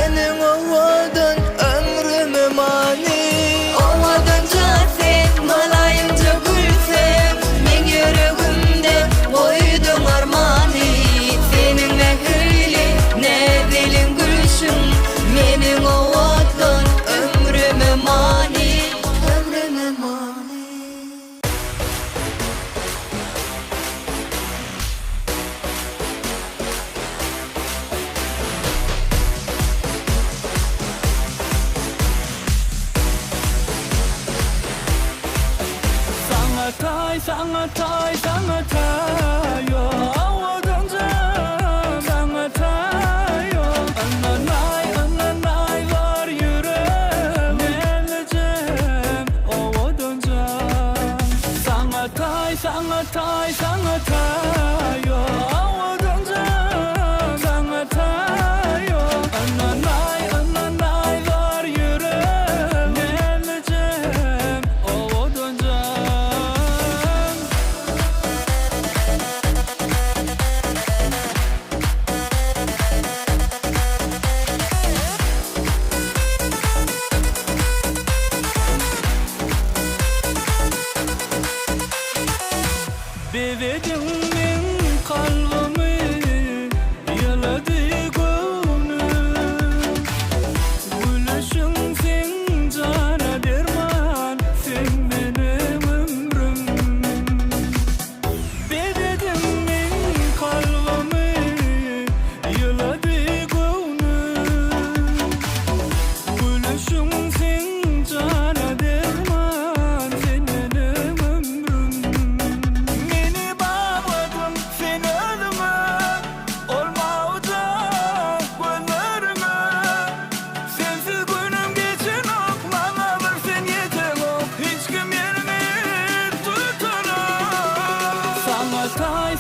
Mening owadan ömrüme mani. Owadanca sen malayınca gülsen, men yüreğimde koydum armani. Senin mehirli nezelin gülüşün, mening owadan ömrüme mani. Ömrüme mani. Sangatay yo awadonja sangatay yo ananay var yüreğim geleceğim awadonja sangatay yo awadonja sangatay yo ananay var yüreğim geleceğim awadonja. Bevedin min kalbimi yaladı gönlüm. Gülüşün sen cana derman, sen benim ömrüm. Bevedin min kalbimi yaladı gönlüm. Gülüşün sen cana derman, sen benim ömrüm. Meni bağladın sen ölüme, olmayacak gönlüme. Sensiz günüm geçin ok, bana bir sen yeter ok. Hiç kim yerini tutamaz.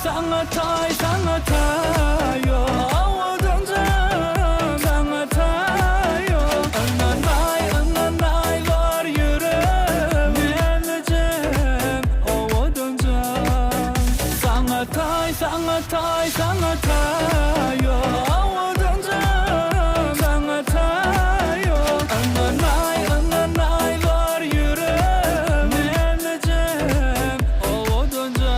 Sangatay yo awadonja sangatay yo ananay var yüreğim geleceğim awadonja sangatay yo awadonja sangatay yo ananay var yüreğim geleceğim awadonja.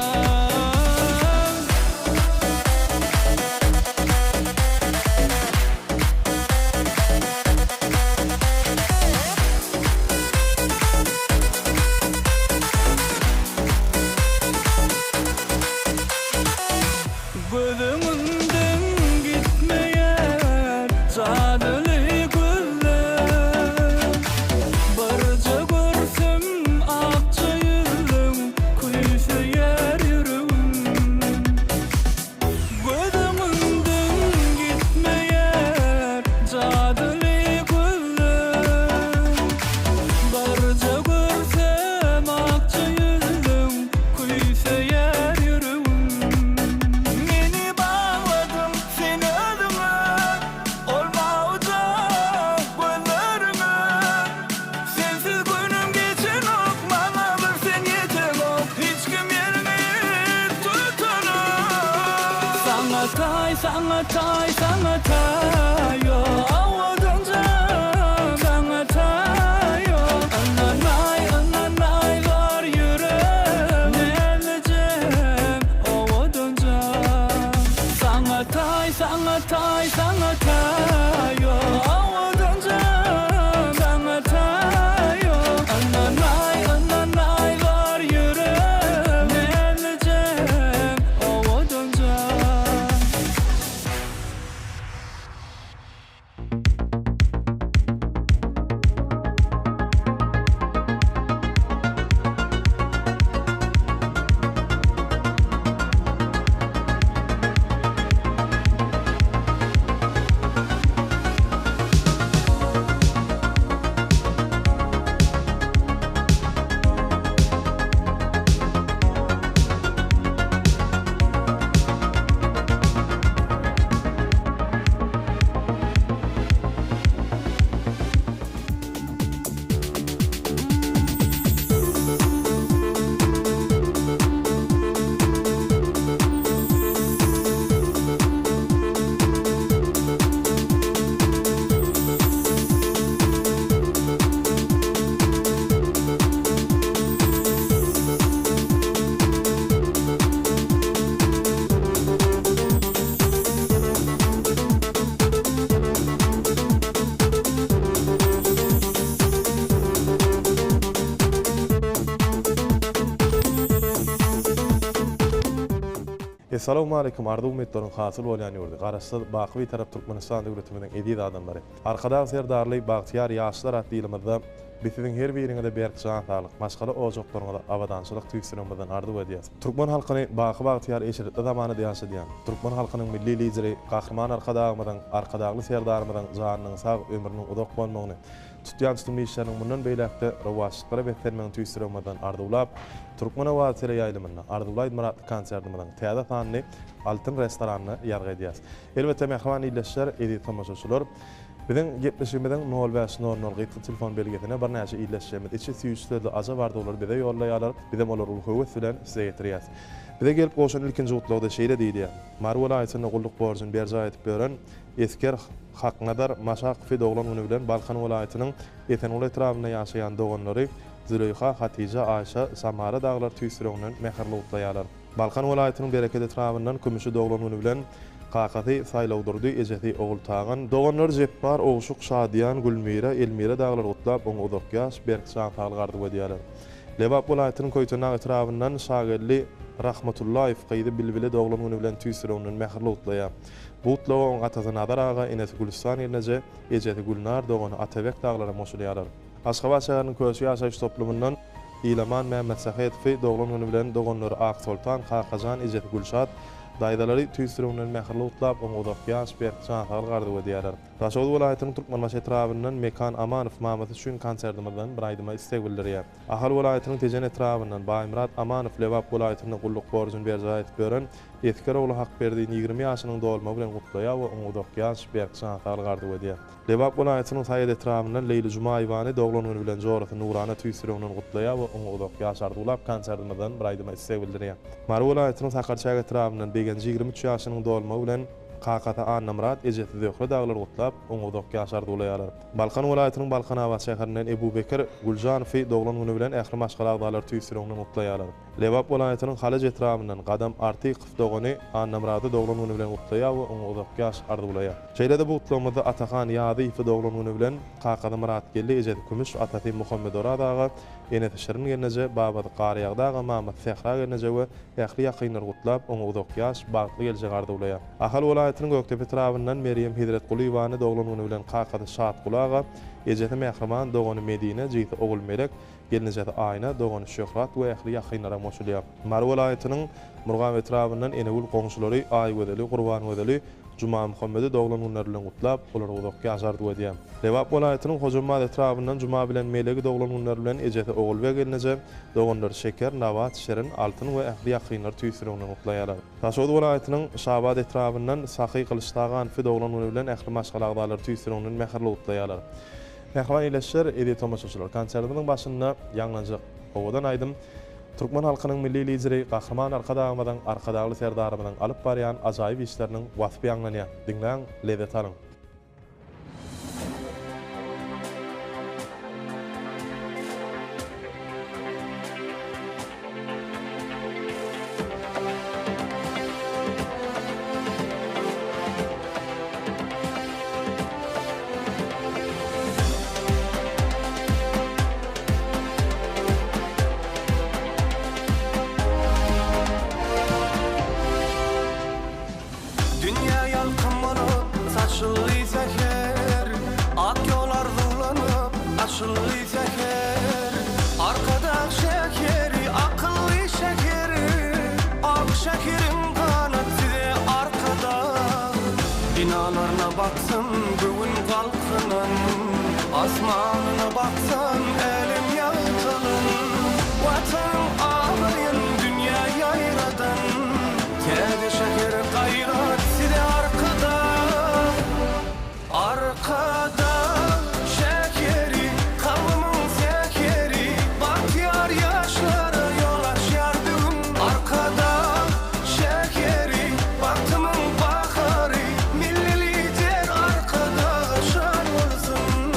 Gözümünden gitmeyen canlı güller, barca görsem akça yüzüm, kuysa yer yüreğim. Gözümünden gitmeyen canlı güller, barca görsem akça yüzüm, kuysa yer yüreğim. Meni bağladım sen ölüme, olmayacak gönlüme. Sensiz günüm geçin ok, bana bir sen yeter ok. Hiç kim yerini tutamaz. Sangatay yo awadonja sangatay yo ananay var yüreğim geleceğim awadonja sangatay yo awadonja sangatay yo ananay var yüreğim geleceğim awadonja. Assalamu alaykum ardy ummetlaryň hasyl bolýan ýurdy. Garaşsyl Bakyby tarap Türkmenistan döwletimiň edil adamlary. Arkada serdarly Bagtyar ýaşlar atly ýylymyzda biziň her biriňe de berk can sağlyk, maşgala ojoklarına da awadançylyk tüýsürenmeden ardy edýäs. Türkmen halkyny Bagtyar eşiretli zamanyda ýaşadýan. Türkmen halkynyň milli lideri, gahrman arkadagly serdarymyň janynyň sag ömrüniň uzak bolmagyny tutýan tutmyşlaryň mundan beýlekde rowatçylyklara betlenmeň tüýsürenmeden ardylap Türkmen awatsyly ýaýlymyna Ardullaýd Muratly konsertimiň täze sanyny Altyn restoranyny ýargy edýäs. Elbetde mehman ýyleşler edip tamaşaçylar biziň gepleşigimiň 0500 gytly telefon belgesine bir näçe ýyleşýärmiz. Içi süýçlerde aja bardylar bize ýollaýarlar. Bize olar ulgawy bilen size ýetirýäs. Bize gelip goşan ilkinji gutlukda şeýle diýdi. Marwala aýsyna gulluk borjyny berja etip beren esker haknadar Maşak fi doglan ony bilen Balkan welaýatynyň Etenol etrawyna ýaşaýan doganlary Züleyha, Hatice, Ayşe, Samara dağlar tüýsüreginiň meherli gutlaýarlar. Balkan welaýatynyň bereket etrawyndan kümüşi doglan ony bilen Qaqaty saýlawdyrdy, ejeti ogul tagan. Doganlar Jepbar, Oğuşuk, Şadiyan, Gülmire, Elmire dağlar gutlap oňa uzakýaş berk şantaly gardy edýärler. Lebap welaýatynyň Koýtana etrawyndan şagirli Rahmatullayew gaýdy bilbile doglan ony bilen tüýsüreginiň meherli gutlaýar. Bu gutlaw Atazanadar aga Enes Gülistan ýerine ejeti Gülnar dogany Atabek dağlara moşulýarlar. Aşgabat şäheriniň köşe ýaşaýyş toplumyndan Ilaman Mehmet Sahetfi doglan ony bilen doganlary Ak Sultan, Qaqajan, ejeti Gülşat daýdalary tüýsüreginiň meherli gutlap oňa uzakýaş berk şantaly gardy edýärler. Raşawat welaýatynyň Türkmenbaş etrawyndan Mekan Amanow Mamady üçin konsertimizden bir aýdyma istek bildirýär. Ahal welaýatynyň tejen etrawyndan Baýmurat Amanow Lewap welaýatynyň gulluk borjyny berja etip beren esker ogly hak berdiň 20 ýaşynyň dolma bilen gutlaýar we oňa uzakýaş berk şantaly gardy edýär. Lewap welaýatynyň Saýed etrawyndan Leyli Juma Aýwany doglan ony bilen Joraty Nurana tüýsüreginiň gutlaýar we oňa uzakýaş ardylap konsertimizden bir aýdyma istek bildirýär. Mar welaýatynyň Sakarçak etrawyndan 23 ýaşynyň dolma bilen Qaqata Annamrat ejeti Dökle dağlar gutlap oňa uzakýaş ardylaýarlar. Balkan welaýatynyň Balkan awat şäherinden Ebu Bekir Guljanowy doglan ony bilen ähli maşgala agdalar tüýsüreginiň gutlaýarlar. Lewap welaýatynyň Halaj etrawyndan Gadam Artykow dogany Annamrady doglan ony bilen gutlaýar we oňa uzakýaş ardylaýar. Şeýlede bu gutlamada Atahan Ýadyýew doglan ony bilen Qaqada Murat geldi ejeti Kümüş Ataty Muhammed Oradaga Enes Şirin ýerine Babady Qaryagdaga Mamad Sehra ýerine we ähli ýakynlar gutlap oňa uzakýaş bagtly geljek ardylaýar. Ahal welaýatynyň Göktepe etrawyndan Meryem Hidret Gulyewany doglan ony bilen Qaqada Şat Gulaga ejeti Mehriman dogany Medine jyty ogul Melek gelnejeti Aýna dogany Şöhrat we ähli ýakynlara moşulýar. Mar welaýatynyň Murgan etrawyndan Enegul goňşulary Aýwedeli, Gurbanwedeli Juma Muhammedi doglan onlar bilen gutlap olar uzakýaş ardy edýär. Lewap welaýatynyň Hojamad etrawyndan Juma bilen Melegi doglan onlar bilen ejeti ogul we gelneje doganlar Şeker, Nawat, Şerin, Altyn we ähli ýakynlar tüýsüreginiň gutlaýarlar. Taşowat welaýatynyň Şabad etrawyndan Saky Kılıçdagan fi doglan ony bilen ähli maşgala agdalar tüýsüreginiň meherli gutlaýarlar. Mehman ýyleşler edip tamaşaçylar konsertimiň başynda ýaňlanjak owadan aýdym. Türkmen halkynyň milli lideri, gahrman arkadagly serdarymyň alyp barýan ajaýyp işleriniň wasypy ýaňlanýar. Dinleň, lezzet alyň. Dünya yalkınmalı, saçılı zeher Ak yol arzulanıp, aşılı zeher Arkada şekeri, akıllı şekeri Ak şekerin kanat size arkada Binalarına baksın, göğün kalkının Asmanına baksan, elim yaltalın Vatan ağlayın, dünya yayradan Kedi şeker gayrat size arkada şekeri kavmın zekeri Batyar yaşlara yol açyardım Arkada şekeri baktımın baharı Milli lider arkada şan olsun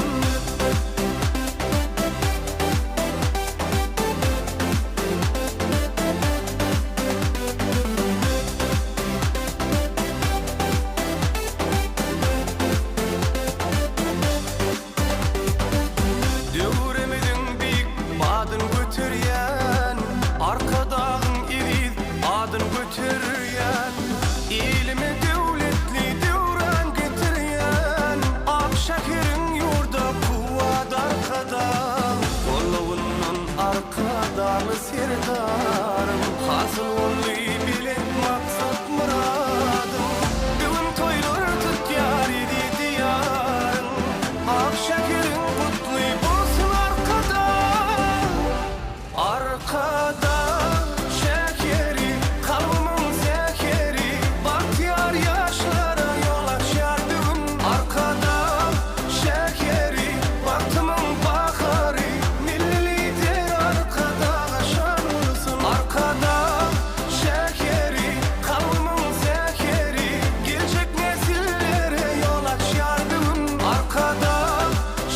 serdarım hasıl bolly bilen maksat muradım bugün toylar tut yar idi diyarım ak şekerin kutlu bolsun arkada şekeri kalbimın zekeri bahtiyar yaşlara yol açar bugün arkada şekeri bahtımın baharı milliydi arkada yaşanırsın arkada şekeri kalbimın zekeri gelecek nesillere yol açar bugün arkada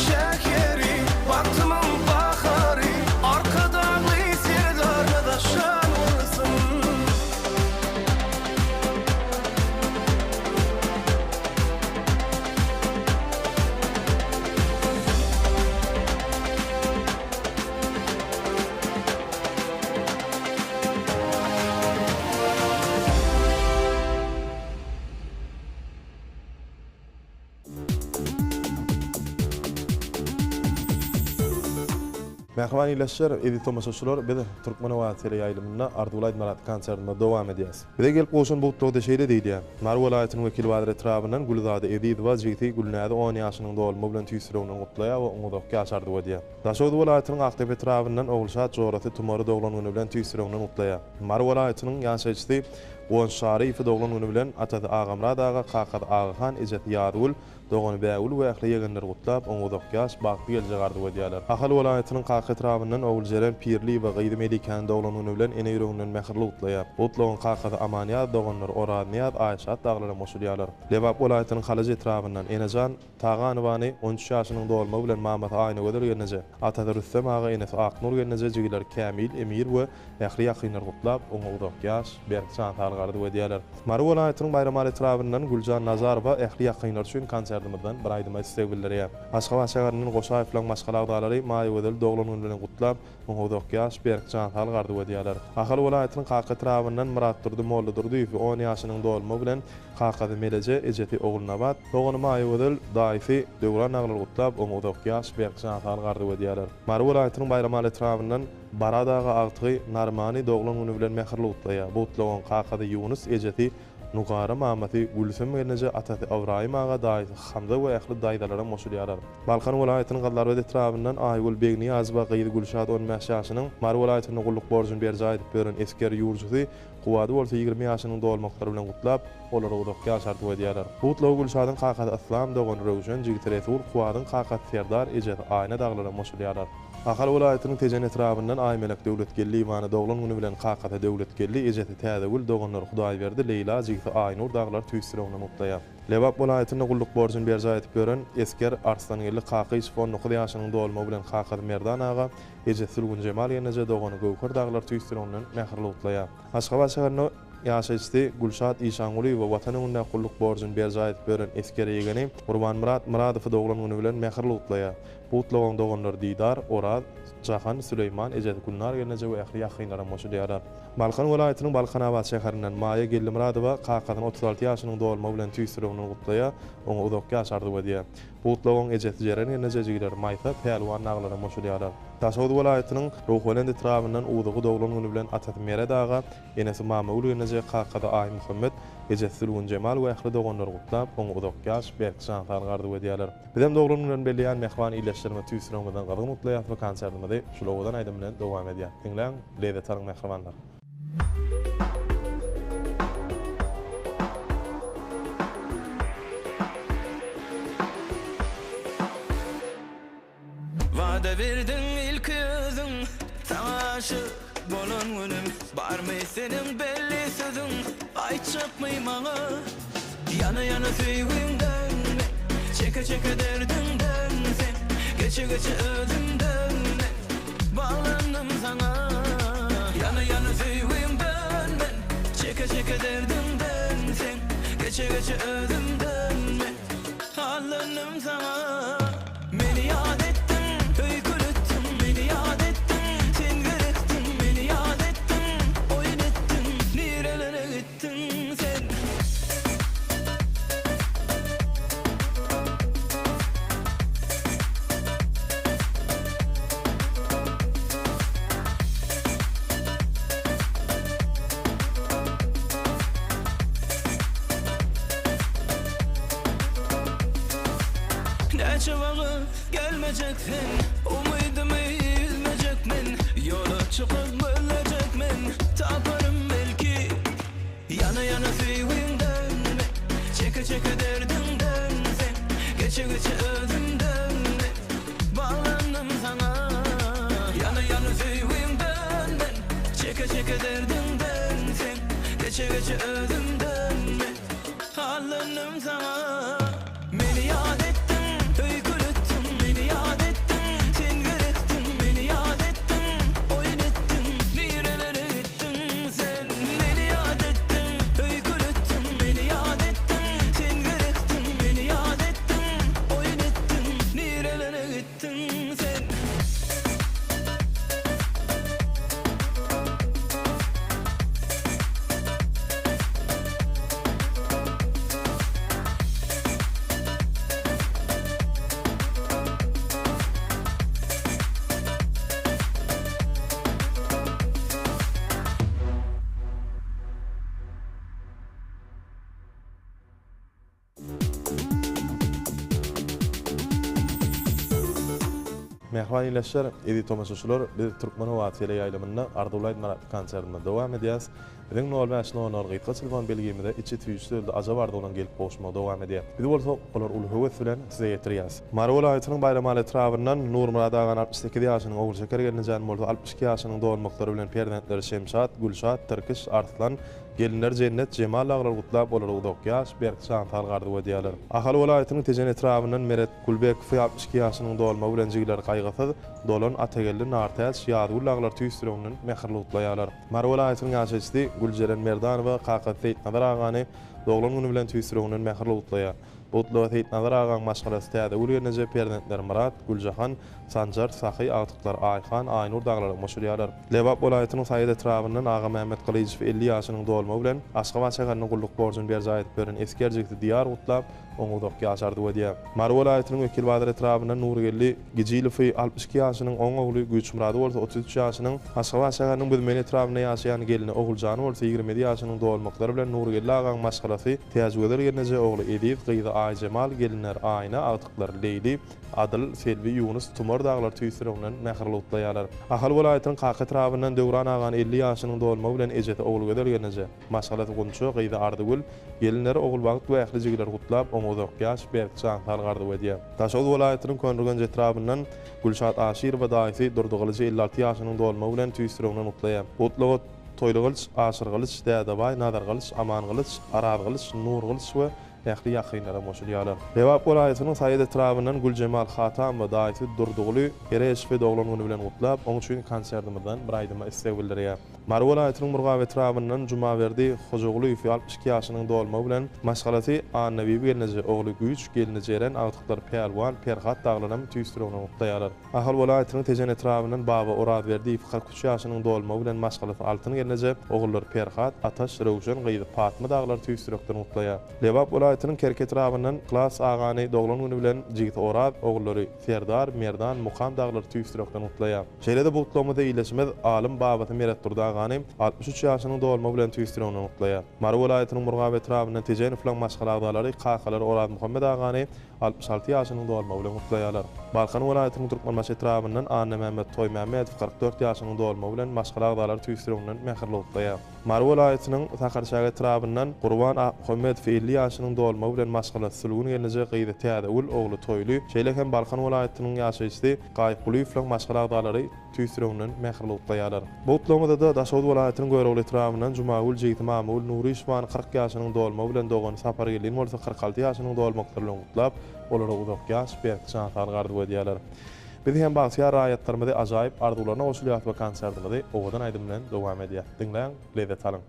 şekeri bahtımın baharı arkada sevdarına da şanırsın. Merhaban iyileşler, edi tomaşaçılar, bir de Türkmen Ovateli yayılımına Ardulayt Marat konsertinde devam ediyaz. Bir de gelip olsun bu tutuqda şeyde deydi ya. Mar vilayetinin vekili Badir etrafından Gülzade Edid ve Jigti Gülnade 10 yaşının dolma bilen tüysürüğünün kutlaya ve oňudakka açardı diye. Daşoğlu vilayetinin Aqtepe etrafından Oğulşat Joğratı Tumarı doğulan bilen tüysürüğünün kutlaya. Mar vilayetinin yaşayıcısı Oğun Şarifi doğulan günü bilen Atadı Ağamrad Ağa, Qaqad Ağahan, Ecet Yadul, Doğunu Bägul we ähli ýegenler gutlap, oňudakýaş bagty geljegardy diýerler. Ahal welaýatynyň Qaqat etrafyndan Oğuljeren Pirli we Gyýdy Medikan dowlanyny bilen ene ýüreginden mähirli gutlaýar. Gutlagyň Qaqat Amaniyat, Doganlar Oradniyat, Aýşat daglara moşulýarlar. Lebap welaýatynyň Halaje etrafyndan Enejan Tağanywany 13 ýaşynyň dolma bilen Mamat aýny göder ýerneje. Atadı Rüstem ağa Enes Aknur ýerneje jigler Kamil, Emir we ähli ýakynlar gutlap, oňudakýaş berkçan targardy diýerler. Mar welaýatynyň Bayramal etrafyndan Güljan Nazarowa ähli ýakynlar üçin konsertimizden bir aýdyma istek bildirýär. Aşgabat şäheriniň Goşaýyplan maşgala agdalary maýy wedel doglanan bilen gutlap, oňudakýaş berkçan targardy diýerler. Ahal welaýatynyň Qaqat etrafyndan Murat Durdy Molla Durdyýew 10 ýaşynyň dolma bilen Qaqat Meleje Ejeti Oğulnabat, dogany maýy wedel daýsy döwran aglar gutlap, oňudakýaş berkçan targardy diýerler. Mar welaýatynyň Bayramal etrafyndan Baradaga Agtygy Narmany doglanan bilen mähirli gutlaýar. Bu gutlagan Qaqat Yunus Ejeti Nugara Mamati Gülsüm Merneje Ataty Awraýym ağa daýy Hamza we ähli daýdalara moşulýarlar. Balkan welaýatynyň Gallary etrafyndan Aýgül Begni Azba Gyýdy Gülşat 15 ýaşynyň Mar welaýatynyň gulluk borjyny berjaýdyp beren esker ýurjusy Quwady bolsa 20 ýaşynyň dolmaklary bilen gutlap, olar odakka ýaşardy diýerler. Gutlaw Gülşatyň Qaqat Aslam dogan Röwşen Jigit Resul Quwadyň Qaqat Serdar Ejet aýna daglara moşulýarlar. Ahal welaýatynyň Tejen etrafyndan Aýmelek döwletgelli ýygyny doglan güni bilen Qaqata döwletgelli Ejeti Täzegül doganlar Hudaýberdi Leýla Jigit Aýnur daglar tüýsüregini mutlaýar. Lebap welaýatynyň gulluk borjyny berjaýdyp gören esker Arslanyýly Qaqy Şifon 9 ýaşynyň dolma bilen Qaqat Merdan ağa Ejeti Sülgün Jemal ýerneje dogany Gowkar daglar tüýsüregini mähirli mutlaýar. Aşgabat şäheriniň ýaşaýçysy Gülşat Işanguly we watanyň gulluk borjyny berjaýdyp gören esker ýegeni Gurban Muradow doglan güni bilen mähirli mutlaýar. Bu utlagan doganlar Didar, Orad, Jahan, Süleyman, Ejed Gulnar ýerneje we ähli ýakynlara moşulýarlar. Balkan welaýatynyň Balkanabad şäherinden Maýa Gellimuradowa Qaqatyň 36 ýaşynyň dolma bilen tüýsüregini gutlaýar, oňa udakka ýaşardy diýär. Bu utlagan Ejed Jeren ýerneje jigler Maýta, Pälwan naglara moşulýarlar. Daşowdy welaýatynyň Ruhwelend etrafyndan uwdugy doglan güni bilen Atat Mere daga, Enes Mamul ýerneje Qaqada Aý Muhammed, Ejed Sülgün Jemal we ähli doganlar gutlap, oňa udakka berkçan targardy diýerler. Bizem doglan bilen belliýän mehman iýleşdirme tüýsüregimizden galyp mutlaýar we konsertimizde şulawdan aýdym bilen dowam edýär. Diňleň, leýle taryň mehmanlar. Vada verdin ilk özün Taşı bolan günüm Barmy senin belli sözün Aýtjapmy maňa Yana yana süýgünden Çeke çeke derdimden sen Geçe geçe özümden Bağlandım sana Yana yana süýgünden Çeke çeke derdimden sen Geçe geçe özümden Bağlandım sana Meni ýad ettin Öýkülettin Meni ýad ettin Sen gerektin Meni ýad ettin Oýun ettin Nirelere gittin sen çıvağı gelmeyeceksin. Umudumu üzmeyeceksin. Yola çıkıp öleceksin. Taparım belki yana yana sevimden. Çeke çeke derdimden sen. Geçe geçe özümden. Bağlandım sana. Yana yana sevimden ben. Çeke çeke derdimden sen. Geçe geçe özümden ben. Alındım sana. Beni yad ettin, öykülettin. Beni yad ettin, sen gerektin. Beni yad ettin, oyun ettin. Nerelere gittin sen. Beni yad ettin, öykülettin. Beni yad ettin, sen gerektin. Beni yad ettin, oyun ettin. Nerelere gittin sen. Mehman iyileşler, edi tomaşaşılar, biz Türkmen Wasiyle yaylamında Ardulayt Maratlı konsertinde devam edýäs. Biziň 05-00 gitga telefon belgimizde içi tüýüşde aja bardy olan gelip boşma devam edýär. Biz bolsa olar ulu höwes bilen size ýetirýäs. Marwol aýatynyň bayram etrafyndan Nurmurad agan 68 ýaşynyň oğul şeker gelnejen bolsa 62 ýaşynyň dolmaklary bilen perdentleri Şemşat, Gülşat, Tyrkyş, Arslan gelinler cennet Cemal aglar gutlap bolar udokýaş, berk şantal gardy wedýärler. Ahal welaýatynyň tejen etrafyndan Meret Gulbekov 62 ýaşynyň dolma bilen jigler gaýgasy dolan Atagelli Nartäz ýadyl aglar tüýsüreginiň mehirli gutlaýarlar. Marwol welaýatynyň ýaşaçysy Gülceren Merdanowa Kakat Seyit Nazar agany doglan güni bilen tüýsüreginiň mehirli gutlaýar. Botlawa Seyit Nazar agaň maşgalasy täze ulýanyjy perdentler Murat, Güljahan, Sanjar, Sahy, Agtyklar, Ayhan, Aynur daglary moşurýarlar. Lewap welaýatynyň Saýyt etrafyndan Aga Mehmet Kılıçew 50 ýaşynyň dolma bilen Aşgabat şäheriniň gulluk borjyny berjaýyp beren eskerjekdi diýar gutlap oňa udok ýaşardy wedýär. Marwol welaýatynyň Wekil Badyr etrafyndan Nurgelli Gijilow 62 ýaşynyň oň ogly Güýçmurady bolsa 33 ýaşynyň Aşgabat şäheriniň Büdmeni etrafynda ýaşaýan gelini Oguljan bolsa 27 ýaşynyň dolmaklary bilen Nurgelli agaň maşgalasy täzewler gelneje ogly Edip, Gyza, Ayjemal gelinler Ayna, Agtyklar Leyli, Adil, Selvi, Yunus, Tumar daglar tüýsüreginiň mehirli gutlaýarlar. Ahal welaýatynyň Kakat etrafyndan Döwran agaň 50 ýaşynyň dolma bilen Ejete ogly gödel gelneje maşgalasy Gunço, Gyza, Ardygül gelinleri ogul wagt we ähli jigler gutlap oňa uzak ýaş berk şantal gardy wedýär. Taşow welaýatynyň Könrgen etrafyndan Gülşat Aşir we daýysy Durdugylyjy 56 ýaşynyň dolma bilen tüýsüreginiň gutlaýar. Gutlagy Toýlugylç, Aşyrgylyç, Dädebay, Nadargylyç, Amangylyç, Aradgylyç, Nurgylyç we ähli ýakynlara moşulýarlar. Lewap welaýatynyň Saýyt etrafyndan Güljemal Hatam we daýysy Durdugyly Gereş we doglan güni bilen gutlap oň üçin konsertimizden bir aýdyma istek bildirýär. Marwol welaýatynyň Murgaw etrafyndan Jumaberdi Hojagly 62 ýaşynyň dolma bilen maşgalasy Annabi gelneje ogly Güýç gelini jeren Agtyklar Perwan, Perhat daglanan tüýsüreginiň gutlaýarlar. Ahal welaýatynyň tejen etrafyndan Baba Oradberdi 43 ýaşynyň dolma bilen maşgalasy Altyn gelneje ogullar Perhat, Ataş, Rewşen, Gyzy, Fatma daglar tüýsüreginiň gutlaýar. Lewap welaýatynyň Kerk etrafyndan Klas agany doglan güni bilen Jigit Orad ogullary Serdar, Merdan, Mukam daglar tüýsüreginiň gutlaýar. Şeýlede bu gutlamada iýleşmez alim Babata Meret Durda 63 ýaşynyň dolma bilen tüýsüreginiň gutlaýar. Marwol welaýatynyň Murgaw etrafyndan tejen uflan maşgalagdalary Kakalar Orad Muhammed agany 66 ýaşynyň dolma bilen gutlaýarlar. Balkan welaýatynyň Türkmenbaş etrafyndan Anna Mehmet Toy Mehmet 44 ýaşynyň dolma bilen maşgalagdalary tüýsüreginiň mehirli gutlaýar. Marwol welaýatynyň Sakarşaga etrafyndan Gurban Ahmed 50 ýaşynyň dolma bilen maşgalasy sulugyny gelneje Gyzy täze ul ogly Toyly. Şeýle hem Balkan welaýatynyň ýaşaýçysy Gaýply uflan maşgalagdalary tüýsüreginiň mehirli gutlaýarlar. Bu gutlamada da Daşow welaýatynyň Goýrogly etrafyndan Jumaul Jigit Mamul Nuri Işman 40 ýaşynyň dolma bilen dogan sapar gelin bolsa 46 ýaşynyň dolmaklary bilen gutlap olara uzak ýaş berk şantal gardy wedýärler. Biz hem bazı raýatlarymyzy ajaýyp arzuwlaryna goşulýar we konsertimizi owadan aýdym bilen dowam edýär. Dinleň, lezzet alyň.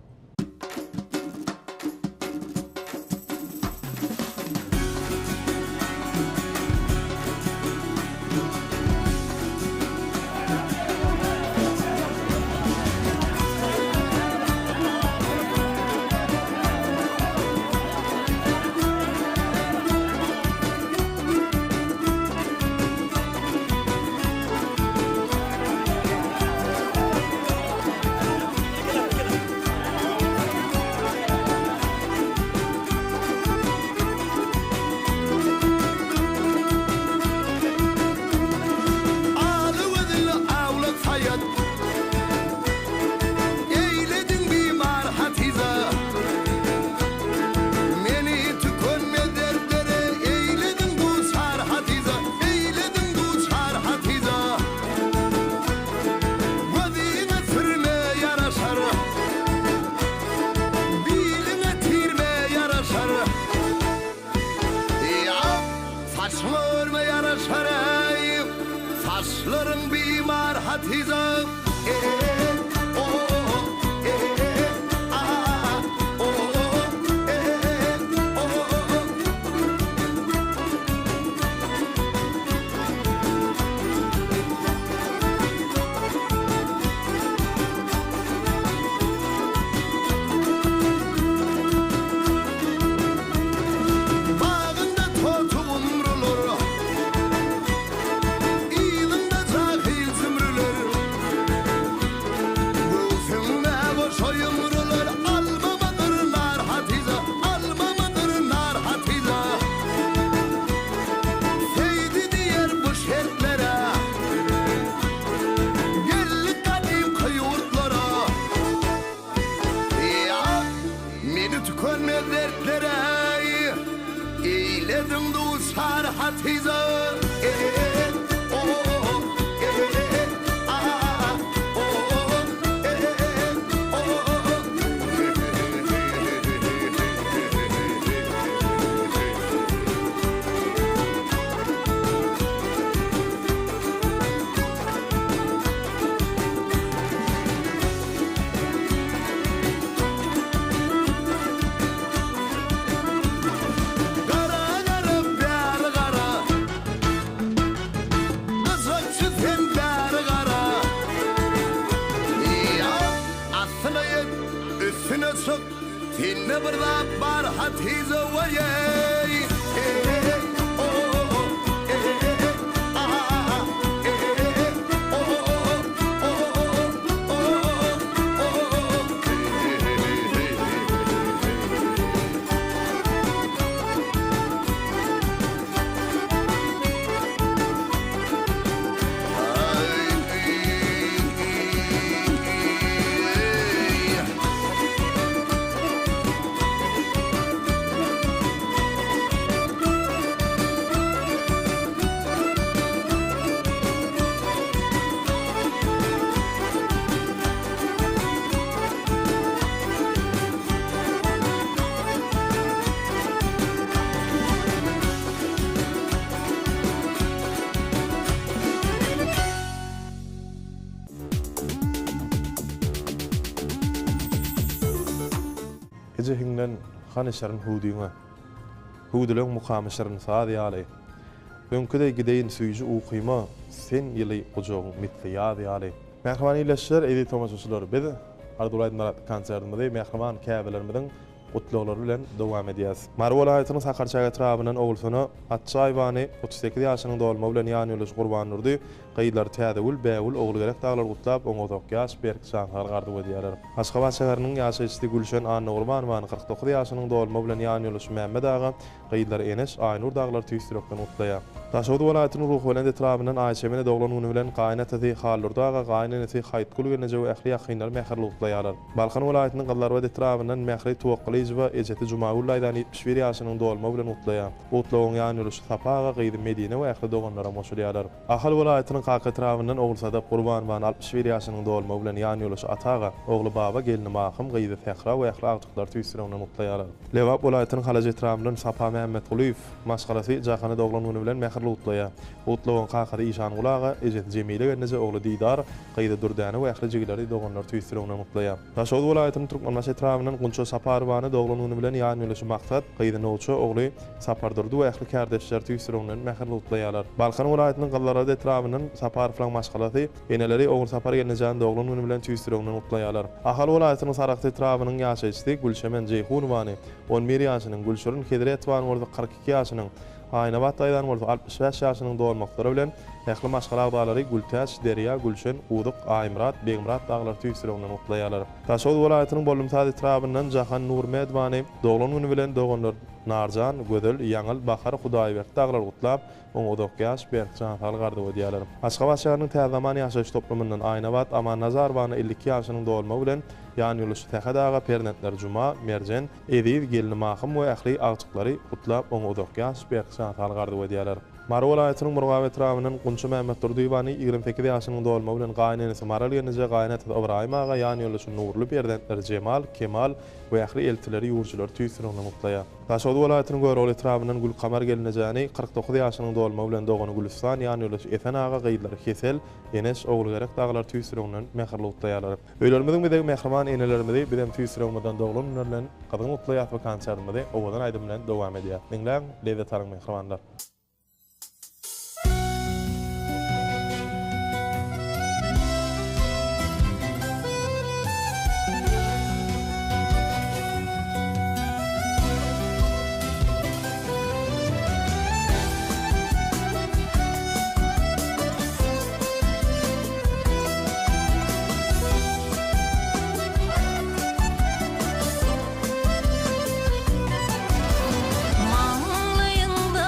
Başların bimar hatiza Bağında totu umrulur İyilinde cahil zümrülür Gülsünde boş oyumrulur Almamadır nar hatiza Almamadır nar hatiza Seydi diğer bu şertlere Gelli kadim kıyurtlara Ya Meni tükönme dertlere Eyledim duşar hatiza Kara kara bel kara Kızakçı sen bel kara Ya aslına yet üstüne çık Tinne burada bar hatize vayey Gece hinden hanışarın hudiyuna. Hudulun mukamışarın saadi alay. Önküde gideyin süyücü uqıyma sen yılı ucuğun mitli yadi alay. Mehman iyileşler edi tomasçılar bedi. Ardulaydın konsertimizde mehman käbelerimizin Kutlular bilen dowam edýäs. Marw welaýatynyň Sakarçaga etrafynyň ogulsuny Atçaýbany 38 ýaşynyň dolma bilen ýany ýoluş Gurban Nurdy gaýdlar täzewil bäwil ogul gerek daglar gutlap oňa ýaş berk şaňhar gardy bolýarlar. Aşgabat şäheriniň ýaşaýçysy Gülşen Anna Gurbanowyň 49 ýaşynyň dolma bilen ýany ýoluş Mämmed aga gaýdlar enes Aynur daglar tüýstürükden gutlaýar. Taşawdy welaýatynyň ruh bilen etrafynyň Aýşemine doglanuny bilen gaýnaty Halurdaga gaýnany Haýtgul gene jow ähli ýakynlar mähirli gutlaýarlar. Balkan welaýatynyň gyllar we etrafynyň mähri towakly ýa Ejeti Jumaýullaýdan 71 ýaşynyň dolma bilen gutlaýar. Gutlawyň ýany ýoluş Sapaga gaýdy Medine we ähli doganlara moşulýarlar. Ahal welaýatynyň Kaka etrafynyň Ogulsada Gurbanowyň 61 ýaşynyň dolma bilen ýany ýoluş Ataga ogly baba gelini Mahym gaýdy Fehra we ähli agtyklar tüýstürüňden gutlaýarlar. Lewap welaýatynyň Halaje etrafynyň Sapa Mämmed Gulyýew maşgarasy jahany doglanyny bilen mähirli gutlaýar. Gutlawyň Kakada Işan Gulaga Ejeti Jemile genne ogly Didar gaýdy Durdany we ähli jigleri doganlar tüýstürüňden gutlaýar. Taşawdy welaýatynyň Türkmenbaşy etrafynyň Gunço Saparwany doglanyny bilen ýany ýoluş maksat gaýdy Noço ogly Sapardurdy we ähli kardeşler tüýstürüňden mähirli gutlaýarlar. Balkan welaýatynyň gyllara etrafynyň Sapar falan maşgalaty eneleri oğul Sapar gelnejan doglanyny bilen tüýstürüňden gutlaýarlar. Ahal welaýatynyň Sarakty etrafynyň ýaşaýçysy Gülşemen Jeyhunowany 11 ýaşynyň Gülşürün Kedretwany 42 ýaşynyň Aynabat aýdan 65 ýaşynyň dolmaklary bilen ähli maşgala agdalary Gültäç, Derya, Gülşen, Uduq, Aýmrat, Begmrat daglar tüýstürüňden gutlaýarlar. Taşawdy welaýatynyň Bolumsad etrafyndan Jahan Nurmedwany doglanyny bilen doganlar Narjan, Gödel, Ýaňyl, Bahar, Hudaýberk daglar gutlap, oňa ýaş berkçan halgardy bolýarlar. Aşgabat şäheriniň täzeman ýaşaýyş toplumyndan Aynabat Aman Nazarwany 52 ýaşynyň dolma bilen ýany ýoluş Tähadaga Pernetler Juma, Merjen, Ediz, gelini Mahym we ähli agçyklary gutlap oňa ýaş berkçan halgardy bolýarlar. Mara welaýatynyň Murgaw etrafynyň Gunçy Mähmet Durduýbany 28 ýaşynyň dolma bilen gaýnanysy Maral ýerine gaýnaty Ibrahim aga ýany ýoly şu nurly berdenler Jemal, Kemal we ähli eltileri ýurjylar tüýsüriňden mutlaýar. Taşody welaýatynyň Görol etrafynyň Gülkamar gelinejäni 49 ýaşynyň dolma bilen dogany Gülistan ýany ýoly Esen aga gaýdylary Kesel, Enes ogul gerek daglar tüýsüriňden mähirli mutlaýarlar. Öýlerimiziň bize mähriman enelerimizi bizem tüýsüriňden doglan bilen gadyň mutlaýat we konsertimizi owadan aýdym bilen dowam edýär. Meňläň leýle tarym mährimanlar. Mağlayında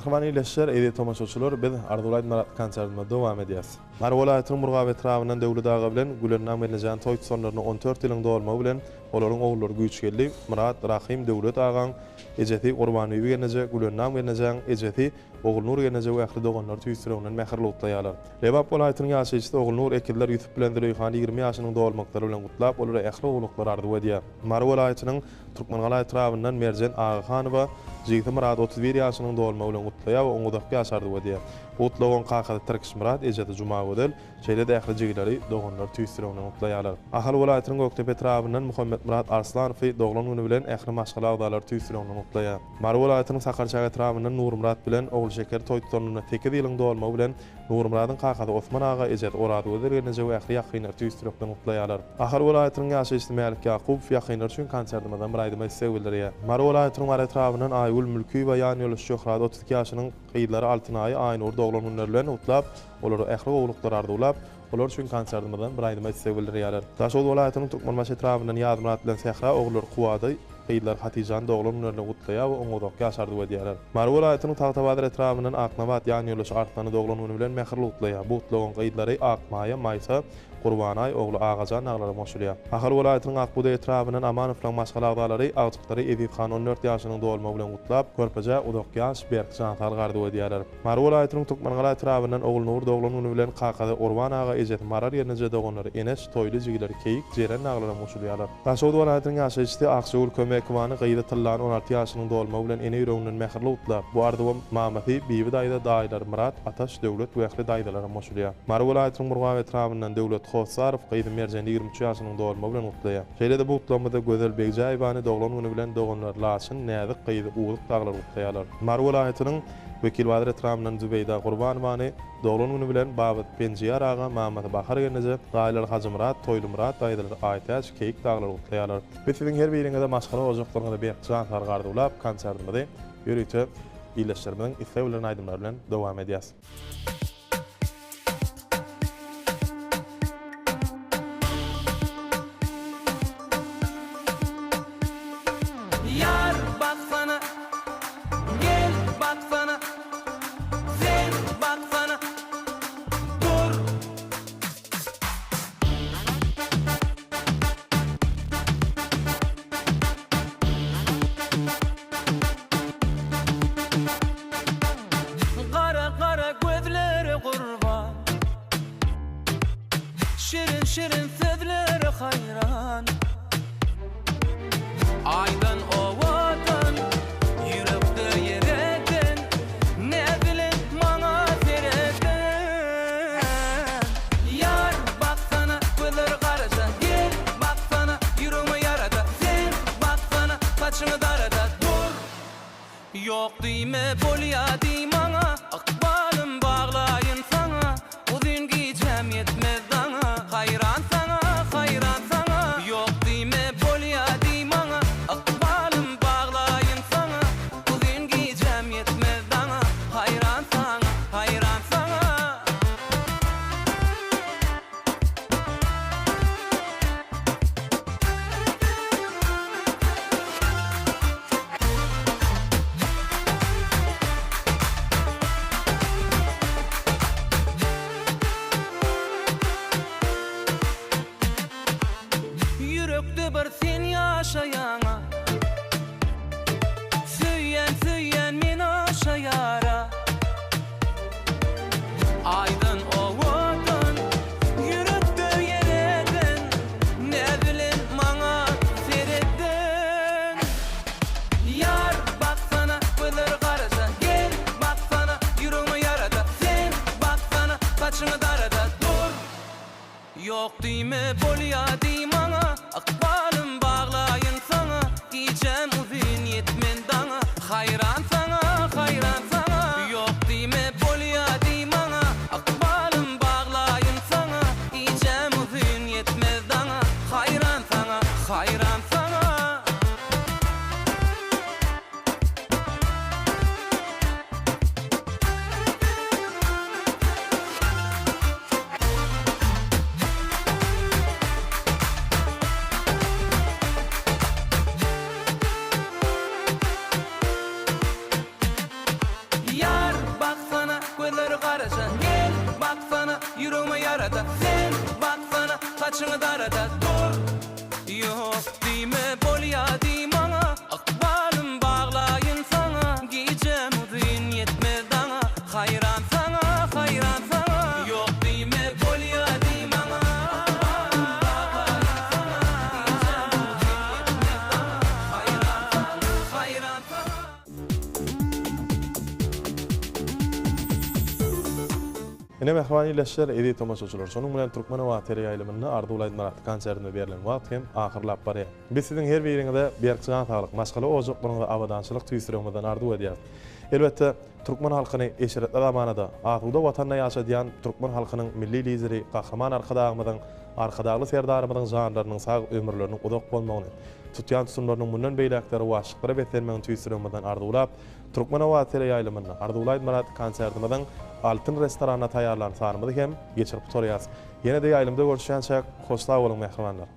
Mehriman ileşler, edi tomaşaçylar, biz Ardulayt Marat konsertine dowam edýäs. Mar welaýatynyň Murgaw etrafyndan döwlet ağa bilen Gülennam Belnejan toý sonlaryny 14 ýylyň dolmagy bilen olaryň oglary güýç geldi. Murat Rahim döwlet agaň ejeti Gurbanyby gelneje, Gülennam Belnejan ejeti Oglnur gelneje we ähli doganlar tüýsüründen mähirli utlaýarlar. Lebap welaýatynyň ýaşaýçysy Oglnur ekiller ýütüp bilen Dürýhan 20 ýaşynyň dolmaklary bilen gutlap, olary ähli ogluklar ardy edýär. Mar welaýatynyň Türkmengalay etrafyndan Merjen Agahanowa Jigit Murat 31 ýaşynyň dolmagy bilen gutlaýar we oňa dapy ýaşardy wedýär. Utlawan kakada Türkiş Murat ejeti Juma Godel, şeýle de ähli jigileri doganlar tüýsüründen gutlaýarlar. Ahal welaýatynyň Göktepe etrafyndan Muhammed Murat Arslanowy doglan güni bilen ähli maşgala agdalary tüýsüründen gutlaýar. Mar welaýatynyň Sakarçak etrafyndan Nur Murat bilen ogly şeker toý tutanlygyna 8 ýylyň dolmagy bilen Nur Murat'ın kakada Osman ağa ejeti Orady Godel gelneje we ähli ýakynlar tüýsüründen gutlaýarlar. Ahal welaýatynyň ýaşaýçysy Mälik Ýakup ýakynlar üçin konsertymyzdan bir aýdyma sevgildirýär. Mar welaýatynyň Mar etrafyndan Aýgul Mülki we ýany ýoluş Şöhrat 32 ýaşynyň gyýdlary Altynaýy aýny doglan günleri bilen utlap, olary ähli ogluklar ardylap, olar üçin konsertymyzdan bir aýdyma sevgildirýär. Daşol welaýatynyň Türkmenbaş etrafyndan Ýazym Murat bilen Sehra oglary Kuwady gyýdlar Hatijan doglan günlerini gutlaýar we oňa dok ýaşardy wedýärler. Mar welaýatynyň Tagtabadyr etrafyndan Aknabat ýany ýoluş Artany doglan güni bilen mähirli utlaýar. Bu utlagan gyýdlary Akmaýa, Maýsa, Gurbanay ogly Agajan aglary moşulýar. Ahar welaýatynyň Akbuda etrafyndan Amanowyň maşgala agdalary agçyklary Ediphan 14 ýaşynyň dolmagy bilen gutlap, körpeje udakýaş Berkjan targardy wedýärler. Mar welaýatynyň Türkmengalay etrafyndan ogly Nur doglan güni bilen kakada Urban ağa ejeti Marar ýerine doganlary Enes toýly jigileri Keyik Jeren aglary moşulýarlar. Daşowdy welaýatynyň ýaşaýçysy Akşeýül Kömekwany gyýda tyllan 16 ýaşynyň dolmagy bilen ene ýüreginden mähirli utlap, bu arda Mamati Bibi daýda daýlar Murat Ataş döwlet we ähli daýdalara moşulýar. Mar welaýatynyň Murgaw etrafyndan döwlet Hossarov gyýdy Merjen 23 ýaşynyň dolmagy bilen gutlaýar. Şeýle de bu gutlamada Gözel Begjaýbany doglan güni bilen doganlar Laçyn, Näzik gyýdy uwlyk daglar gutlaýarlar. Mar welaýatynyň Wekil Badir etrafyndan Zübeyda Gurbanowy doglan güni bilen Babat Penjiýar ağa, Mamady Bahar gelneje, gaýlar Hajy Murat, Toýly Murat daýdalar Aýtaş, Keyik daglar gutlaýarlar. Biz siziň her biriňizde maşgala ojaklarynda Berkjan targardylap konsertymyzda ýörüýte ýyleşdirmeden isleýän aýdymlar bilen dowam edýäs. Yar baksana, gel baksana, sen baksana, dur. Kara kara gözleri kurban, şirin şirin sözleri hayran. Aydan ovadan, yürekde yereden, ne bilin bana sereden. Yar baksana, gözleri karaca, gel baksana, yüreğime yarada. Sen baksana, saçını darada, dur. Yok diyme, bolya diymana, akbalım bağlayın sana. Uzun giyeceğim yetmez bana, hayran sana, hayran sana. Yok diyme, bolya diymana, akbalım bağlayın sana. Uzun giyeceğim yetmez bana, hayran sana, hayran sana. Yürekde bir sen yaşayana, süýen süýen men aşayara. Aydın ovadan, yürekde yereden, ne bilin bana sereden. Yar baksana, gözleri karaca, gel baksana, yüreğime yarada. Sen baksana, saçını darada, dur. Yok diyme, bolya diymana, akbalım bağlayın sana. Diyeceğim uzun yetmen dana, hayran sana, hayran sana. Yok diyme, bolya diymana, akbalım bağlayın sana. Diyeceğim uzun yetmez dana, hayran sana, hayran sana. bir garaja gel baksana yüreğime yarada sen baksana saçını darada dur yok dime bolya dimana akbalım bağlayın sana giyeceğim udin yetmez dana hayran sana yok dime bolya dimana hayran sana Ene mehmanileşler edi tomaşaçylar. Şonuň bilen Türkmen Wagty ýaýlymyny Arda Ulaydy Marat konsertine berilen wagt hem ahyrlap barýar. Biz siziň her biriňizde berkçiňe saglyk, maşgala ojoklaryňyza awadançylyk tüýsürýänmeden Arda edýär. Elbetde Türkmen halkyny eşeretli zamanada atyda watanda ýaşadýan Türkmen halkynyň milli lideri, gahraman arkadagly serdarymyň janlarynyň sag ömürleriniň uzak bolmagyny, tutýan tutumlarynyň mundan beýlekleri waşyklara betermegini tüýsürýänmeden Arda Ulap Türkmen Wagty ýaýlymyny Arda Ulaydy Marat konsertiniň Altın restorana taýarlan sarmady hem geçirip torýas. Ýene-de ýaýlymda görüşýänçä hoşla bolun mehmanlar.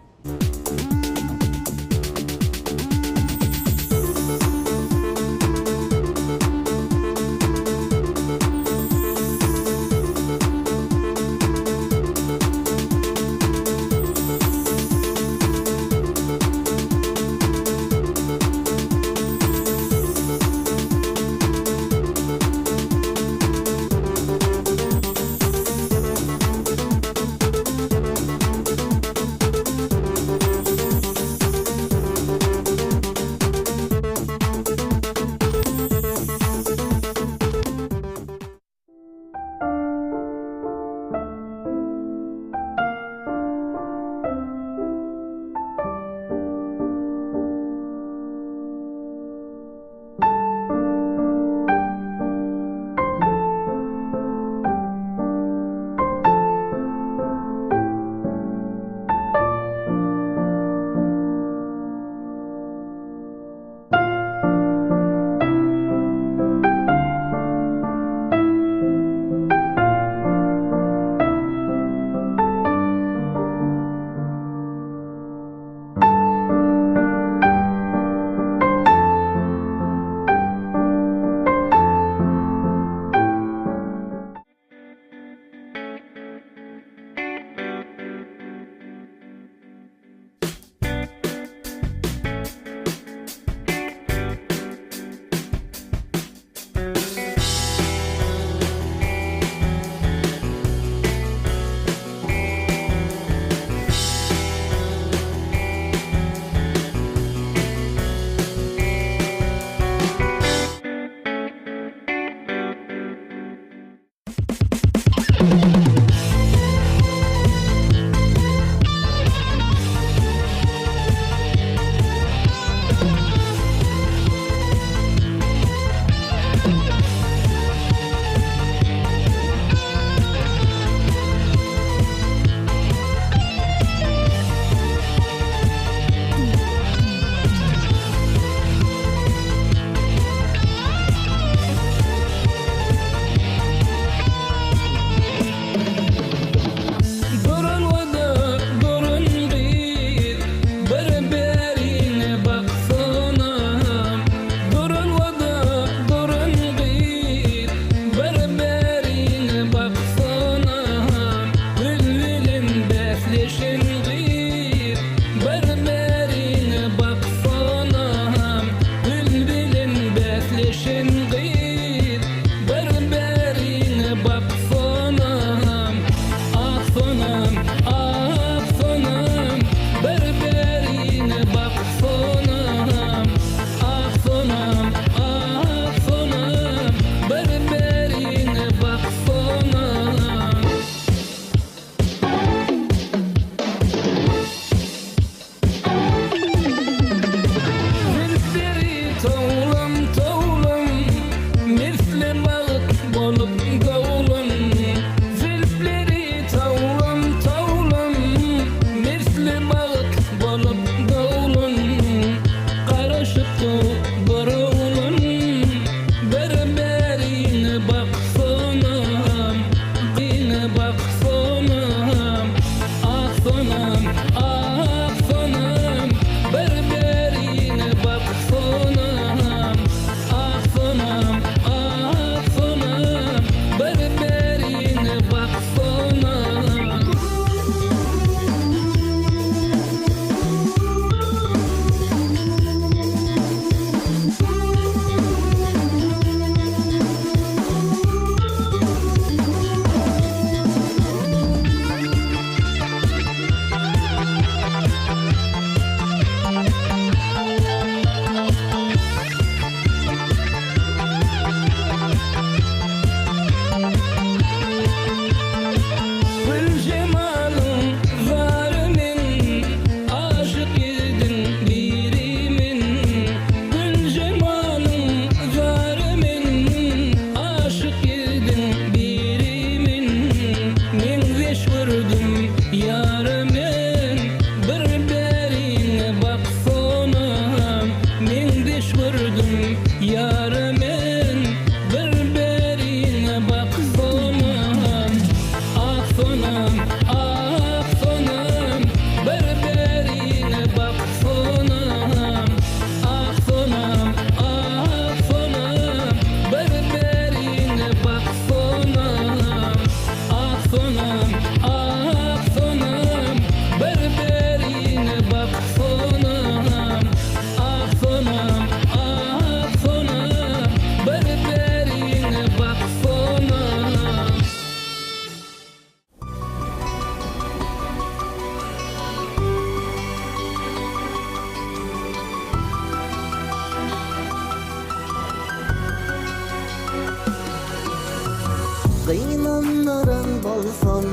Kıynanların bolson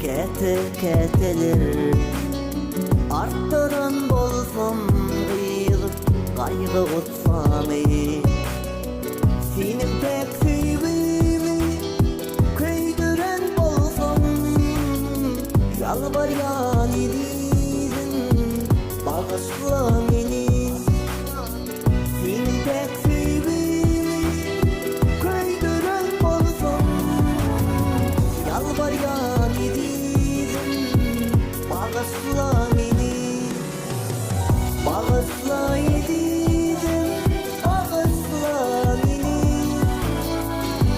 kete-keteler arttıran bolson kaygı kutsamy senin pek sevimi köydüren bolson yalvaryan idin bağışla meni senin pek sevimi köydüren bolson yalvaryan idin bağışla meni bağışla idin bağışla meni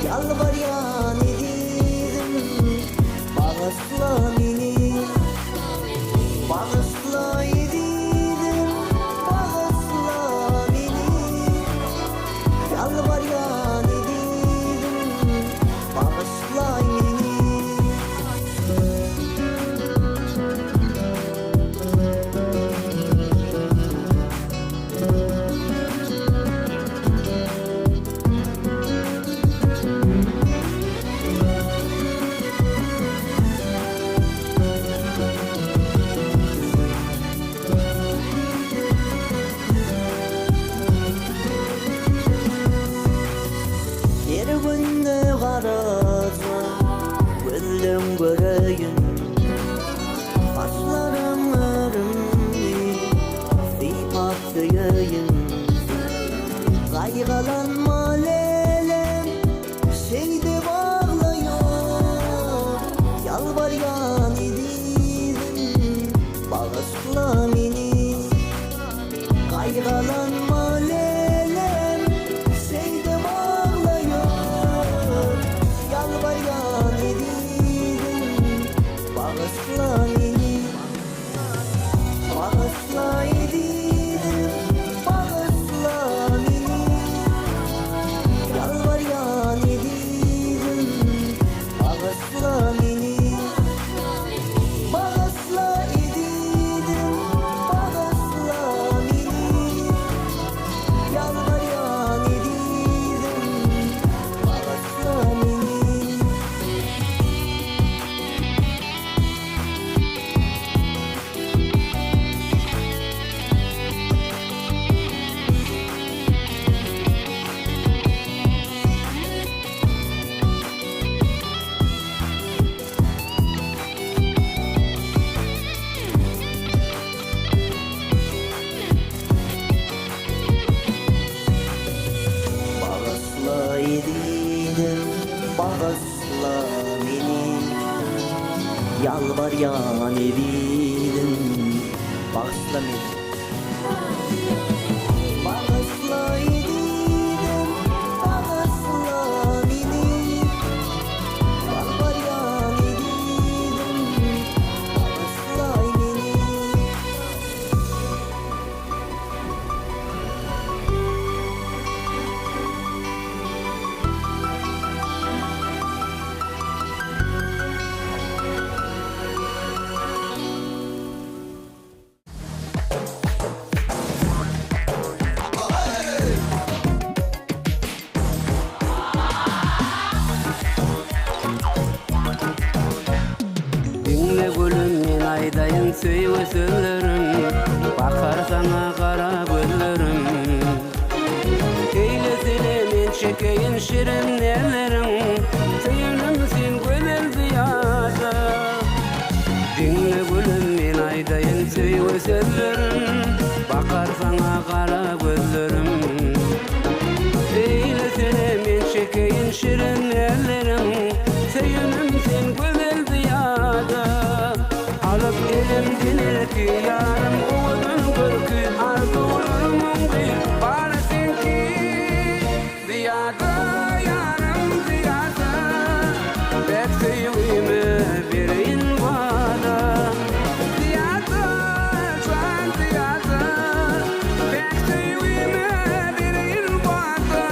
yalvaryan idin bağışla meni bağışla idin bağışla meni yalvaryan idin bağışla meni. Her günde karasa gözüm göreyim Saçlarım örümli sipap söyeyim Kaygılanma lelem şeyde bağlıyor Yalvaryan idin bağışla meni Kaygılanma lelem şeyde bağlıyor Yalvaryan idin bağışla meni Bağışla idin bağışla meni Yalvaryan idin bağışla meni Bağışla idin bağışla meni Yalvaryan idin bağışla meni Bağışla idin bağışla meni Yalvaryan idin bağışla meni Bağışla idin bağışla meni Yalvaryan idin bağışla meni Dinle gülüm men aydayın söýme sözlerim Bakar sana kara gözlerim Eylesene men çekeyin şirin nellerim Söyünüm sen güzel ziyada Dinle gülüm men aydayın söýme sözlerim Bakar sana kara gözlerim Eylesene men çekeyin şirin ellerim Söyünüm sen güzel ziyada Alıp elimden ki yarım oğlum görkü Arzularımın bir barısın ki Ziyada yarım ziyada Bek sevimi verin bana Ziyada çok ziyada Bek sevimi verin bana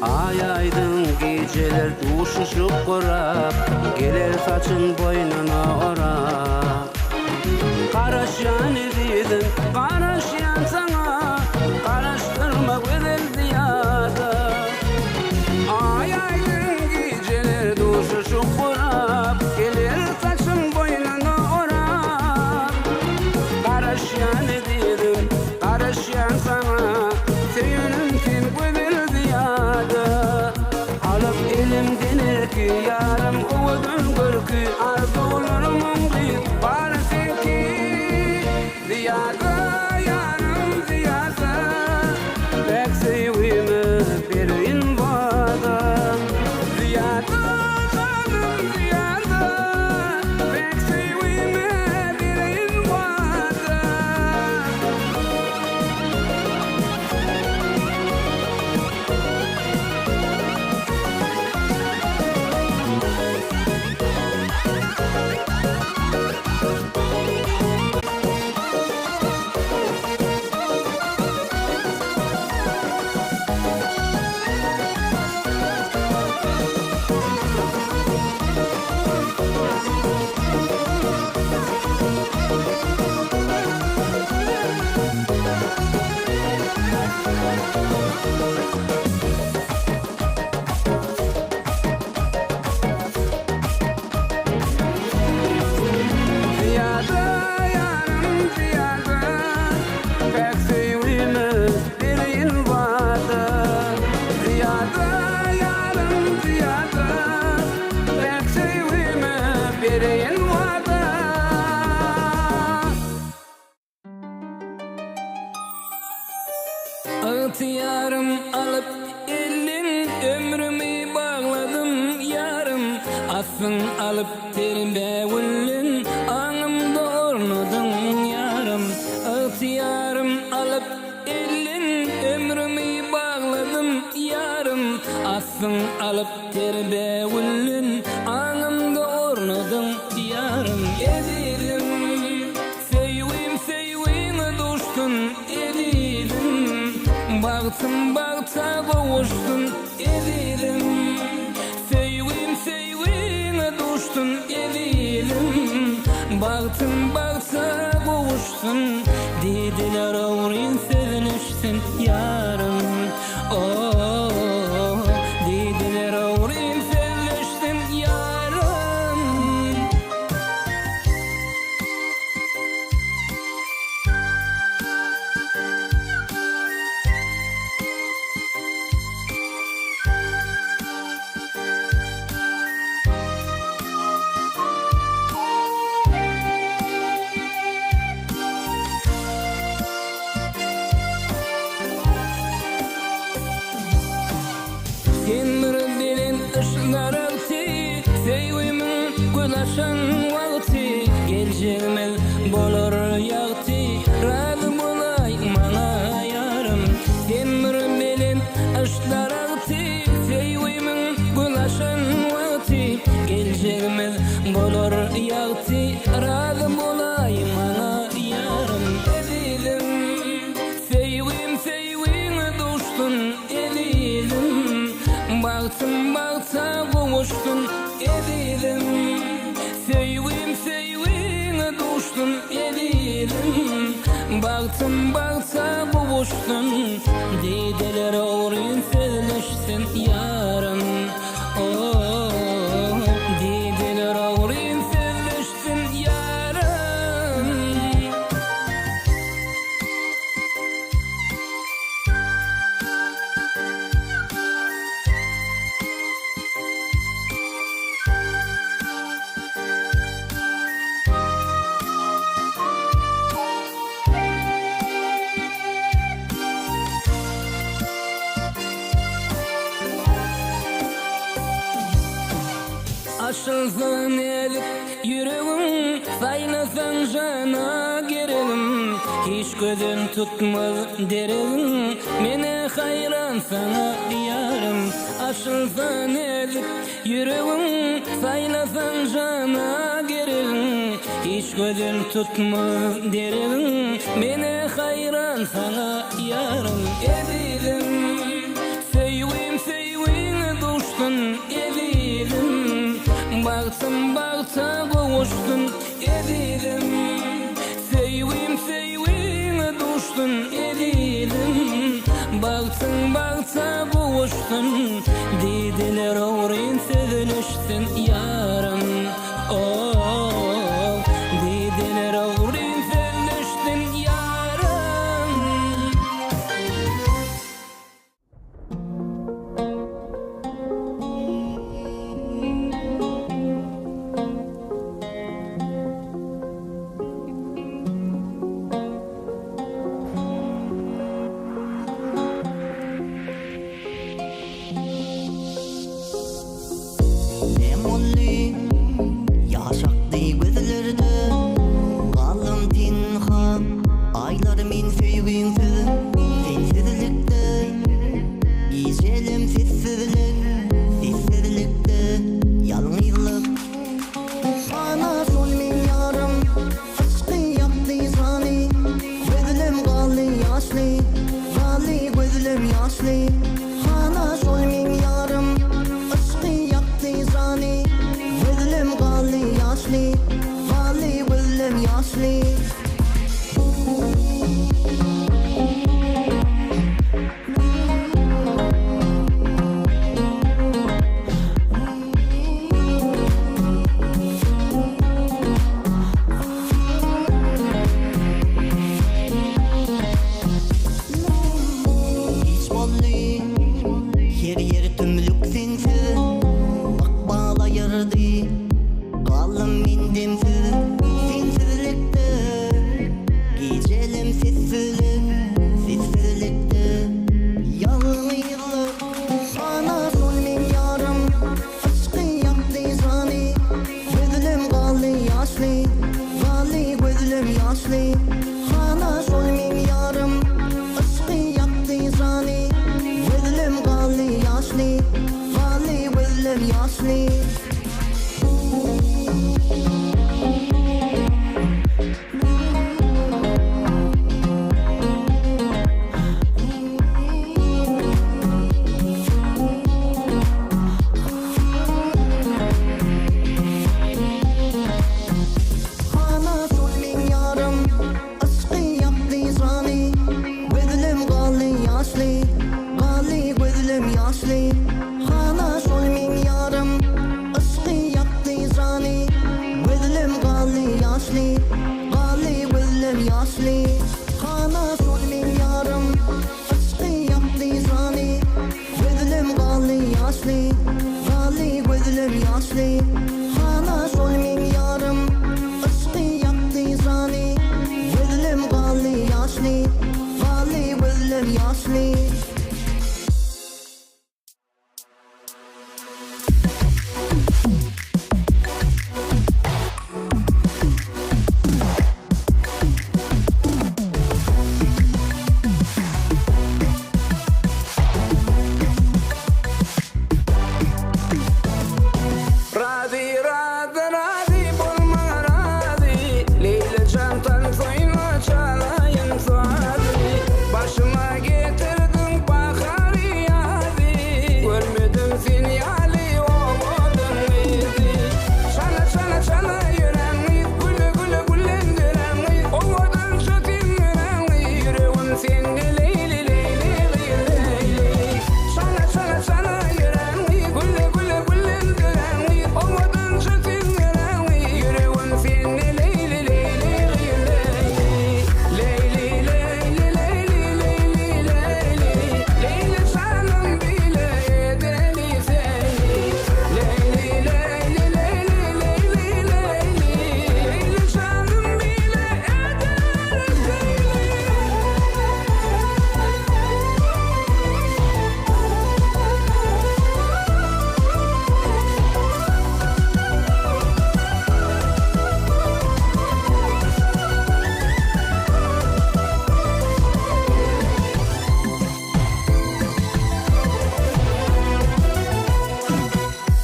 Ay aydın geceler uşuşup kurap, gelir saçın boynuna orap. Karaşyan edildin, karaşyan sana, karaştırmak bedel ziyada. Ay aydın geceler uşuşup kurap, gelir saçın boynuna orap. Karaşyan edildin, karaşyan sana, söyünümkin bedel ziyada. Alıp elimden erki, yarım uvudun görkü, arzularımın kıyıp barısı ki. Ziyada, yarım ziyada, pek sevimi birin vada. Ziyada, yarım ziyada, pek sevimi birin vada. Ziyada, yarım ziyada, pek sevimi birin vada. Ziyada, yarım ziyada, pek sevimi birin vada. Ağıtıyarım alıp elin, ömrümü bağladım yarım. Affın alıp terimde ullin, anımda ornudun yarım. Ağıtıyarım alıp elin, ömrümü bağladım yarım. Affın alıp terimde ullin, anımda ornudun yarım. Edilim, sevim sevim dostun edilim. Baktım bakta boğuştun edilim. Sevim sevim dostun edilim. Baktım bakta boğuştun. Dediler avrin seviniştin yarım. Oh, dediler avrin seviniştin yarım. Sendir bilen ışıklar altı, sevimin gülaşan vakti. Geleceğimel bolor yağtı, razı bolay mana yarım. Sendir bilen ışıklar altı, sevimin gülaşan vakti. Geleceğimel bolor yağtı, razı bolay mana yarım. Edilim, sevim sevim dostun edilim. Baktım bakta boğuştun edilim. Sevim sevim dostun edilim. Baktım bakta boğuştun. Dediler avrin seviniştin yarım. Oh, dediler avrin seviniştin yarım. Aşılsın edip yüreğim, saynasan jana girelim. Hiç gözün tutmaz derim, mene hayran sana yarım. Aşılsın edip yüreğim, saynasan jana girelim. Hiç gözün tutmaz derim, mene hayran sana yarım. Edilim, sevim sevim kavuştun edilim, baktım bakta kavuştun edilim, sevime düştün edilim, baktım bakta kavuştun dediler ağrın seviniştin yarım. Oh, dediler ağrın seviniştin yarım. Nemolli yaşaktı gözlerde kalım tinha aylar min süygünsüz sensizlikte izelim sessizlikte yalnızlık sana sol min yarım aşkı yaktı zani gözlüm kaldı yaşlı gözlüm yaşlı sana sol min yarım aşkı yaktı zani gözlüm kaldı yaşlı gözlüm yaşlı. Hiç bolli yer tümlük sensiz bak bağlayırdı kalım mindimsiz sensizlikte gecelim sessizlikte yalnızlık sana sol min yarım aşkı yaktı zani gözlüm kaldı yaşlı gözlüm yaşlı sana sol min yarım aşkı yaktı zani gözlüm kaldı yaşlı gözlüm yaşlı. Sana sol min yarım aşkı yaktı zani gözlüm kaldı yaşlı gözlüm yaşlı. Sana sol min yarım aşkı yaktı zani gözlüm kaldı yaşlı gözlüm yaşlı. Sana sol min yarım aşkı yaktı zani gözlüm kaldı yaşlı gözlüm yaşlı. Sana sol min yarım aşkı yaktı zani gözlüm kaldı yaşlı gözlüm yaşlı. Radi radi bulma radi Leyla cantan soyma çalayın suadi Başıma getirdin bakari yadi Görmedim sinyali olmadın neydi Çana yüreğimi güle güle güllendiremi Olmadın çötüm yüreğimi yüreğim seni leyli leyli leyli Çana yüreğimi güle güle güllendiremi Olmadın çötüm yüreğimi yüreğim seni leyli leyli leyli Leyli leyli leyli leyli Leyli canım bile edeli seni Leyli leyli leyli leyli leyli Leyli canım bile edeli seni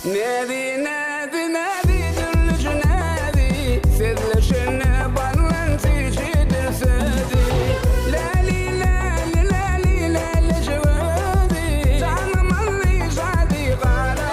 Nedi dürlücü nedi Sizleşine bağlantıyıcıdır sedi Lali cevadi Canım alli jadi kara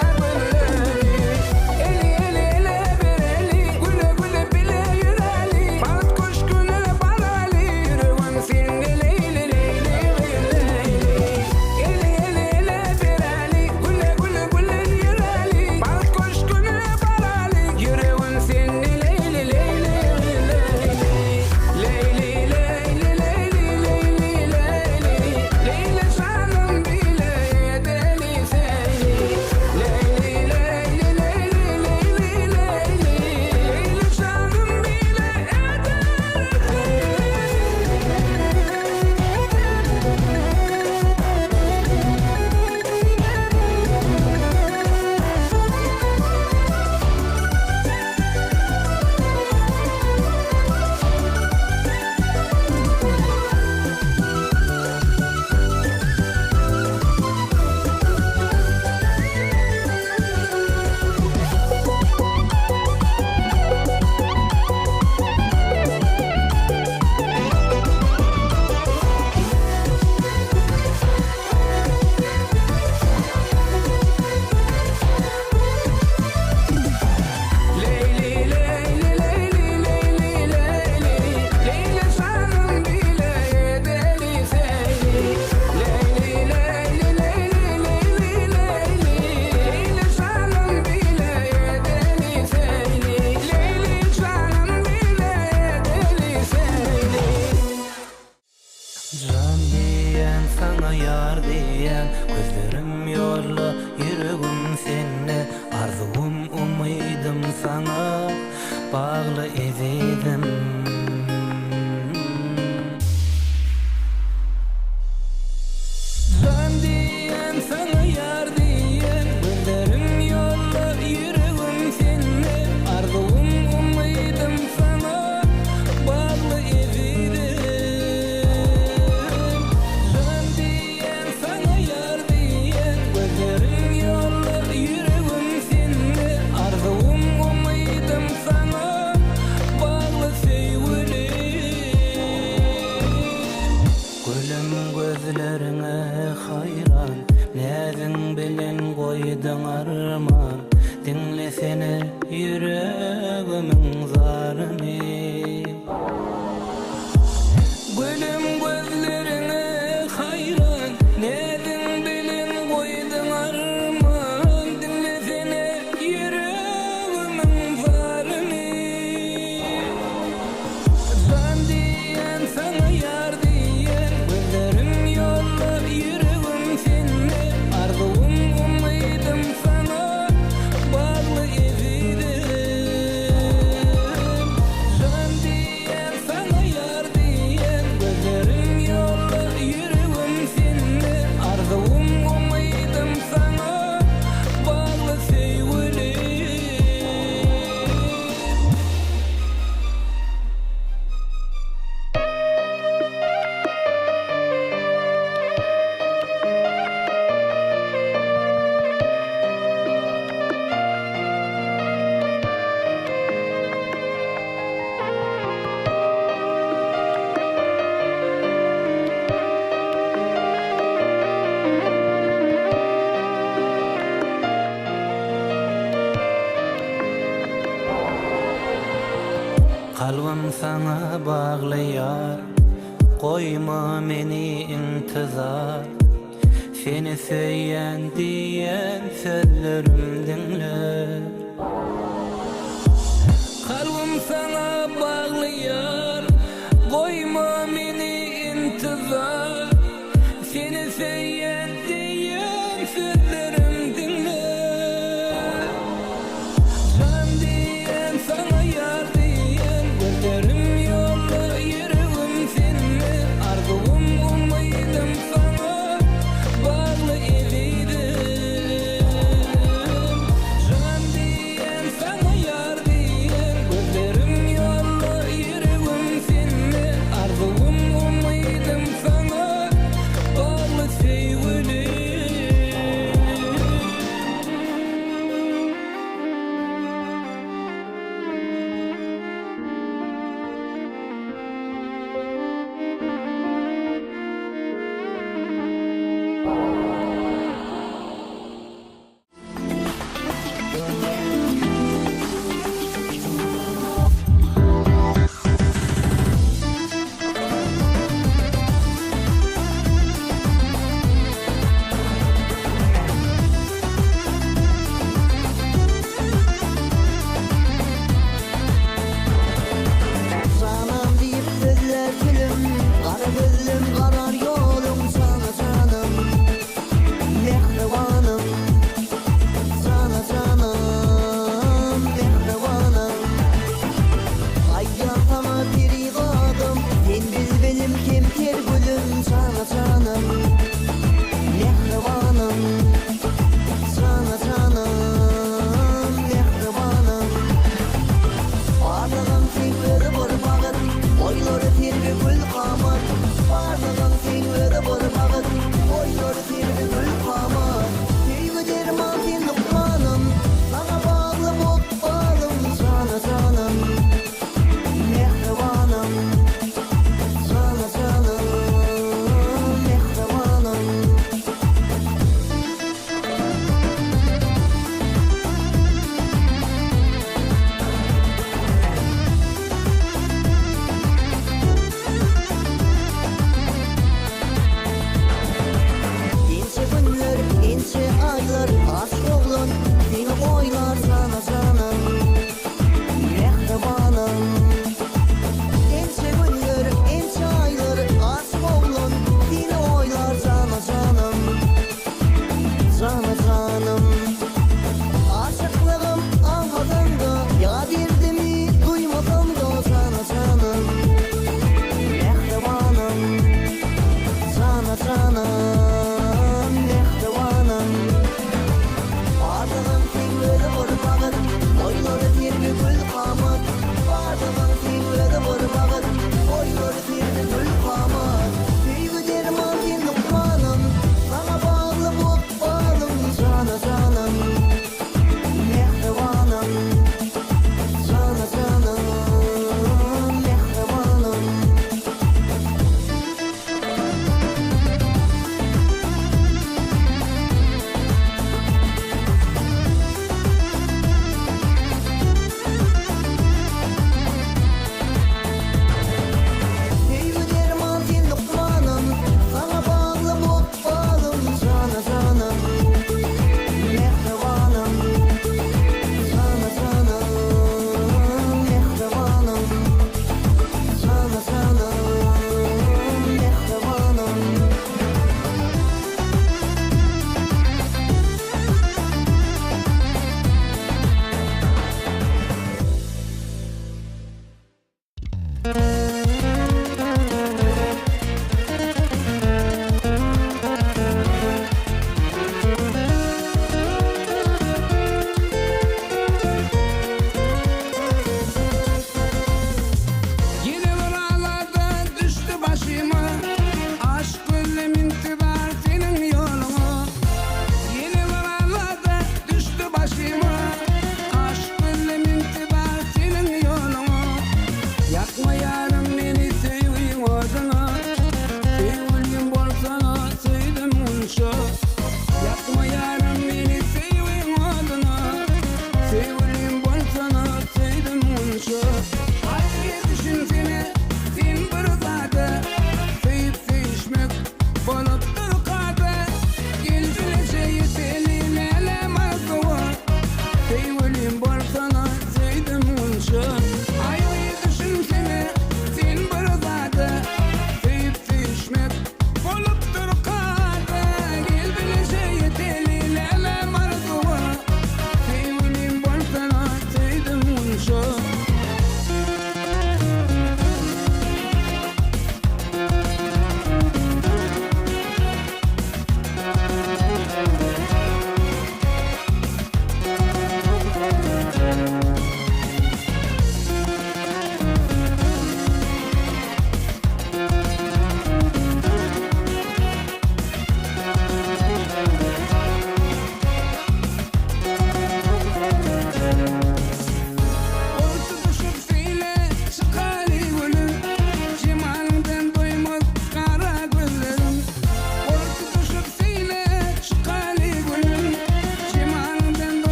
koydun arman, dinlesene yüreğimin zarını. Gülüm gözlerine hayran, nedin bilin koydun arman, dinlesene yüreğimin zarını. Can diyen sana yar diyen, gözlerim yolla yüreğim seni. Arzum umuydım sana bağlı ezidim. Can diyen sana yar diyen, gözlerim yolla yüreğim seni. Arzum umuydım sana bağlı sevgilim. Kalbim sana bağlı yar, koyma meni intizar. Seni söyleyen diyen sözlerim dinle. Kalbim sana bağlı yar, koyma meni intizar. Seni söyleyen diyen sözlerim dinle. Can diyen sana yar diyen, gözlerim yolla yüreğim seni. Arzum umuydım sana bağlı ezidim.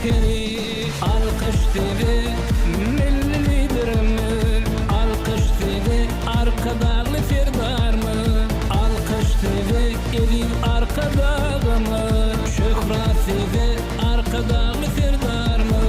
şekeri alkış dedi milli liderimi alkış dedi arkadalı firdar mı alkış dedi elim arkadağımı şöhret dedi arkadalı firdar mı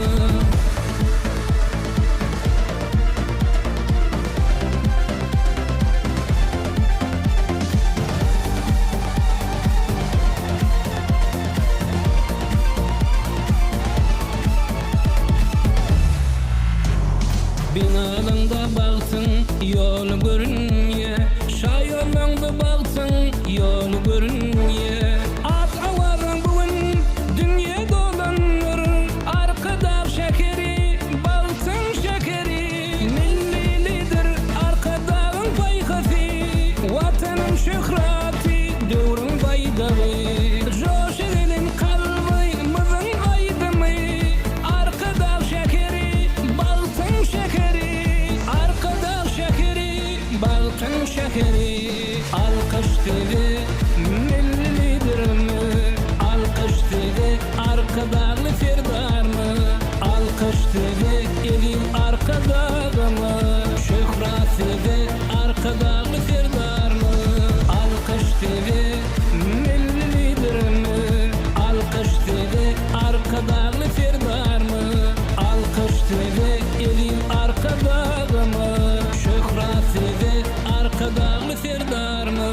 Binalanda baksın yol görünye Şayolanda baksın yol görünye At avarın bugün dünya dolanır Arkada şekeri baksın şekeri Millilidir arkadağın paykası Vatanın şöhrati dövrün baydağı Joş elin kalbimizin aydımı Arkada şekeri baltın şekeri arkada şekeri baltın şekeri alkış dedi milli liderimi alkış dedi arkadalı firdar mı alkış dedi elim arkadağımı şöhret dedi arkadalı firdar mı alkış dedi milli liderimi alkış dedi arkadalı firdar mı alkış dedi elim arkadağımı şöhret dedi arkadalı firdar mı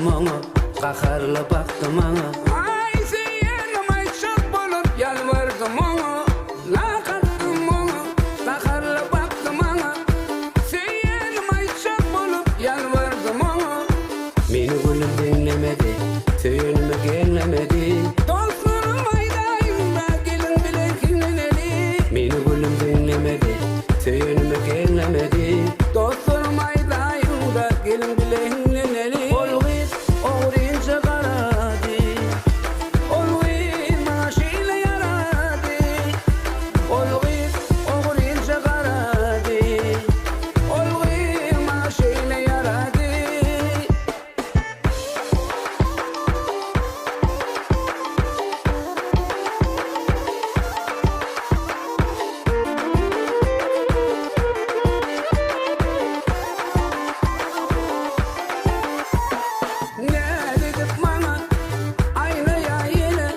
baktım ona, qaharla baktım ona. Ay seyenim ayşak bolup yalvardım ona, laqattım ona, qaharla baktım ona. Seyenim ayşak bolup yalvardım ona. Meni gülüm dinlemedi, tüyünüme gelmedi. Dostlarım aydayımda gelin bile kinleneli. Meni gülüm dinlemedi, tüyünüme gelmedi. Dostlarım aydayımda gelin bile kinleneli. Olgit oğrince qaradi, Olgit maşile yaradı. olgit oğrince qaradi. Olgit maşile yaradı. Ne dedik bana aynaya yine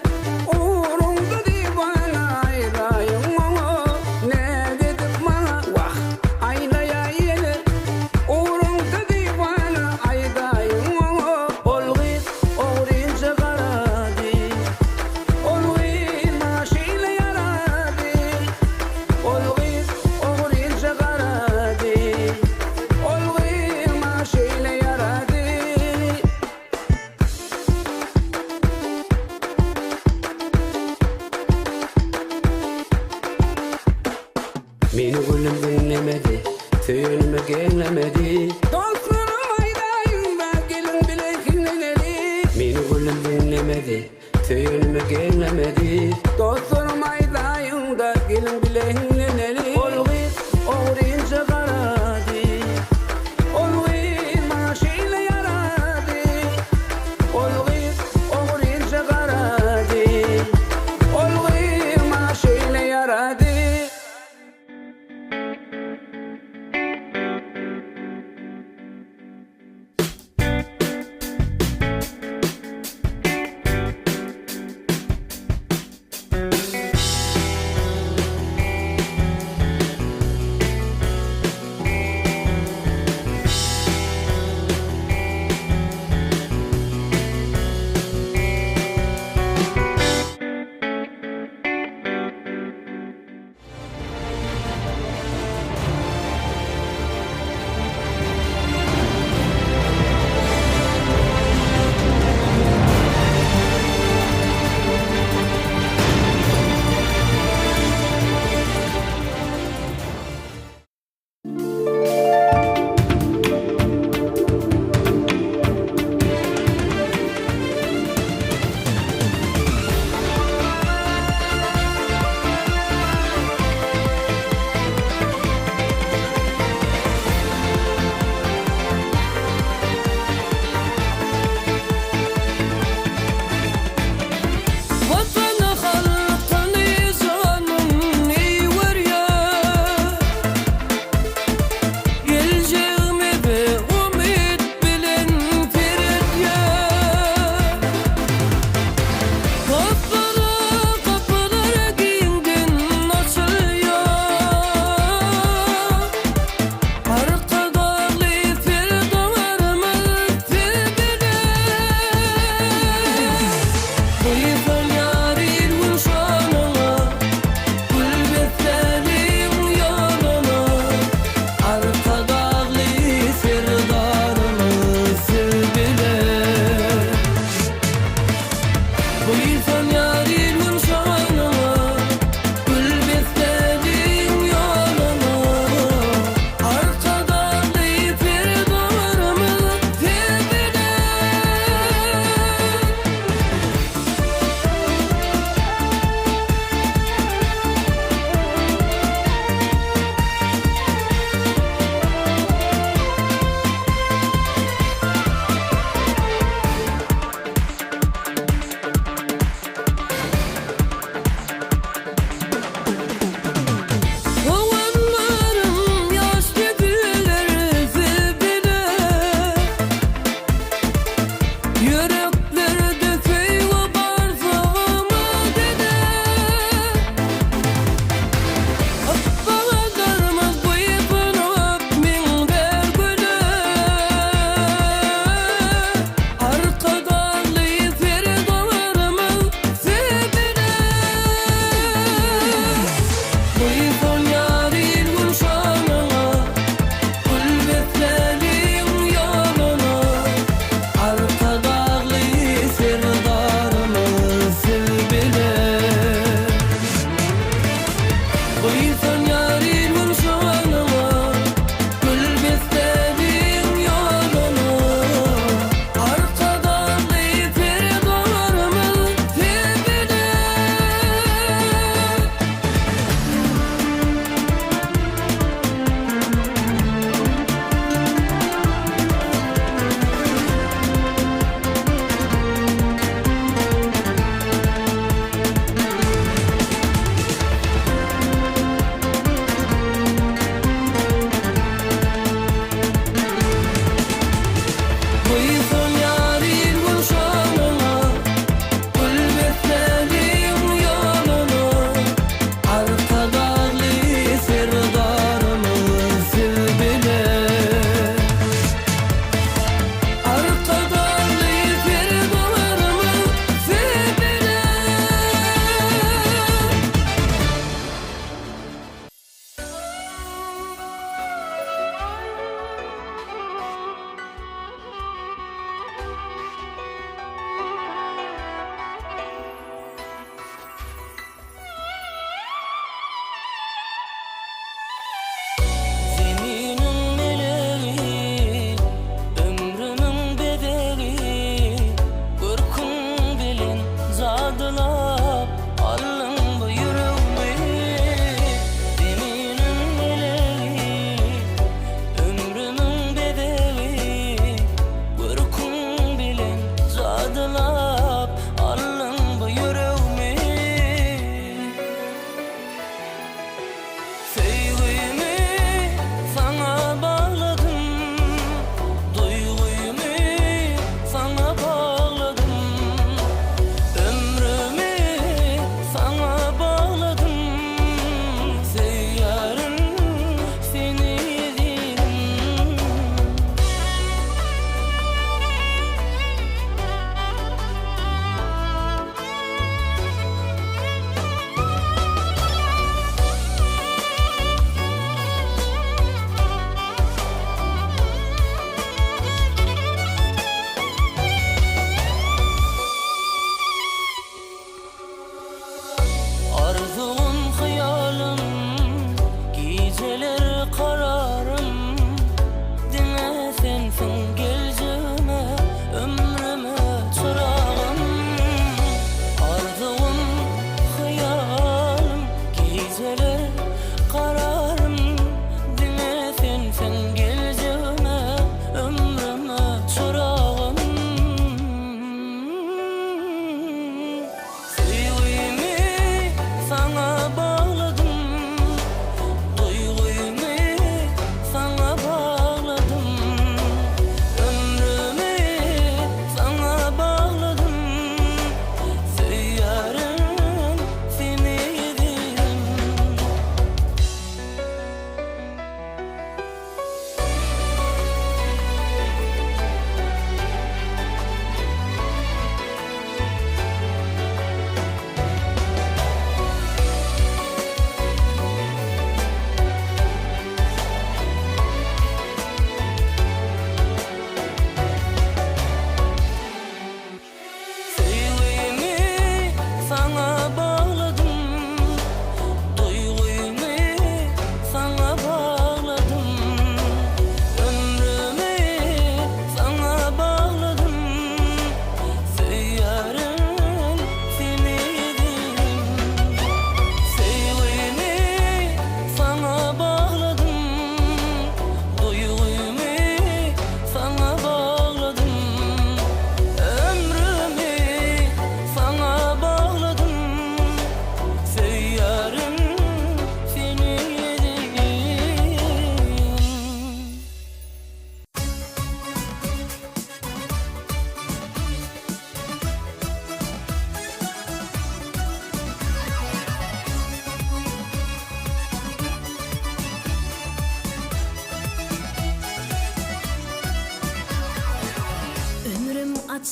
uğrumdu divana ayrayım ona. Ne dedik bana vah aynaya yine uğrumdu divana ayrayım ona. Olgit oğrince qaradi, Olgit maşile yaradı. olgit oğrince qaradi. Olgit maşile yaradı. Meni gülüm dinlemedi, tüyünüme gelmedi. Dostlarım aydayımda gelin bile kinleneli. Meni gülüm dinlemedi, tüyünüme gelmedi. Dostlarım aydayımda gelin bile kinleneli. Olgit oğrince qaradi, Olgit maşile yaradı. olgit oğrince qaradi. Olgit maşile yaradı.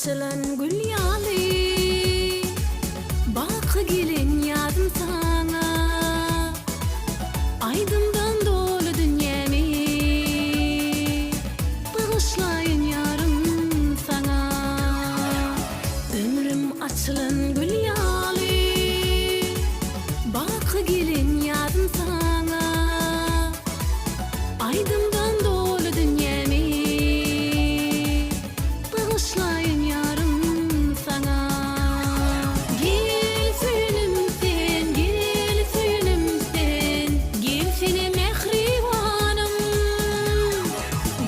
açılan gül yali Bak gelin yadım sana Aydımdan dolu dünyemi Bağışlayın yarım sana Ömrüm açılan gül yali Bak gelin yadım sana Aydımdan dolu dünyemi Bağışlayın yarım sana Gel suyunum sen, gel suyunum sen Gel seni mehribanım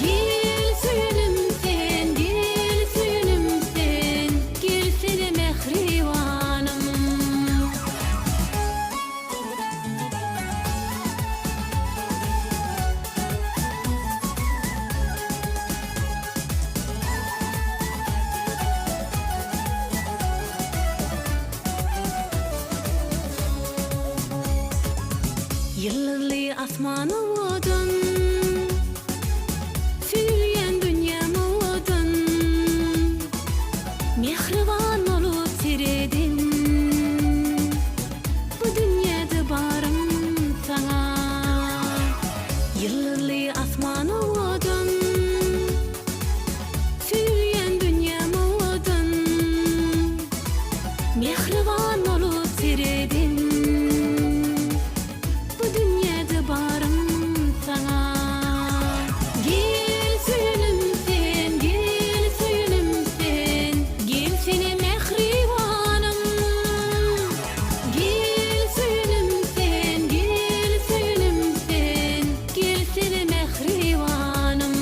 Gel suyunum sen, gel suyunum sen Gel seni mehribanım Yıllarlı asmanı odun Sürüyen dünyamı odun Mehriban olup siredin Bu dünyada barım sana Yıllarlı asmanı odun Sürüyen dünyamı odun Mehriban olup siredin Bu dünyada barım sana Gel suyunum sen, gel suyunum sen Gel seni mehribanım Gel suyunum sen, gel suyunum sen Gel seni mehribanım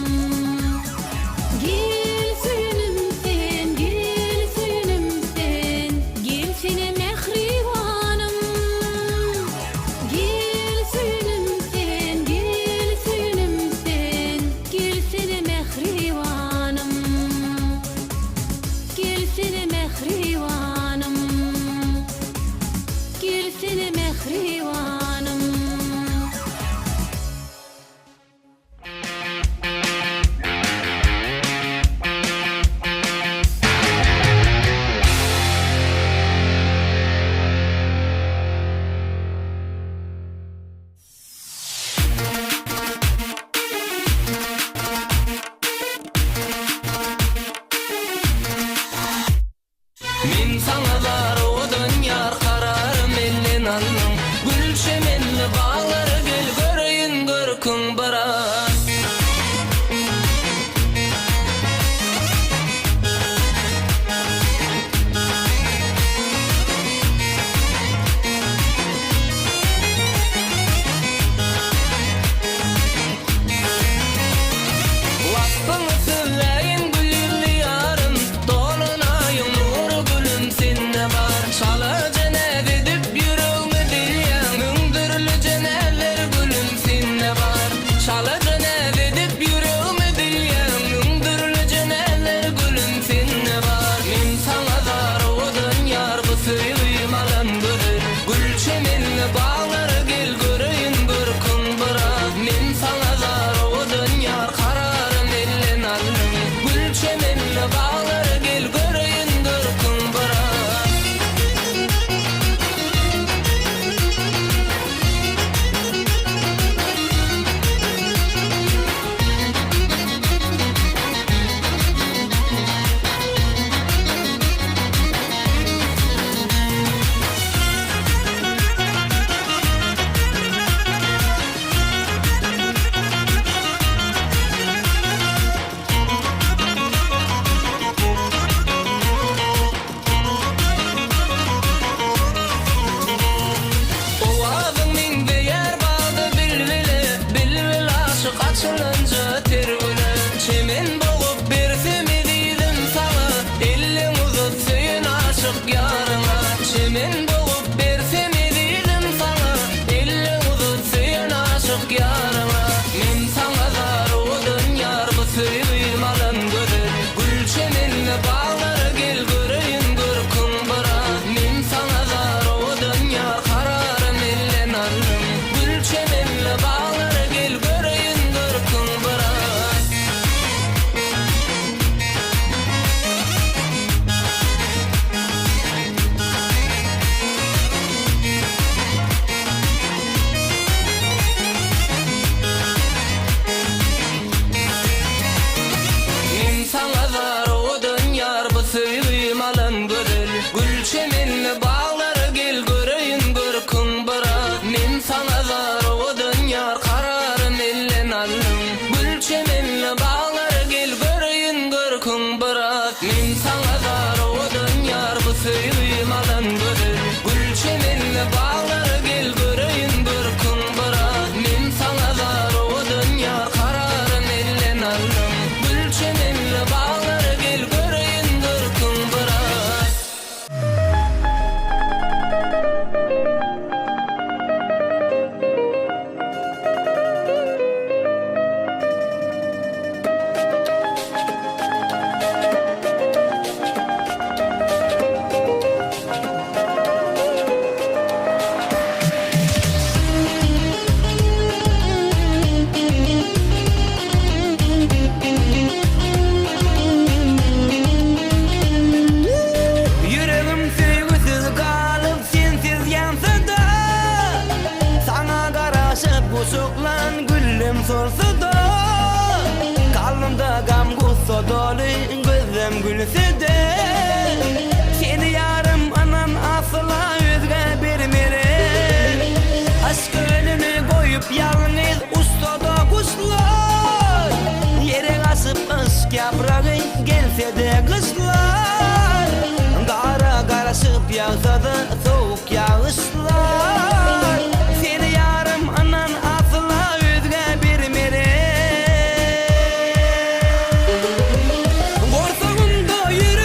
Gel suyunum sen, gel suyunum sen Gel seni mehribanım Gel suyunum sen, gel suyunum sen Gel seni mehribanım Gel seni mehribanım Gel seni mehribanım Min sanalar odun yar kararım elin alnım Gül çemenli bağları gel göreyim görkün baras Vaktını söyleyin gülümlü yarım Dolunayım nuru gülüm sinne var Şalı cenab edip yüreğimi diyen Ündürlü ceneller gülüm sinne var Şalı cenab edip yüreğimi diyen Ündürlü ceneller gülüm sinne var Min sana dar odun yar bu suyuyum alan gülür Gül çemenli bağları gel göreyim görkün bırak Min sana dar odun yar kararım elin alnım Gül çemenli bağları gel göreyim görkün bırak Ovadın min beyer bağdı bilvili Bilvil aşık açılınca tergülü Çemen boğup bersim ediydim sana Elin uzut suyun aşık yarına Çemen boğup bersim ediydim sana Elin uzut suyun aşık yarına Min sana dar odun yar bu suyuyum alan gödür Gül çemenli bağları gel göreyim görkün bırak Min sana dar odun yar kararım elin alnım Gül çemenli bağları gel göreyim görkün bırak söýümadan görer. Gül çemenli bağlar gel göreyin bir kumbara. Men sana dar o dünya kararın elden aldım. Gül çemenli bağlar gel göreyin bir kumbara. Yüreğim söýgüsiz galyp sensiz ýansada. Sana garaşyp guşuklan güllüm sorsuda. Kalbimde gam gussa doly gözüm gülsede. Seni yarım anan asla özge bermere. Aşk önüne koyup yalnız ustada kuşlar. Yere aşıp aşk yaprağı gelse de kışlar. Gara karışıp yağsa da soğuk yağışlar. Seni yarım anan asla özge bermere. Korsağımda yürü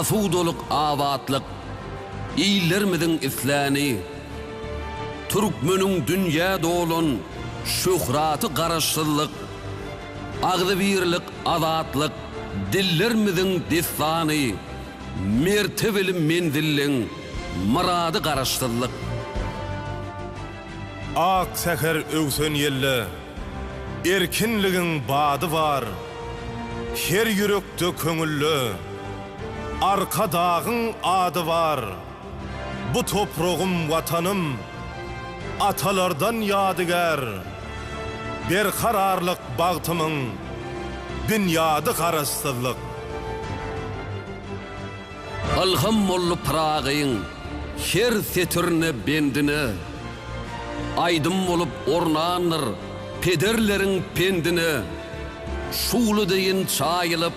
asudoluk avatlık, iyilermidin islani, Türkmenün dünya dolun şöhratı garaşsızlık, ağzı birlik azatlık, dillermidin distani, mertebeli mendillin maradı garaşsızlık. Ak seher öwsen yelle, erkinligin badı var, her yürekde köngüllü, arka dağın adı var. Bu toprağım vatanım, atalardan yadıgar, bir kararlık bağtımın, dünyadı karasızlık. Alham mollu prağıyın, her setirne bendine, aydın olup ornanır, pederlerin pendine, şuğlu deyin çayılıp,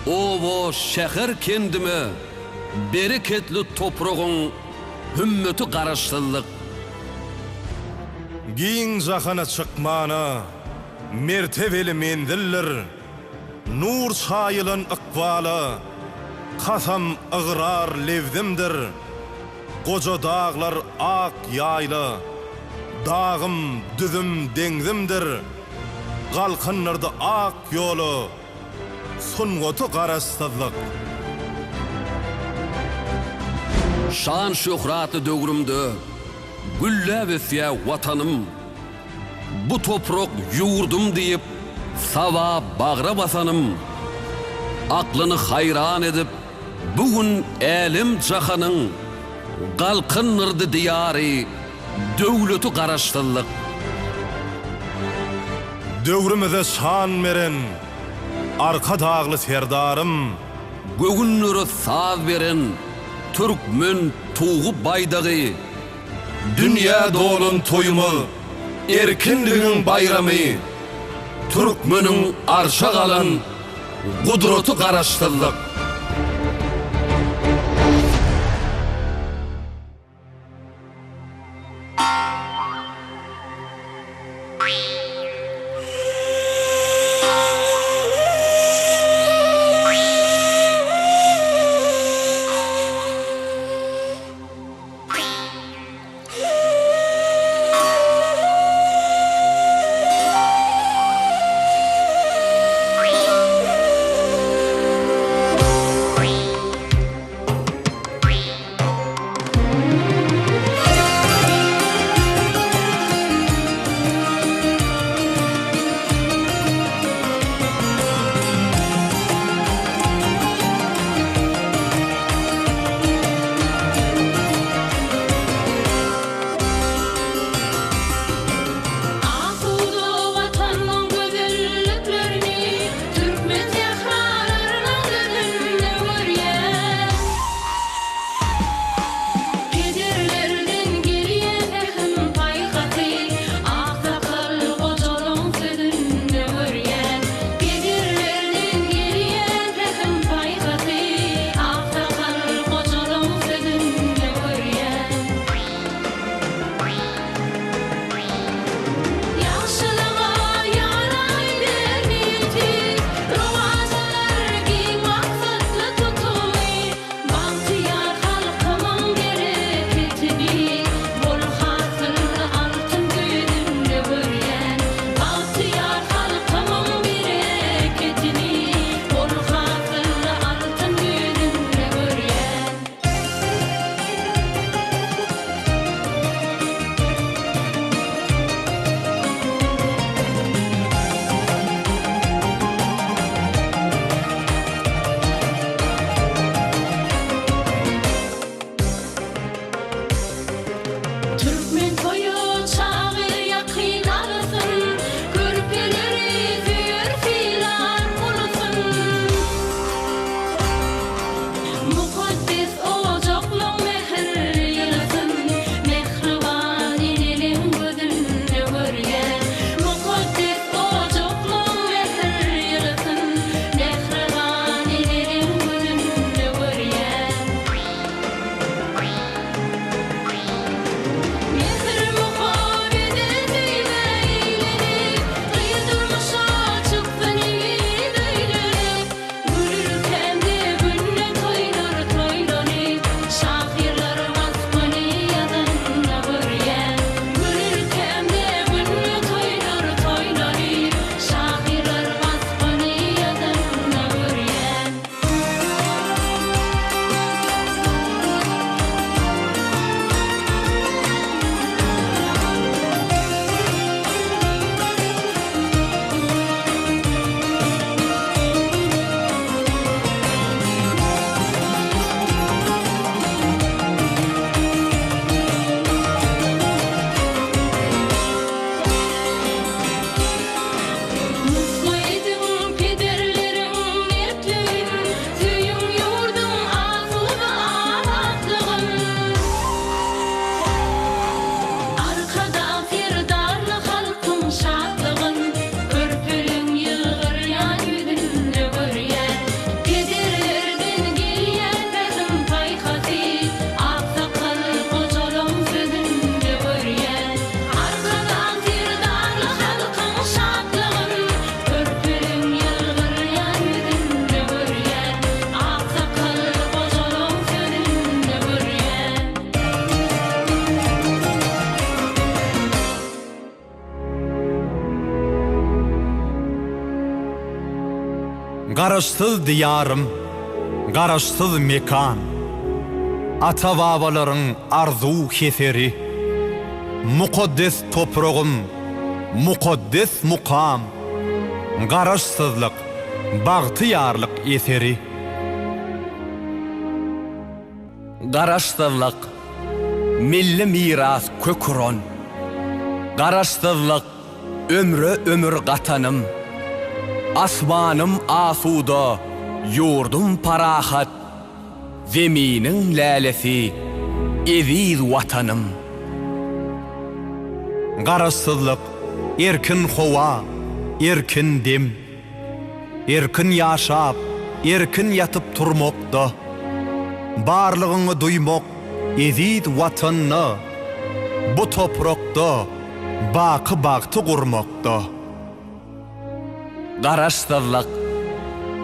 ovo şehir kendime, bereketli toprağın, hümmeti karışsızlık. Giyin zahana çıkmana, mertebeli mendiller, nur çayılın ıkbala, kasam ıgrar levdimdir. Koca dağlar ak yayla, dağım düzüm dengdimdir. Kalkınırdı ak yolu, sungotu karasızlık. Şan şöhratı dögrümdü, gülle vesya vatanım, bu toprak yurdum deyip, sava bağra basanım, aklını hayran edip, bugün elim cahanın, kalkınırdı diyarı, dövleti karıştırlık. Dövrümüze şan veren, arka dağlı serdarım, Gögünlürü saz veren, Türkmen tuğu baydağı, dünya dolun toyumu, erkinliğin bayramı, Türkmenin arşa kalan, kudreti karıştırlık. Garaşsyz diyarım, garaşsyz mekan. Ata babaların arzu keseri. Mukaddes toprağım, mukaddes mukam. Garaşsyzlyk, bagtiyarlyk eseri. Garaşsyzlyk, milli miras kökron. Garaşsyzlyk, ömrü ömür gatanım. Asmanım asuda, yurdum parahat. Zeminin lälesi, eziz vatanım. Garaşsyzlyk, erkin howa, erkin dem. Erkin yaşap, erkin yatıp turmokda. Barlygyny duymok, eziz watanny. Bu toprakda, baky bagty gurmokda. Garaşsyzlyk,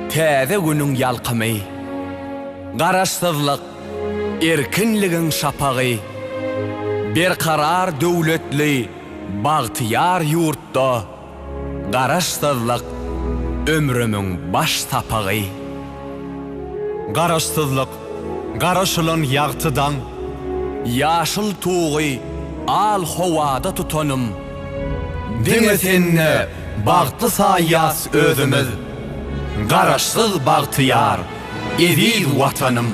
täze günüň ýalkymy. Garaşsyzlyk, erkinligiň şapagy. Bir karar döwletli, bagtyar ýurtda. Garaşsyzlyk, ömrümüň baş tapagy. Garaşsyzlyk, garaşylan ýagtydan. Ýaşyl tuğy, al howada tutanım. Diňe senne, bagty saýas özümiz. Garaşsyz bagtyar, eziz watanım.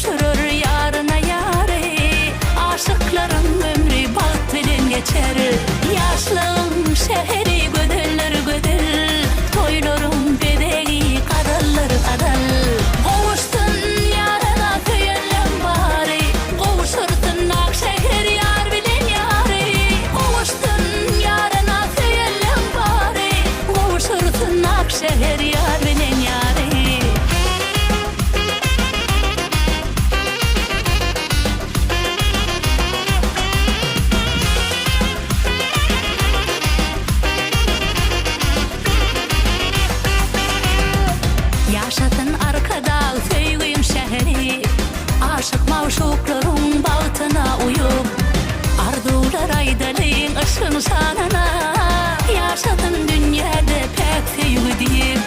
Gowşurur yarına yâre, aşıkların ömrü baht bilen geçer. Yaşlığım şehri gödüller gödül, toylarım bedegi kadallar kadal. Kovuştun yarına köyellem bari, kovuşurtun akşehir yar bilen yâre. Kovuştun yarına köyellem bari, kovuşurtun akşehir yar bilen yâre. Yaşadın arkada söygüyüm şehri, aşık mavşukların bağıtına uyup, ardular aydalıyın ışın sanana. Yaşadın dünyada pek söygü deyip,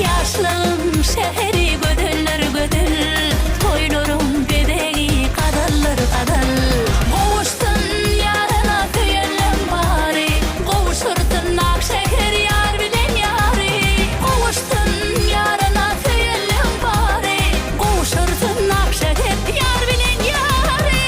yaşlığım şehri gödüller gödül, toylarım bedegi kadallar kadal. Kovuştun yarına köyellem bari, kovuşurtun akşehir yar bilen yari. Kovuştun yarına köyellem bari, kovuşurtun akşehir yar bilen yari.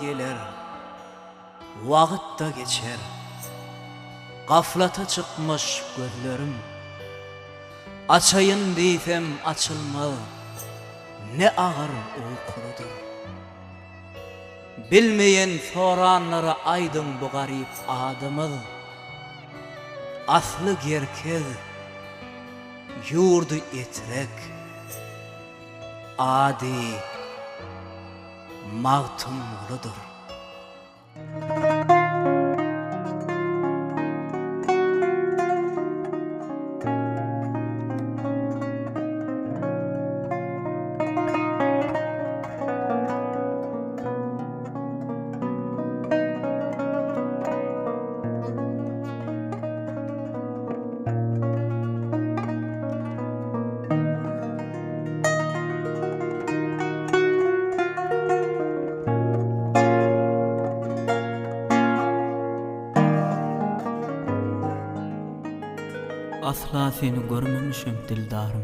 geler, wagt da geçer. Gaflata çıkmış gözlerim, açayın diysem açılma, ne ağır uykuludur. Bilmeyen soranlara aydın bu garip adımı, aslı gerkez, yurdu etrek, adi mağtumludur. Asla seni görmemişim dildarım.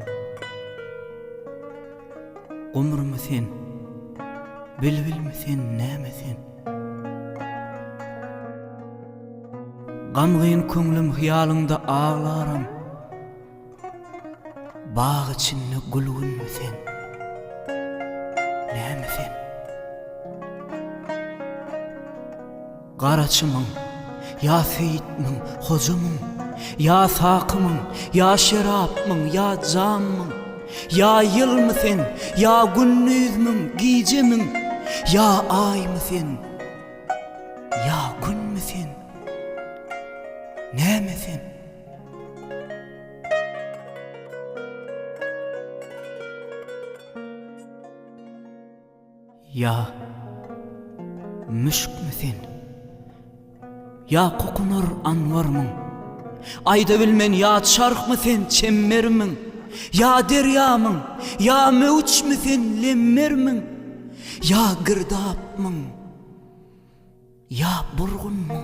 Umur mu sen, bilbil mi sen, näme sen? Gamgyn köňlüm hyalynda ağlarım. Bağ içinde gülgün mi sen, näme sen? Garaçymyň, ya seyitmiň, hojamyň, ya sakımın, ya şerapmın, ya camın, ya yıl mısın, ya günnüzmün, giycemin, ya ay mısın, ya gün müsün, ne misin? Ya müşk müsün, ya kokunur anvarmın, ayda bilmen ya çark mı sen çemmer min, ya deryamın, ya mevç mü sen lemmer min, ya girdap min, ya burgun min,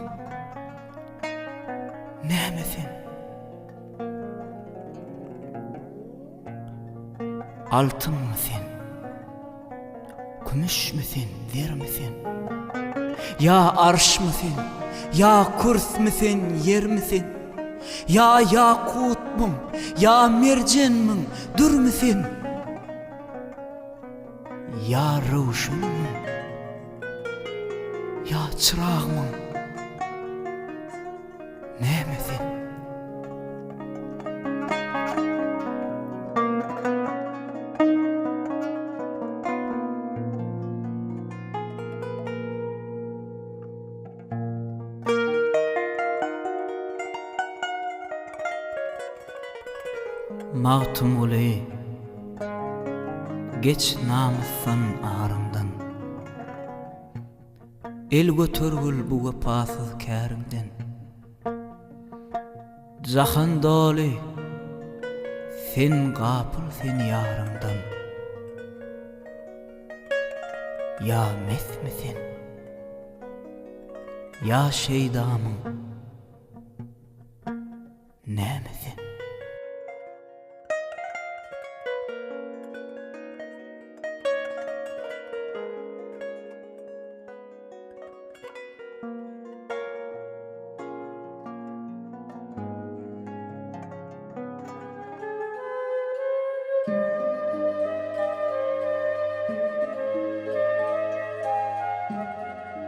näme sen? Altın mı sen, kümüş mü sen, zer mi sen? Ya arş mı sen, ya kurs mı sen, yer mi sen? Ya yakutmun, ya mercenmin, dur müsin? Ya ruşunmun, ya çırağmın, ne misin? Mağtum oley, geç namussan ağrımdan, el götürgül bu vefasız kârimden. Jahan doli, sen gapıl sen yarımdan. Ya mes misin, ya şeydamın, ne misin?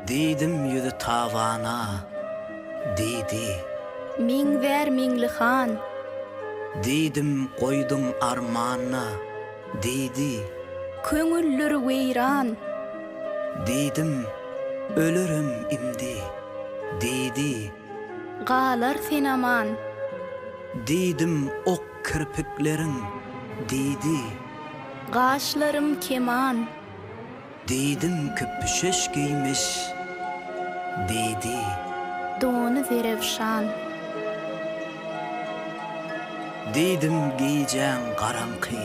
Didim yüzü tavana, didi. Min ver minli han. Didim koydum armana, didi. Köngüllür veyran. Didim ölürüm imdi, didi. Galar sen aman. Didim ok kirpiklerin, didi. Gaşlarım keman. Didim köpüşeş giymiş, didi. Donu zerevşan. Didim giyeceğin karanqı,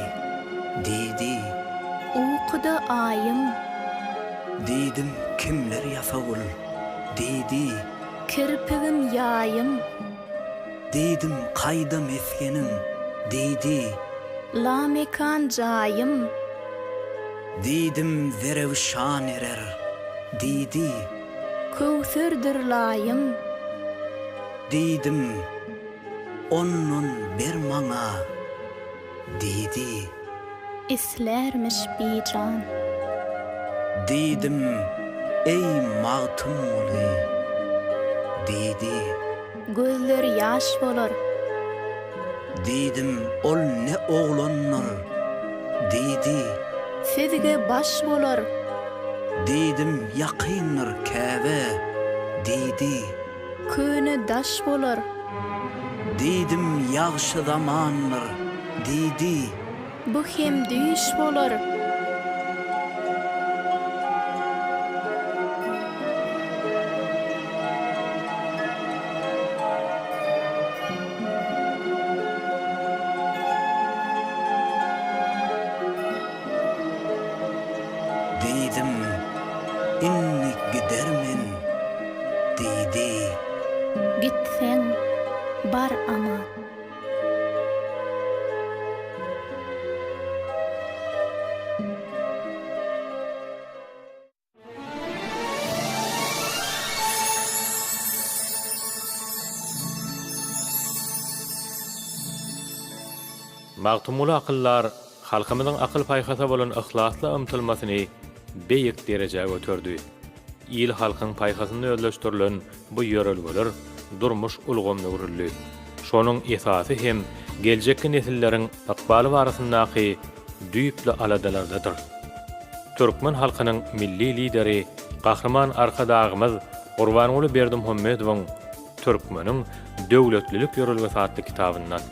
didi. Uykuda ayım. Didim kimler yasavul, didi. Kirpigim yayım. Didim kayda meskenin, didi. La mekan cayım. Didim zerevşan erer, Didi, Köwsürdir layım, didim, onun bir maňa. Didi, islermiş bican. didim, ey magtym oly. Didi, Gözleri yaş bolar, didim, ol ne oglanlar. Didi, sizge baş bolar. didim, ýakynlar käbe. Didi, Köne daş bolar, didim, ýagşy zamanlar. Didi, bu hem düýüş bolar. didim, inni gidermin. Didi, Gitsen bar ama. Magtumul akyllar halkymyzyň akyl paýhata bolan ihlasly ymtylmasyny beýik derejäge götürdi. İl halkyň paýhasyny özleşdirilen bu ýörelgeler durmuş ulgamly urildi. Şonuň esasy hem geljekki nesilleriň akbaly barasyndaky düýpli aladalardadyr. Türkmen halkynyň milli lideri, gahrman arkadagymyz Gurbanuly Berdimuhammedowyň Türkmeniň döwletlilik ýörelgesi adly kitabyndan.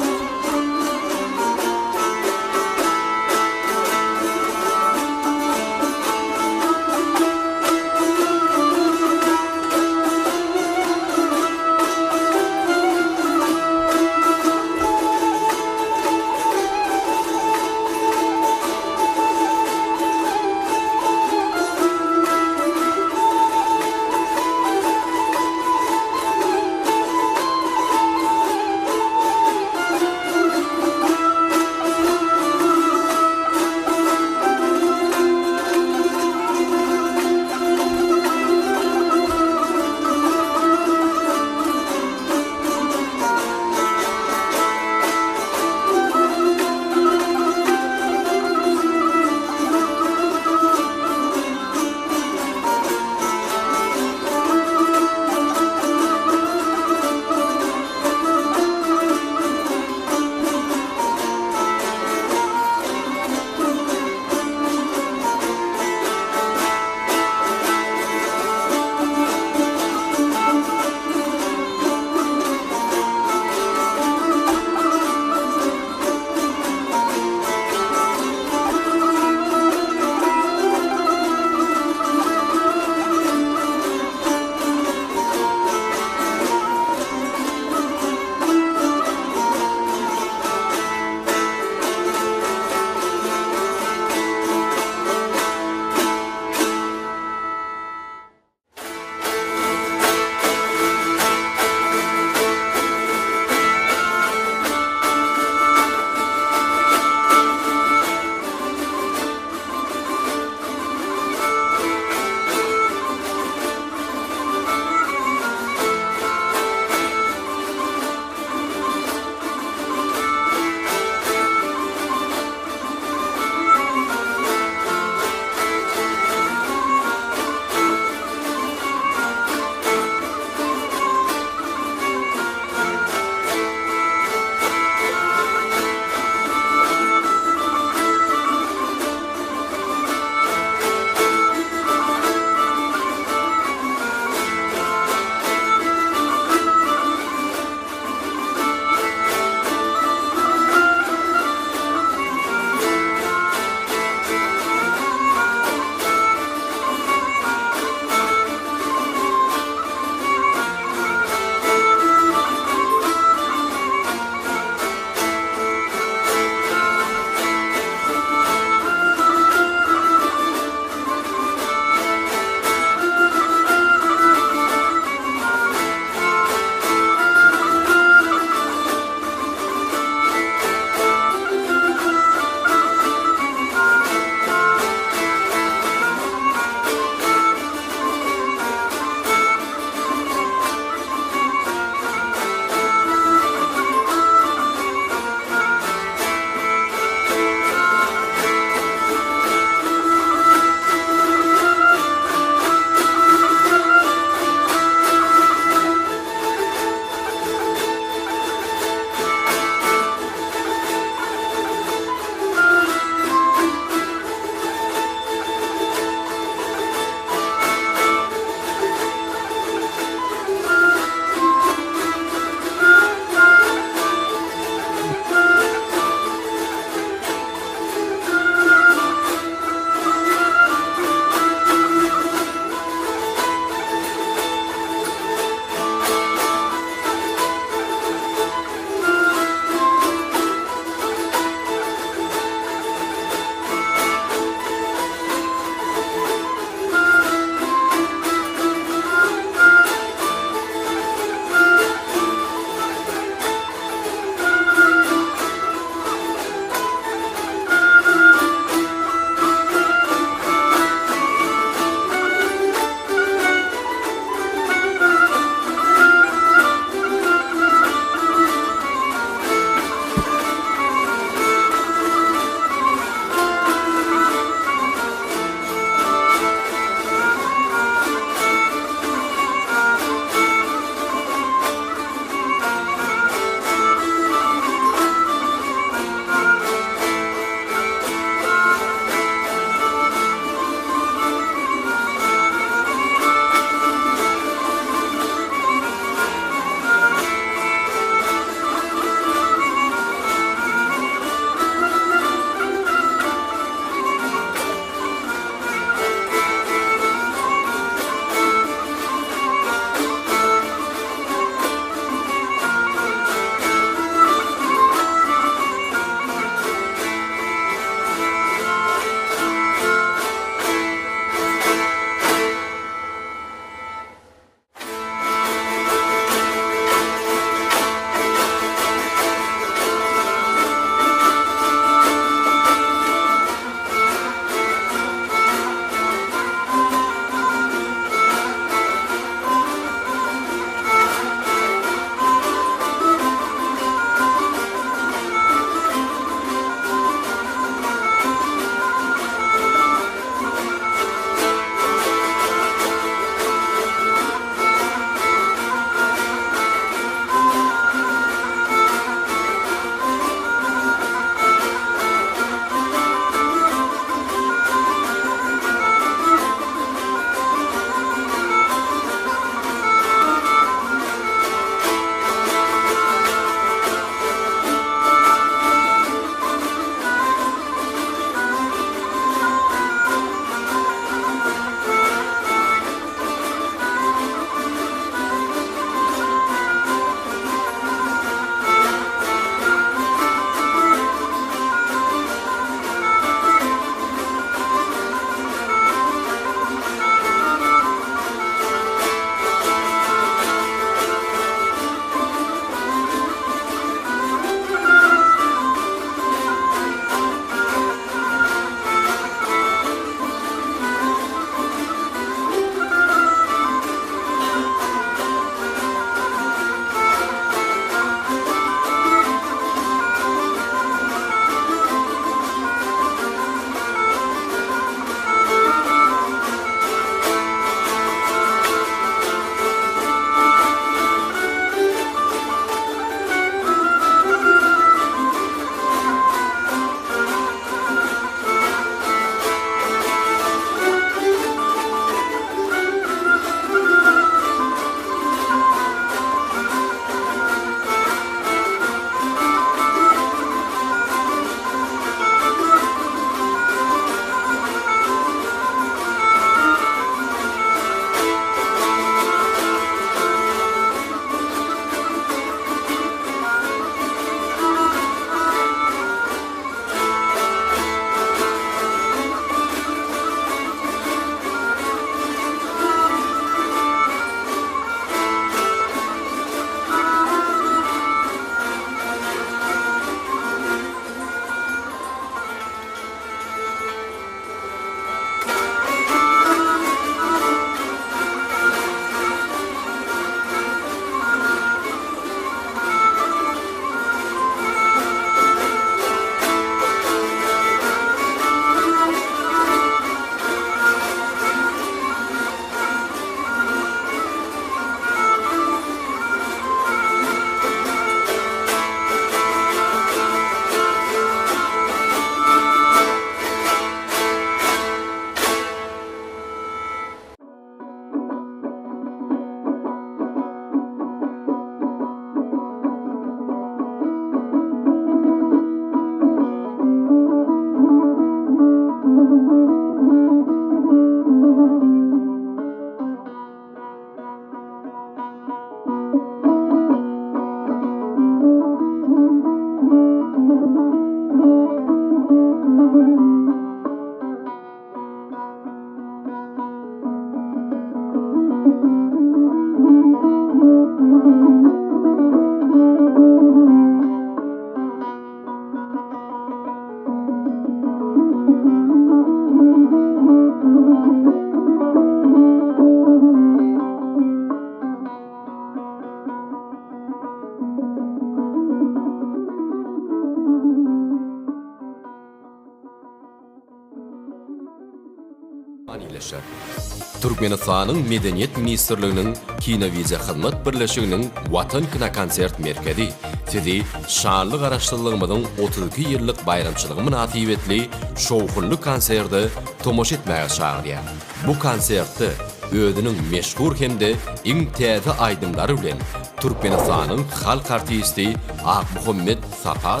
Türkmenistanyň Medeniyet Ministrliginiň Kinoviziya Hyzmat Birleşiginiň Watan Kina Konsert Merkezi sizi şanly garaşdyrlygymyzyň 32 ýyllyk bayramçylygy münasibetli şowhunly konserdi tomoş etmäge çagyrýar. Bu konsertde özüniň meşhur hemde iň täze aýdymlary bilen Türkmenistanyň halk artisti Akmuhammed Sapar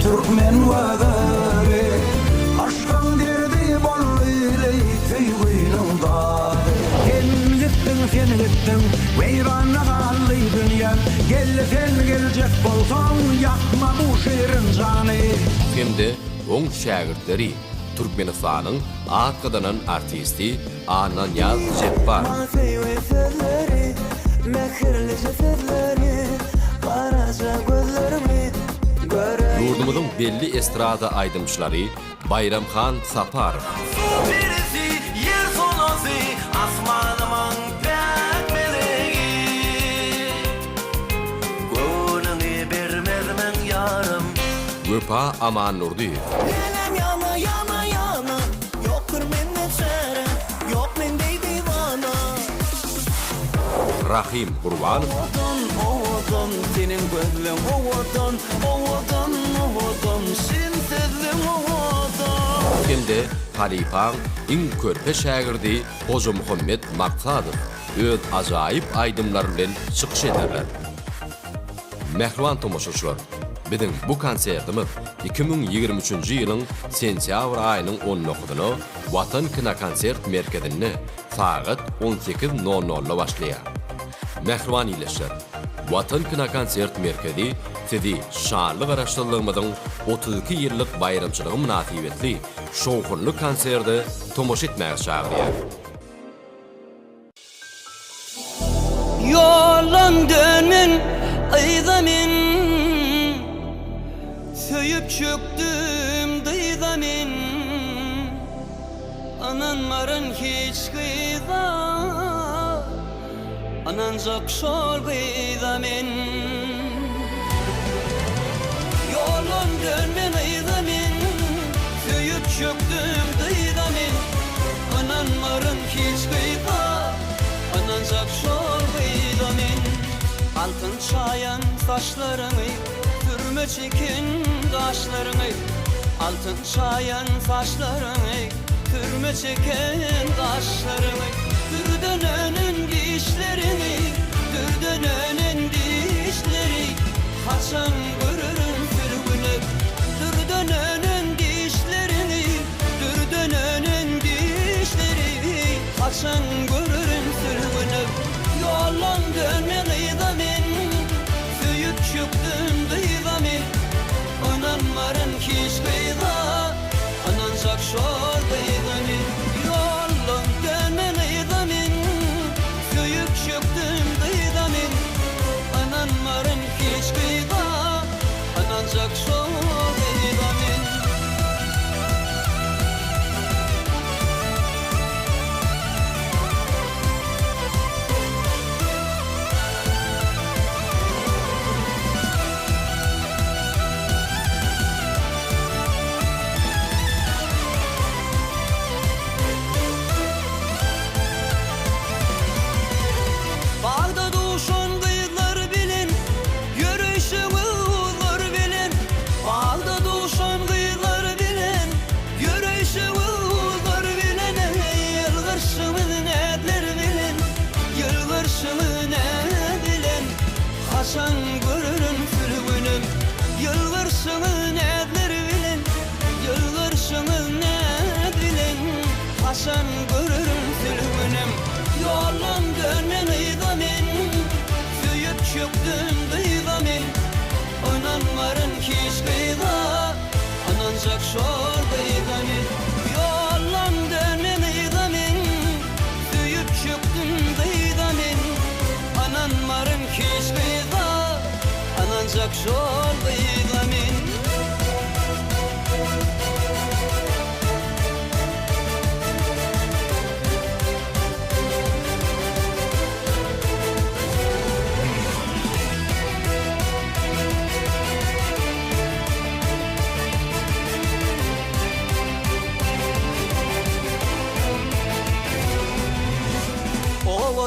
Türkmen wagare aşkın derdi bollyle feywinunda sen gittin veyrana gally dünya gel sen gelecek bolsaň yakma bu şeýrin jany hemde oň şägirtleri Türkmenistanyň atgydanan artisti Ananyaz Jetbar Yurdumuzun belli estrada aydımçıları Bayramxan Saparov. Birisi yer sonası asmanımın pek meleği Gönlünü vermezmen yarım Göpa Aman Nurdiyev. Elem yana yana yana yoktur mende çare yok mende divana Rahim Gurbanov. Ovadan senin gözlüm ovadan sen sezlim ovadan Hemde Halipaň iň körpe şägirdi Hoca Muhammed Maqsadov öz ajaýyp aýdymlary bilen çykyş ederler. Mehriban tomoşaçylar, biziň bu konsertimiz 2023-nji ýylyň sentýabr aýynyň 10-nyny Watan Kina Konsert Merkezinde saat 18:00-da başlaýar. Mehriban ýyleşler, Watan Kina Konsert Merkezi sizi şanly garaşdyrlygymyzyň 32 ýyllyk bayramçylygy münasibetli şowhunly konserdi tomoş etmäge çagyrýar. Yolun dönmün aydamin Söyüp çöktüm dıydamin Ananmarın hiç kıyda Anancak şol kıydamin Yolun dönmün aydamin Söyüp çöktüm dıydamin Ananmarın hiç kıyda Anancak şol kıydamin Altın çayan saçlarını Türme çekin kaşlarını Altın çayan saçlarını Türme çeken kaşlarını Dürdönönün dişlerini Dürdönönün dişleri Haçan görürüm sürgünü Dürdönönün dişlerini Dürdönönün dişleri Haçan görürüm sürgünü Yolun dönmen ıydamin Söyüp çöktüm dıydamin Ananmarın hiç kıyda Anancak şol dıydamin Yolun dönmen ıydamin Söyüp çöktüm dıydamin Ananmarın hiç kıyda Anancak şol dıydamin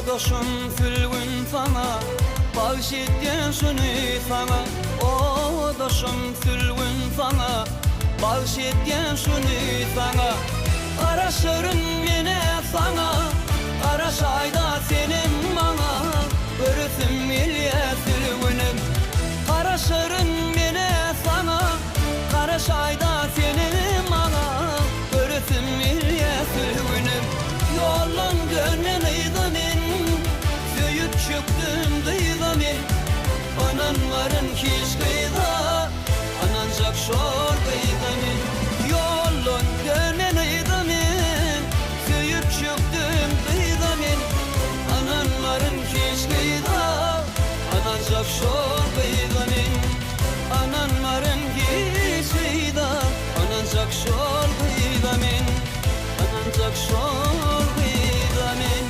doşum sülgün sana Bağışetyen şunu sana O doşum sülgün sana Bağışetyen şunu sana Araşırım yine sana Araşayda senin bana Görüsüm ilye sülgünüm Araşırım yine sana Karaşayda senin bana Görüsüm ilye sülgünüm Yolun gönlüneydamin Söyüp çöktüm dıydamin Ananların hiç kıyda Anancak şor dıydamin Yolun gönlüneydamin Söyüp çöktüm dıydamin Ananların hiç kıyda Anancak şor dıydamin Ananların hiç kıyda Anancak şor dıydamin Anancak şor dıydamin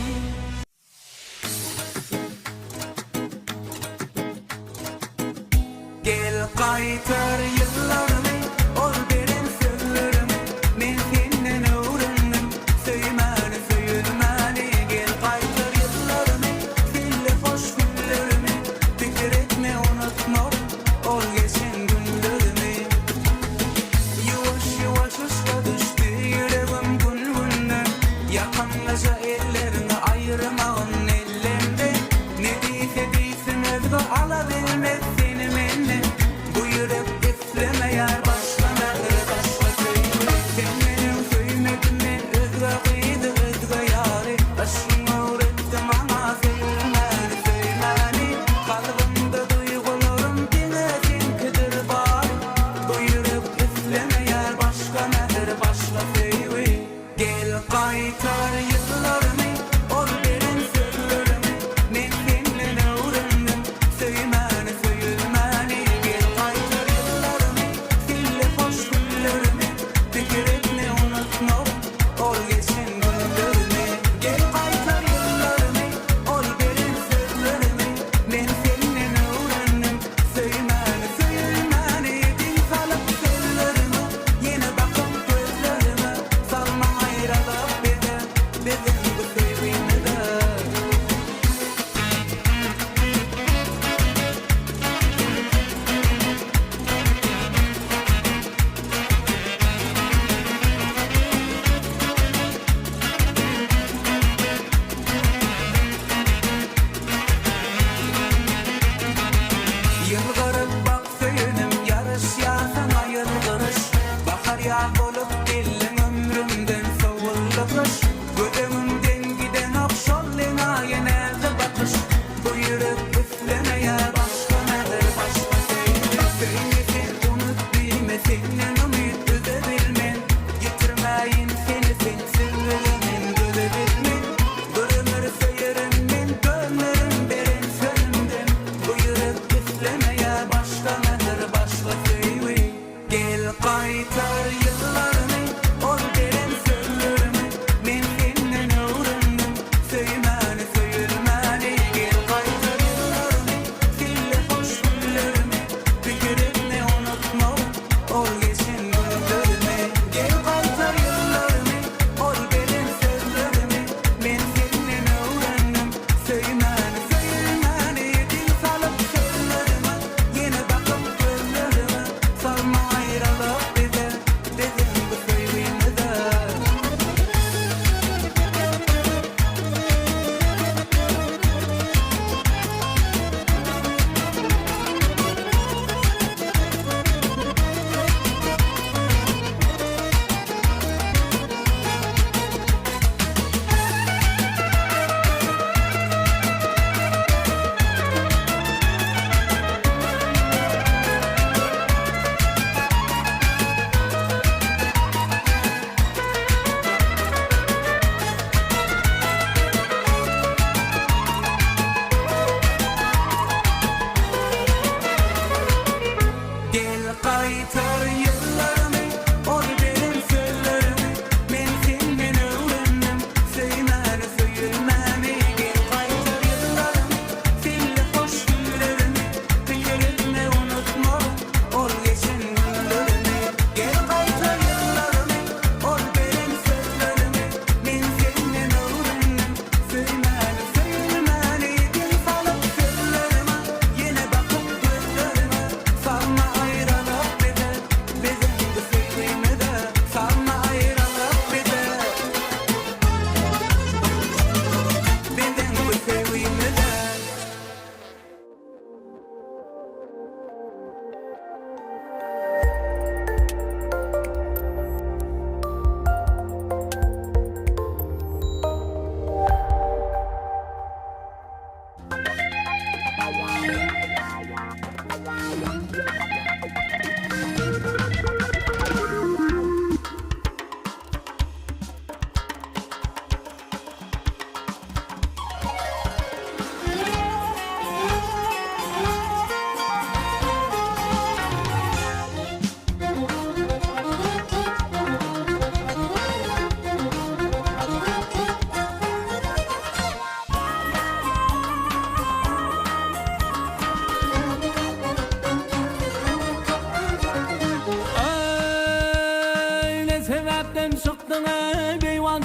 Gel kaytar yıllarımı Ol benim sözlerimi Men senden öğrendim Söymeni söyülmeni Gel kaytar yıllarımı Sille hoş günlerimi Fikir etme unutma Ol geçen günlerimi Yavaş yavaş ışka düştü Yüreğim gün günden Yakınlaşa ellerini ayırmağın ellerinde Ne deyse deysin özgü alabilmez seni menden Bu yürek üfleme yar başlamadır başla söyle Sen benim söylemedim ben özgü kıydı özgü yari Aşkımı öğrettim ama söylemeni söylemeni Kalbimde duygularım dinlesin kıdır bari Bu yürek üfleme yar başlamadır başla söyle Gel kaytar yıllarımı Ol benim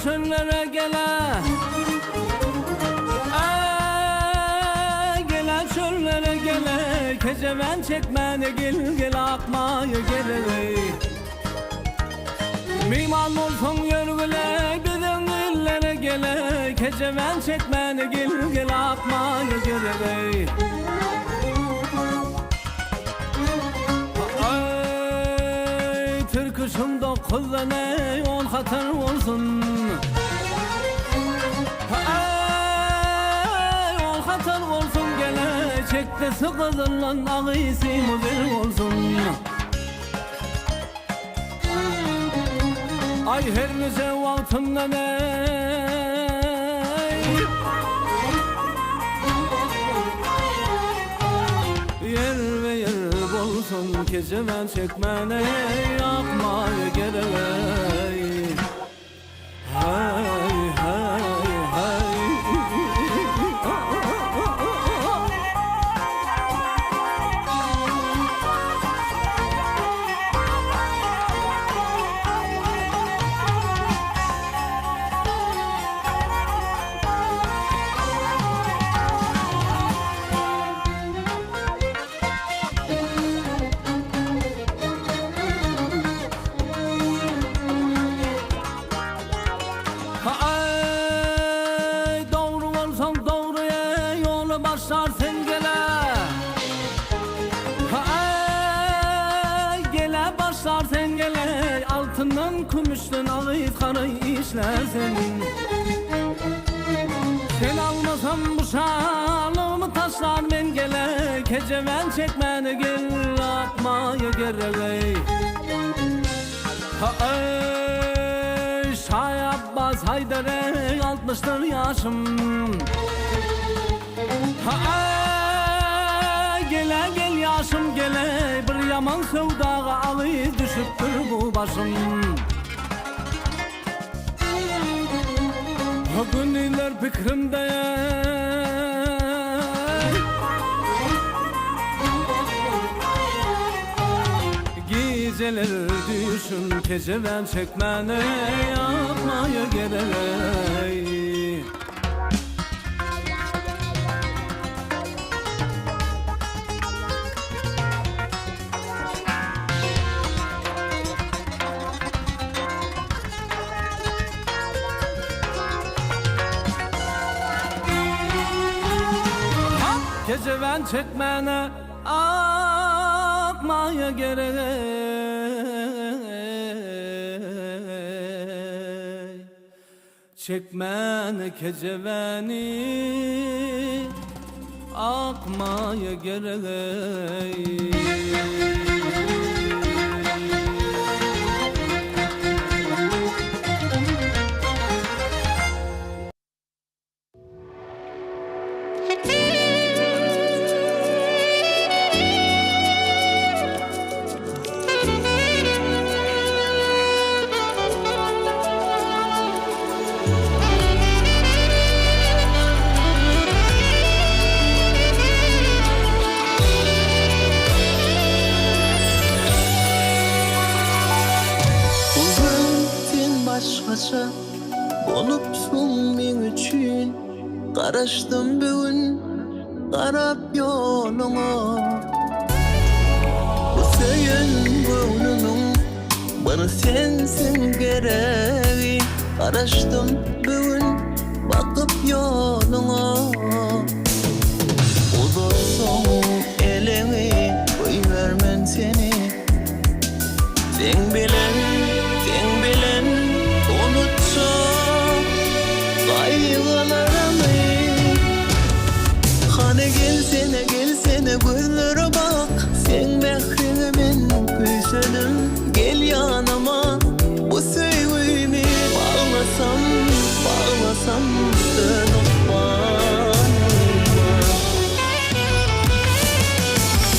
çöllere gele Gele çöllere gele Keceven çekmene gel akmaya gele Miman olsun yörgüle Bizim illere gele Keceven çekmene gel akmaya gele Türküşümde kızına on hatır olsun on hatır olsun gelecekte sıkıdırlan ağısı müdür olsun Ay her müze altından Yer ve yer bolsun Keceven çekmene yakmaya gerek Hay hay hay Başlar sen gele Gele başlar sen gele Altından kümüşten ağıt karı işlersin Sen almasam bu şalımı taşlar ben gele Keceven çekmene gel atmaya gerek Şah Abbas Haydar'e 60'tır yaşım Gele gel yaşım gele Bir yaman sevdağa alıp düşüptür bu başım Günler fikrimde Geceler düşün Keceven çekmene yapmaya gerek Keceven çekmene akmaya gerek Çekmene keceveni akmaya gerek Başkaça olupsun men üçün Qaraşdım bugün qarap yoluna Bu söyün gönlünün bana sensin gereği Qaraşdım bugün bakıp yoluna Uzatsan elini koyvermen seni Sen bilen Gelsene gözlere bak Sen behrime küsünüm Gel yanıma Bu sevgimi bağlasam dönüp bana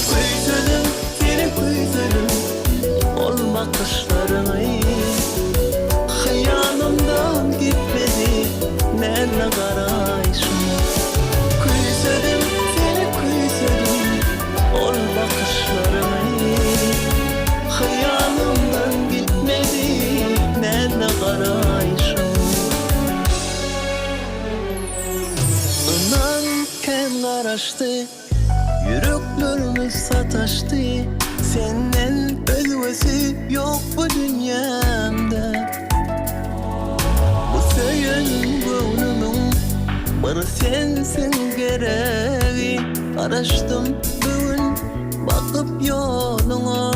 Küsünüm seni küsünüm Ol bakışlarını Hıyanımdan gitmedi Nerede karayışım Küsünüm garaşdy, yüreklerimiz sataşdy. Senden özgesi yok bu dünyamda. Bu söylenin gönlümün bana sensin gereği. Araştım bugün bakıp yoluna.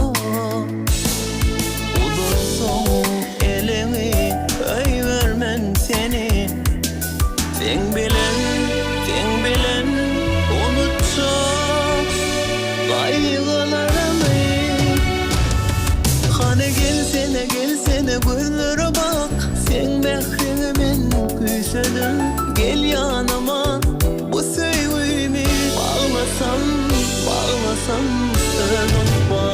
Udursun elini, öy vermen seni. Sen bilen unutacak kaygılarımı. Hani gelsene gözlere bak. Sen mehrini ben küysedim. Gel yanıma bu sevgimi bağlasam unutma.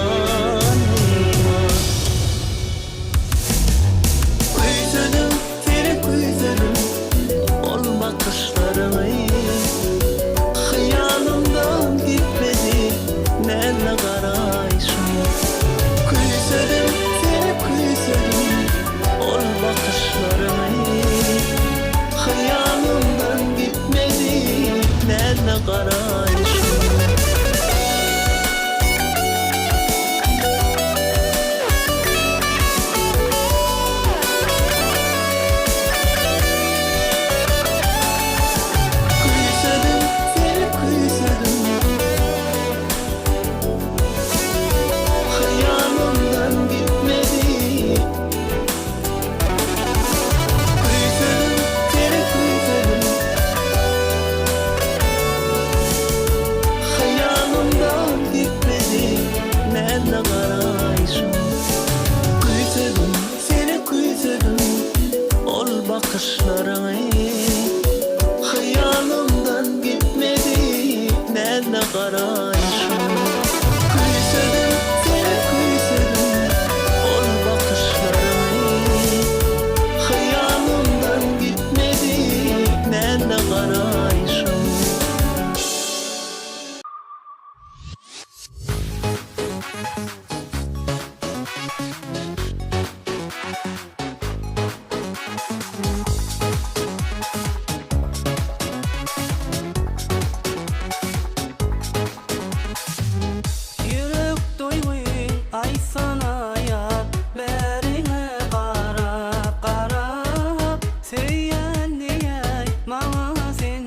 Küysedim, seni küysedim. Ol bakışlarımı hıyalımdan gitmedi nerede karayışım. Küysedim, seni küysedim. Ol bakışlarımı hıyalımdan gitmedi nerede karayışım. Bakışlarını hıyalımdan gitmedi nerede karayışım. Küysedim, seni küysedim. Ol bakışlarını hıyalımdan gitmedi nerede karayışım. Söýändiýäý maňa sen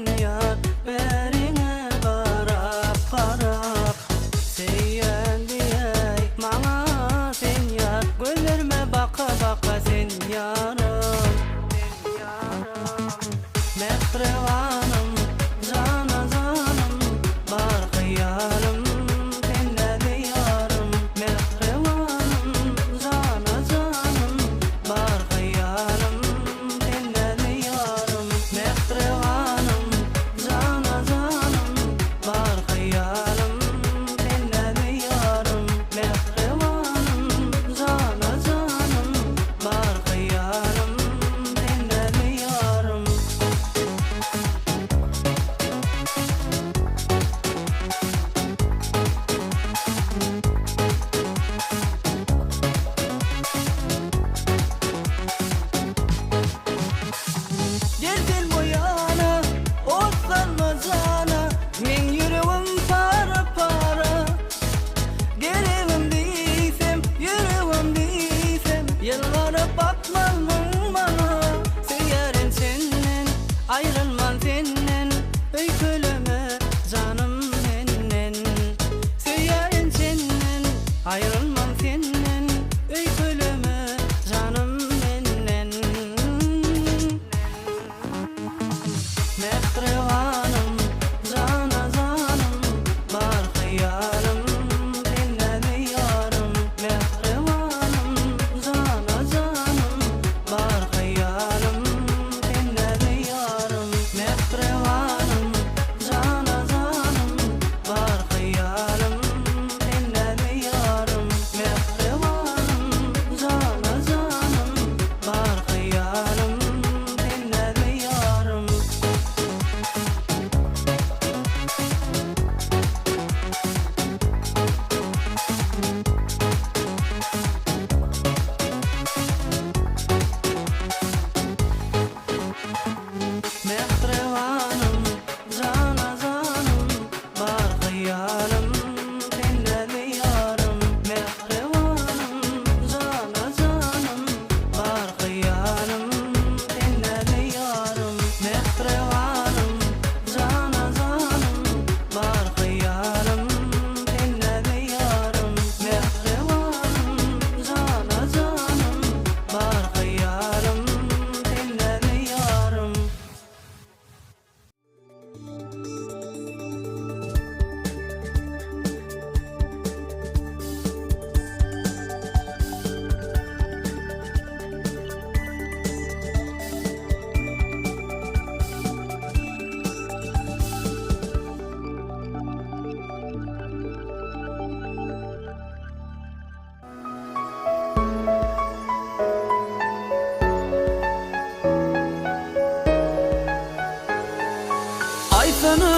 sana,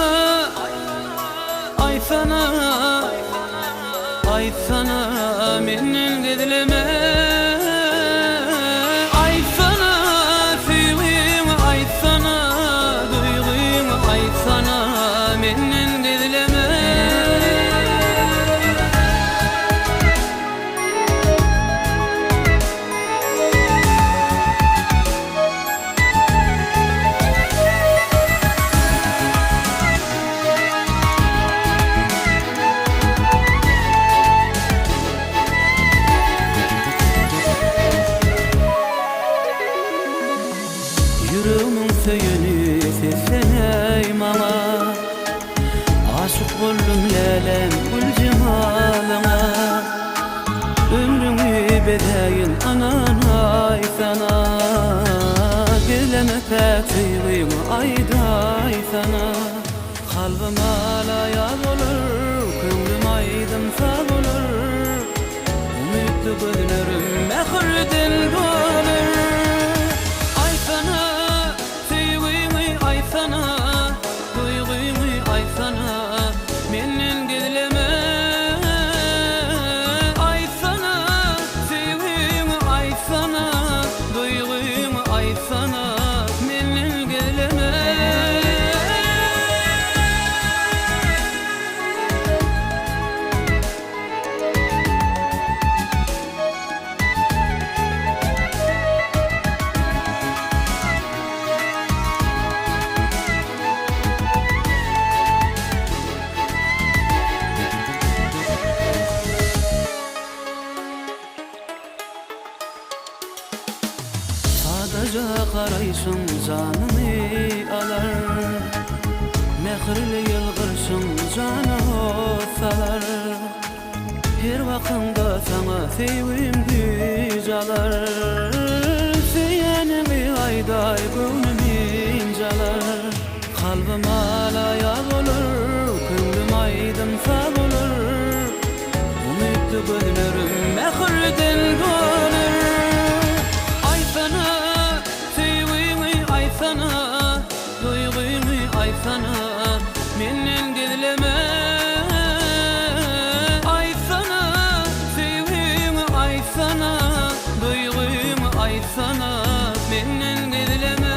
ay sana, ay sana menin gedileme. Ay sana sevgim, ay sana duygum, ay sana menin gedileme. Yüreğimin söyünü sesleney mama, aşık oldum lelem gül cemalına. Ömrümü bedeyin anan ay sana, geleme pek sevgim ayday sana. Kalbim hala yaz olur, kömrüm aydın sağ olur. Ümitli gözlerim mehirden dolur. Ay sana sevgimi, ay sana duygumi, ay sana menin gedileme. Ay sana sevgimi, ay sana duygumi, ay sana menin gedileme. Sadece karayışın canımı alar, mehirli yılgırsın canı salar. Her vakında sana sevgim gücalar, seyenimi ayday gönlüm incalar. Kalbim hala yaz olur, kömrüm aydın sağ olur. Ümitli gözlerim mehirden dolur. Ay sana sevgimi, ay sana duygumi, ay sana menin gedileme. Ay sana sevgimi, ay sana duygumi, ay sana menin gedileme.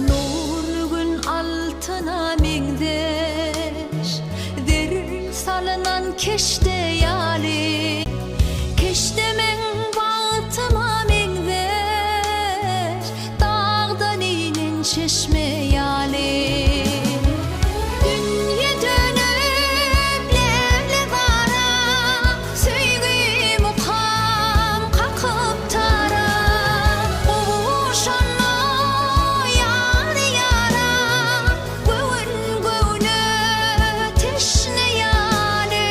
Nurlu gün altına mingdeş, derin salınan keşte yali. Keştemen bağıtıma mingdeş, dağdan inin çeşme yali. Dünya dönüp levle vara, söygü mukam kakıp tara. Uvuşanla yar yara, göğün göğüne teşne yali.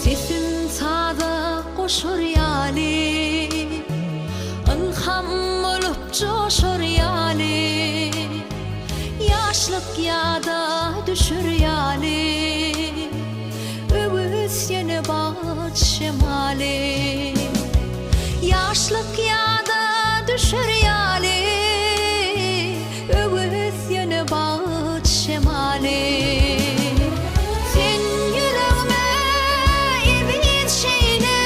Sesim sada koşur yali, ilham olup coşur yali. Yaşlık yada düşür yali, öbüs yine bağıt şemali. Yaşlık yada düşür yali, öbüs yine bağıt şemali. Sen yüreğime evin şeyle,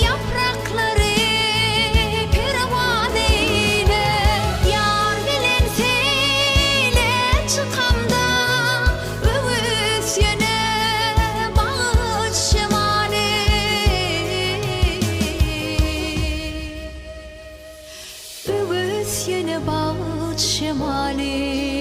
yaprakları pervane eyle. yeni bağıt şemali.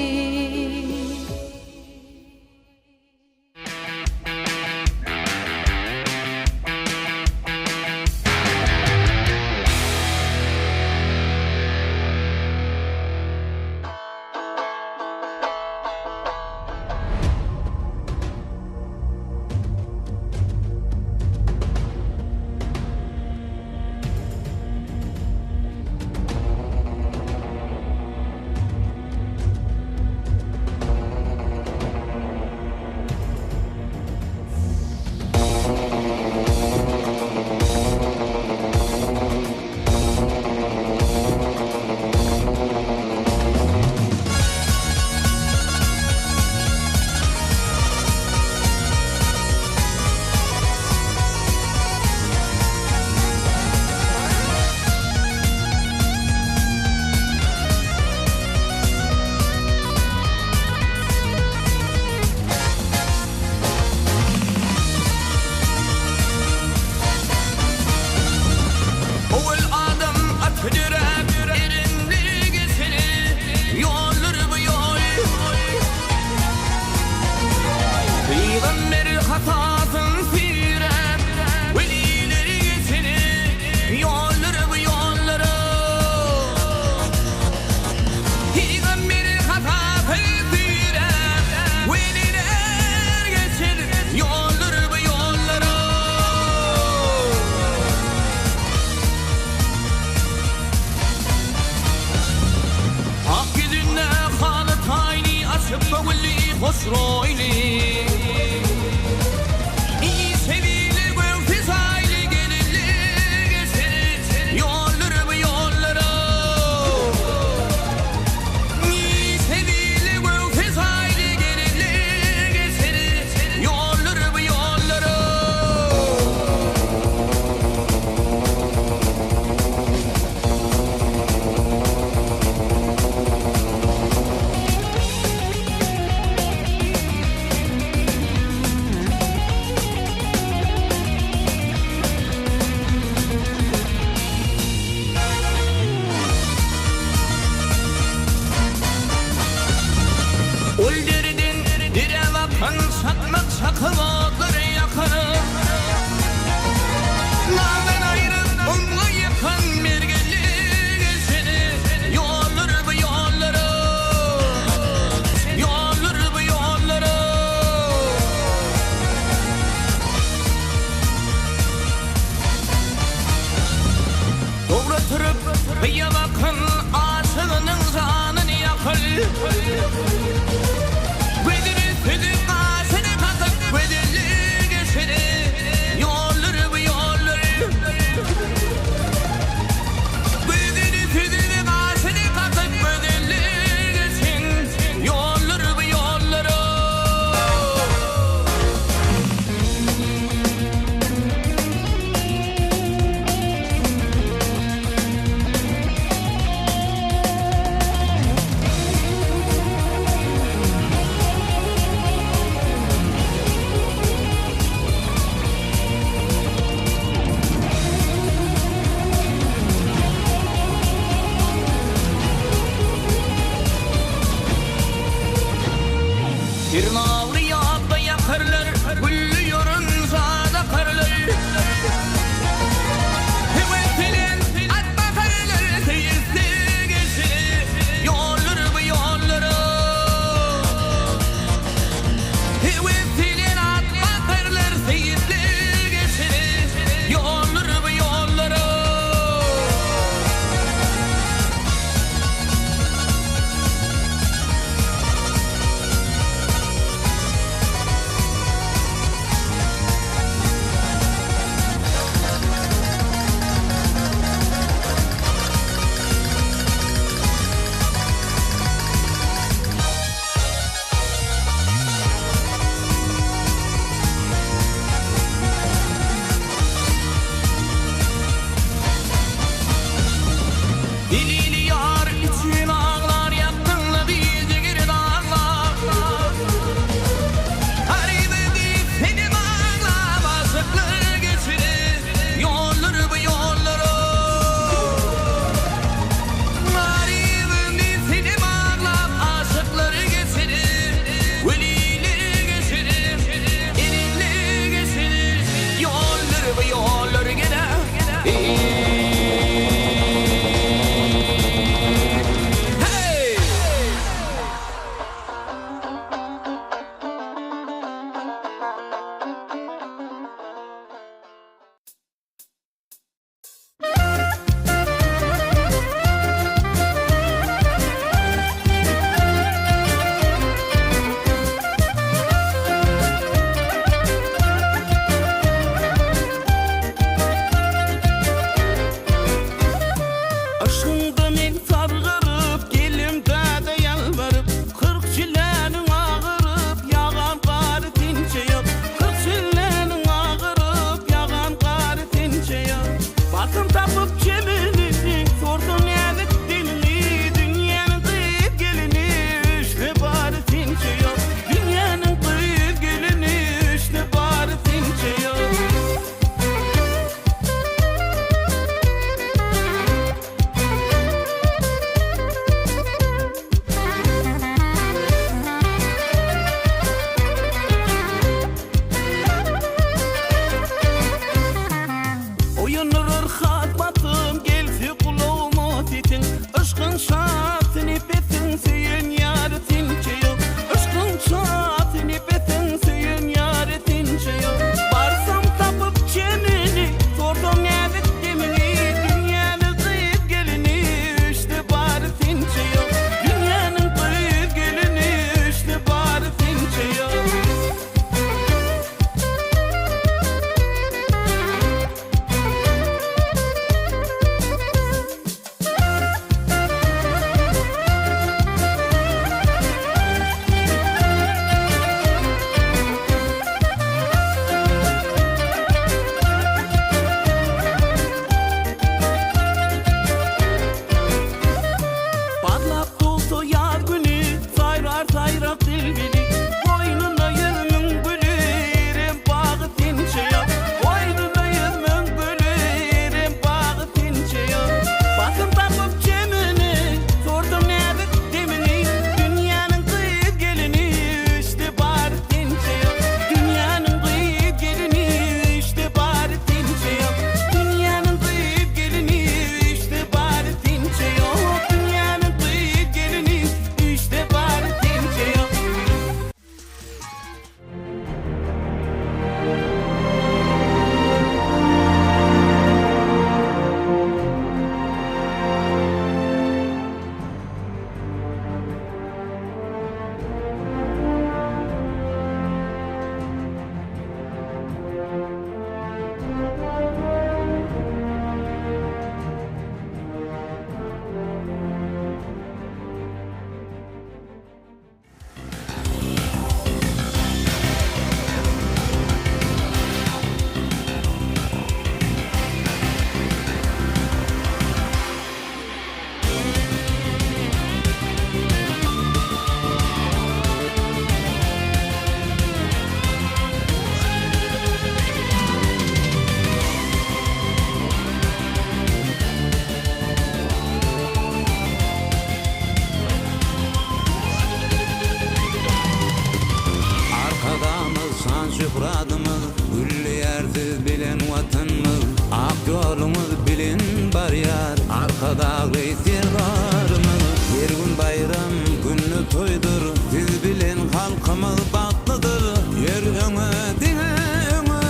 serdarymyz. Her gün bayram günü toydur, siz bilen halkymyz baklydyr. Yer öňe diňe öňe,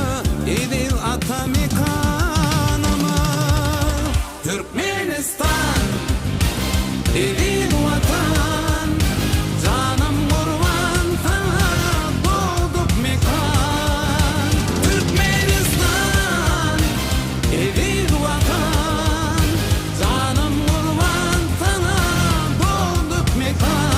edil atamykanymyz. Türkmenistan, edil watan, canım gurban sana dolduk mekan. Türkmenistan, edil watan, canım gurban sana dolduk mekan.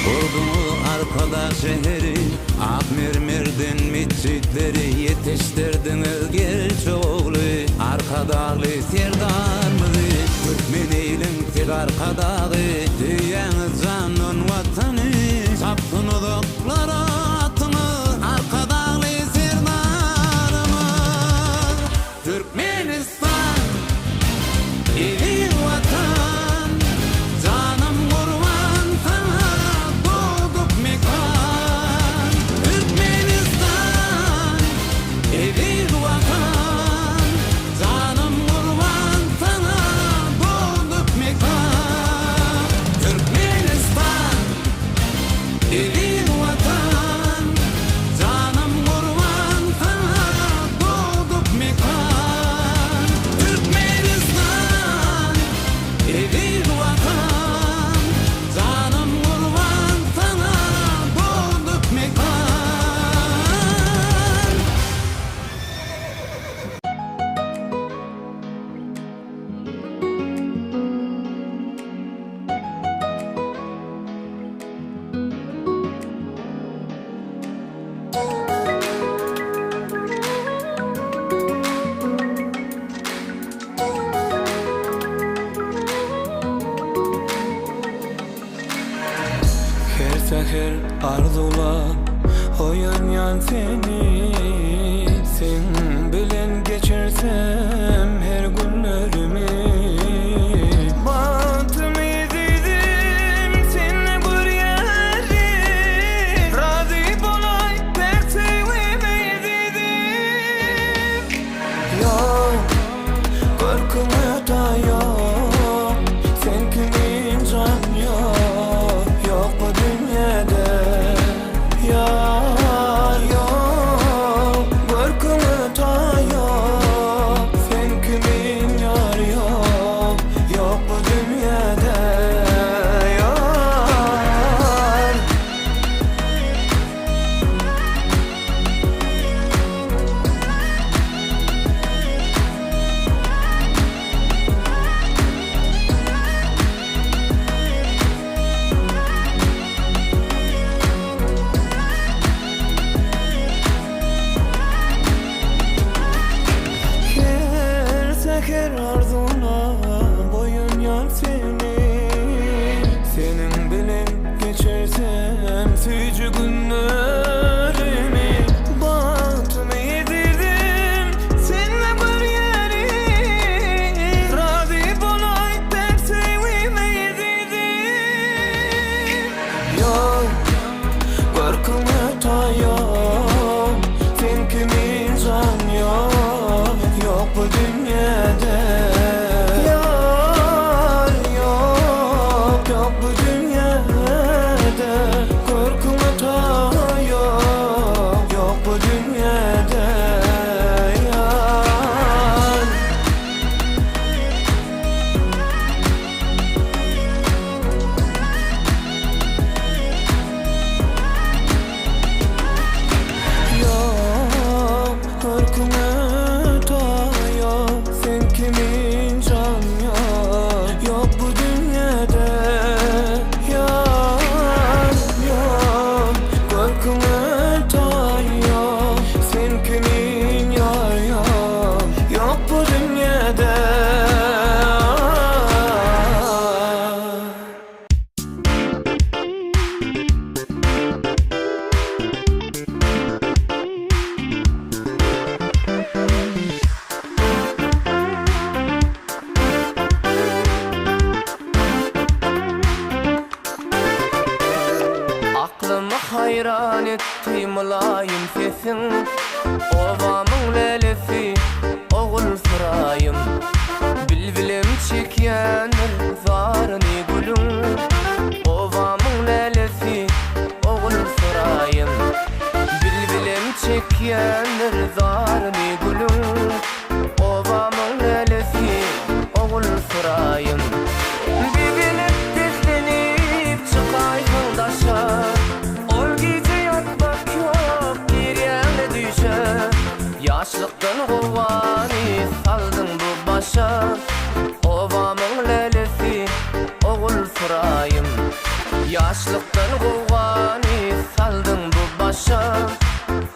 Ordumuz arkada şehri, ak mermerden mescidleri yetiştirdiniz genç oğlu. Arkadalı serdarmızı, Türkmen eylin tek arkadağı, diýeniz canın vatanı, saptınızlıklara atınız, arkadalı serdarımız. Türkmenistan, edil vatan, canım gurban sana dolduk mekan. Türkmenistan, edil vatan, Ovamın lelefi oğul sırayım Bilbilim çekyenir zarni gülüm Ovamın lelefi oğul sırayım Bilbilim çekyenir zarni gülüm Ovamın lelefi oğul sırayım Bibilip bizlenip çıkaysın daşa Ol gece yatmak yok bir yerle düşe Yaşlıktan kovani saldın bu başa Ovamın lelefi oğul sırayım Yaşlıktan kovani saldın bu başa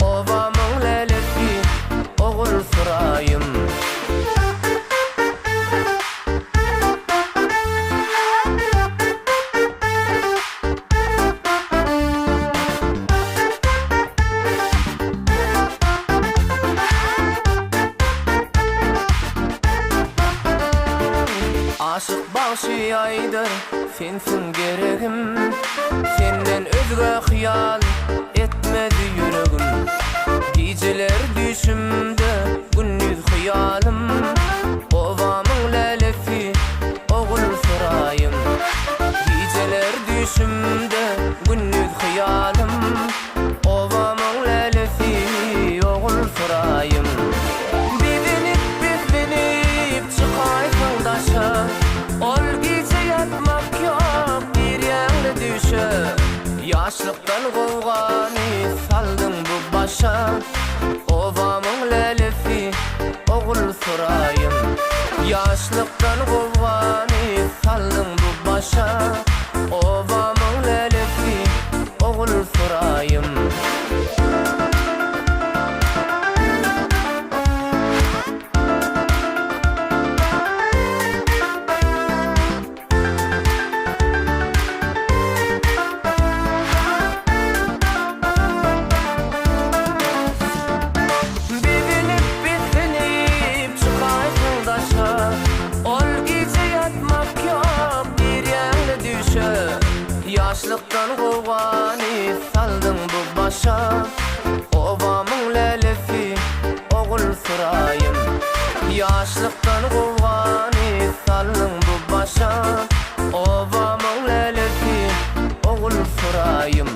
Ovamın lelefi oğul sırayım Aşık başı aydır sensin gereğim Senden özge hayal etmedi yüreğim Geceler düşümde gündüz hayalim Ovamın lelefi oğul sırayım Geceler düşümde gündüz hayalim Ovamın lelefi oğul sırayım Bilinip bizlenip çıkaysın daşa Ol gece yatmak yok bir yerle düşe Yaşlıktan kovgani saldın bu başa Ovamın lelefi oğul sırayım Yaşlıktan kovgani saldın bu başa Ovamın lelefi oğul sırayım Bilinip bizlenip çıkaysın daşa Ol gece yatmak yok bir yerle düşe Yaşlıktan kovgani saldın bu başa Ovamın lelefi oğul sırayım Yaşlıktan kovgani saldın bu başa Ovamın lelefi oğul sırayım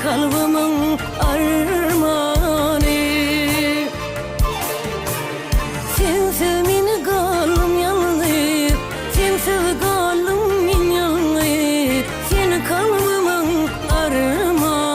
kalbımın armağanı. Sensiz meni kalbim yalnız, sensiz kalbim men yalnız, seni kalbımın armağanı.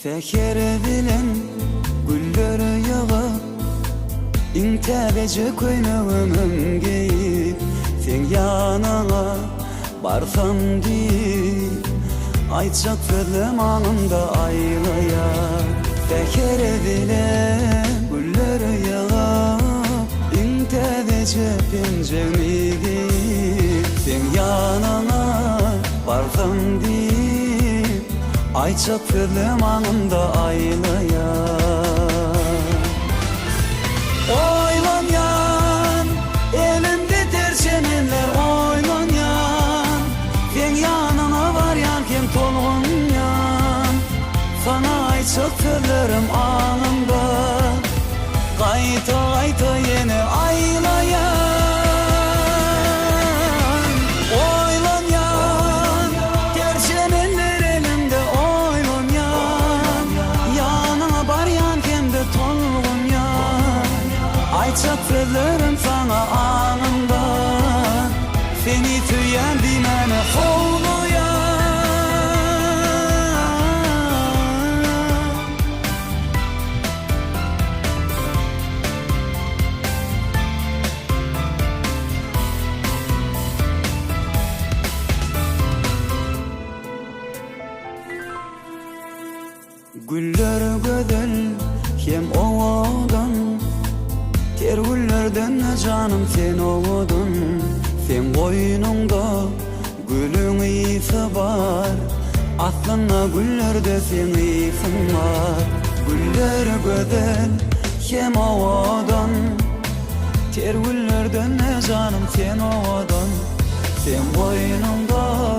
Fekere bilen güllere yağıp İntebece koynağımın geyip Sen yanına barsam deyip Aytacak sözüm anında aylaya Fekere bilen güllere yağıp İntebece penceremi geyip Sen yanına barsam deyip Aytacak sözüm anında aylaya Oylanyan, elimde terçemenler oylanyan Sen yanına varyan kim tolgunyan Sana aytacak sözlerim anında Qayta qayta yine aylayan Oylanyan, terçemenler elimde oylanyan Yanına varyan kim de tolgunyan Aytacak sözlerim sana anında Seni tüyen dimene hovluyan Güller gödel hem ovadan Ter güllerden canım sen oğudun Sen boynunda gülün iyisi var Aslında güllerde sen iyisin var Güller güzel hem ovadan Ter güllerden canım sen oğudun Sen boynunda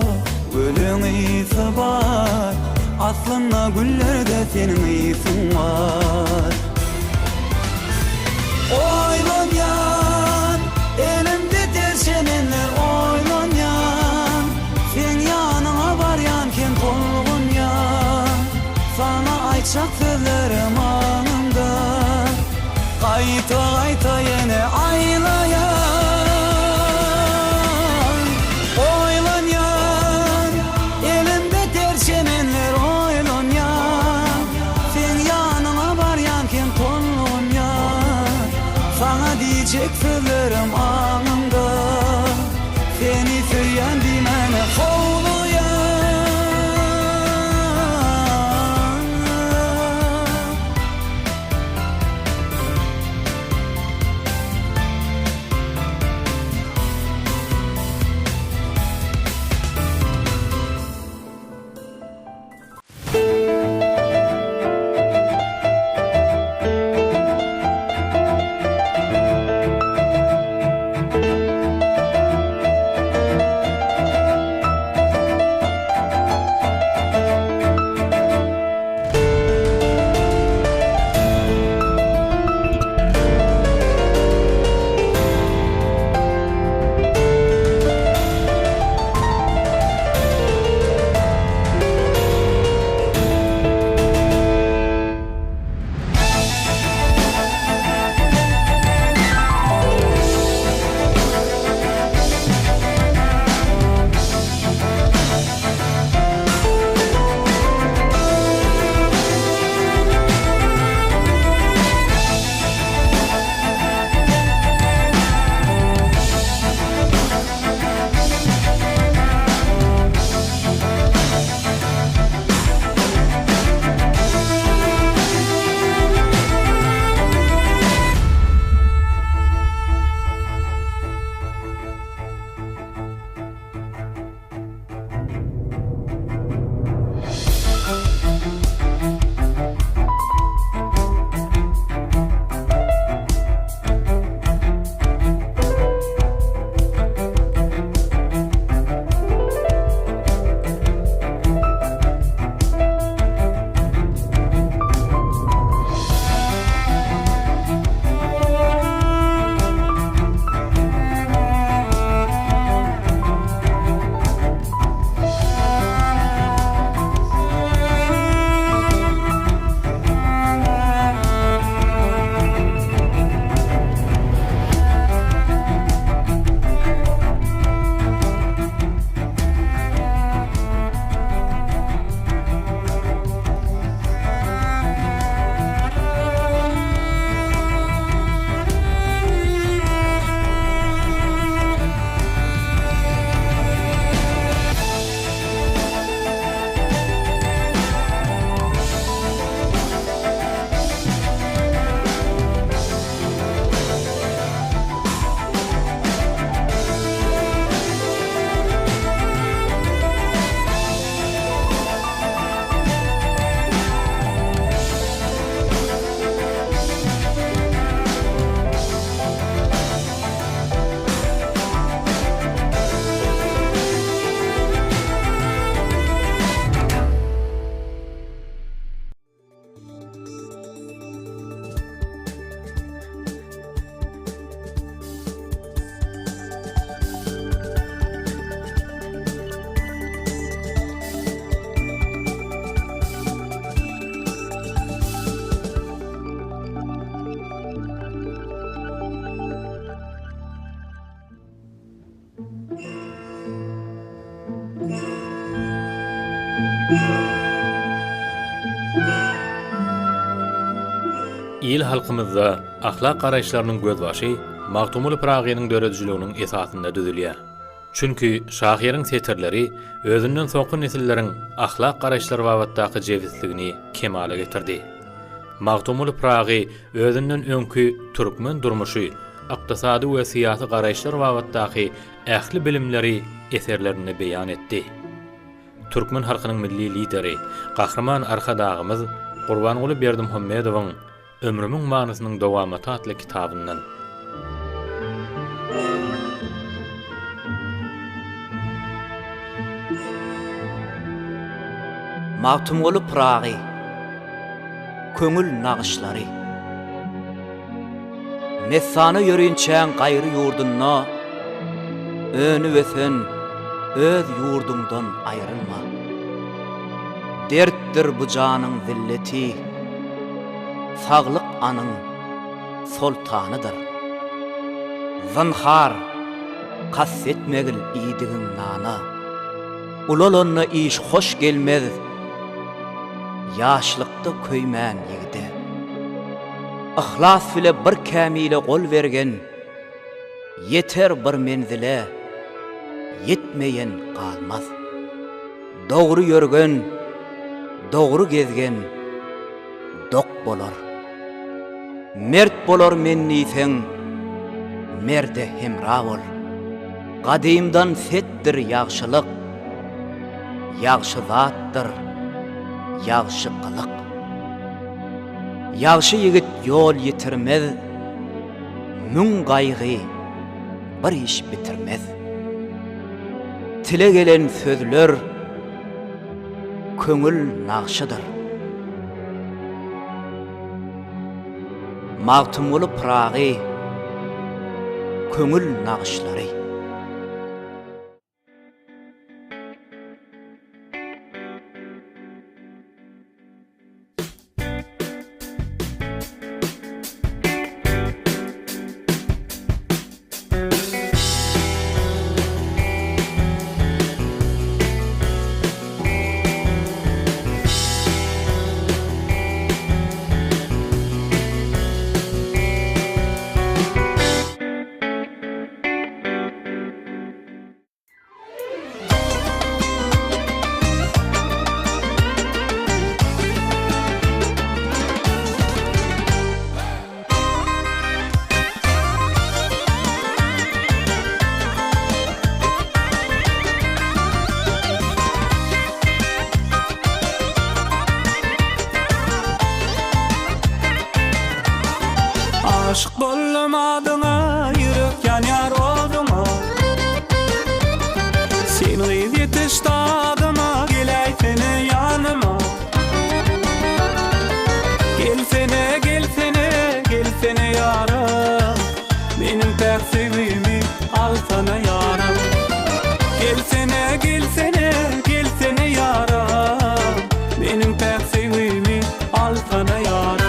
gülün iyisi var Aslında güllerde senin iyisin var Oylanyan, elimde terçemenler oylanyan Sen yanına varyan kim tolgunyan Sana aytacak sözlerim anında Qayta qayta yine aylayan Oylanyan, elimde terçemenler oylanyan Sen yanına varyan kim tolgunyan Sana diyecek sözlerim anında Seni söyleyen dimene hovluyan İl halkymyzda ahlak garaýşlarynyň gözbaşy Magtumul Pragynyň döredijliginiň esasynda düzülýär. Çünki şahýeryň setirleri özünden soňky nesilleriň ahlak garaýşlary babatdaky jewizligini kemale getirdi. Magtumul Pragy özünden öňkü türkmen durmuşy, ykdysady we syýasy garaýşlar babatdaky ähli bilimleri eserlerini beýan etdi. Türkmen halkynyň milli lideri, gahrman arkadagymyz Gurbanguly Berdimuhammedowyň Ömrümün manysynyň dowamaty adly kitabyndan. Magtumly Pragy, köňül nagşlary. Mesany ýörençäň gaýry ýurduna, önü wesen öz ýurdundan aýrylma. Dertdir bu janyň zilleti, saglyk anyň sultanydyr. Zinhar, kassetmegil iýdigiň nana. Ulalonna iş hoş gelmez. Yaşlykda köýmän ýigide. Ihlas bile bir kämile gol bergen, yeter bir menzile, yetmeyen kalmaz. Dogry ýörgen, dogry gezgen, dok bolar. Mert bolar mennisen, merde hemra bol. Gadymdan setdir ýagşylyk, ýagşy zatdyr, ýagşy gylyk. Ýagşy ýigit ýol ýitirmez, müň gaýgy bir iş bitirmez. Tile gelen sözler köňül nagşydyr. Magtumly Pragy, köňül nagşlary. Aşık boldum adyna, yürek ýanyar olduma. Seni gyzyp ýetişdi adyma, geleýsene ýanyma. Gelsene, gelsene, gelsene ýaram. Menim pek sevgimi alsana ýaram. Gelsene, gelsene, gelsene ýaram. Menim pek sevgimi alsana ýaram.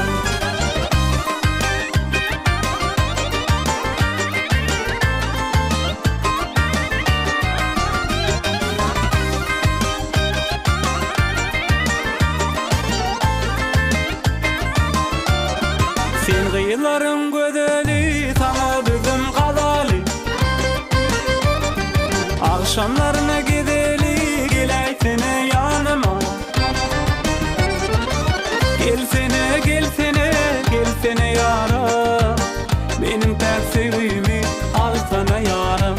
Sen gıylarım gödeli, sana düzüm kalalı. Akşamlarına gideli, geleýsene ýanyma. Gelsene, gelsene, gelsene ýaram. Menim pek sevgimi alsana ýaram.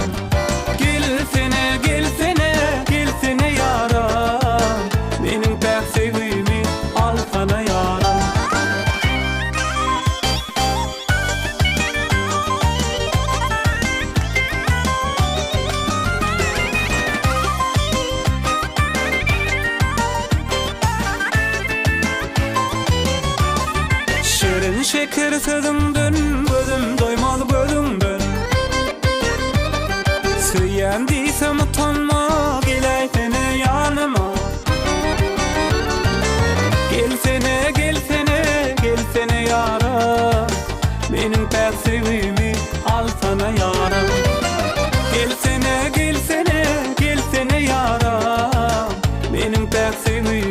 Gelsene, gelsene, gelsene ýaram. Menim pek sevgimi alsana ýaram. Şerin şeker sözünden, gözüm doymaz gözünden. Süýýän diýsem utanma, geleýsene ýanyma. Gelsene, gelsene, gelsene ýaram. Menim pek sevgimi alsana ýaram. Gelsene, gelsene, gelsene ýaram. Menim pek sevgimi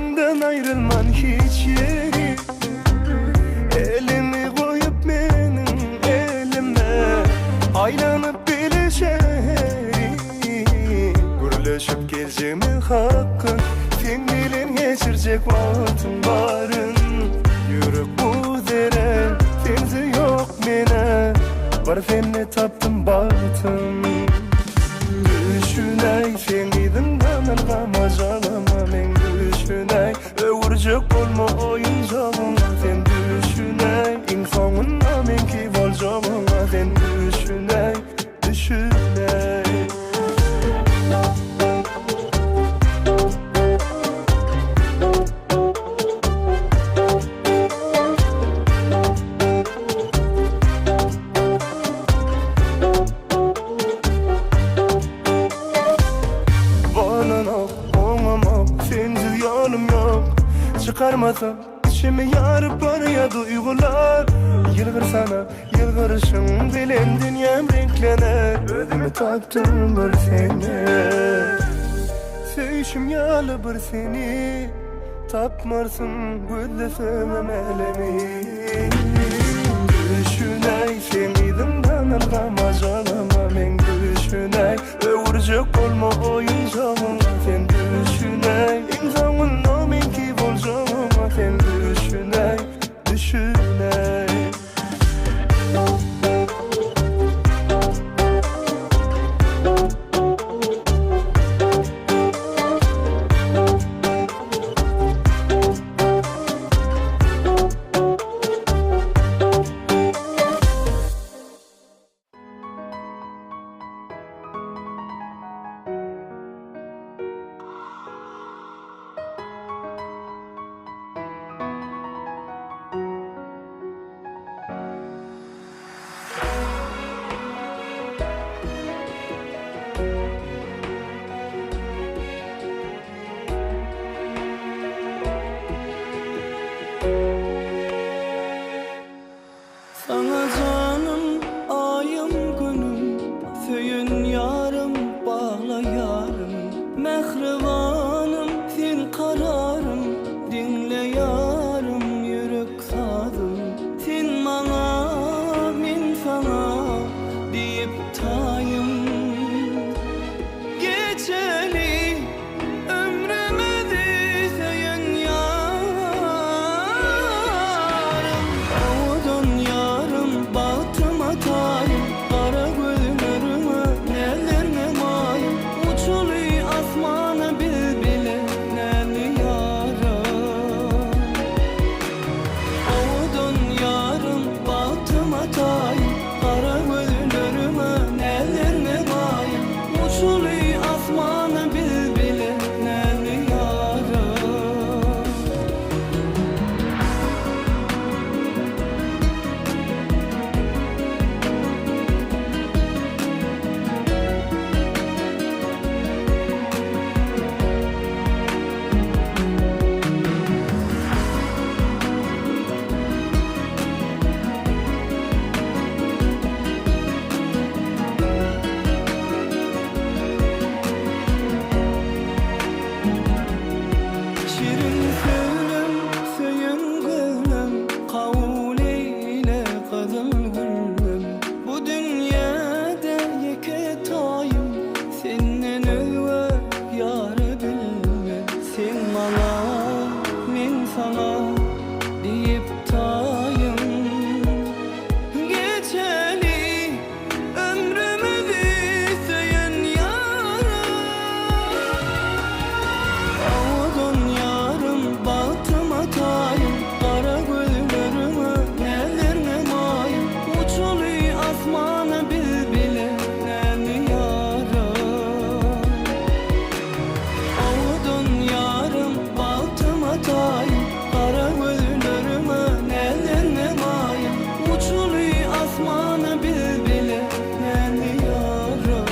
benden ayrılman hiç yeri. Elini koyup benim elime, aylanıp bile şehri. Gürleşip geleceğimin hakkı, sen bilen geçirecek vaktin barın. Yürek bu dere, sensiz yok mene, var seni taptım baktım. Düşünay sen gidin danılgama жалама men düşünay, öwürjek bolma oyuncağım. Sen düşünay, en sonunda men ki bolacağım. Sen düşünay, düşünay. Çıkarmasam içimi yarıp araya duygular. Yılgır sana, yılgırışım bilen dünyam renklener. Özümü taptım bir seni, sevişim yalı bir seni. Tapmarsın güllesem elemi. Düşünay sen idin danılgama жалама men düşünay, öwürjek bolma oyuncağım. Sen düşünay, en sonunda men ki bolacağım. Sen düşünay, düşünay. Sana canım, ayım, günüm, söyün yarım, bağla yarım. Mehribanım, sen kararım, dinle yarım, yürek sadım. Sen bana, men sana, deyip tayım. Geçeli ömrümüzü söyün yarım. Oğudun yarım, batıma tayım. Kara gözlerime neler ne mayım. Uçuluy asmana bilbile neli yarım. Oğudun yarım, batıma tayım. Kara gözlerime neler ne mayım. Uçuluy asmana bilbile neli yarım. Şirin söylem, söyün gülüm, kavul eyle kızıl gülüm. Bu dünyada yeke tayım, senden öve yâre bilmem. Sen bana, men sana, deyip tayım. Geçeli ömrümüzü söyün yarım. Oğudun yarım, batıma tayım. Kara gözlerime neler ne mayım. Uçuluy asmana bilbile neli yarım. Oğudun yarım, batıma tayım. Kara gözlerime neler ne mayım. Uçuluy asmana bilbile neli yarım.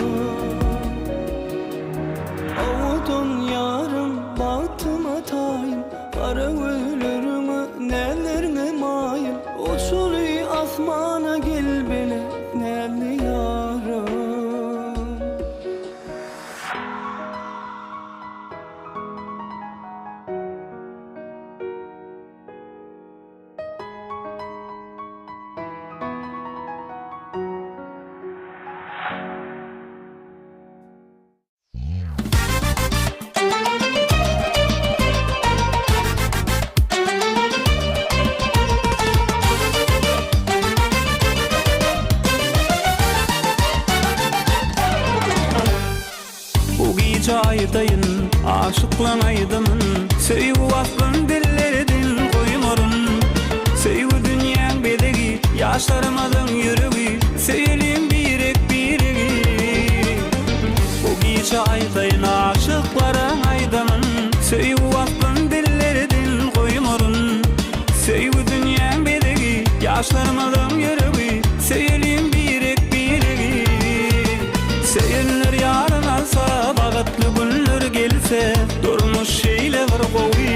Oğudun yarım, batıma tayım. Kara gözlerime neler ne mayım. Uçuluy asmana gel bile neli yarım. saklanaydım. Söýüp waktyn dillerden goýmaryn. Söýüp dünýäň bedegi ýaşlarymyň ýüregi. Söýelim birek biregi. Bu gece aýdaýyn aşyklara aýdamyn. Söýüp waktyn dillerden goýmaryn. Söýüp dünýäň bedegi ýaşlarymyň ýüregi. Söýelim birek biregi. Söýenler ýaryn alsa, bagatly günler gelse, durmuş şeýleler gowy.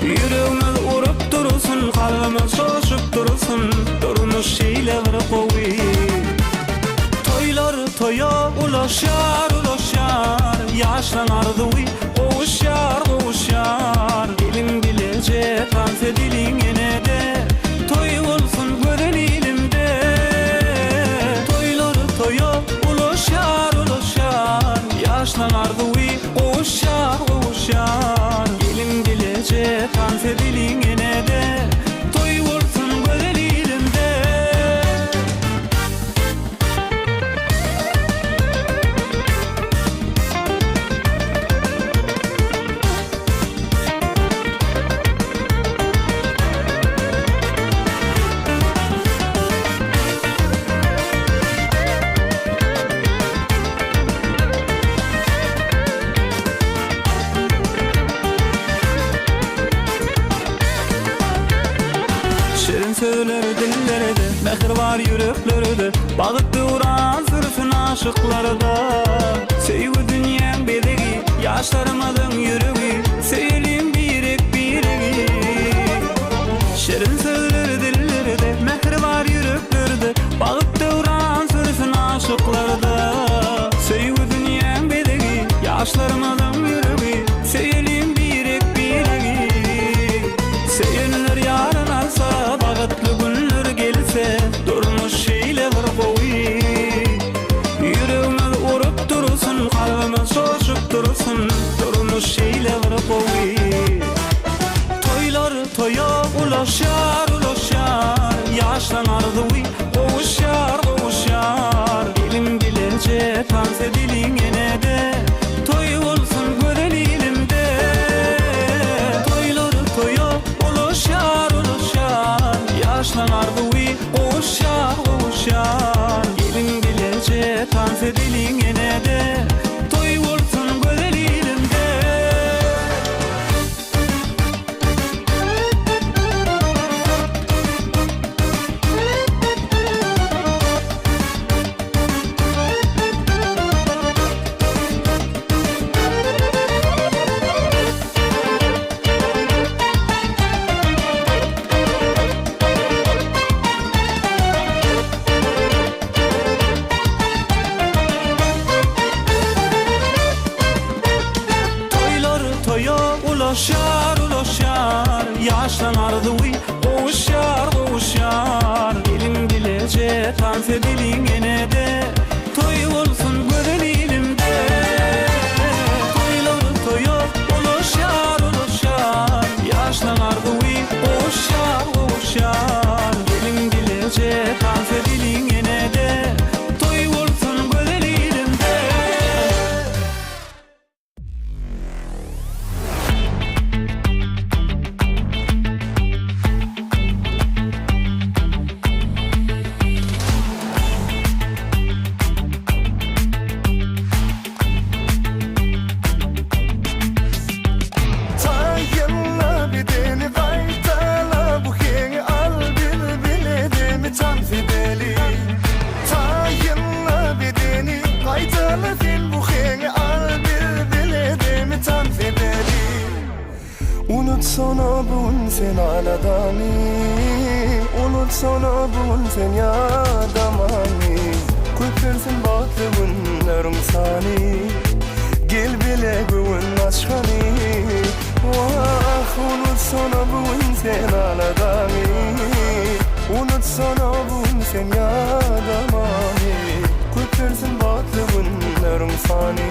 Yüreğimiz urup dursun, kalbimiz şoşup dursun, durmuş şeýleler gowy. Toylar toya ulaşar ulaşar, ýaşlanardy wy, gowuşar gowuşar. Dilim bilece tans edilin enede, toy bolsun gören ilimde. Toylar toya ulaşar ulaşar, ýaşlanardy wy, gowuşar gowuşar. Dilim bilece tans edilin enede, toy bolsun gören ilimde. Şirin sözler dillerde, mehir var yüreklerde, bagyt duran sırfın aşıklarda. Söýüp dünýäň bedegi ýaşlarymyň ýüregi. Söýelim birek biregi. Şirin sözler dillerde, mehir var yüreklerde, bagyt duran sırfın aşıklarda. Söýüp dünýäň bedegi ýaşlarymyň ýüregi. Söýelim birek biregi. Söýenler ýaryn alsa, bagatly günler gelse, durmuş şeýleler gowy. Yüreğimiz urup dursun, kalbimiz şoşup dursun, durmuş şeýleler gowy. Toylar toya ulaşar ulaşar, ýaşlanardy wy, gowuşar gowuşar. Dilim bilece tans edilin enede, toy bolsun gören ilimde. Toylar toya ulaşar ulaşar, ýaşlanardy wy, gowuşar gowuşar. Dilim bilece tans edilin enede, toy bolsun gören ilimde. Toylar toya ulaşar ulaşar, ýaşlanardy wy, gowuşar gowuşar. Dilim bilece tans edilin enede, toy bolsun gören ilimde. Toylar toya ulaşar ulaşar, ýaşlanardy wy, gowuşar gowuşar. Dilim bilece tans edilin enede, toy bolsun gören ilimde. Tayinla bedeni baytala, bu henge al bil biledemi tam fideli. Tayinla bedeni baytala, sen bu henge al bil biledemi tam fideli. Unutsana bugün sen aladani, unutsana bugün sen yadamani. Köpersin batlı günlerim sani, gel bile bugün aşkani. Vah unutsana bugün sen aladani, unutsana bugün sen yadamani. Köpersin batlı günlerim sani,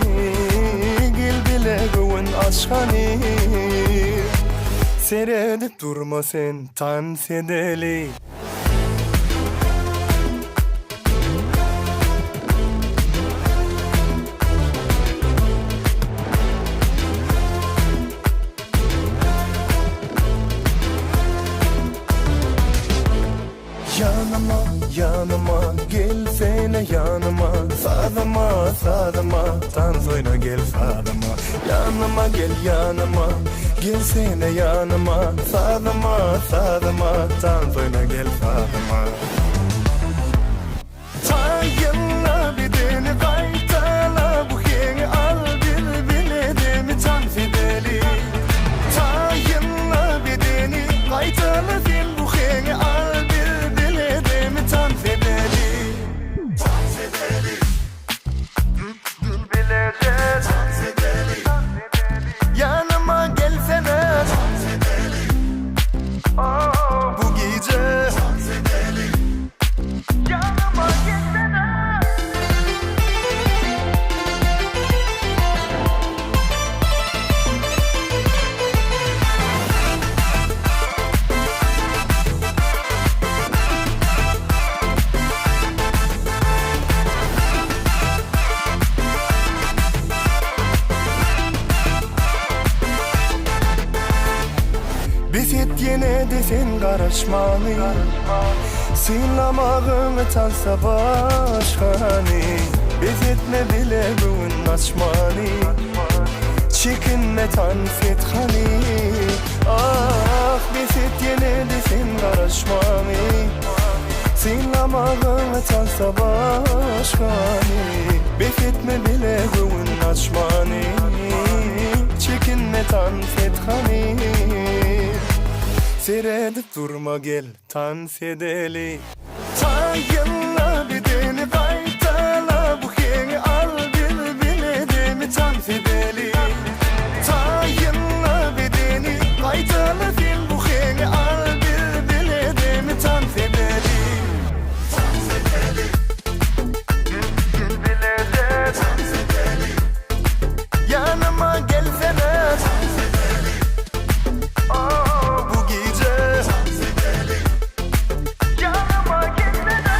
gel bile bugün aşkani. Seyredip durma sen tans edeli. yanıma Sadıma sadıma dans oyna gel sadıma Yanıma gel yanıma gelsene yanıma Sadıma sadıma dans oyna gel sadıma Tayınla bedeni kaytala bu heni al bir biledemi tan fideli Tayınla bedeni kaytala sen bu heni al bir biledemi tan fideli Tan fideli Gül bileceğiz Tan fideli Yanıma gelsene Tan fideli Bu gece Tan fideli Yanıma gelsene Biset yine de sen karışmanı Sıylamağını tansa başkanı Bezetme bile bugün açmanı Çekinme tan fethani Ah biset yine de sen karışmanı Sıylamağını tansa başkanı Bezetme bile bugün açmanı Çekinme tan fethani Seyredip durma gel tan sedeli Tayınla bedeni kaytala bu heni al bir biledemi tan sedeli Tayınla bedeni kaytala sen bu heni al bir biledemi tan sedeli Tan sedeli Gül bileceğiz Tan sedeli Yanıma gelsene Tan sedeli Bu gece Tan sedeli Yanıma gelsene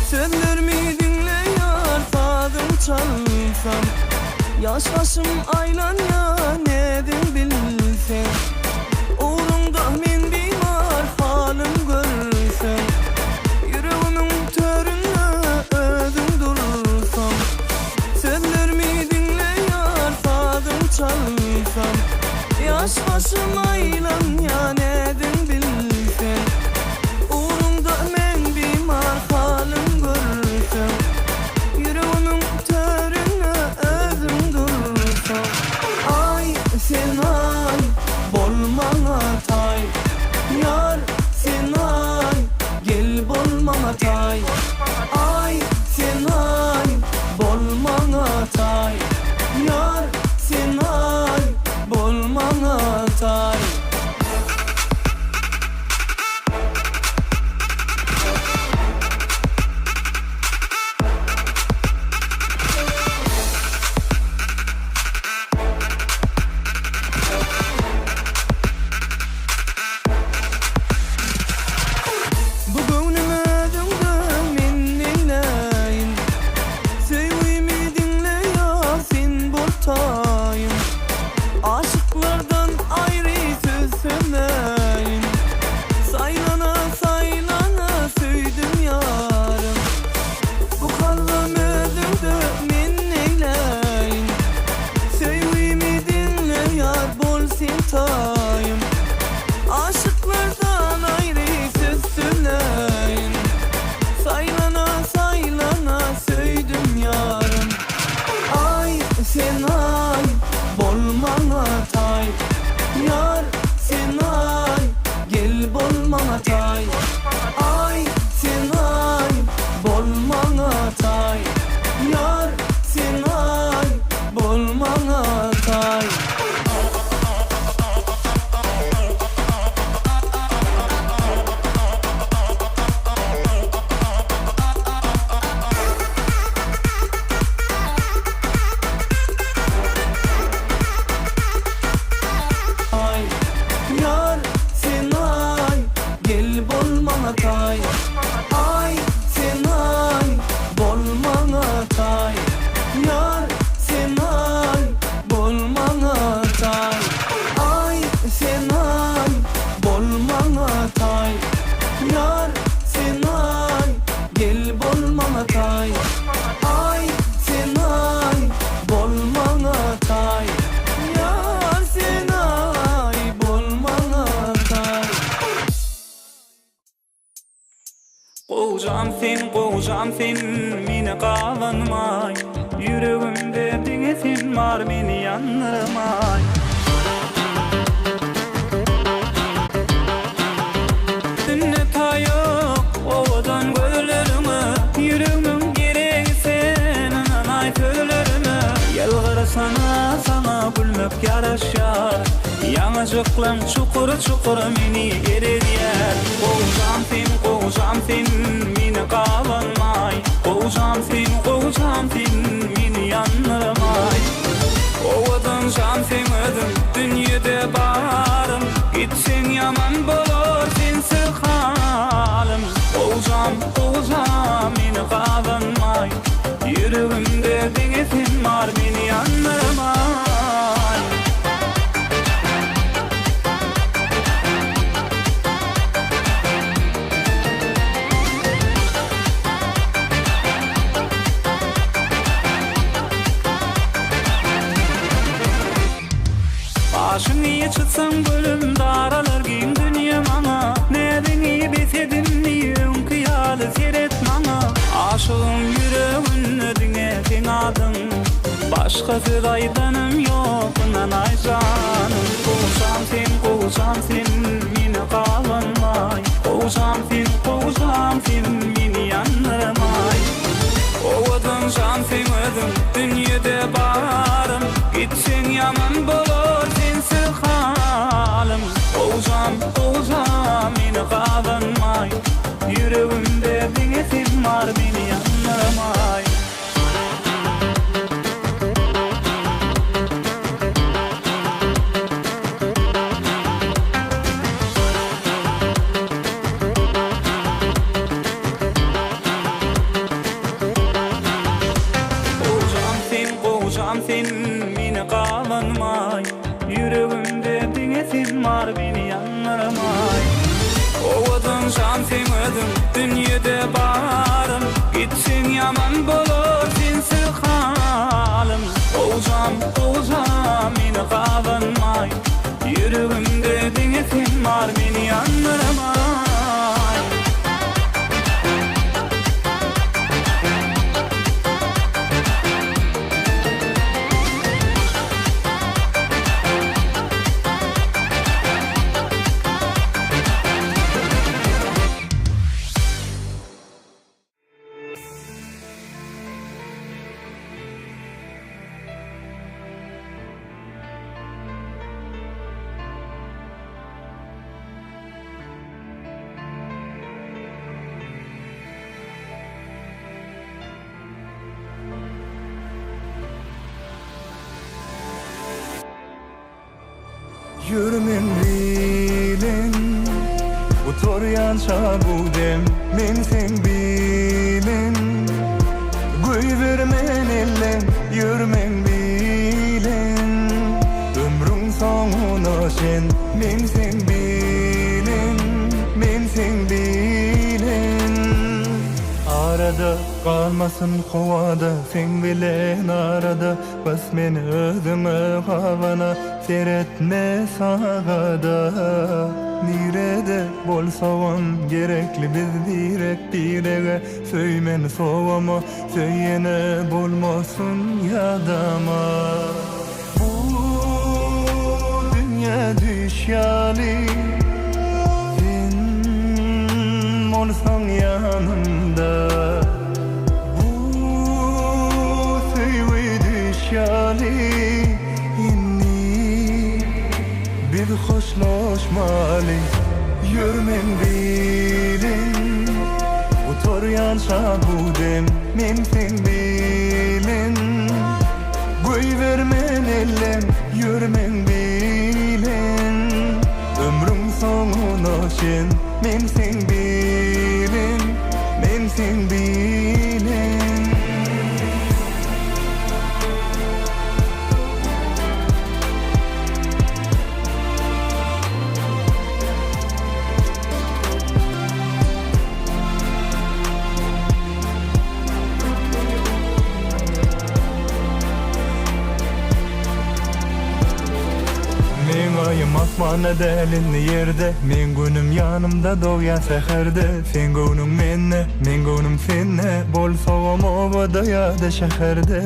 Sözlerimi dinle yar tadım çalsam Yaş başım aylan ya nedir bilsen Uğrunda men bimar halim görsen Yüreğimin töründe özüm dursam Sözlerimi dinle yar tadım çalsam Yaş başım aylan ya nedir bilsen Uğrunda men bimar halim görsen Yüreğimin töründe özüm dursam sen meni qalanmay. Yüreğimde diňesin bar meni yanırmay. Dünne taýok owadan gözlerime, yüreğimin gereği sen anay söylerime. Sana gülmek yaraşar, yanıcıklan çukur meni gerediyer. Kovuzam sen meni qalanmay. Kovuzam sen meni yanırmay. Owadan sen ödüm dünyede barım. Gitsen yaman bolor sensiz halim. Kovuzam meni qalanmay. Yüreğimde diňesin bar meni yanırmay. Başını çıtsam gülüm daralar giyin dünya bana. Nedeni besedin niyum kıyalı seyret bana. Aşığım yüreğin ödüne sen adın. Başka bir aydanım yok nanay canım. Kovuzam sen meni qalanmay. Kovuzam sen meni yanırmay. Owadan sen ödüm dünyede barım. Gitsen yaman bolor sensiz halim. Kovuzam meni qalanmay. Yüreğimde diňesin bar meni yanırmay. Sen meni qalanmay. Yüreğimde diňesin bar meni yanırmay. Owadan sen ödüm dünyede barım. Gitsen yaman bolor sensiz halim. Kovuzam meni qalanmay. Yüreğimde diňesin bar meni yanırmay. Yürümen bilin, utoryança bu dem, men sen bilin. Göy vermen ellen, yürümen bilin. Ömrün sonuna şen, men sen bilin, men sen bilin. Arada kalmasın kovada, sen bilen arada. Bas men özüme havana, seyretme sağada. Nirede bolsavan gerekli biz direge. Söymen sovama, söyyene bolmasın yadama. Bu dünya düşyali, sen olsan yanımda. Bu söyle düşyali, biz hoşlaşmalı. Yürümen bilin, utoryança bu dem, men sen bilin. Göy vermen ellen, yürümen bilin. Ömrün sonuna şen, men sen bilin, men sen bilin. Mana delin yerde, men günüm yanımda doğya seherde. Sen günüm menne, men günüm senne. Bolsawam ovada ya da şeherde.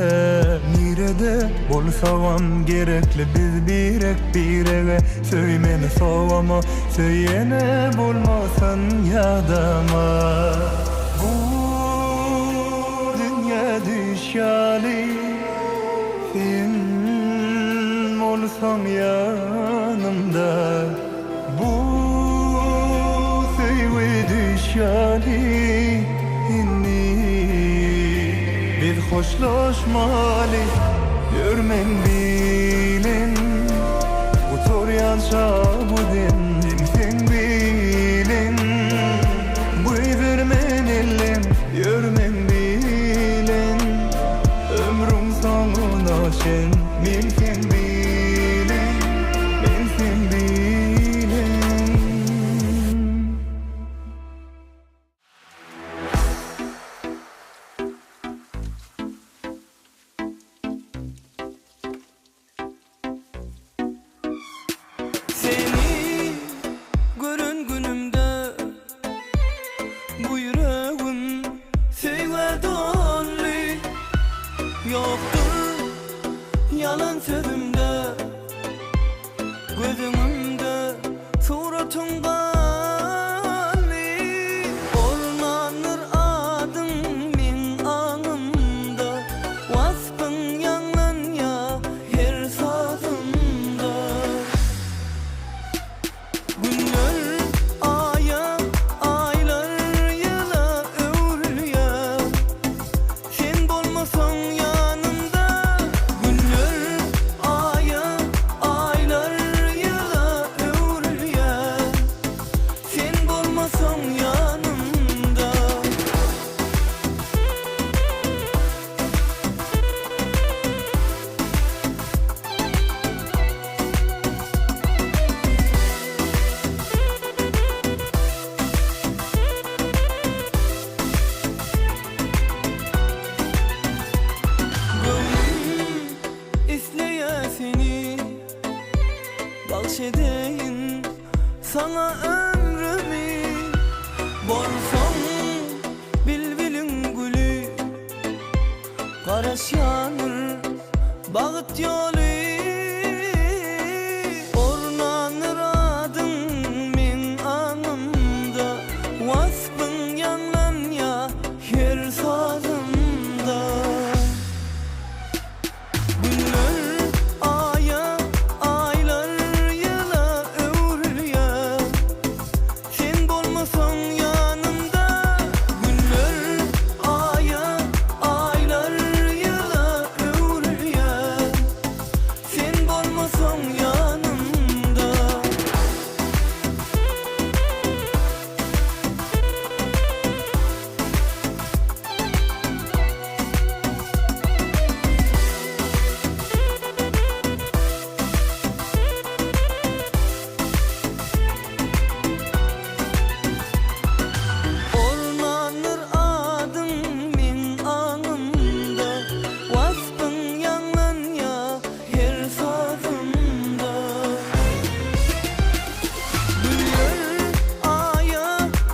Nirede bolsawam gerekli biz birege. Söymeni sowama, söyyene bolmasan yadama. Bu dünya düşyali, sen olsan yanımda. Bu sevgi düşyali, biz hoşlaşmalı, görmen bilin. Bu tor yanşa bu den, sen bilin. Bu vermen ellem, görmen bilin. Ömrüm sonuna şen, men sen bilin, men sen bilin. Seni görün günümde bu yüreğim sevge dolu. Yoktur yalan sözümde, gözümde suratın bali. Ormanır adım min anımda, vasfın yanlan ya her sazımda. Günler aya, aylar yıla övrülüyor. Sen bolmasan yanımda. Günler aya, aylar yıla övrülüyor. Sen bolmasan yanımda. Gönlüm isleye seni, bahşedeyim sana ömrümü. Borsan bilbilin gülü, karaş yanır bağıt yolu. Ormanır adım min anımda, vasfın yanlan ya her sazımda. Günler aya, aylar yıla övrülüyor. Sen bolmasan yanımda. Günler aya, aylar yıla övrülüyor. Sen bolmasan yanımda. Ormanır adım min anımda, vasfın yanlan ya her sazımda. Günler aya,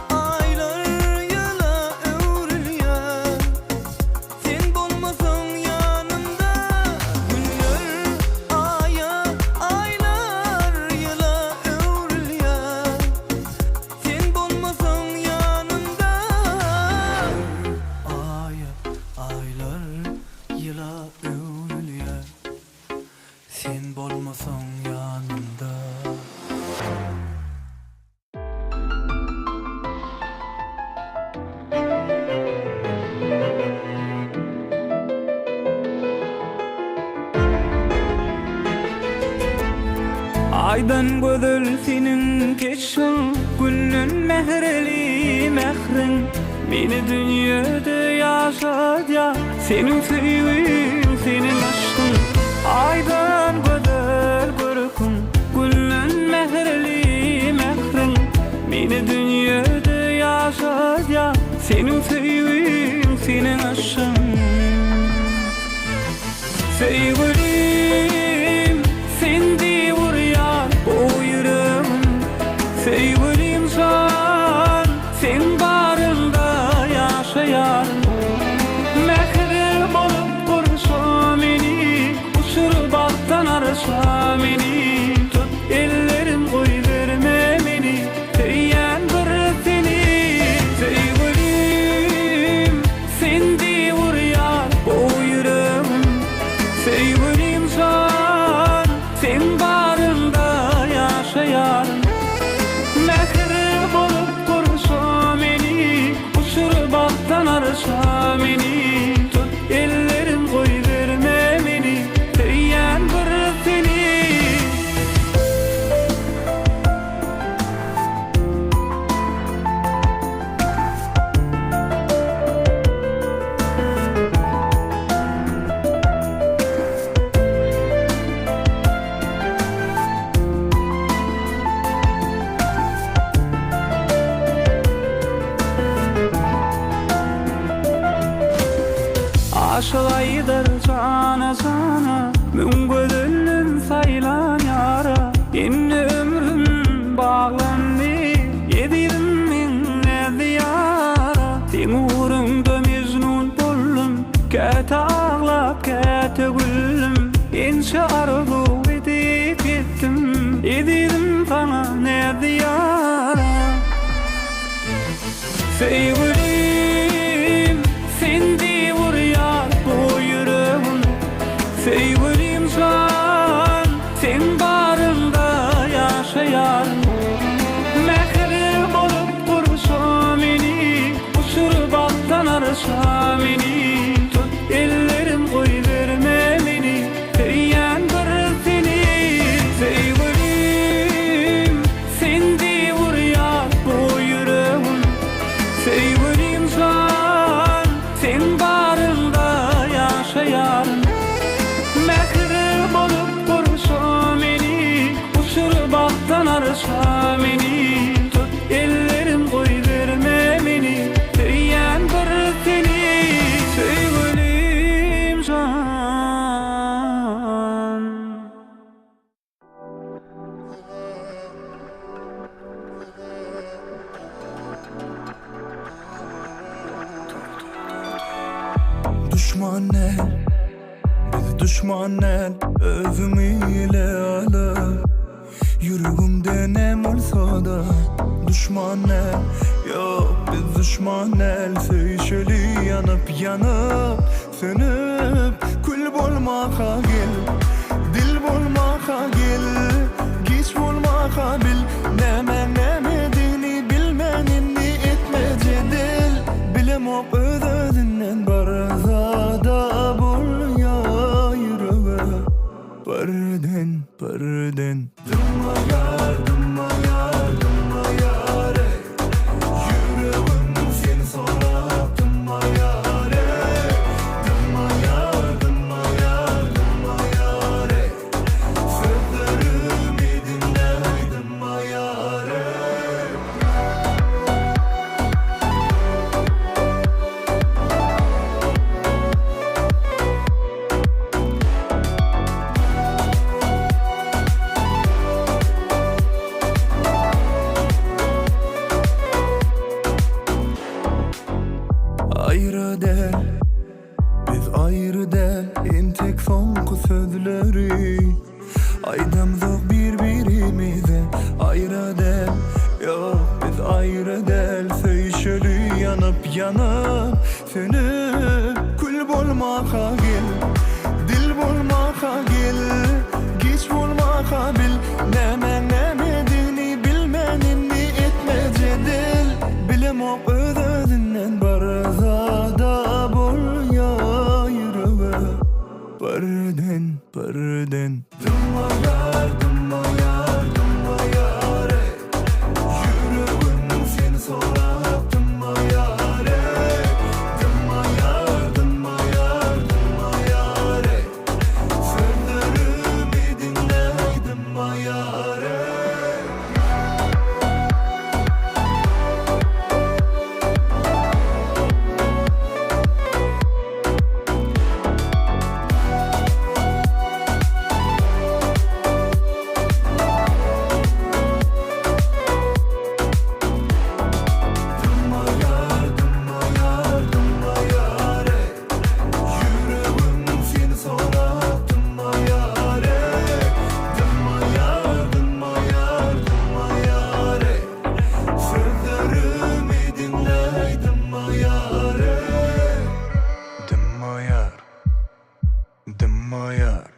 aylar yıla övrülüyor. Sen bolmasan yanımda. Günler aya, aylar yıla övrülüyor. Sen bolmasan yanımda. Aya, aylar yıla övrülüyor. Sen bolmasan yanımda. Aydan gödül senin keşin, günün mehreli mehrin. Beni dünyada yaşat ya, senin sevgin, senin aşkın. Aydan gödül görkün, günün mehreli mehrin. Beni dünyada yaşat ya, senin sevgin, senin aşkın. Sevgilim, sen de vur ya, o yüreğim. Sevgili insan, sen barında yaşayarım. Mehri bolup kursa meni, usur baktan arsa meni. Tut ellerin koy verme meni, teyyen bir seni. Aşılaydır sana sana, müngödüllün saylan yara. Yeni ömrüm bağlandı, yedirim min diyara. Sen uğrunda mecnun bollum, kete ağlap kete güllüm. Enşe arzu edip ettim, yedirim sana ne diyara. Sevgilim, sen de vur yar bu yüreğim. Sevgili insan, sen barında yaşayarım. Mehri bolup kursa meni, usur baktan arsa meni. Tut ellerin koy verme meni, teyyen bir seni. Sevgilim, sen de vur yar bu yüreğim. Sevgili insan, sen barında yaşayarım. Mehri bolup kursa meni, usur baktan arsa meni. Tut ellerin koy verme meni, teyyen bir seni. Sevgili insan. Düşman el, biz düşman el, özümüyle alıp yüreğimde nem olsa da. Düşman el, yok biz düşman el, söyşeli yanıp yanıp sönüp kül bolmaka gel, dil bolmaka gel, geç bolmaka bil. Nemedini bilmenini etme cedel, bilemok özünden barzada bul ya yüreğe. Pardon, pardon. Dımma yar, dımma yar, dımma yar, ey. Yüreğim seni sorap, dımma yar, ey. Dımma yar, dımma yar, dımma yar, ey. Sözlerimi dinle, dımma yar, ey. Ayrı del, biz ayrı del, en tek son sözleri. Aydamızok birbirimize, ayrı del, yok biz ayrı del. Söyşeli yanıp yanıp sönüp kül bolmaka gel, dil bolmaka gel, geç bolmaka bil. Nemedini bilmenini etme cedel, bilemok özünden barzada bul ya yüreğe. Pardon, pardon. Dımma yar, dımma yar, dımma yar, ey. Yüreğim seni sorap, dımma yar, ey. Dımma yar, dımma yar, dımma yar, ey. Sözlerimi dinle, dımma yar, ey. Sağdıma yar.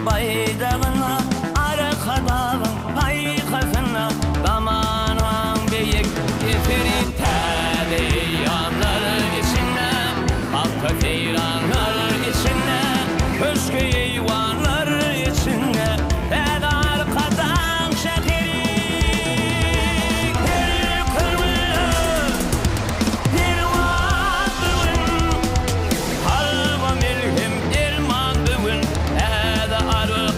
Baydağına arkadağın paykasına zamanın beyik getirin tәdi yanları içine halka seyranlar içine köşkü eyvanlar içine tәdi arkadan şekeri bir kırmızı bir vardığın halva milhim ilmandığın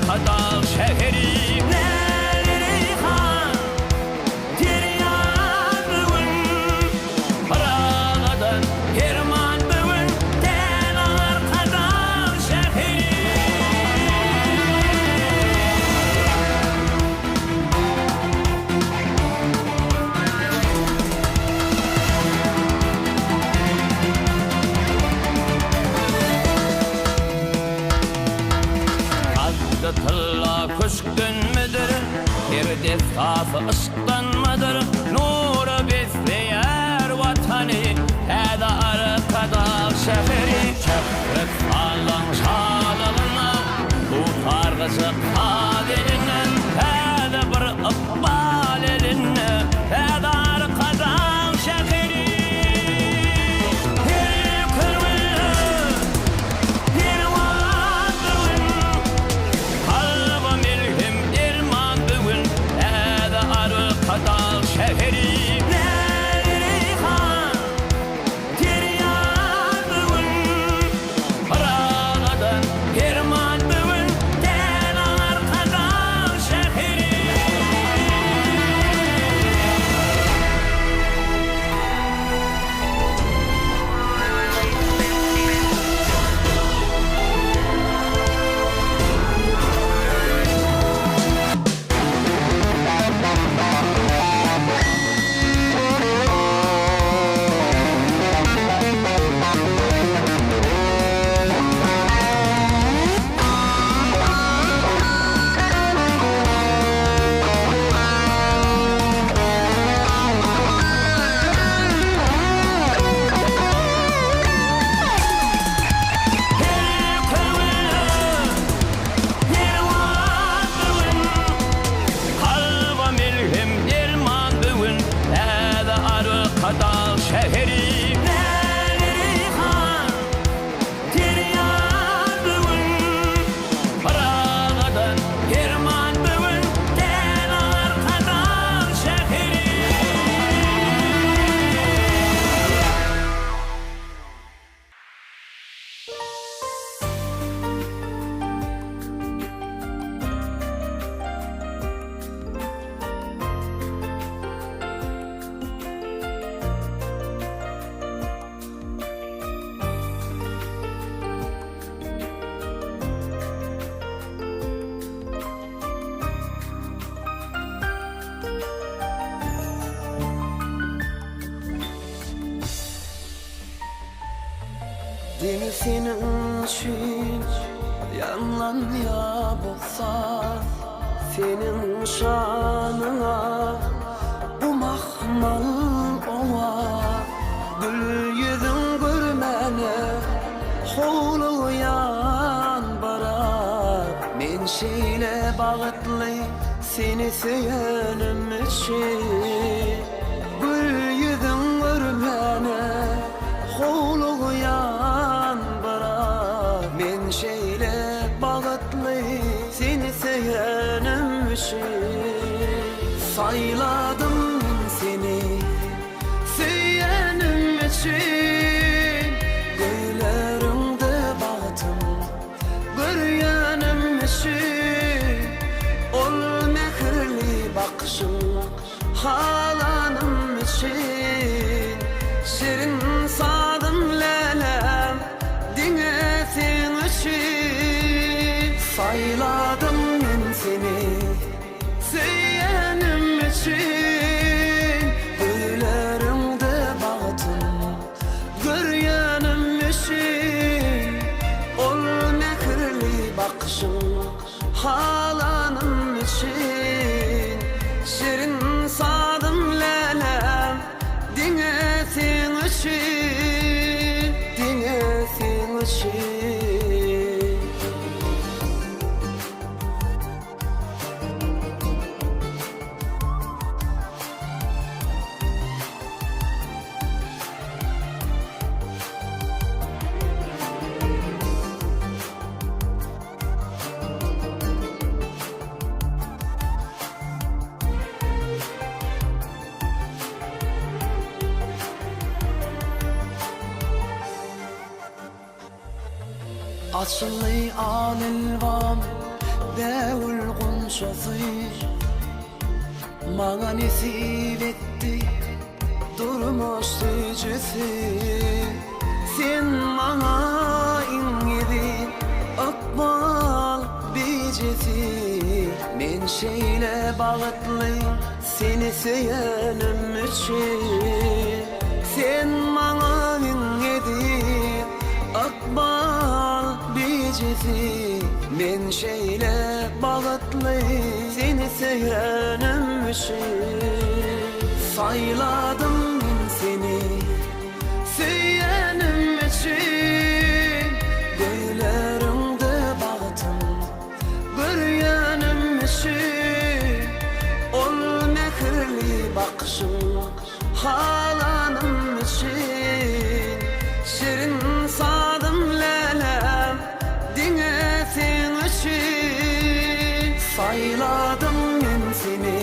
Kadal şehri Nereyhan Tiryandıvın Paragadan Germandıvın Denar kadal şehri Tılla küskün müdür? Bir defası ıslanmadır? Nuru bizleyer vatanı Heda arkada şehri Çökrük falan şalılına Bu targısı kaderinden Heda bir ıkbal eline Heda arkada şehri Bir kırmızı bir vardığın Halva milhim irmandığın Heda arkada şehri Nereyhan Tiryandığın Paragadan irmandığın Den arkada şehri Halva milhim irmandığın Heda arkada şehri Nereyhan Tiryandığın Paragadan irmandığın Den arkada şehri Deli senin için yanlan ya bolsa senin şanına bu mahmal ova gül yüzün görmene holuyan bara men şeyle bağıtlı seni söylenim için gül yüzün görmene holuyan bara men şeyle bağıtlı seni söylenim için sayladım seni söylenim için göylerimde bağıtım görüyenim için ol mehirli bakışın halanım için şirin sadım lelem dinlesin için sayladım ben seni söylenim için göylerimde bağıtım görüyenim için ol mehirli bakışın halanım için şirin sadım lelem dinlesin için dinlesin için Açıllı alilvam devul gunşası Mana nesip etti durmuş tücüsü Sen mana ingedi akbal bicesi Men şeyle bağıtlı seni söylenim için Sen mana ingedi akbal bicesi men şeyle bağıtlı seni söylenim için sayladım ben seni söylenim için göylerimde bağıtım görüyenim için ol mehirli bakışın halanım için şirin sadım lelem dinlesin için sayladım ben seni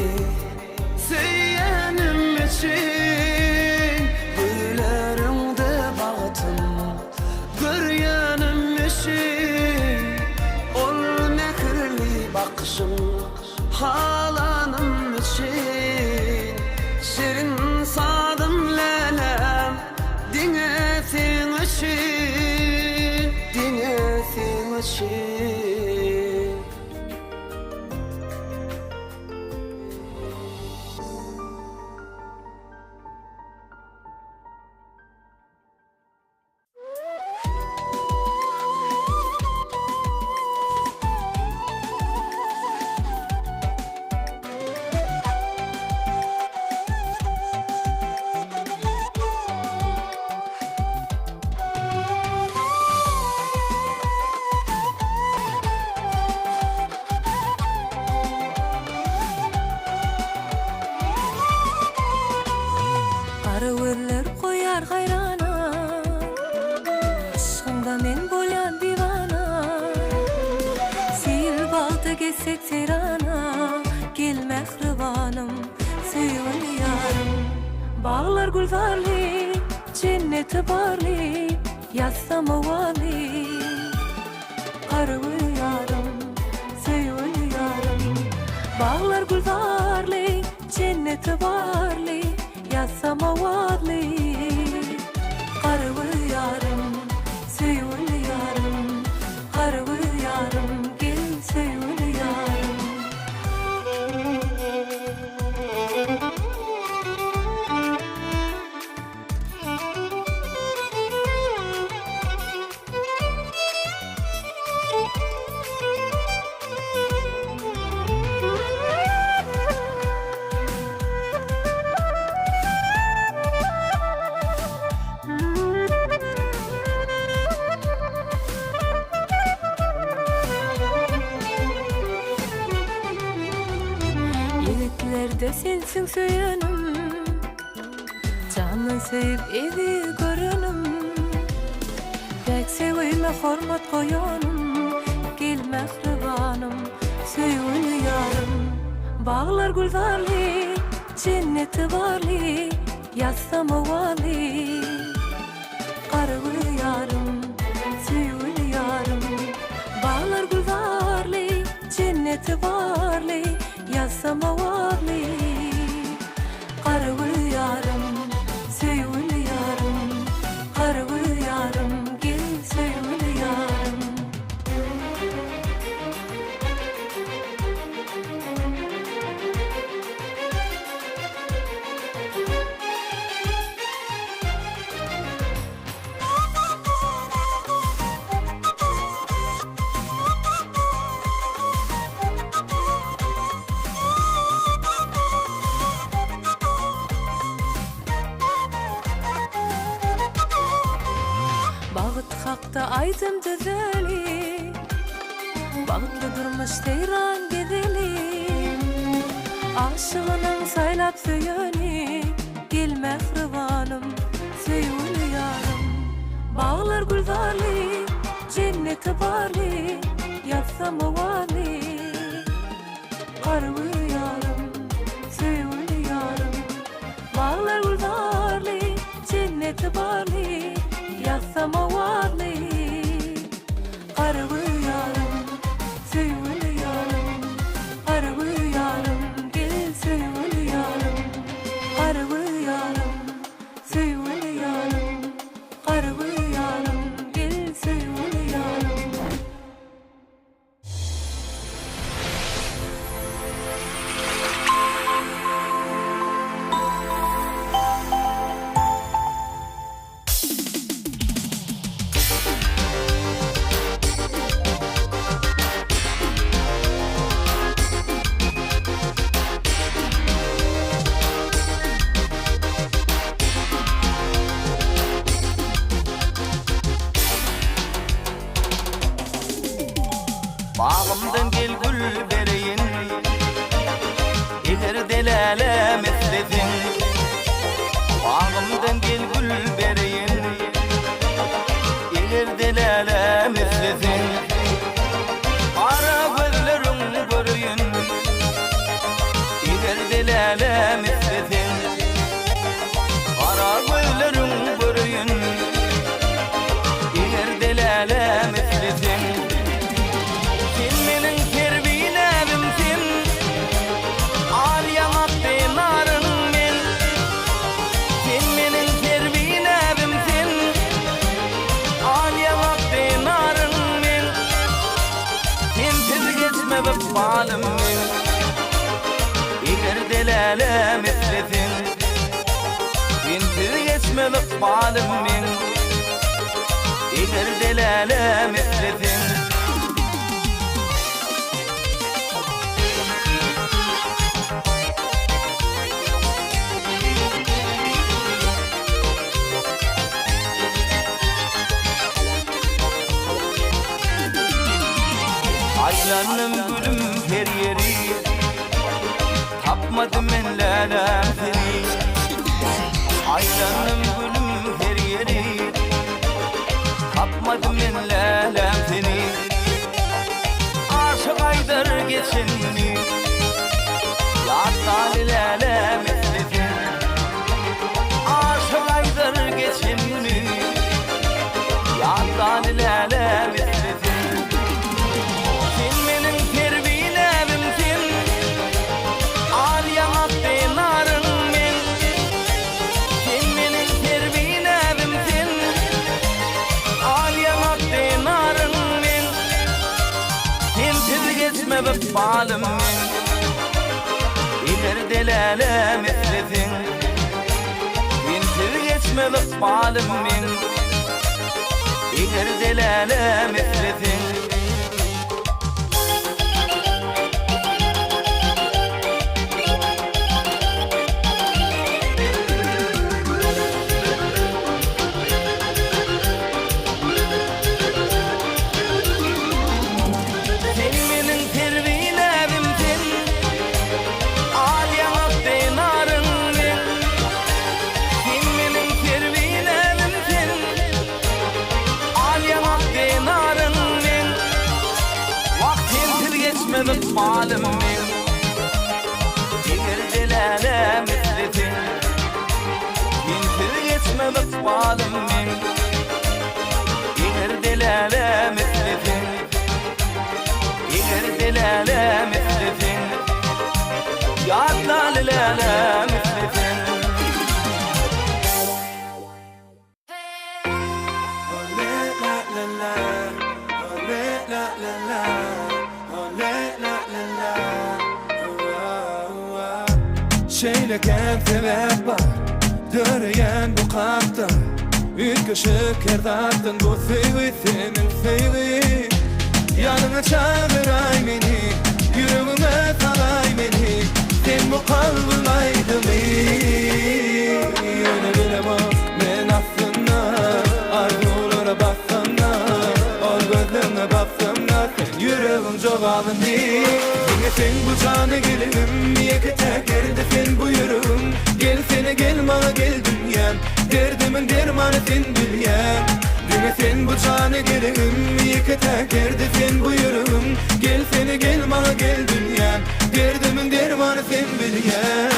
söylenim için göylerimde bağıtım görüyenim için ol mehirli bakışın halanım için şirin sadım lelem dinlesin için dinlesin için Arıverler koyar hayrana Aşkında men bolyan divana Sil balta geçsek serana Gel mehribanım Süyül yarım Bağlar gülzarli Cenneti barli Yassam ovali Arıvı yarım Süyül yarım Bağlar gülzarli Cenneti barli Yassam ovali Arıvı yarım Süyül yarım Arıvı yarım Gel süyül yarım de sensin söyünüm, canın sevip evi görünüm. Bek sevime hormat koyanım, gel mehribanım, söyünü yarım. Bağlar güldarlı, cenneti varlı, yazsam ovali. Qarıgül yarım, söyünü yarım. Bağlar güldarlı, cenneti varlı, yazsam ovali. Qarıgül yarım, söyünü yarım. Qarıgül yarım, gel söyünü yarım. Bağıt hakta aydım düzeli, bağıtlı durmuş teyran gedeli. Aşığının saylap söyünü, gel mehribanım, söyünü yarım. Bağlar güldarlı, cenneti barlı, yazsam ovali. Qarıgül yarım, söyünü yarım. Bağlar güldarlı, cenneti barlı, yazsam ovali. Qarıgül yarım, söyünü yarım. Qarıgül yarım, gel söyünü yarım. Qarıgül yarım, söyünü yarım. Qarıgül yarım, gel söyünü yarım. Bağımdan gel gül bereyin, eğer delale mesletin. Bağımdan gel gül bereyin, eğer delale mesletin. Ara gözlerin görüyün, eğer delale mesletin. Ara gözlerin görüyün, eğer delale mesletin. Sen menin terbiyelebimsin, aliyana benarın men. Sen menin terbiyelebimsin, aliyana benarın men. Sen tez geçme ve balım men, eğer delale mesletin. Sen tez geçme ve balım men, eğer delale mesletin. Aylanım gülüm her yeri, tapmadım en lalem seni. Aylanım gülüm her yeri, tapmadım en lalem seni. Aşık aydır geçenini, yattal lalem esletin. Aşık aydır geçenini, yattal lalem esletin. Sen menin terbiyelebimsin, aliyana benarın men. Sen menin terbiyelebimsin, aliyana benarın men. Sen tez geçme ve balım men, eğer delale mesletin. Sen tez geçme ve balım men, eğer delale mesletin. Sen menin terbiyelebimsin, aliyana balım men Eger delale misletin Tintir geçmelik balım men Eger delale misletin Eger delale misletin Yadla lele misletin Şeyleken sebep var Döreyen bu kapta Ülküşük kerdattın bu sevi senin sevi Yanına çağıray beni Yüreğime salay beni Sen bu kalbin aydın Öyle bile bak ben aslında Arzulara baksana Ol gözlerine baksana Sen yüreğin cevabın değil Yine sen bu canı gelirim Yeki tekerde sen bu yüreğim Gel sene gel bana gel dünyam Derdimin dermanı sen bilyen Yine sen bu canı gelirim Yeki tekerde sen bu yüreğim Gel sene gel bana gel dünyam Derdimin dermanı sen bilyen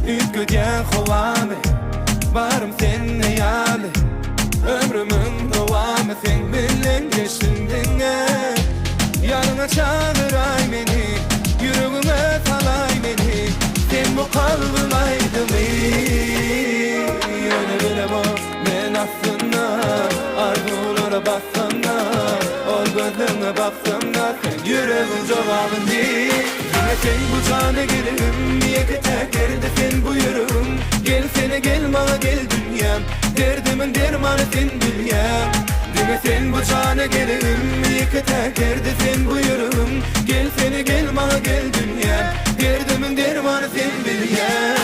Ülküden kovame Varım seninle yâle Ömrümün devamı sen bilen geçtin dinle Yanına çağıray beni Yüreğime salay beni Sen bu kalbin aydın Öyle bile bak ben aslında Arzulara baksana Ol gözlerine baksana Sen yüreğin cevabın değil Yine sen bu canı gelirim Yeki tekerde sen bu yüreğim Gel sene gel bana gel dünyam Derdimin dermanı sen bilyen Yine sen bu canı gelirim Yeki tekerde sen bu yüreğim Gel sene gel bana gel dünyam Derdimin dermanı sen bilyen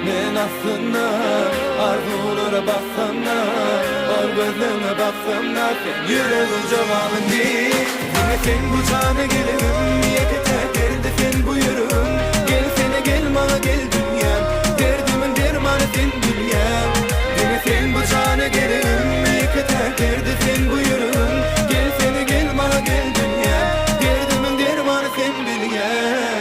Ben aslında arzulara baksana Ol gözlerine baksana Sen yüreğin cevabın değil Yine sen bu canı gelirim Yeki tekerde sen bu yüreğim Gel sene gel bana gel dünyam Derdimin dermanı sen bilyen Yine sen bu canı gelirim Yeki tekerde sen bu yüreğim Gel sene gel bana gel dünyam Derdimin dermanı sen bilyen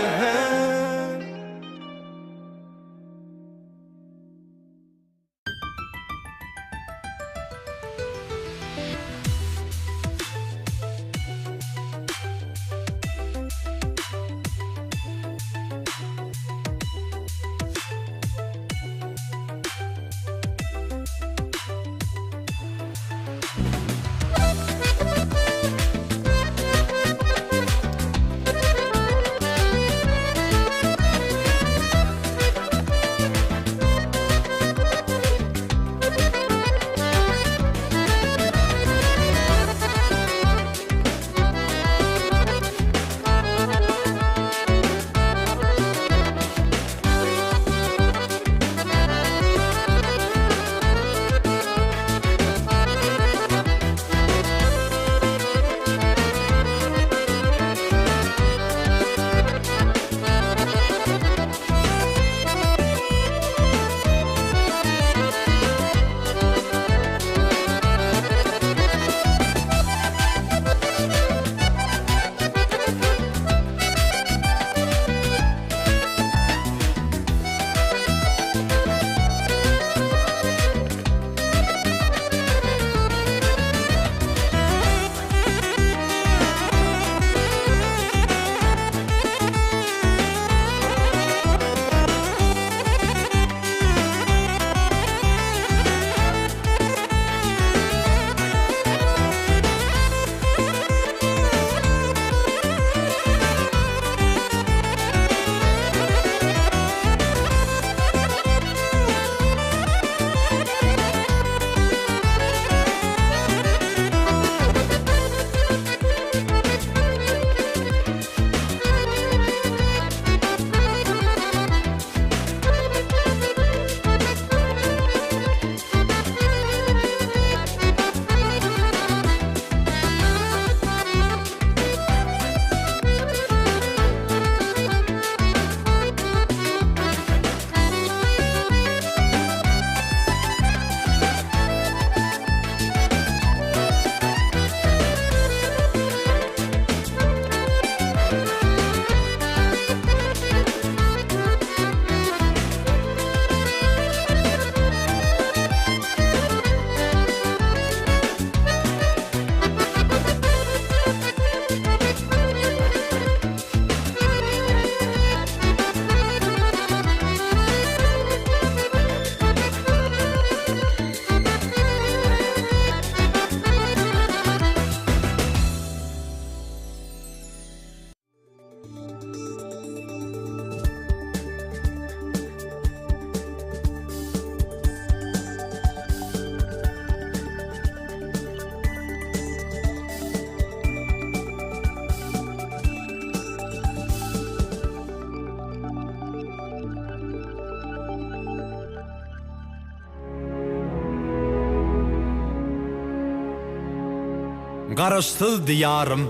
Garaşsız diyarım,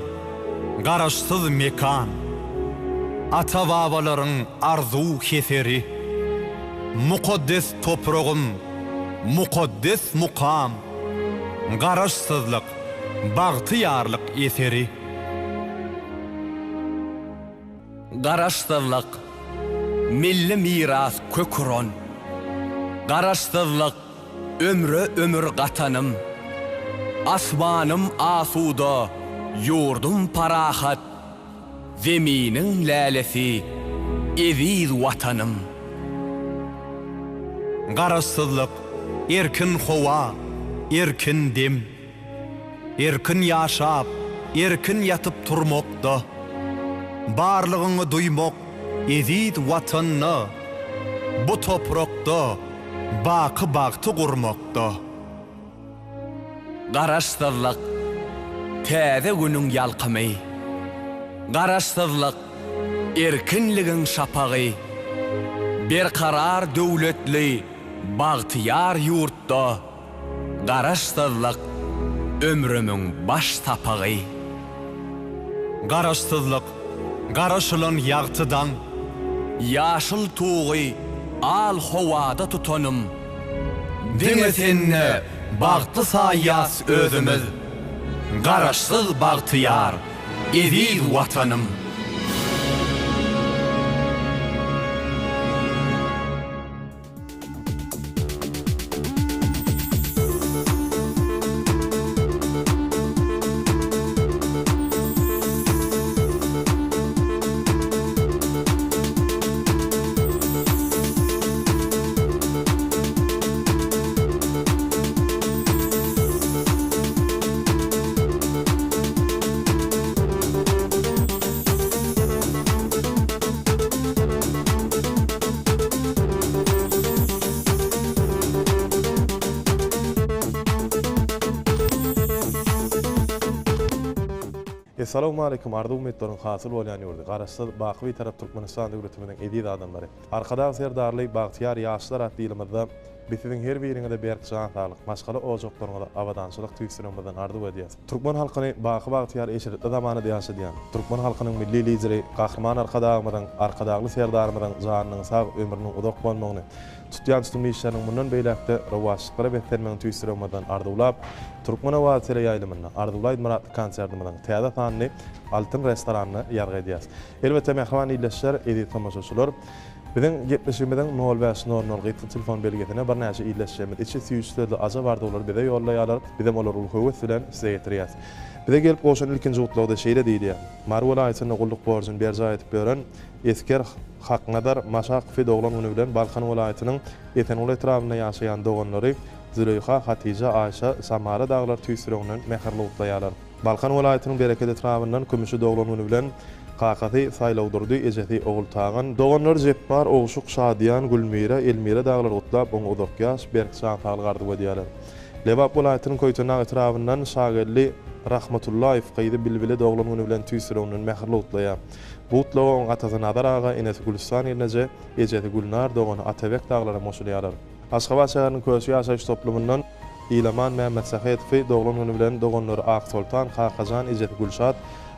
garaşsız mekan, ata babaların arzu keseri, mukaddes toprağım, mukaddes mukam, garaşsızlık, bagtiyarlık eseri. Garaşsızlık, milli miras kökron, garaşsızlık, ömrü ömür gatanım, asmanım asuda, yurdum parahat, zeminin lälesi, eziz vatanım. Garaşsızlık, erkin hova, erkin dem, erkin yaşap, erkin yatıp turmokda, barlığını duymok, eziz vatanını, bu toprakta, bakı baktı kurmakta. Garaşsızlık, täze günün yalqımı, garaşsızlık, erkinligin şapağı, bir karar dövletli, bagtiyar yurtta, garaşsızlık, ömrümün baş tapağı. Garaşsızlık, garaşılan yağtıdan, yaşıl tuğu, al hovada tutanım, diňetinne bagtly sayas özümüz, garaşsız bagtiyar, eziz vatanım. Assalamu alaikum ardu ummetlerin hasıl bolýan ýurdy. Garaşsyz Bakywy tarap Türkmenistan döwletimiň ediz adamlary. Arkada serdarly Bagtyar ýaşlar atly ýylymyzda biziň her biriňe de berk can sağlyk, maşgala ojoklaryňa da awadançylyk tüýsürenmeden ardu edýäs. Türkmen halkyny Bakyar eşitli zamanyda ýaşadýan. Türkmen halkynyň milli lideri, gahrman arkadagly serdarymyň janynyň sag ömrüniň uzak bolmagyny tutýan tutumly işleriň mundan beýlekde rawaşlyklara betlenmeň tüýsürenmeden ardulap Türkmen awatsyla ýaýlymyna Ardullaýd Muratly konsertimiň täze sanyny Altyn restoranyny ýargy edýäs. Elbetde mehman ýylaşlar edip tamaşaçylar biziň 70-imiň 0500 gytly telefon belgesine bir näçe ýylaşjymy içi süýüşlerde aja bardy olar bize ýollaýarlar, bize olar ulgawy bilen size ýetirýäs. Bize gelip goşan ilkinji gutlukda şeýle diýdi. Marwal aýtyny gulluk borjyny berja etip beren esker Haknadar Maşaqfi doglan güni bilen Balkan welaýatynyň Etenol etrawyna ýaşaýan doganlary Züleyha, Hatice, Ayşa, Samara daglar tüýsüreginiň meherli gutlaýarlar. Balkan welaýatynyň bereket etrawyndan Kümüşi doglan güni bilen Qaqaty saýlawdyrdy, ejeti ogul tagan. Doganlar Jepbar, Ogşuk, Şadiyan, Gülmira, Elmira daglar gutlap oň odokýaş berk şantaly gardy edýärler. Lebap welaýatynyň Koýtuna etrawyndan Şagelli Rahmatullayev gaýdy bilbile doglan güni bilen tüýsüreginiň meherli gutlaýar. Butlaw Atazy Nadar aga Enes Gülistan ýerine ejeti Gülnar dogany Atabek daglara moşulýarlar. Aşgabat şäheriniň köşe ýaşaýyş toplumyndan Ilaman Mehmet Sahetfi doglan güni bilen doganlary Ak Sultan, Qaqajan, ejeti Gülşat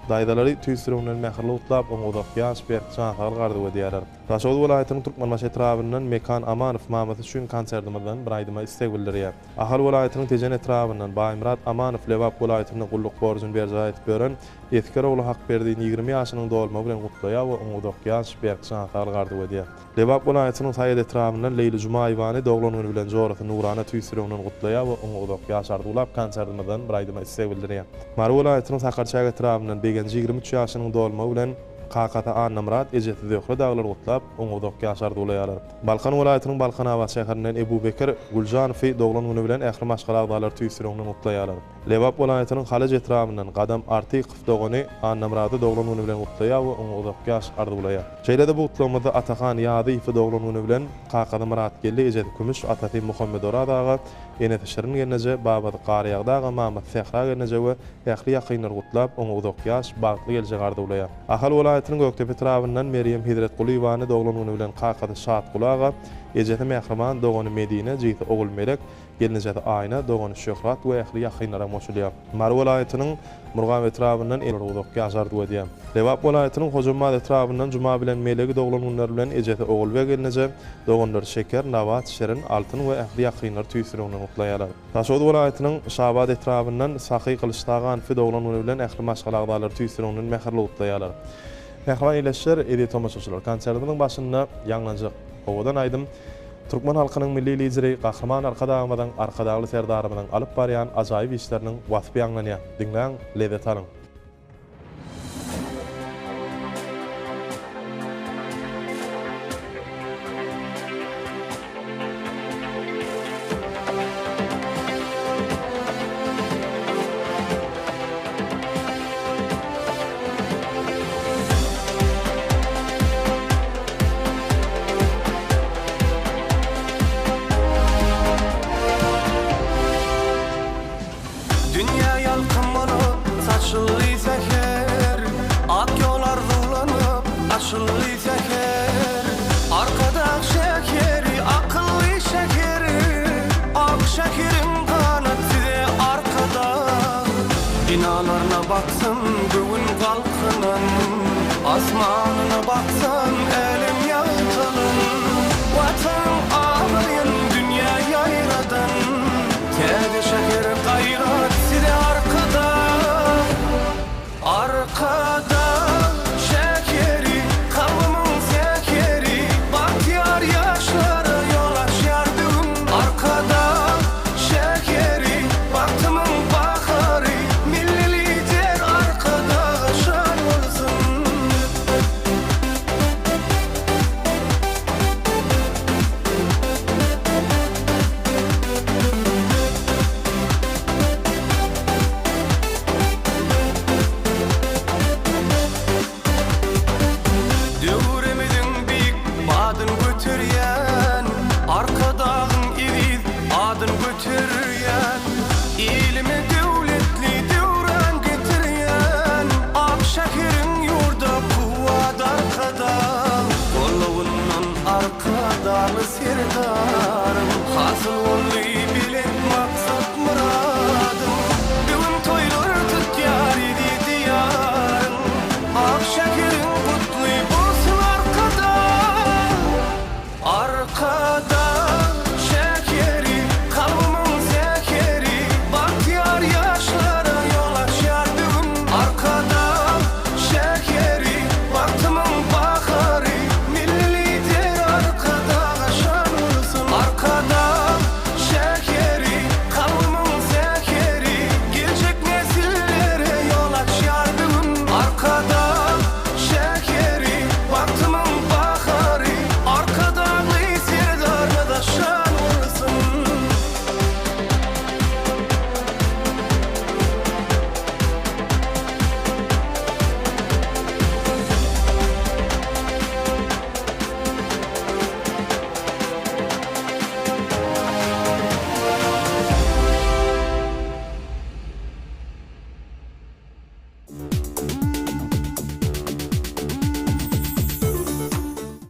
daýdalary tüýsüreginiň meherli gutlap oň odokýaş berk şantaly gardy edýärler. Raşawat welaýatynyň Türkmenbaş etrabyndan Mekan Amanow Mamady üçin konsertimizden bir aýdyma istek bildirýär. Ahal welaýatynyň tejen etrabyndan Baýmurat Amanow Lewap welaýatynyň gulluk borjyny berja etip beren etkir ogly hak berdiň 20 ýaşynyň dolma bilen gutlaýar we oň odokýaş berk şantaly gardy edýär. Lewap welaýatynyň Saýed etrabyndan Leyli Juma Aýwany doglan güni bilen Joraty Nurana tüýsüreginiň gutlaýar we oň odokýaş ardulap konsertimizden bir aýdyma istek bildirýär. Marw welaýatynyň Sakarçak etrabyndan Begenji 23 ýaşynyň dolma bilen Qaqata Annamrat ejeti zöhre daglar gutlap oň odokýaş ardulayarlar. Balkan welaýatynyň Balkan Awat şäherinden Ebu Bekir Guljanowy doglan güni bilen ähli maşgala agdalar tüýsüreginiň gutlaýarlar. Lewap welaýatynyň Halaj etrabyndan Gadam Artykow dogany Annamraty doglan güni bilen gutlaýar we oň odokýaş ardulayar. Şeýlede bu gutlamada Atahan Ýadyýew doglan güni bilen Qaqata Murat geldi ejeti Kümüş Ataty Muhammed Oradaga Enes Şirin gelneje Babady Qariýagdaga Mamad Sehra gelneje we ähli ýakynlar gutlap oň odokýaş bagly gelje ardulayar. Ahal welaýatynyň Göktepe etrabyndan Meryem Hidret Gulyewany doglan güni bilen Qaqata Şat Gulaga ejeti Mehriman dogany Medine jyti ogul Melek gelinjeti Ayna dogany Şöhrat we ähli ýakynlara moşulýar. Mary welaýatynyň Murgan etrabından eluruduk ýaşardy diýär. Lewap welaýatynyň Hojamad etrabından Juma bilen Melegi doglan günler bilen ejeti ogul we gelinje doganlar şeker, nawat, şerin, altyn we ähli ýakynlar tüýsürüňden mutlaýarlar. Taşod welaýatynyň Şabad etrabından Saky Kılıçdagan fi doglan günler bilen ähli maşgalagdalar tüýsürüňden mäherli mutlaýarlar. Mehriban ýeşler, edi tomaşaçylar konsertiniň başynda ýanglanjak owadan aýdym. Türkmen halkynyň milli lideri Gahraman Arkadağmadan arkadagly serdarymyň alyp barýan ajaýyp işleriniň wasypy ýanglanýar. Dinleň, lezzet alyň. Dünya yalkınlanıp saçıldı seher, ak yollar dolanıp açıldı seher. Arkada şekeri, akıllı şekeri, ak şekerim kanat size arkada. Binalarına baksam göğün kalkınan, asmanına baksam elim yaltalın. Vatan ağlayın dünya yayradan, kedi şeker gayrat size arkada. Arkada şekeri, kavmın zekeri, bahtiyar yaşlara yol açardım. Arkada şekeri, bahtımın baharı, milli lider arkada şan olsun. Döwremizin büyük badyn götürýän, arkadagyn iriz adyn götürýän, ilimi döwletli döwran getirýän, ak şekerin ýurda kuwat arkada. Gollawyndan arkadaly serdarym, hasyl boldy bilen maksat muradym. Bugün toýlar tutýar idi diyarym, ak şekerin kutly bolsun arkada. Arkada şekeri, kavmın zekeri, bahtiyar yaşlara yol açardım. Arkada şekeri, bahtımın baharı, milli lider arkada şan olsun. Arkada şekeri, kavmın zekeri, gelecek nesillere yol açardım. Arkada şekeri, bahtımın baharı, arkadagly serdarda şan olsun.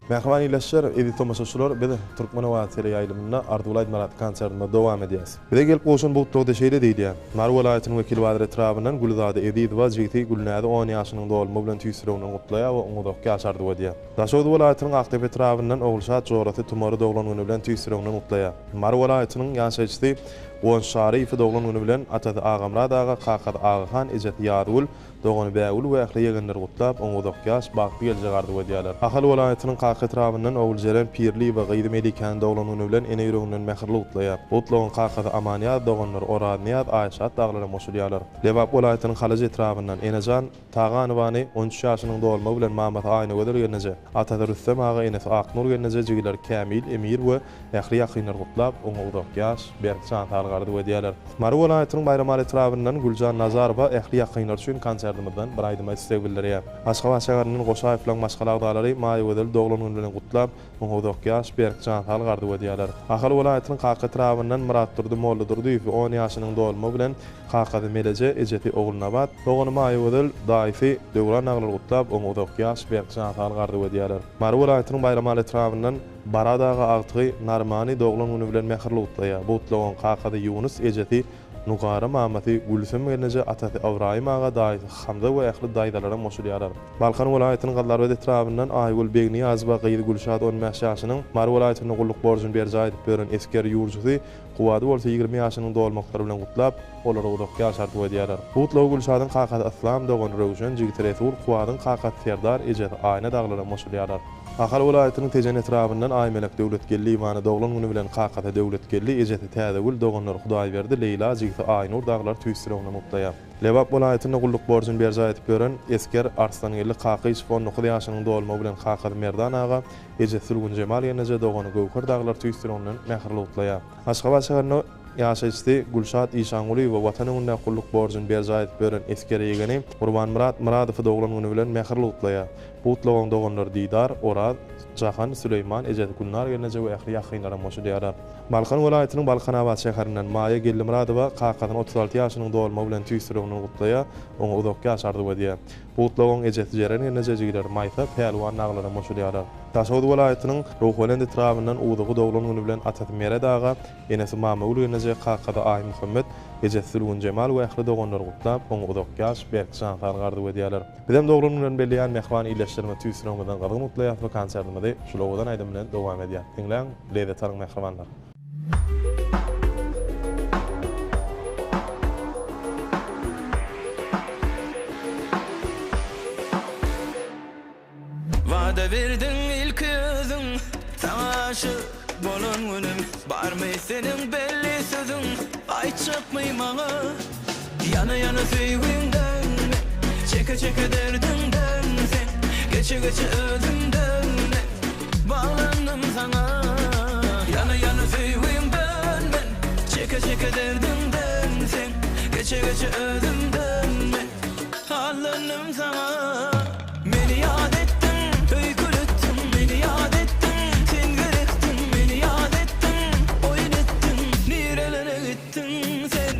Mehriban ýeşler, edi tomaşaçylar, biz Türkmen wagtyly ýaýlymyna Ardulayt Marat konsertinde dowam edýäs. Bize gelip goşun bu togda şeýle diýdiler. Mary welaýatynyň wekili Badyr etrabyndan Gulzada Ediýewa jyti Gulnäde 10 ýaşynyň dolmy bilen tüýsürüňden gutlaýar we oňa ýaşardy diýär. Daşod welaýatynyň Akdep etrabyndan Ogulşat jograty tumary doglan güni bilen tüýsürüňden gutlaýar. Mary welaýatynyň ýaşaýjysy Oğan Şarifi doglan güni bilen atadı Ağamrad ağa, Kakad Ağahan, Ejat Ýarul, dogany bäwul we ähli ýegenler gutlap, oňa ýaş bagty geljegardy diýerler. Ahal welaýatynyň Kak etrabyndan Oguljeren Pirli we Gyýdy Medikan doglan güni bilen ene ýüreginden mäherli gutlaýar. Gutlawan Kakad Amaniyat doganlar Oradniyat, Aýşat daglara moşulýarlar. Lewap welaýatynyň Halaje etrabyndan Enejan Taganowany 13 ýaşynyň dolma bilen Mamat Aýna göder gelneje. Atadı Rüstem ağa Enes Aknur gelneje jigiler Kamil, Emir we ähli ýakynlar gutlap, oňa ýaş berkçan targardy diýerler. Mary welaýatynyň Bayram etrabyndan Guljan Nazarowa ähli ýakynlar üçin konsertimizden bir aýdyma istegilleri. Aşgabat şäheriniň Goşaýevlaň maşgalagdalary maýa wedel doglan günü bilen gutlap, oňa uzak ýaş berkcan hal gardy wedýärler. Ahal welaýatynyň Kaka etrabyndan Murat Durdy Molla Durdy 10 ýaşynyň dolma bilen Kakady Meleje ejeti oglunabat, dogany maýwydal daýfy döwran aglar gutlap, oňa uzak ýaş berkcan hal gardy wedýärler. Mar welaýatynyň Bayram etrabyndan Baradaga agtygy Narmany doglan günü bilen mähirli gutlaýar. Bu gutlagan Kakady Yunus ejeti Nugara Mamati Gülsüm gelnece Atatı Avrayim ağa daýy Hamza we ähli daýdalara moşulýarlar. Balkan welaýatynyň Gallar we etrabyndan Aýgül Begni Ýazba Gyýdy Gülşat 15 ýaşynyň Mar welaýatynyň gulluk borjyny berjäýip beren esker ýurjusy Guwady bolsa 20 ýaşynyň dolmaklary bilen gutlap, olara uzak ýaşardy wedýärler. Bu gutlaw Gülşatyň Kakady Aslam dogan Röwşen Jigit Resul Guwadyň Kakady Serdar ejeti aýna daglara moşulýarlar. Ahal welaýatynyň tejen etrabyndan Aýmelek döwletgelli ýa-ni doglan günü bilen Kakady döwletgelli ejeti täzegül doganlar Hudaýberdi Leyla Jigit Aýnur daglar tüýsüregine mutlaýar. Lebap welaýatynyň gulluk borjyny berjäýip beren esker Arslangelli Kaky Şifon 9 ýaşynyň dolma bilen Kakady Merdan ağa ejeti Sülgün Jemal ýene-je dogany Gowkar daglar tüýsüregine mähirli gutlaýar. Aşgabat şäherine ýaşaýçy Gülşat Işanguly we watanyň gulluk borjyny berjäýip beren esker ýegeni Gurban Muradow doglan günü bilen mähirli gutlaýar. Bu gutlagan doganlar Didar, Orad, Jahan Süleyman ejeti Gulnar ýene-je we ähli ýakynlara moşulýarlar. Balkan welaýatynyň Balkanabad şäherinden Maýa Gelli Muradowa Kakadyň 36 ýaşynyň dolma bilen tüýsüregine gutlaýar, oňa uzak ýaşardy wedýär. Bu gutlagan ejeti jeren ýene-je jigiler Maýsa Pelwan naglara moşulýarlar. Taşawud welaýatynyň Ruhwelend etrabyndan udugy doglan günü bilen Atatı Mered ağa, enesi Mamagul ýene-je Kakady Aý Muhammed ejeti Sülgün Jemal we ähli doganlar gutlap, oňa uzak ýaş berkcan gardy wedýärler. Bizem doglan bilen belliýän mehman iýleşdirme tüýsüreginiň gardy mutlaýat we konsertinde şulowadan aýdym bilen dowam edýär. Dinleň, leýde taryň mehmanlar. Vada verdin ilk özün, sana aşık bolan günüm. Barmy senin belli sözün, aýtjakmy maňa. Yana yana süýgünden, çeke çeke derdimden sen. Geçe geçe özümden, bağlandım sana. Yana yana süýgünden ben, çeke çeke derdimden sen. Geçe geçe özümden ben, bağlandım sana. Meni ýad etdim, öýgületdim, meni ýad etdim. Sen gerektin, meni ýad etdim. Oýun etdim, nirelere gittin sen.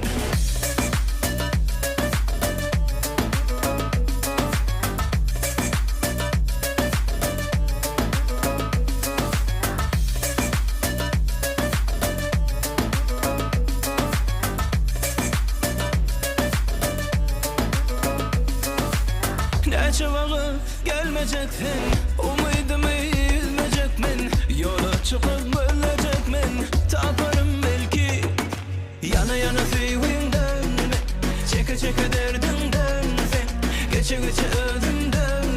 Neçe vağı gelmeyeceksin, umudumu üzmeyecekmen. Yola çıkıp ölecekmen, taparım belki. Yana yana süýgünden, çeke çeke derdimden sen. Geçe geçe özümden,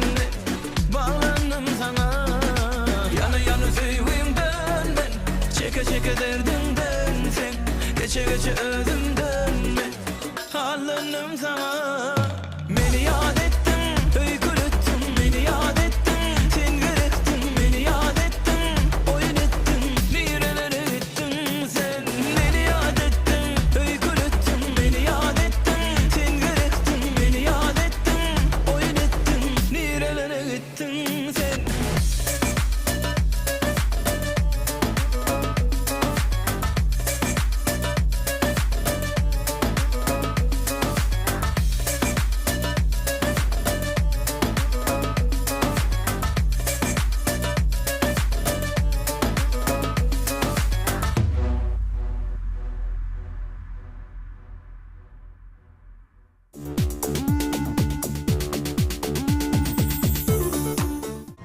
bağlandım sana. Yana yana süýgünden ben, çeke çeke derdimden sen. Geçe geçe özümden, bağlandım sana. Meni ýad etdim, öýgületdim, meni ýad etdim. Sen gerektin, meni ýad etdim. Oýun etdim, nirelere gittin sen. Meni ýad etdim, öýgületdim, meni ýad etdim. Sen gerektin, meni ýad etdim. Oýun etdim, nirelere gittin sen.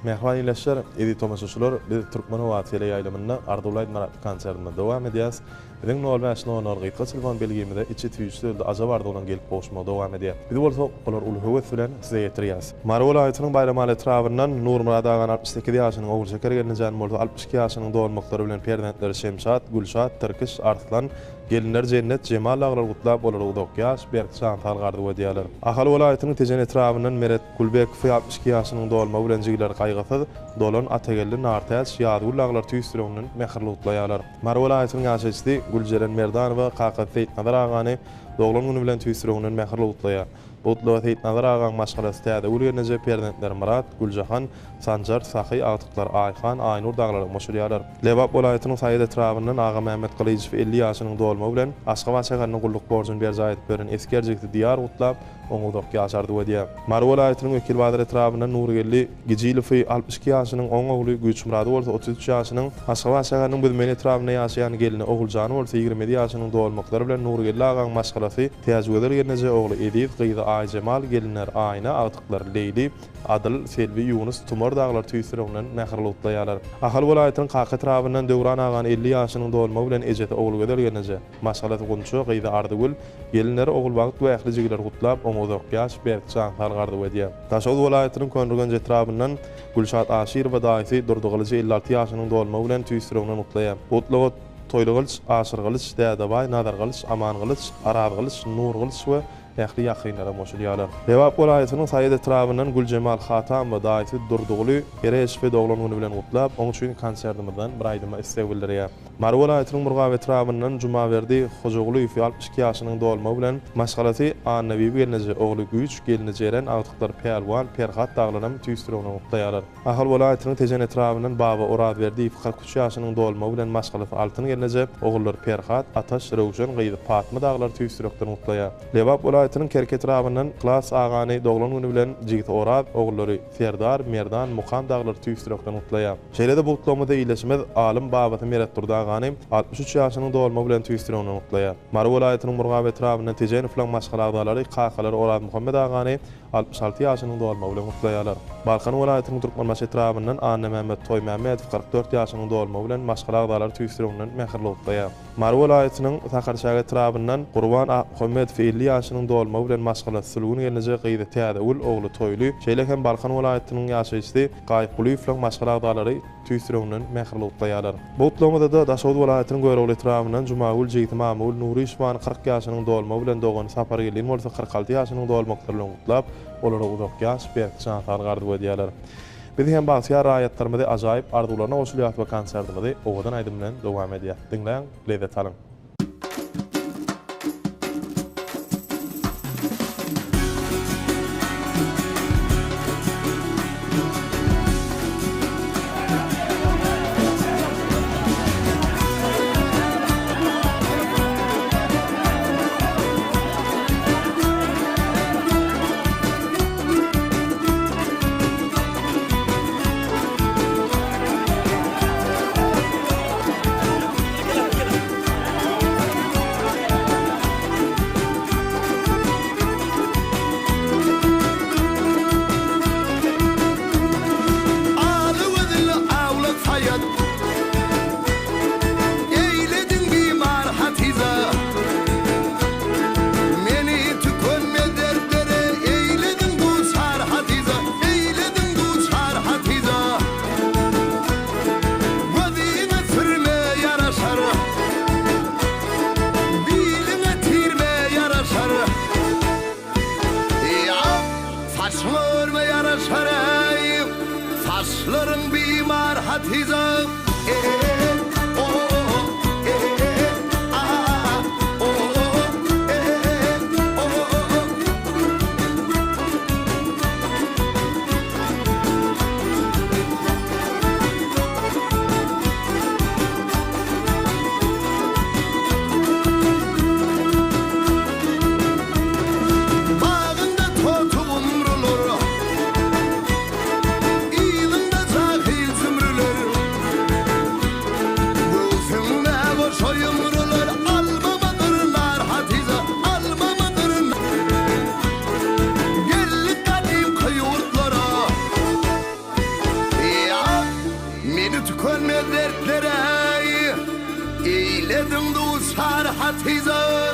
Mehman iýleşler, edi tomaşaçylar, biz Türkmen Wagtyly ýaýlamynda Ardulayt Marat konsertinde dowam edýäs. Biziň 05-00 gyýtga telefon belgimizde içi tüýçlerde aja bardy olan gelip boşma dowam edýär. Biz bolsa olar ulu höwes bilen size ýetirýäs. Mar welaýatynyň Bayram etrabyndan Nur Murad ağa 68 ýaşynyň ogul şeker gelnejen bolsa 62 ýaşynyň dolmaklary bilen perdentleri Şemşat, Gülşat, Tyrkyş, Arslan, Gelinler Cennet, Cemal aglar gutlap olar uzak ýaş berkcan hal gardy wedýärler. Ahal welaýatynyň tejen etrabyndan Meret Gulbekov 62 ýaşynyň dolma bilen jigiler gaýgasyz dolan Atagelli Nartäz ýadyr aglar tüýsüreginiň mähirli gutlaýarlar. Mar welaýatynyň ýaşaýçysy Gülceren Merdanowa Kakady Seýitnazar agany doglan günü bilen tüýsüreginiň mähirli gutlaýar. Butlu Seyit Nazar ağaň maşgalasy täze ulgernije prezidentler Murat, Güljahan, Sanjar, Sahy, Agtyklar, Ayhan, Aynur daglaryň meşhurýarlar. Lebap welaýatynyň Saýda etrafyndan Ağa Mehmet Kılıçew 50 ýaşynyň dolmagy bilen Aşgabat şäheriniň gulluk borjyny berje aýdyp beren eski erjekli diyar gutlap oňa dok ýaşardy we Mar welaýatynyň wekil Badyr etrafyndan Nurgelli Gijilowy 62 ýaşynyň oň ogly Güýçmurady bolsa 33 ýaşynyň Aşgabat şäheriniň Büdmen etrafynda ýaşaýan gelini Oguljany bolsa 27 ýaşynyň dolmaklary bilen Nurgelli ağaň maşgalasy täze gernije ogly Edip Gyýda Aýjemal gelinler Aýna Agtyklar Leyli Adil Selvi Yunus Tumar daglar tüýsüründen mähirli utlaýarlar. Ahal welaýatynyň Qaqa etrafyndan Döwran ağaň 50 ýaşynyň dolmagy bilen ejete ogly gernije maşgalasy gunçy Gyýda Ardygül gelinleri ogul wagt we ähli gutlap oňa dok ýaş berkçan hargardy we Taşow welaýatynyň Könrgen etrafyndan Gülşat Aşir we daýsy Durdugylyjy 56 ýaşynyň dolmagy bilen tüýsüründen utlaýar. Utlagy Toýlugylç, Aşyrgylç, Dädebay, Nadargylç, Amangylç, Arabgylç, Nurgylç we ähli ýakynlara moşulýarlar. Lebap welaýatynyň Saýda etrafyndan Güljemal Hatam we daýsy Durdugyly Ereş we doglanyny bilen gutlap, oň üçin konsertimizden bir aýdyma istek bildirýär. Mar welaýatynyň Murgaw etrafyndan Jumaberdi Hojagly 62 ýaşynyň dolmagy bilen maşgalasy Annabi gelnije ogly Güýç gelinije eren Agtyklar Perwan, Perhat daglanam tüýsüründen gutlaýarlar. Ahal welaýatynyň Tejen etrafyndan Baba Oradberdi 43 ýaşynyň dolmagy bilen maşgalasy Altyn gelinije ogullar Perhat, Ataş, Rewjan, Gyýdy Fatma daglar tüýsürükden gutlaýar. Lebap welaýatynyň Kerke etrafyndan Klas agany doglanyny bilen Jigit Orad ogullary Ferdar, Merdan, Mukam daglar tüýsürükden gutlaýar. Şeýlede bu gutlamada iýleşmez alim Babaty Meretturda agany 63 ýaşynyň dolmagy bilen tüýsürükden gutlaýar. Mar welaýatynyň Murgaw etrafyndan Tejen falan maşgala agdalary Qaqalar Orad Muhammed agany 66 ýaşynyň dolmagy bilen gutlaýarlar. Balkan welaýatynyň Türkmenbaş etrafyndan Anna Mehmet Toy Mehmet 44 ýaşynyň dolmagy bilen maşgala agdalary tüýsürükden mähirli gutlaýar. Mar welaýatynyň Sakarşaga etrafyndan Gurban Ahmed 50 ýaşynyň dolmagy bilen maşgala sulugyny gelnije Gyýda täze ul ogly Toyly. Şeýle hem Balkan welaýatynyň ýaşaýçysy Gaýpguly falan maşgala agdalary tüýsürükden mähirli gutlaýarlar. Bu gutlamada da Daşow welaýatynyň Göregli etrafyndan Jumagul Jigit Mamul Nuri Işman 40 ýaşynyň dolmagy bilen dogany sapar gelin bolsa 46 ýaşynyň dolmaklary bilen gutlap olara uzak ýaş berkçan hargardy we diýerler. Biz hem bazı raýatlarymyzy ajaýyp arzuwlaryna goşulýar we konsertimizi owadan aýdym bilen dowam edýär. Dinleň, lezzet alyň. Saçların bimar hatiza eyledim duşar hatiza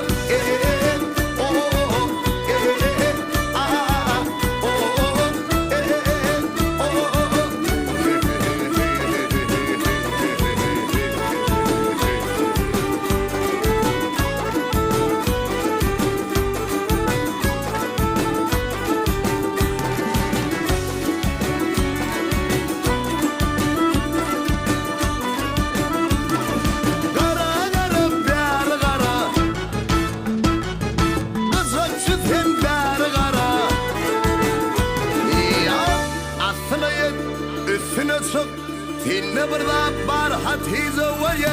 bırdap barhat hizawayy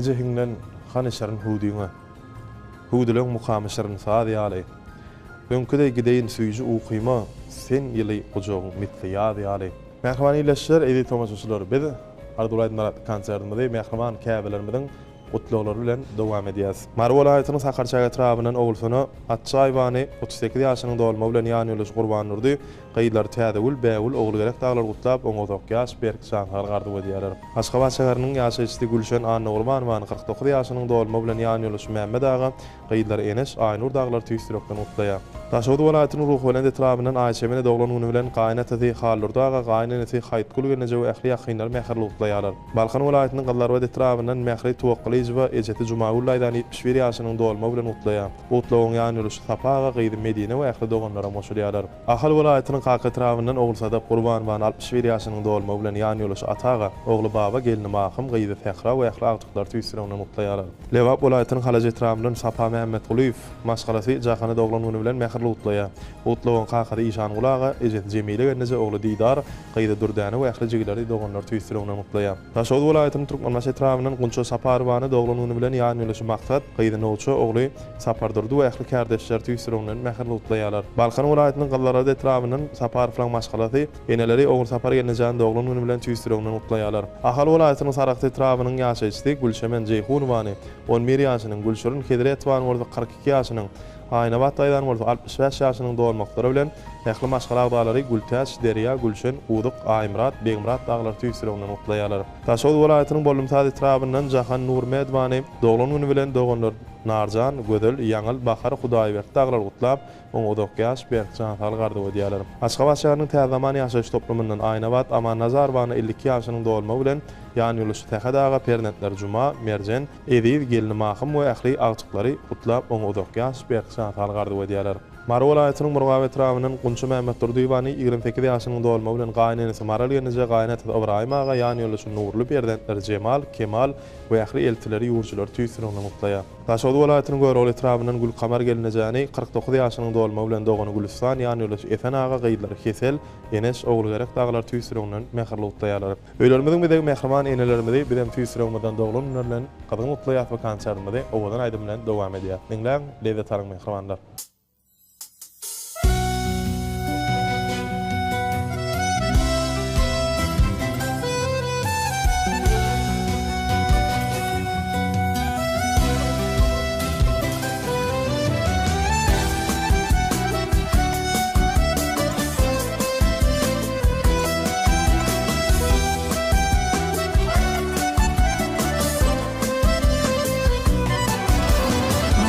Ece hinglen hanışarın hudiyuna. Hudulun mukamışarın saadi alay. Önküde gideyin süyücü uqiyma sen yılı ucuğun mitli yadi alay. Mehriman iyileşler edi tomaşçılar bedi. Ardulaydın konsertinde mehriman käbelerimizin utlular bilen dowam edýäs. Marw welaýatynyň Sakarçay etrabynyň ogulsuny Atçaýbany 38 ýaşynyň dolma bilen ýany ýoldaş Gurban Nurdy gaýdlar tädewil bäwil ogul gerek daglar gutlap oňozok ýaş berk şanhar gardy edýärler. Aşgabat şäheriniň ýaşaýçysy Gülşen Anna Gurbanowyň 49 ýaşynyň dolma bilen ýany ýoldaş Mehmet aga gaýdlar Enes Aynur daglar tüýstirokdan utlaýar. Taşawdy welaýatynyň ruh bilen etrabynyň Aýşemine doglanuny bilen gaýnaty Hallurdaga gaýnanysy Haýtgul gene jow ähli ýakynlar mehirli utlaýarlar. Balkan welaýatynyň gallar we etrabynyň mehri towakly Ejba Ejeti Jumagullaýdan 71 ýaşynyň dolma bilen utlaýar. Utlawyň ýany ýoluş Sapaga gyýdy Medine we ähli doganlara moşulýarlar. Ahal welaýatynyň Kaka etrabynyň Ogulsada Gurbanwan 61 ýaşynyň dolma bilen ýany ýoluş Ataga ogly baba gelini Mahym gyýdy Fehra we ähli agtyklar tüýsirenden utlaýarlar. Lewap welaýatynyň Halaje etrabynyň Sapa Mehmet Guliýew maşgalaty Jahany doglanyny bilen mehirli utlaýar. Utlawyň Kakada Işan Gulaga Ejet Jemile genne ogly Didar gyýdy Durdany we ähli jigleri doganlar tüýsirenden utlaýar. Taşawdy welaýatynyň Türkmenbaş etrabynyň Gunço Saparwany doglanuny bilen ýany ýoluş maksat gyýdy Noço ogly Sapardurdy we ähli kardeşler tüýsirenden mehirli utlaýarlar. Balkan welaýatynyň gallarada etrabynyň Sapar falan maşgalaty eneleri ogul Sapar gelnejan doglanuny bilen tüýsirenden utlaýarlar. Ahal welaýatynyň Sarakty etrabynyň ýaşaýçysy Gülşemen Jeyhunowany 11 ýaşynyň Gülşürün Kedretwan orada 42 ýaşynyň Aynabat aýdan bolsa 65 ýaşynyň dolmaklary bilen ähli maşgala agdalary Gültäç, Derya, Gülşen, Uduq, Aýmrat, Begimrat daglar tüýsirenden utlaýarlar. Taşawdy welaýatynyň Bolumsad etrabynyň Jahan Nurmedwany doglanuny bilen doganlar Narjan, Gödel, Ýaňyl, Bahar, Hudaýbert daglar gutlap, oňodok ýaş berkçan halgardy edýärler. Aşgabat şäheriniň täzamany ýaşaýyş toplamyndan Aynabat Aman Nazarwany 52 ýaşynyň dolma bilen ýany ýoluş Tähadaga pernetler Juma, Merjen, Ediw, gelini Mahym we ähli agtyklary gutlap oňodok ýaş berkçan halgardy edýärler. Marw welaýatynyň Murgaw etrabynyň Gunçy Mehmet Durdyýwany 28 ýaşynyň dolma bilen gaýnanysy Maral ýerine gaýnaty Ibrahim aga ýany ýoluş Nurly pernetler Jemal, Kemal we ähli eltileri ýurjylar tüýsirenden utlaýar. Taşawdy welaýatynyň Göroğlu etrabynyň Gülkamar gelinejäni 49 ýaşynyň dolma bilen dogany Gülistan ýany ýoluş Efen aga gaýdlar Kesel, Enes ogly gerek daglar tüýsirenden mehirli utlaýarlar. Öýlerimiziň bize mehriman enelerimizi bizem tüýsirenden doglanlar bilen gadyň utlaýar we konsertimizi owadan aýdym bilen dowam edýär. Diňläň leýde taryň mehrimanlar.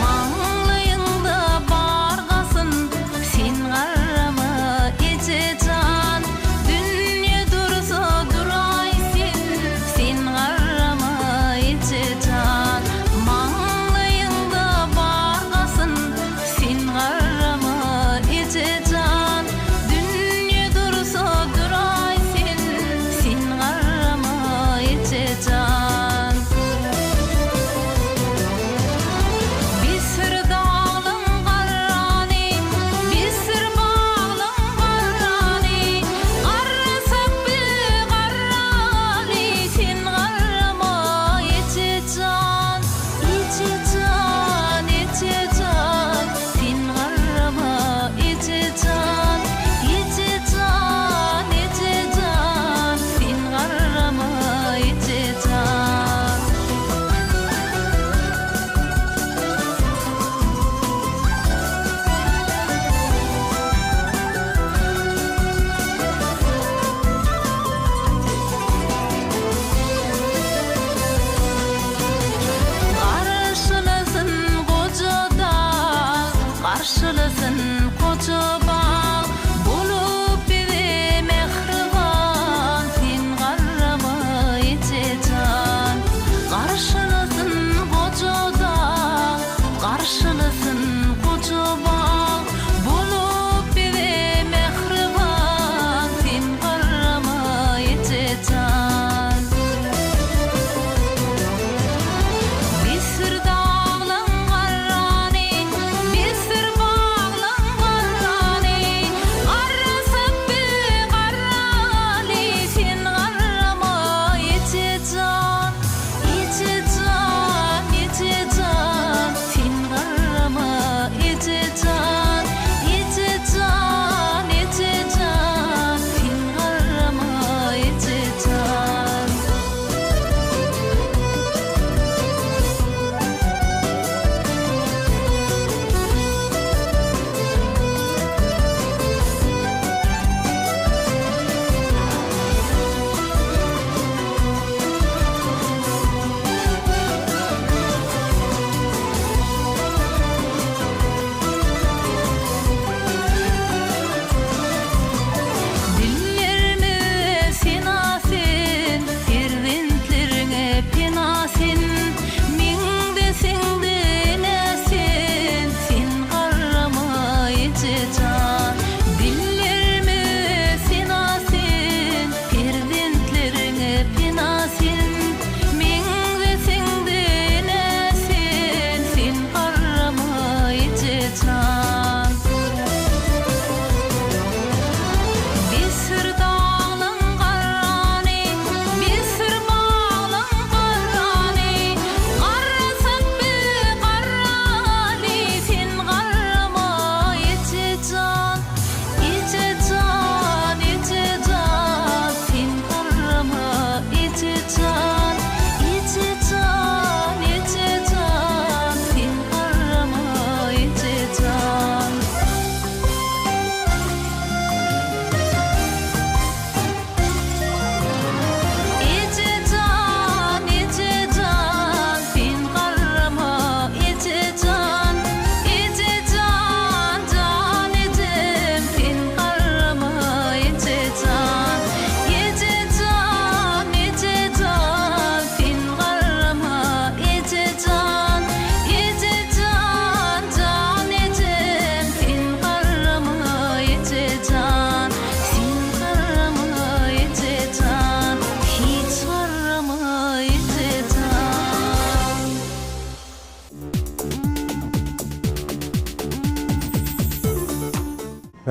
Maňlaýynda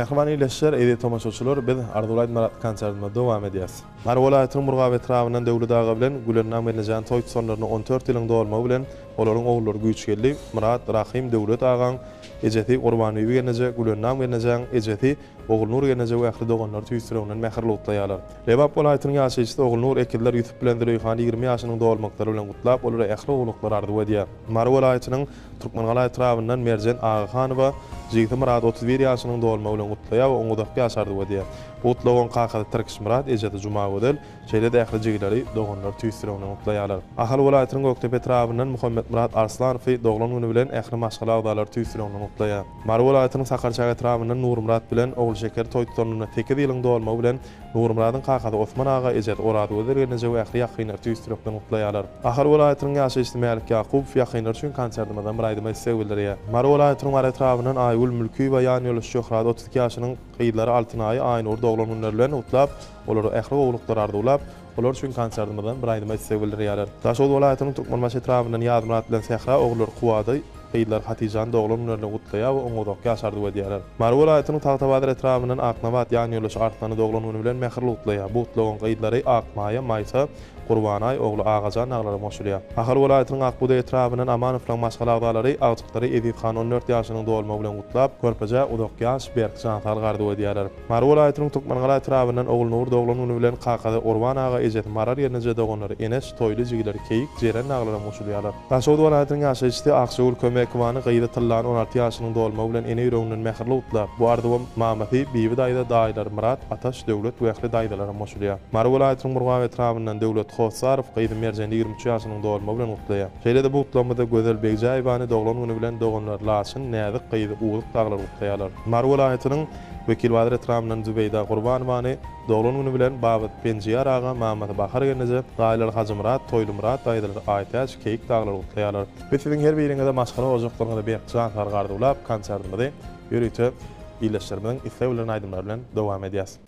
Mehriban iyileşler, edi tomaşaçylar, biz Ardulayt Marat konsertine dowam edýäs. Mar welaýatynyň Murgaw etrafyndan döwlet ağa bilen Gülennam Gelnejan toý sonlaryny 14 ýylyň dolmagy bilen olaryň oglary güýçgeldi. Murat Rahim döwlet ağaň ejeti Gurbany Gelneje, Gülennam Gelnejan ejeti Oğul Gelneje we ähli doganlar tüýsüreginiň mähirli utlaýarlar. Lebap welaýatynyň ýaşaýçysy Oğul ekiller ýütüp bilen Düreyhan 20 ýaşynyň dolmaklary bilen gutlap olary ähli ogluklar ardy edýär. Mar welaýatynyň Türkmengaly etrafyndan Merjen Ağahanowa Jigit Murat 31 ýaşynyň dolmagy bilen gutlaýar we oňa dap ýaşardy edýär. Utlawan kakada Türkiş Murat ejeti Juma gödel, şeýle ähli jigitleri doganlar tüýsüreginiň gutlaýarlar. Ahal welaýatynyň Göktepe etrafyndan Muhammed Murat Arslanow doglan güni bilen ähli maşgala agdalar tüýsüreginiň gutlaýar. Mar welaýatynyň Sakarçak etrafyndan Nur Murat bilen Oğul Şeker toýtlaryna 8 ýylyň dolmagy bilen Nur Murat'ın kakada Osman ağa ejeti Orady Ödergenije we ähli ýakynlar tüýsüreginiň gutlaýarlar. Ahal welaýatynyň ýaşaýçysy Mälik Ýakup ýakynlar üçin konsertymyzdan bir aýdyma segildirýär. Mar welaýatynyň etrafyndan Aýgül Mülki we ýany ýoluş Şöhrat 32 ýaşynyň gyýdlary Altynaýy Aýnur doglan günleri bilen utlap, olary ähli ogluklar ardulap, olar üçin konsertymyzdan bir aýdyma segildirýär. Daşol welaýatynyň Türkmenbaş etrafyndan Ýazmyrat bilen Sehra oglary Kuwady Gyýdlar Hatijan doglan günlerini gutlaýar we oňa dok ýaşardy edýärler. Mar welaýatynyň Tagtabadyr etrafyndan Aknabat ýany ýoluş Artmany doglan güni bilen mähirli gutlaýar. Bu utlagan gyýdlary Akmaýa, Maýsa, Gurbanay ogly Ağajan aglary moşulýar. Ahar welaýatynyň Akbuda etrafyndan Amanowlaň maşgala agdalary agçyklary Edithan 14 ýaşynyň dolmagy bilen gutlap, körpeje udok ýaş Berkjan targardy edýärler. Mar welaýatynyň Türkmengaly etrafyndan Oğul Nur doglan güni bilen kakada Orban ağa ejeti Marar ýerine doganlary Enes toýly jigitleri Keyik Jeren aglary moşulýarlar. Daşol welaýatynyň ýaşaýçysy Akşeýül Kömekwany gyýda tyllan 16 ýaşynyň dolmagy bilen ene ýüreginden mähirli utlap. Bu ardywam Mamati bibi daýda daýlar Murat Ataş döwlet we ähli daýdalary moşulýar. Mar welaýatynyň Murgaw etrafyndan döwlet Hosarov gyýda Merjen 23 ýaşynyň dolmagy bilen utlaýar. Şeýle de bu utlamada Gözel Begjaýewany doglan güni bilen doganlar Laçyn näzik gyýda uwlyk taglary utlaýarlar. Mar welaýatynyň Wekil Badir etrafyndan Zübeyda Gurbanowany doglan güni bilen Babat Penjiýar ağa Mamad Bahar Gelneje daýlar Hajy Murat, Toýly Murat daýlar Aýtaş Keyik taglary utlaýarlar. Biz siziň her biriňize de maşgala ojaqlaryňyza beýikçan targardy ulap konsertymyzy ýürütip iýleşdirmeden isleýän aýdymlar bilen dowam edýäs.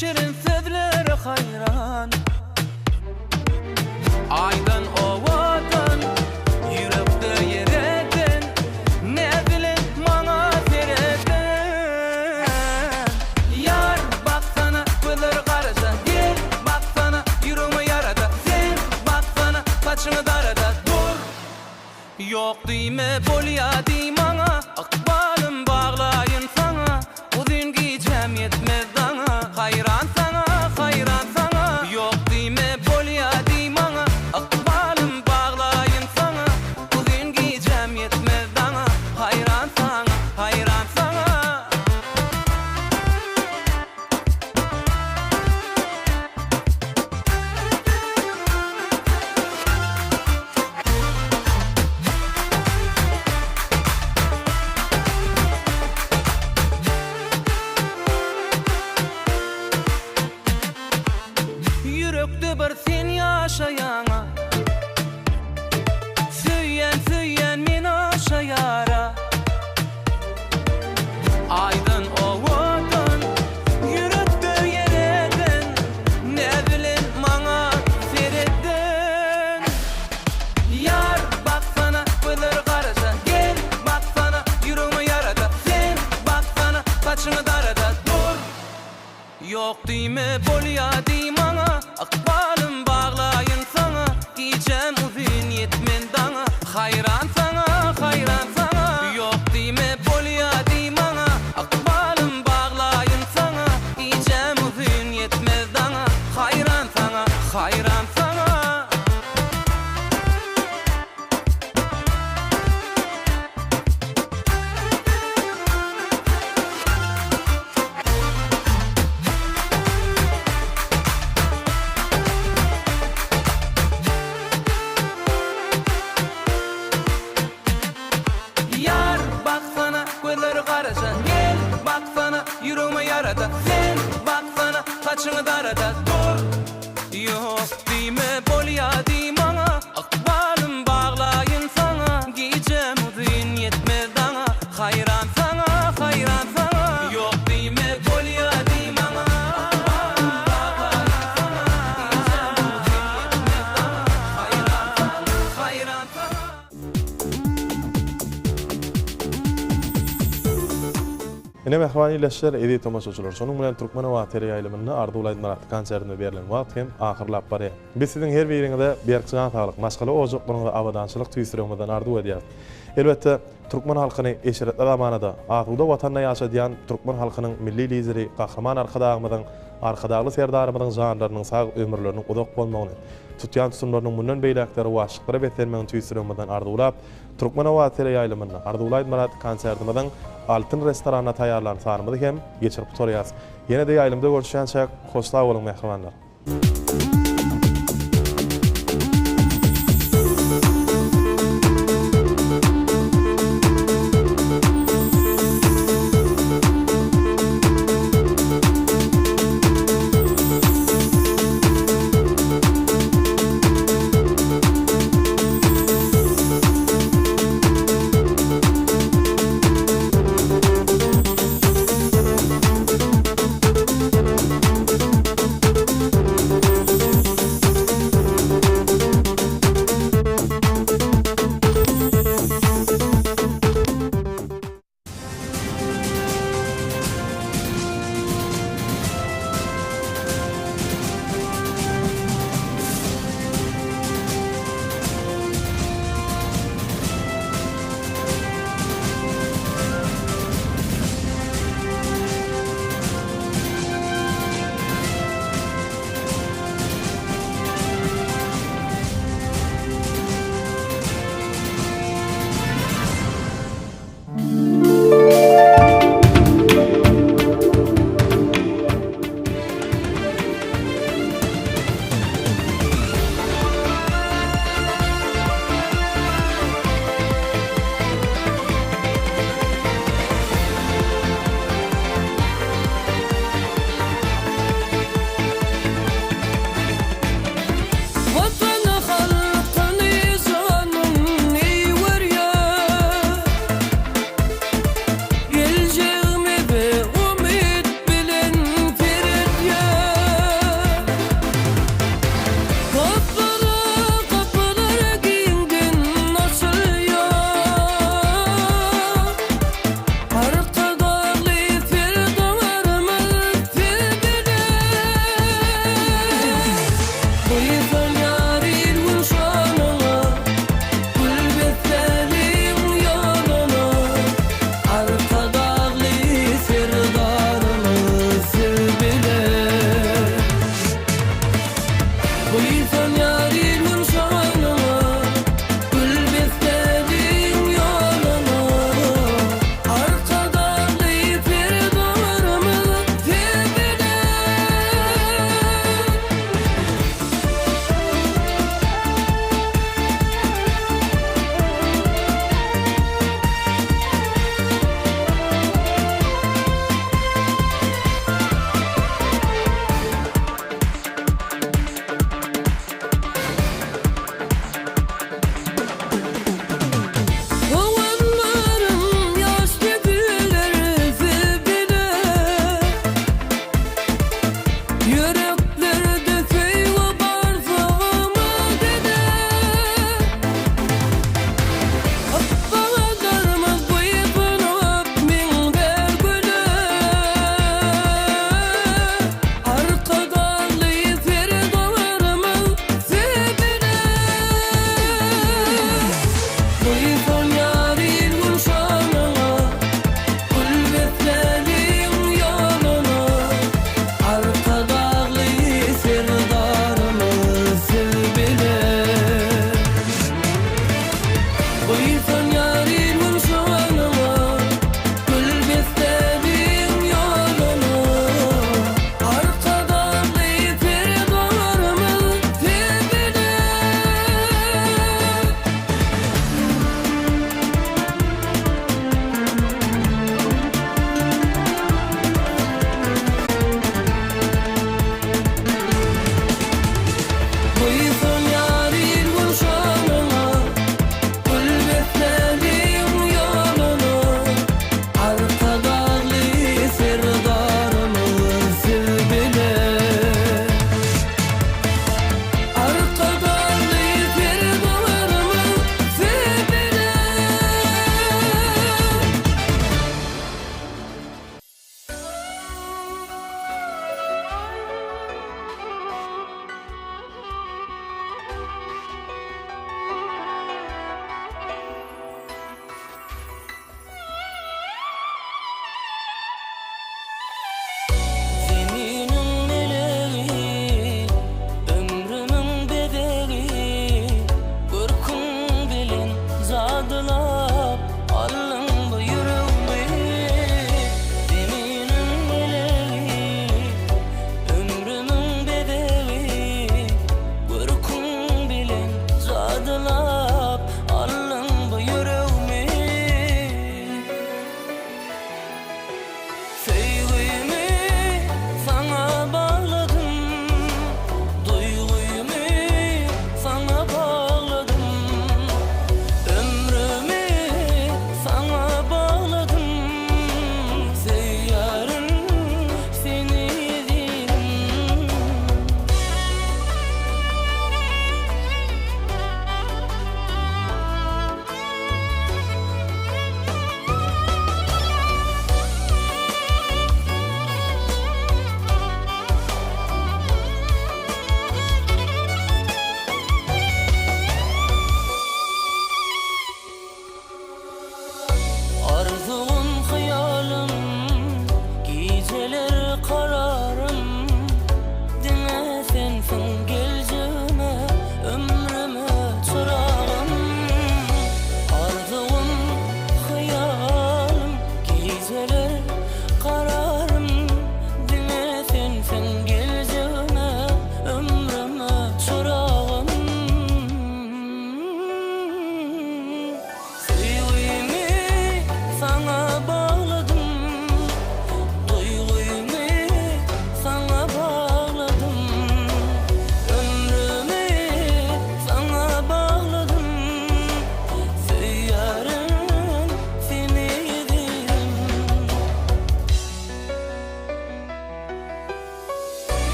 Şirin sözleri hayran Aydan ovadan Yürekde yereden Ne bilin bana sereden Yar baksana gözleri karışa Gel baksana yüreğime yarada Sen baksana saçını darada Dur Yok diyme bolya diymana Akbalım bağlayın sana Uzun giyeceğim yetmez dana Hayran sana, hayran sana Yok diyme bolya diymana Akbalım bağlayın sana Uzun giyeceğim yetmez dana Hayran sana, hayran sana Yürekde bir sen yaşayana Süyen men aşayara Aydın ovadan Yürekde yereden Ne bilin bana sereden Yar baksana gözleri karışa Gel baksana yüreğime yarada Sen baksana saçını darada Dur Yok diyme bolya diymana Akbalım bağlayın sana Giyeceğim uzun yetmen dana Hayran sana, hayran sana Yok diyme bolya diymana Akbalım bağlayın sana Giyeceğim uzun yetmez dana Hayran sana, hayran sana başını darada dur. Yok dime bolya dimana, akbalım bağlayın sana. Giyeceğim udin yetmez dana, hayran sana, hayran sana. Yok dime bolya dimana, akbalım bağlayın sana. Giyeceğim udin yetmez dana, hayran sana, hayran sana. Ene mehmani ileşler edi tomaşçılar. Şonuň bilen Türkmen Wagty ýaýlymyny Arda Ulaýdyň konsertine berilen wagt hem ahyrlap barýar. Biz siziň her biriňizde berkçiňe taýlyk maşgala ojoklarynda awadançylyk tüýsürmeden ardy edýär. Elbetde Türkmen halkyny eşeretler zamanında atuda watanda ýaşadýan Türkmen halkynyň milli lideri, gahrman arkadagymyň, arkadagly serdarymyň janlarynyň sag ömürleriniň uzak bolmagyny, tutýan tutumlarynyň mundan beýlekleri waşyklara betenmegini tüýsürmeden ardy ulap, Türkmen Wagty ýaýlymyny Arda Ulaýdy konsertimiň Altın restorana taýýarlan sanymyzy hem geçirip torýas. Ýene de ýaýlymda görüşýänçä hoşlap bolun mehmanlar.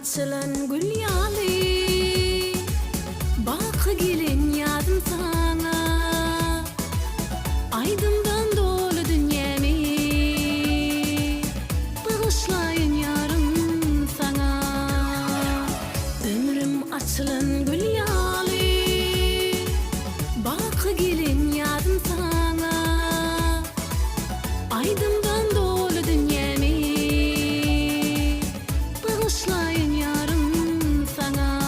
açılan gül yalı bak gelin yadım sana aydımdan dolu dünyamı bağışlayın yarım sana ömrüm açılan gül yalı bak gelin yadım sana aydımdan dolu dünyamı bağışlayın yarım sana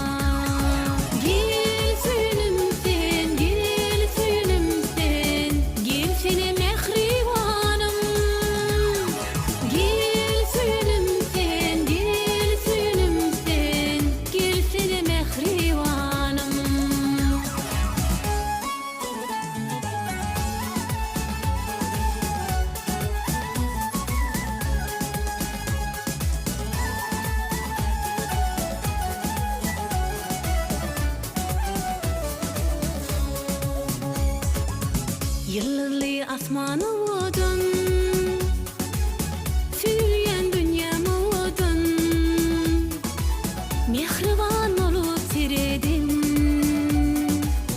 gel suyunum sen gel suyunum sen gel seni mehribanım gel suyunum sen gel suyunum sen gel seni mehribanım Yıllarlı asmanı odun Sürüyen dünyamı odun Mehriban olup siredin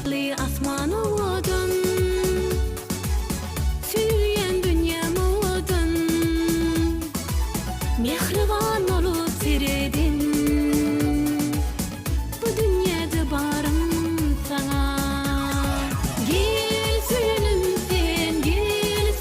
Yıllarlı asmanı odun Sürüyen dünyamı odun Mehriban olup siredin Bu dünyada barım sana Gel suyunum sen, gel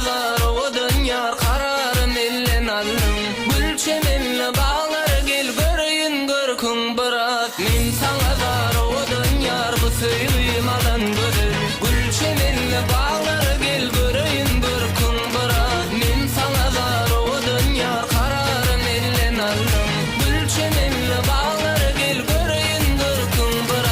var o dünyar kararım illen aldım. Gül çemenli bağlar gel göreyin görkün bırak. Min sana var o dünyar bu söyleyim alan gödür. Gül çemenli bağlar gel göreyin görkün bırak. Min sana var o dünyar kararım illen aldım. Gül çemenli bağlar gel göreyin görkün bırak.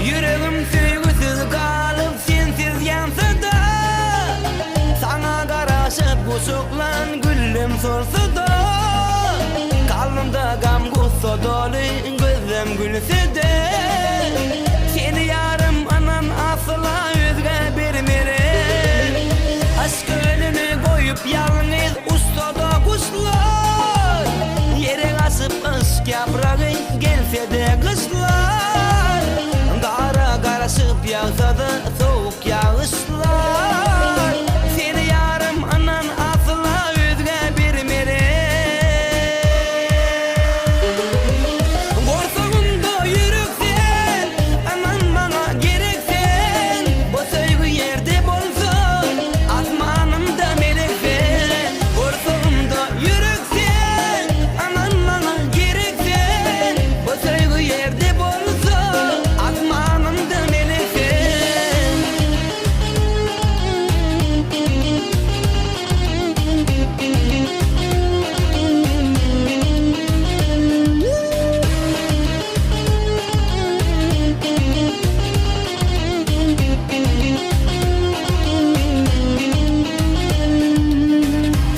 Yüreğim sevgisiz kalıp sensiz yansa da, sana karışıp kuşuklan gülüm sorsa da, kalbimde gam gussa dolu gözüm gülse de, seni yarım anan asla özge bermere. Aşk önünü koyup yalnız ustada kuşlar, yere asıp ışk yaprağı gelse de kışlar, kara karışıp yağsa da soğuk yağışlar, seni yarım anan asla özge bermere. Korsağımda yürüksen, anan bana gereksen, bu sevgi yerde bolsun, asmanımda meleksen. Korsağımda yürüksen, anan bana gereksen, bu sevgi yerde bolsun, asmanımda meleksen.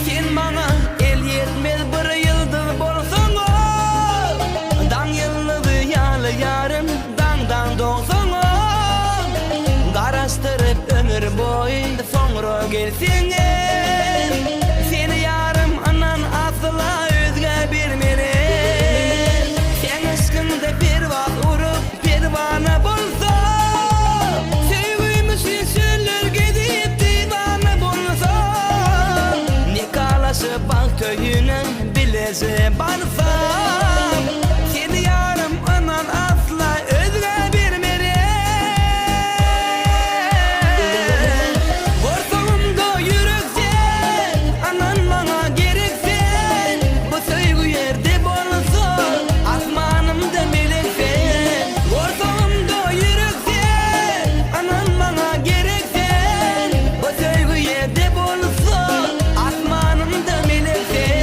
Sen bana el yetmez bir yıldız bolsan o, dan yıldızı yalı yarım dangdan doğsan o, karıştırıp ömür boyu sonra gelsin el, seni yarım anan asla özge bermere. Sen aşkında pervaz urup pervane bolsa, sevgimizi söyler gidip divane bolsa, nikahlaşıp bak köyüne bileze barsam, seni yarım anan asla özge bermere. Korsağımda yürüksen, anan bana gereksen, bu sevgi yerde bolsun, asmanımda meleksen. Korsağımda yürüksen, anan bana gereksen, bu sevgi yerde bolsun, asmanımda meleksen.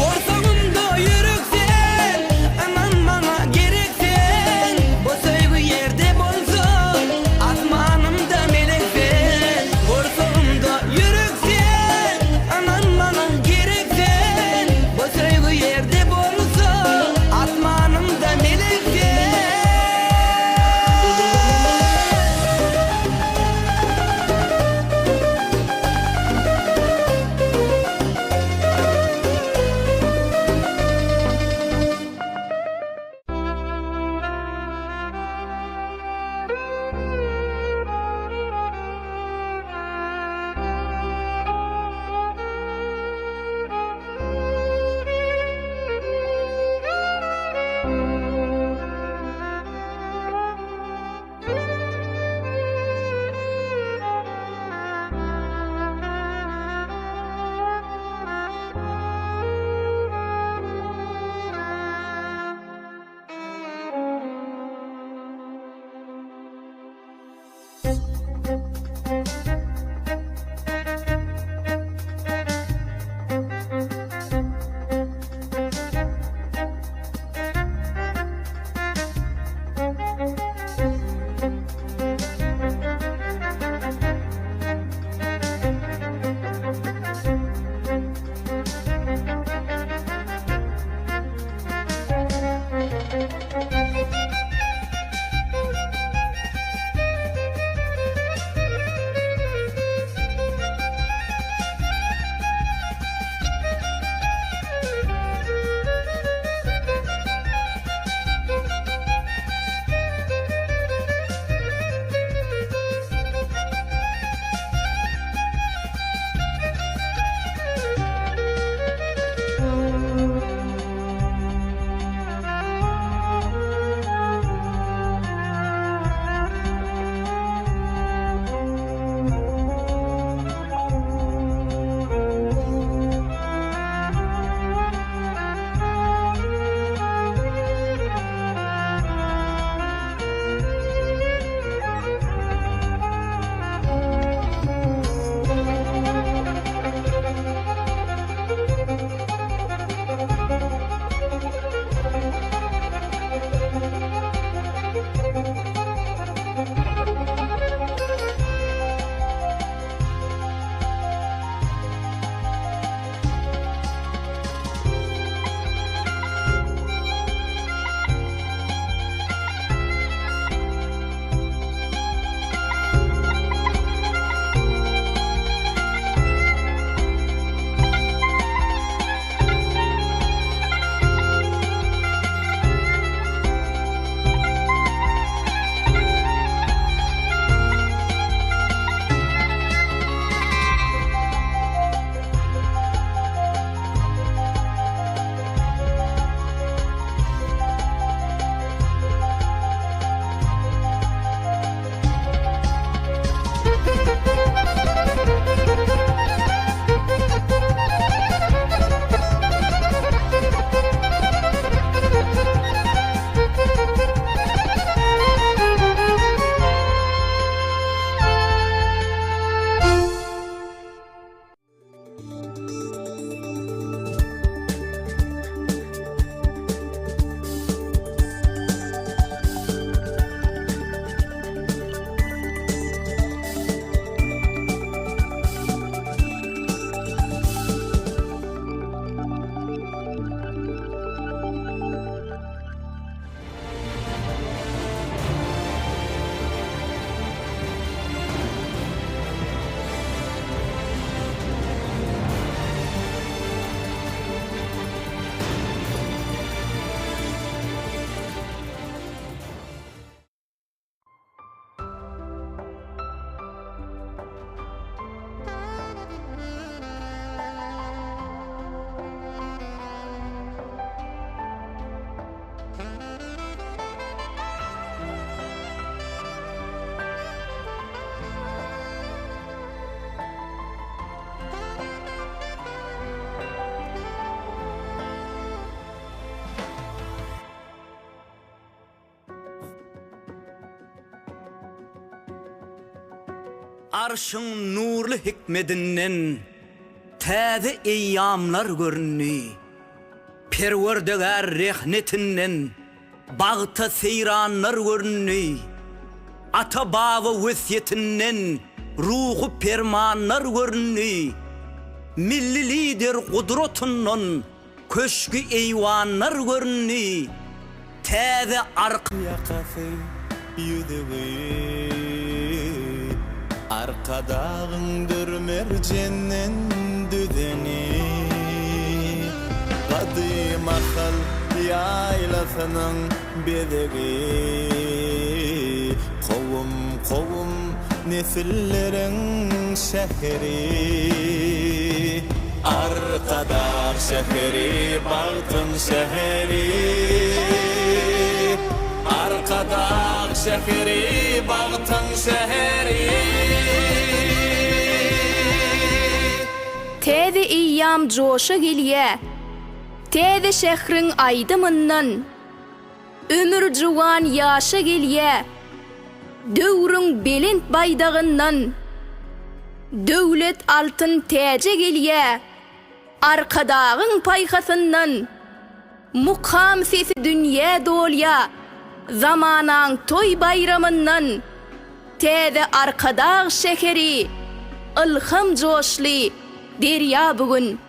Korsağımda yürüksen, anan bana gereksen, bu sevgi yerde bolsun, asmanımda meleksen. Korsağımda yürüksen, anan bana gereksen, bu sevgi yerde bolsun, asmanımda meleksen. Arşın nurlu hikmetinden täze eyyamlar görünni. Perwerdigar rehnetinden bagta seyranlar görünni. Ata baba wesiyetinden ruhu permanlar görünni. Milli lider kudrotundan köşkü eyvanlar görünni. Täze arka yakası yüdüğü arkadağındır mercennen düzeni kadim akal yaylasının bedeği kovum kovum nesillerin şehri arkadağ şehri bağtın şehri arkadağ şehri bağtın şehri Täze eýýam joşa gelýär. Täze şähriň aýdymyndan ömür juwan ýaşa gelýär. Döwrüň belent baýdagyndan döwlet altyn täje gelýär. Arkadagyň paýhasyndan mukam sesi dünýä dolýar. Zamanaň toy bayramyndan täze arkadağ şehri ilham joşly derya bugün.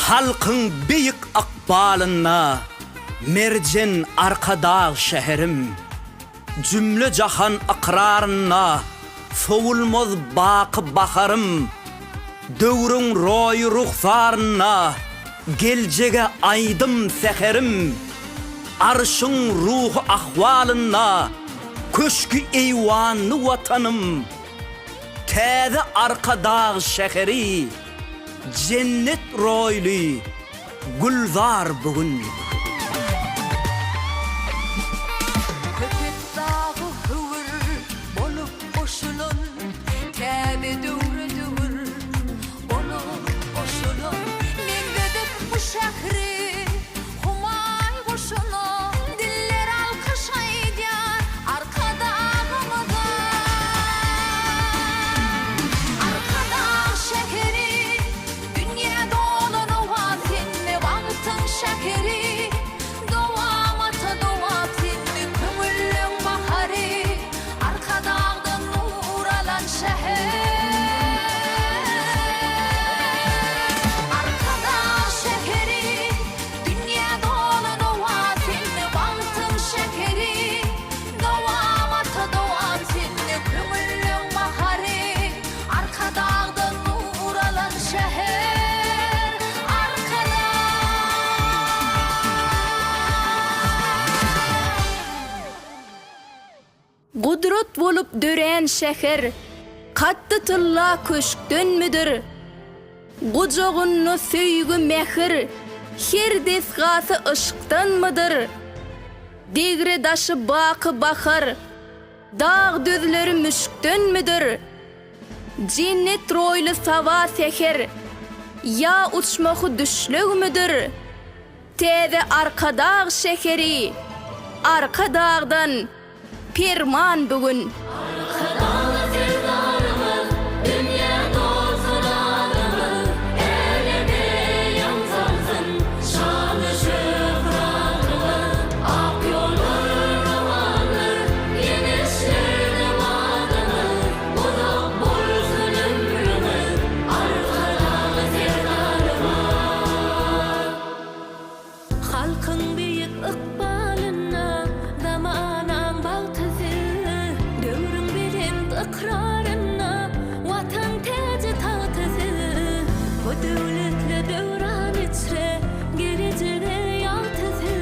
Halkın büyük akbalına mercen arkadağ şehrim. Cümle cahan akrarına soğulmaz bakı bakarım. Dövrün roy ruhsarına gelcege aydım seherim. Arşın ruhu ahvalına köşkü eyvanlı vatanım. Täze arkadağ şehri cennet roylu gülzar bugün. Köpek dağı hıvır bolup boşulun, täze döwre döwür bolup boşulun. Men gödüp bu şähri humay boşuna, diller alkış aýdýar arkadağymyza. Arkadağ şähri dünýä dolanywa sende bagtyň şähri. Dowamata dowap sende kömüllüň bahary. Arkadağdan nur alan şäher. Arkadağ şähri dünýä dolanywa sende bagtyň şähri. Dowamata dowap sende kömüllüň bahary. Arkadağdan nur alan şäher. Gudrot bolup dören şäher katty tylla köşkden müdür. Gujogunny söýgü mehir her desgasy ışykdan mıdır? Degre daşı bakı bakar Dağ düzleri müşkdön müdür? Cennet roylu sava seher, ya uçmağı düşlüg müdür? Teze arka dağ şeheri, arka dağdan pirman bugün. Halkın büyük ıkbalına zamanan baltısı, dövrün bilen ikrarına vatan tacı tahtısı. Bu devletle dövran içre geleceğe yaltısı.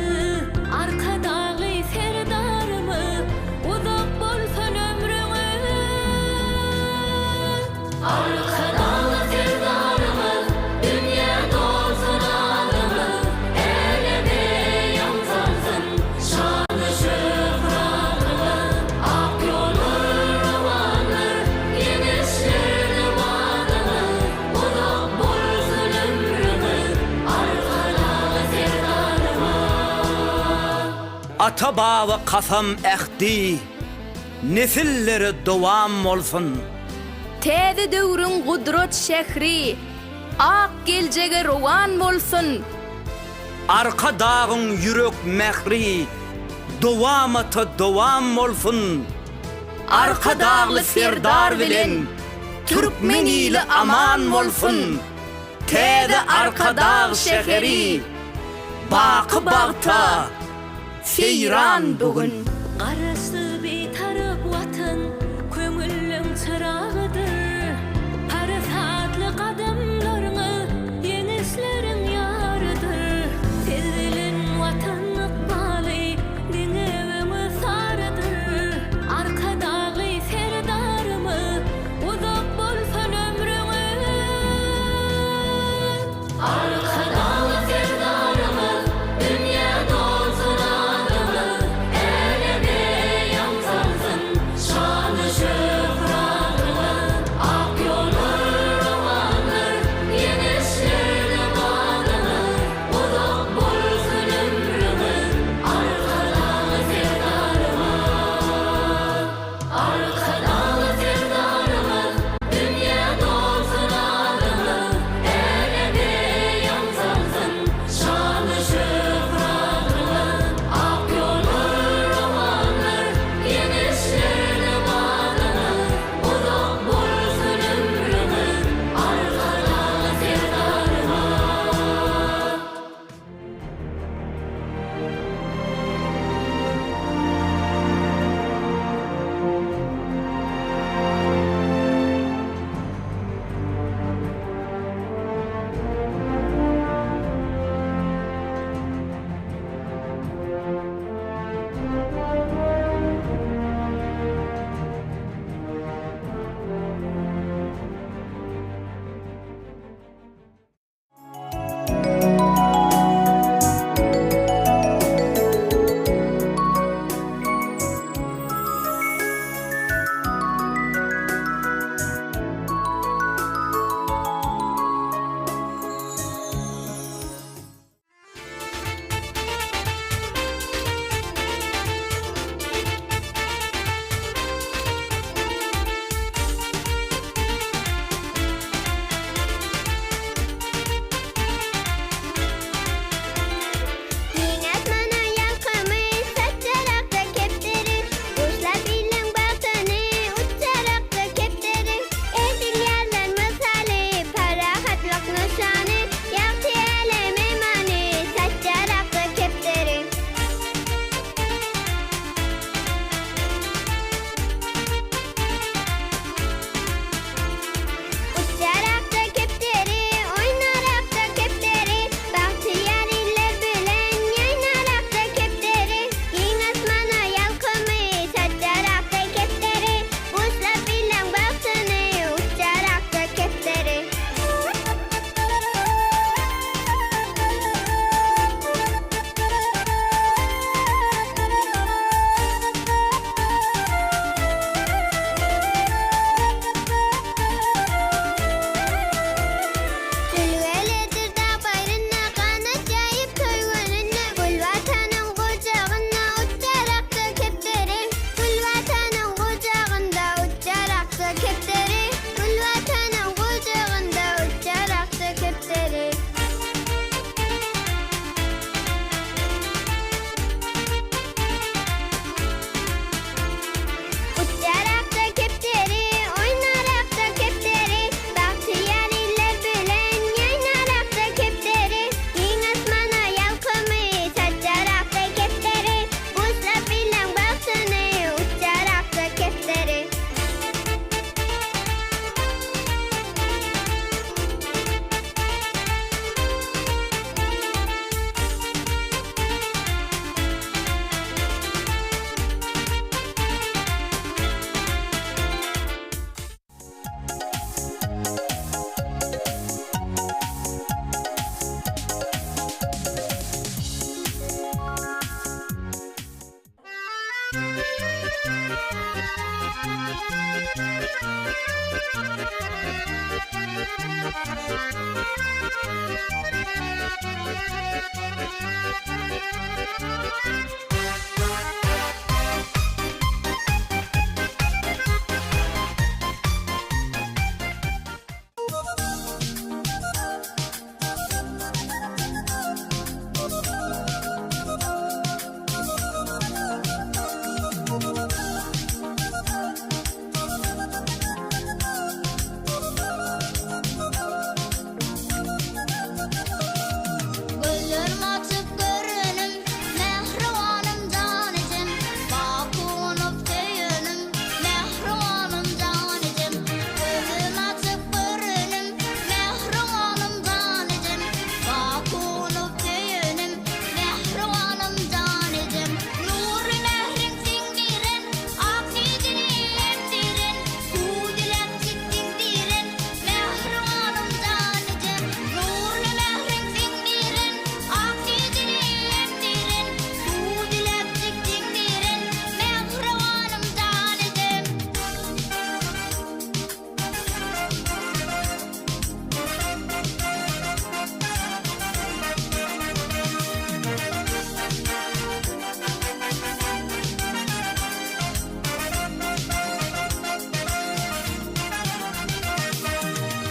Arka dağı serdarımı uzak bolsun ömrüme. Arka dağı serdarımı dünya dolsun adımı. Ata bağı kasam ehdi, nesilleri devam olsun. Teze dövrün kudret şehri, ak geleceğe rovan bolsun. Arka dağın yürek mehri, devamata devam olsun. Arka dağlı serdar bilen, Türkmen ili aman olsun. Teze arka dağ şehri, bakı bağta, seyran bugün. Qarası bir taraf vatan, kömüllüň çırağıdır. Parasatlı qadamlaryňy ýeňesleriň ýarydyr. Sezilen vatan ykbaly, diňeňi sarıdyr. Arka dağı serdarymı, uzak bolsun ömrüňe. Arka dağı serdarymı, dünya dolsun adımı. Gözlerim açıp görünüm, mehribanım canecim. Bakunup tüyünüm, mehribanım canecim. Gözlerim açıp görünüm, mehribanım canecim. Bakunup tüyünüm, mehribanım canecim. Nuri mehrin sindirin, aksiyetini emdirin. Kudilep çittin dirin, mehribanım canecim. Nuri mehrin sindirin, aksiyetini emdirin. Kudilep çittin dirin, mehribanım canecim.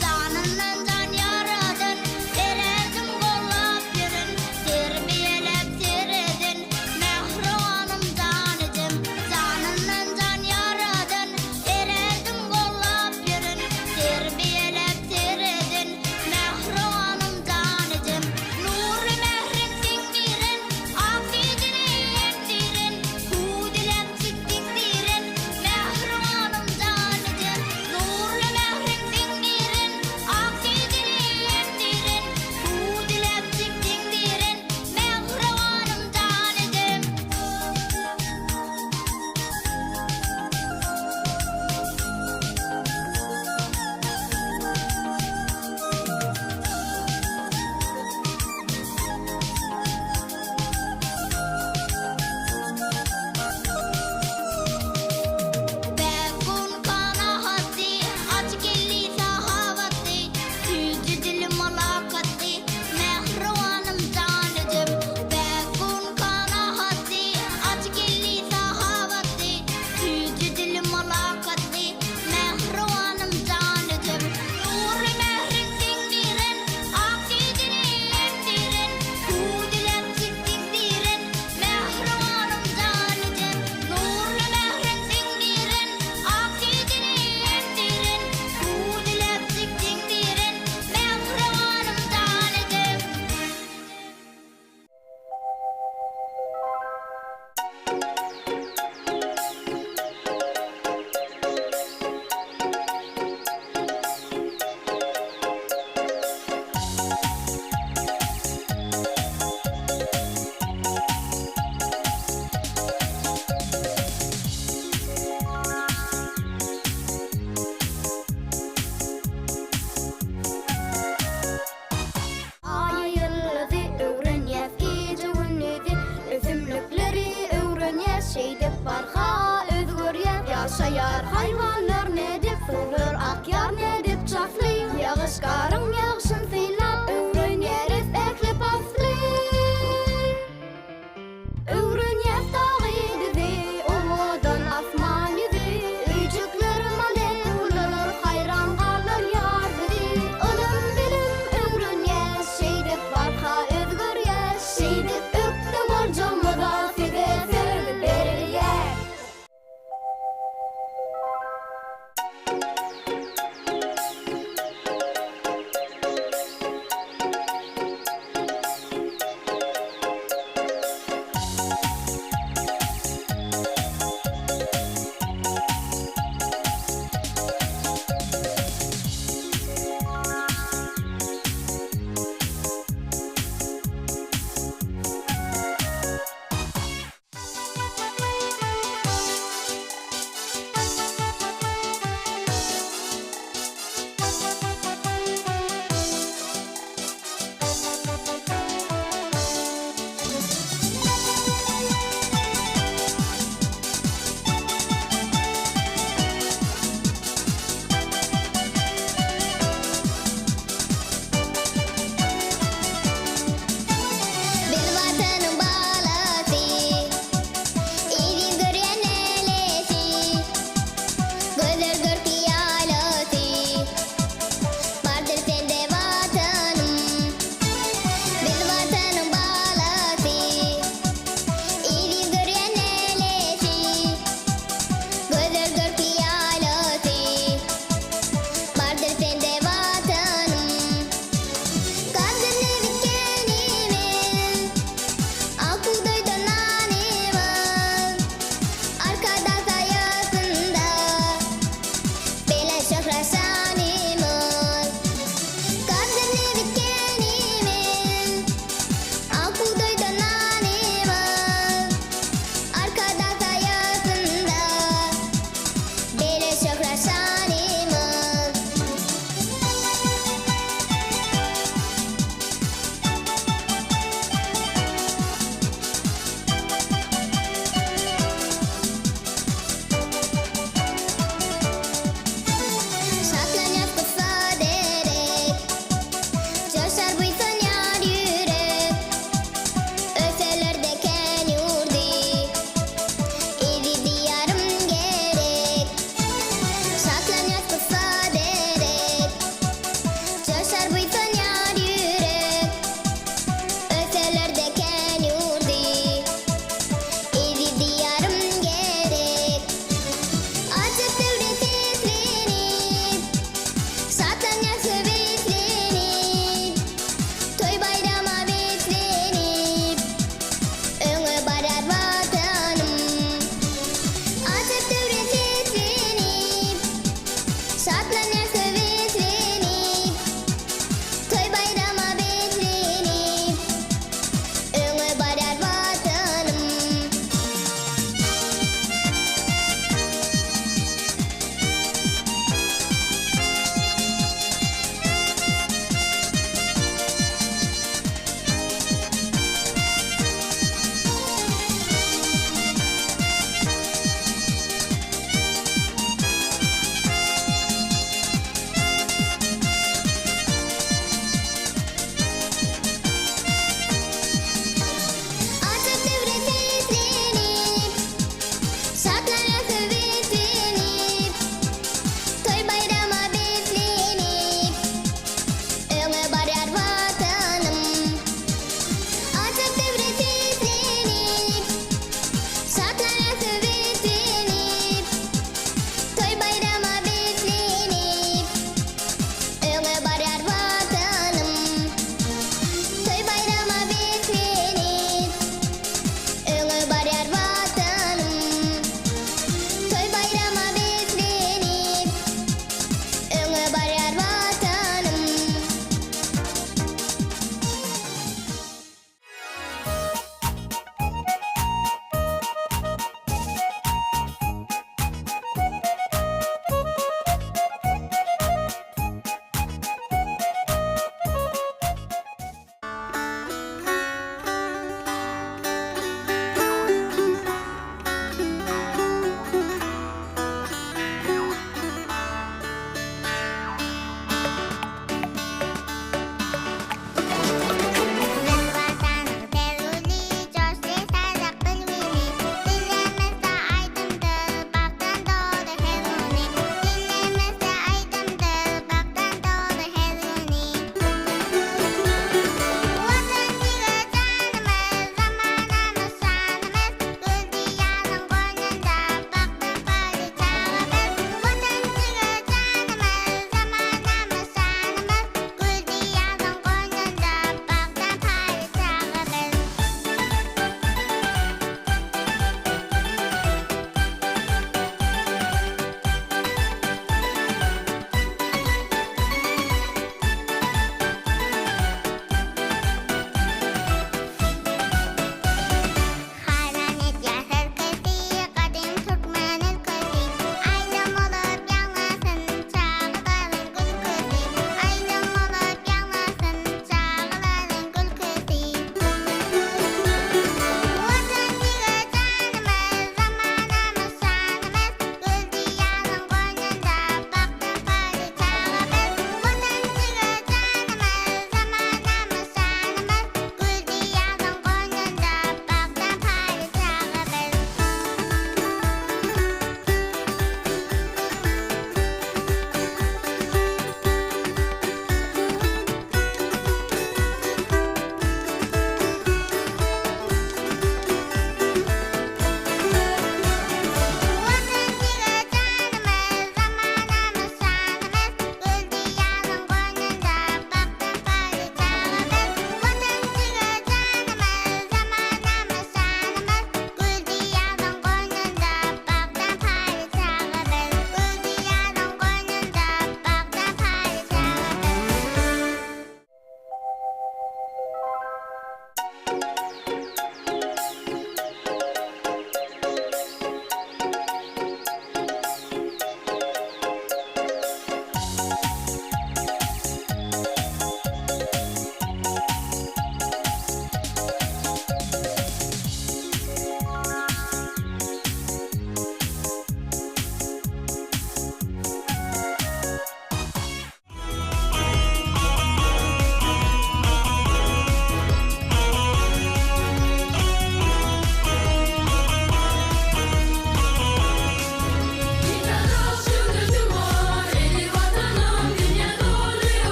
Canından can yaradın, terezim kollap yürün. Terbiyelep teredin, mehribanım canecim. Canından can yaradın, terezim kollap yürün. Terbiyelep teredin, mehribanım canecim. Nuri mehrin sindirin, aksiyetini emdirin. Kudilep çittin dirin, mehribanım canecim. Nuri mehrin sindirin, aksiyetini emdirin. Kudilep çittin dirin, mehribanım canecim. Bekun kanahati, aç gelli sahavati. Tücü dilim malakati, mehribanım canecim. Bekun kanahati, aç gelli sahavati. Tücü dilim malakati, mehribanım canecim. Nuri mehrin sindirin, aksiyetini emdirin. Kudilep çittin dirin, mehribanım canecim. Nuri mehrin sindirin, aksiyetini emdirin. Kudilep çittin dirin, mehribanım canecim. Ayıldı öğrenyez gece gündüzü. Üzümlükleri öğrenyez şeyde barha özgüriyet. Yaşayar hayvanlar ne dip fırır, akyar ne dip çaflı. Yağış karın yağışın silap, öğrenyeriz ekli paslı. Öğrenyez dağı düzü, umudun asman yüzü. Ücükler malet ululur, hayran kalır yar bizi. Ilim bilim öğrenyez şeyde barha özgüriyet. Şeyde öktü borcumuza size söz veriliyet.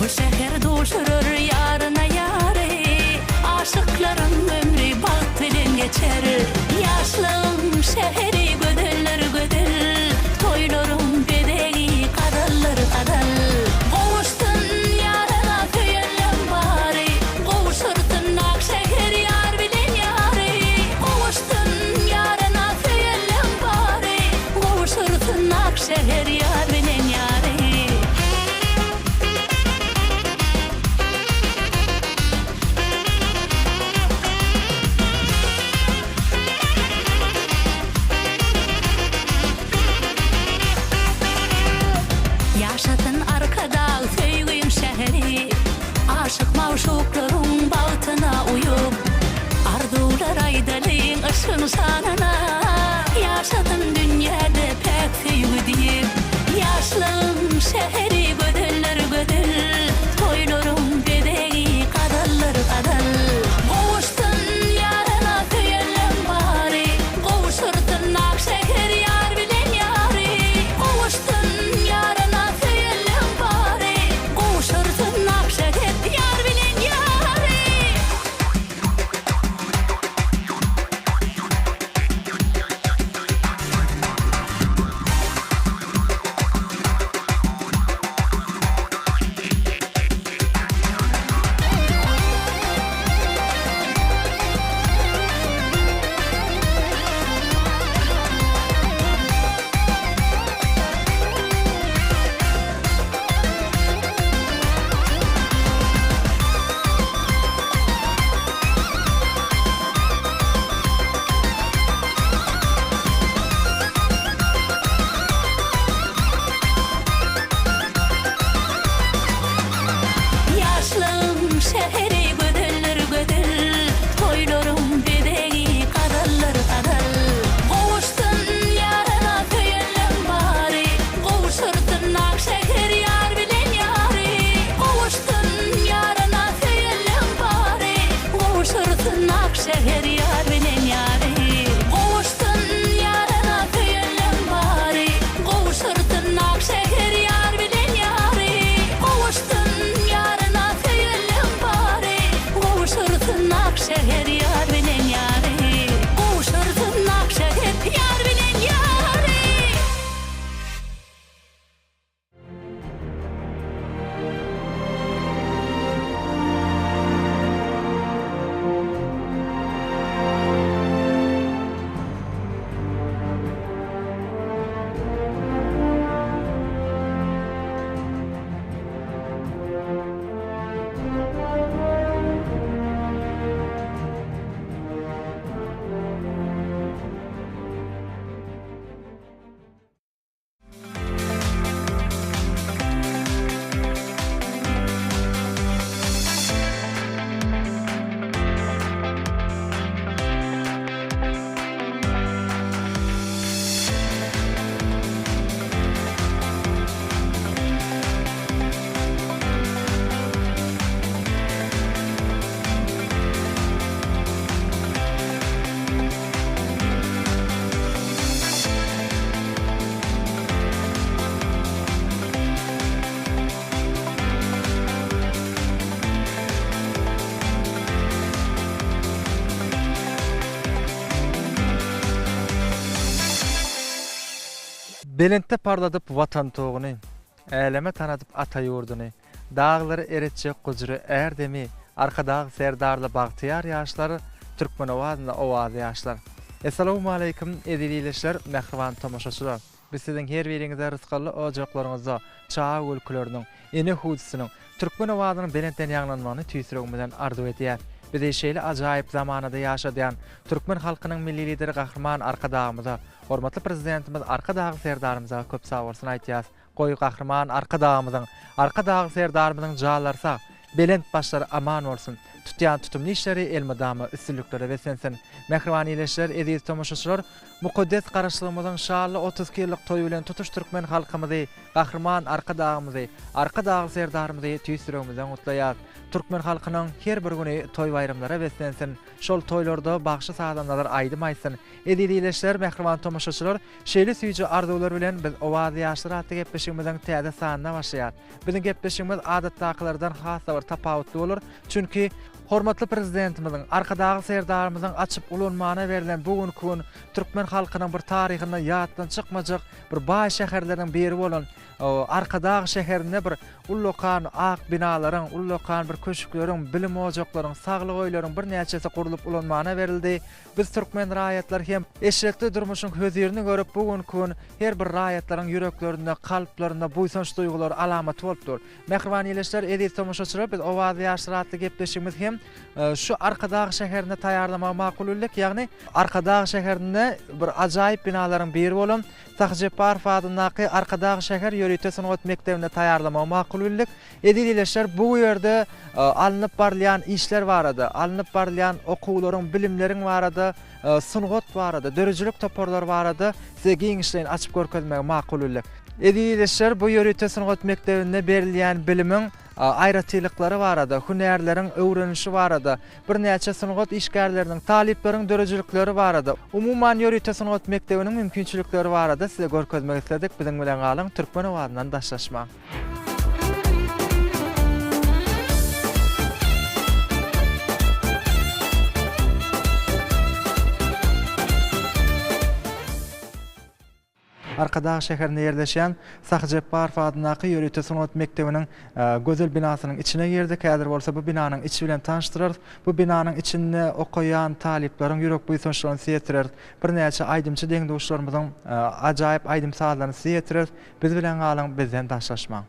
Bu şehir doşurur yarına yarı, aşıkların ömrü baht bilen geçer. Yaşlım şehri gödüller gödül, toylarım bedeği kadallar kadal. Kovuştun yarına tüyellem bari, kovuşurtun Akşehir yar bilen yarı. Kovuştun yarına tüyellem bari, kovuşurtun Akşehir yar bilen yarı. Yaşadın arkada söygüyüm şehri, aşık mavşukların baltına uyup, ardular aydalın ışın sanana. Yaşadın dünyada pek söygü deyip, yaşlım şehri gödüller gödül, toylarım bedeği kadallar kadal. Kovuştun yarına tüyellem bari, kovuşurtun Akşehir yar bilen yarı. Kovuştun yarına tüyellem bari, kovuşurtun Akşehir yar bilen yarı. Yaşlım şehri gödüller gödül, toylarım bedeği kadallar kadal. Kovuştun yarına tüyellem bari, kovuşurtun Akşehir yar bilen yarı. Kovuştun yarına tüyellem bari, kovuşurtun Akşehir yar bilen yarı. Kovuştun yarına tüyellem bari, kovuşurtun Akşehir yar bilen yarı. Kovuştun yarına tüyellem bari, kovuşurtun Akşehir yar bilen yarı. Kovuşurtun Akşehir yar bilen yarı. Belentde parladyp watan toğuny, äleme tanadyp ata ýurduny, dağlary eretjek gujry erdemi, arkadagy serdarly bagtyar ýaşlary Türkmenowadyna owazy ýaşlar. Assalamu alaykum edilileşler, mehriban tamaşaçylar. Biz sizin her biriňize rızkally ojaklaryňyzda çağa gölküleriniň, ene hudusynyň Türkmenowadynyň Belentden ýaňlanmagyny tüýsüregimizden arzu edýär. Biz şeýle ajaýyp zamanada ýaşadýan türkmen halkynyň milli lideri gahrman arkadagymyza, hormatly prezidentimiz arkadagy serdarymyza köp sag bolsun aýtýas. Goý gahrman arkadagymyzyň, arkadagy serdarymyzyň jalarsa, Belent başlary aman bolsun. Tutýan tutumly işleri elmadamy üstünlükleri besensin. Mehriban ýeşler, ediz tomoşaçylar, mukaddes garaşlygymyzyň şarly 30 ýyllyk toýu bilen tutuş türkmen halkymyzy, gahrman arka dağ serdarymyzy tüýsürüňizden gutlaýar. Türkmen halkynyň her bir güni toy bayramlara beslensin. Şol toýlarda bagşy saadamlar aýdymaýsyn. Edilileşler, mehriban tomaşaçylar, şeýle süýji arzuwlar bilen biz owazy ýaşlar atly gepleşigimiziň täze sanyna başlaýar. Biziň gepleşigimiz adatdakylardan hassa bir tapawutly bolar. Çünki hormatly prezidentimiziň arkadagy serdarymyzyň açyp ulanmana berilen bu gün türkmen halkynyň bir taryhyna ýatdan çykmajak bir baý şäherlerden biri bolan Arkadagy şäherinde bir ullokan ak binalaryň, ullokan bir köşükleriň, bilim ojaklaryň, saglyk öýleriň bir näçesi kurulup ulanmana berildi. Biz türkmen raýatlar hem eşrekli durmuşyň hözerini görüp bu gün her bir raýatlaryň yüreklerinde, kalplarynda buýsanç duýgulary alamaty bolupdyr. Mehriban ýeşler, edip tomaşaçylar, biz owazy ýaşlar atly gepleşigimiz hem şu arkadagy şäherinde taýýarlamak makullyk, ýagny arkadagy şäherinde bir ajaýyp binalaryň biri bolan Sahyjeparov adynaky arkadagy şäher ýörüte sanat mekdebinde taýýarlamak makullyk. Edilileşler bu ýerde alınıp barlayan işler barady, alınıp barlayan okuwlaryň, bilimleriň barady, sungat barady, dörejlik toparlar barady. Size giňişlerini açyp görkezmek makullyk. Edilileşler bu ýörüte sanat mekdebinde berilýän bilimiň aýratylyklary barady, hünärleriň öwrenişi barady, bir näçe sungat işgärleriniň, talypleriň dörejlikleri barady. Umuman ýörüte sanat mekdebiniň mümkinçilikleri barady. Size görkezmek istedik. Biziň bilen galyň türkmen owadynyň daşlaşma. Arkadagy şäherinde ýerleşýän Sahyjeparov adynaky ýörüte sanat mekdebiniň gözel binasynyň içine girdik. Häzir bolsa bu binanyň içi bilen tanışdyrar. Bu binanyň içinde okuyan talypleriň ýürek buýsançlaryny sezdirer. Bir näçe aýdymçy deňduşlarymyzyň ajaýyp aýdym saatlaryny sezdirer. Biz bilen galyň, bizden daşlaşmaň.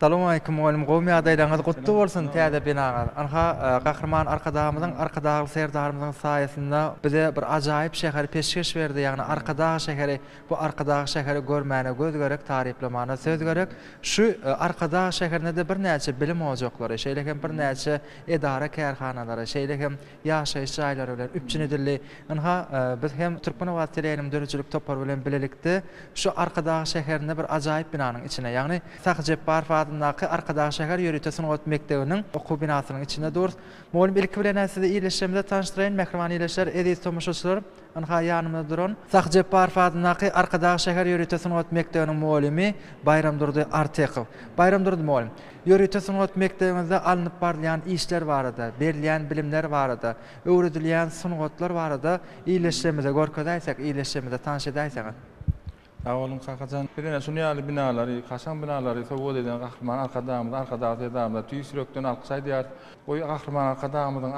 Assalamu alaykum oğlum, gowmy adaýlaryňyz gutly bolsun täze binalar. Anha gahrman arkadagy serdarymyzyň saýasynda bize bir ajaýyp şäher peşkeş berdi. Ýagny arkadagy şäheri, bu arkadagy şäheri görmäne göz gerek, taryplamana söz gerek. Şu arkadagy şäherinde de bir näçe bilim ojaklary, şeýlekem bir näçe edara kärhanalary, şeýlekem ýaşaýyş jaýlary bilen üpçünedildi. Anha biz hem türkmen owady teleýanym dörejlik topar bilen bilelikde şu arkadagy şäherinde bir ajaýyp binanyň içine, ýagny Sahyjeparov arkadagy şäher ýörüte sanat mekdebiniň okuw binasynyň içinde dur. Molim ilki bilen sizi iýleşmede tanışdyraýyn. Mehriban iýleşler, edip tomaşaçylar, anha ýanymda duran Sahyjeparov adynaky arkadagy şäher ýörüte sanat mekdebiniň molimi Bayram Durdy Artekow. Bayram Durdy molim. Ýörüte sanat mekdebimizde alınıp barlayan işler barady, berilýän bilimler barady, öwredilýän sungatlar barady. Iýleşmede görkezäýsek, iýleşmede tanış edäýsek. Awalym kakajan birine sunýaly binalary, kaşan binalary sowgat eden gahrman arkadagy serdarymyza tüýsürekden alkyşaýdýar. O gahrman arkadagymyzyň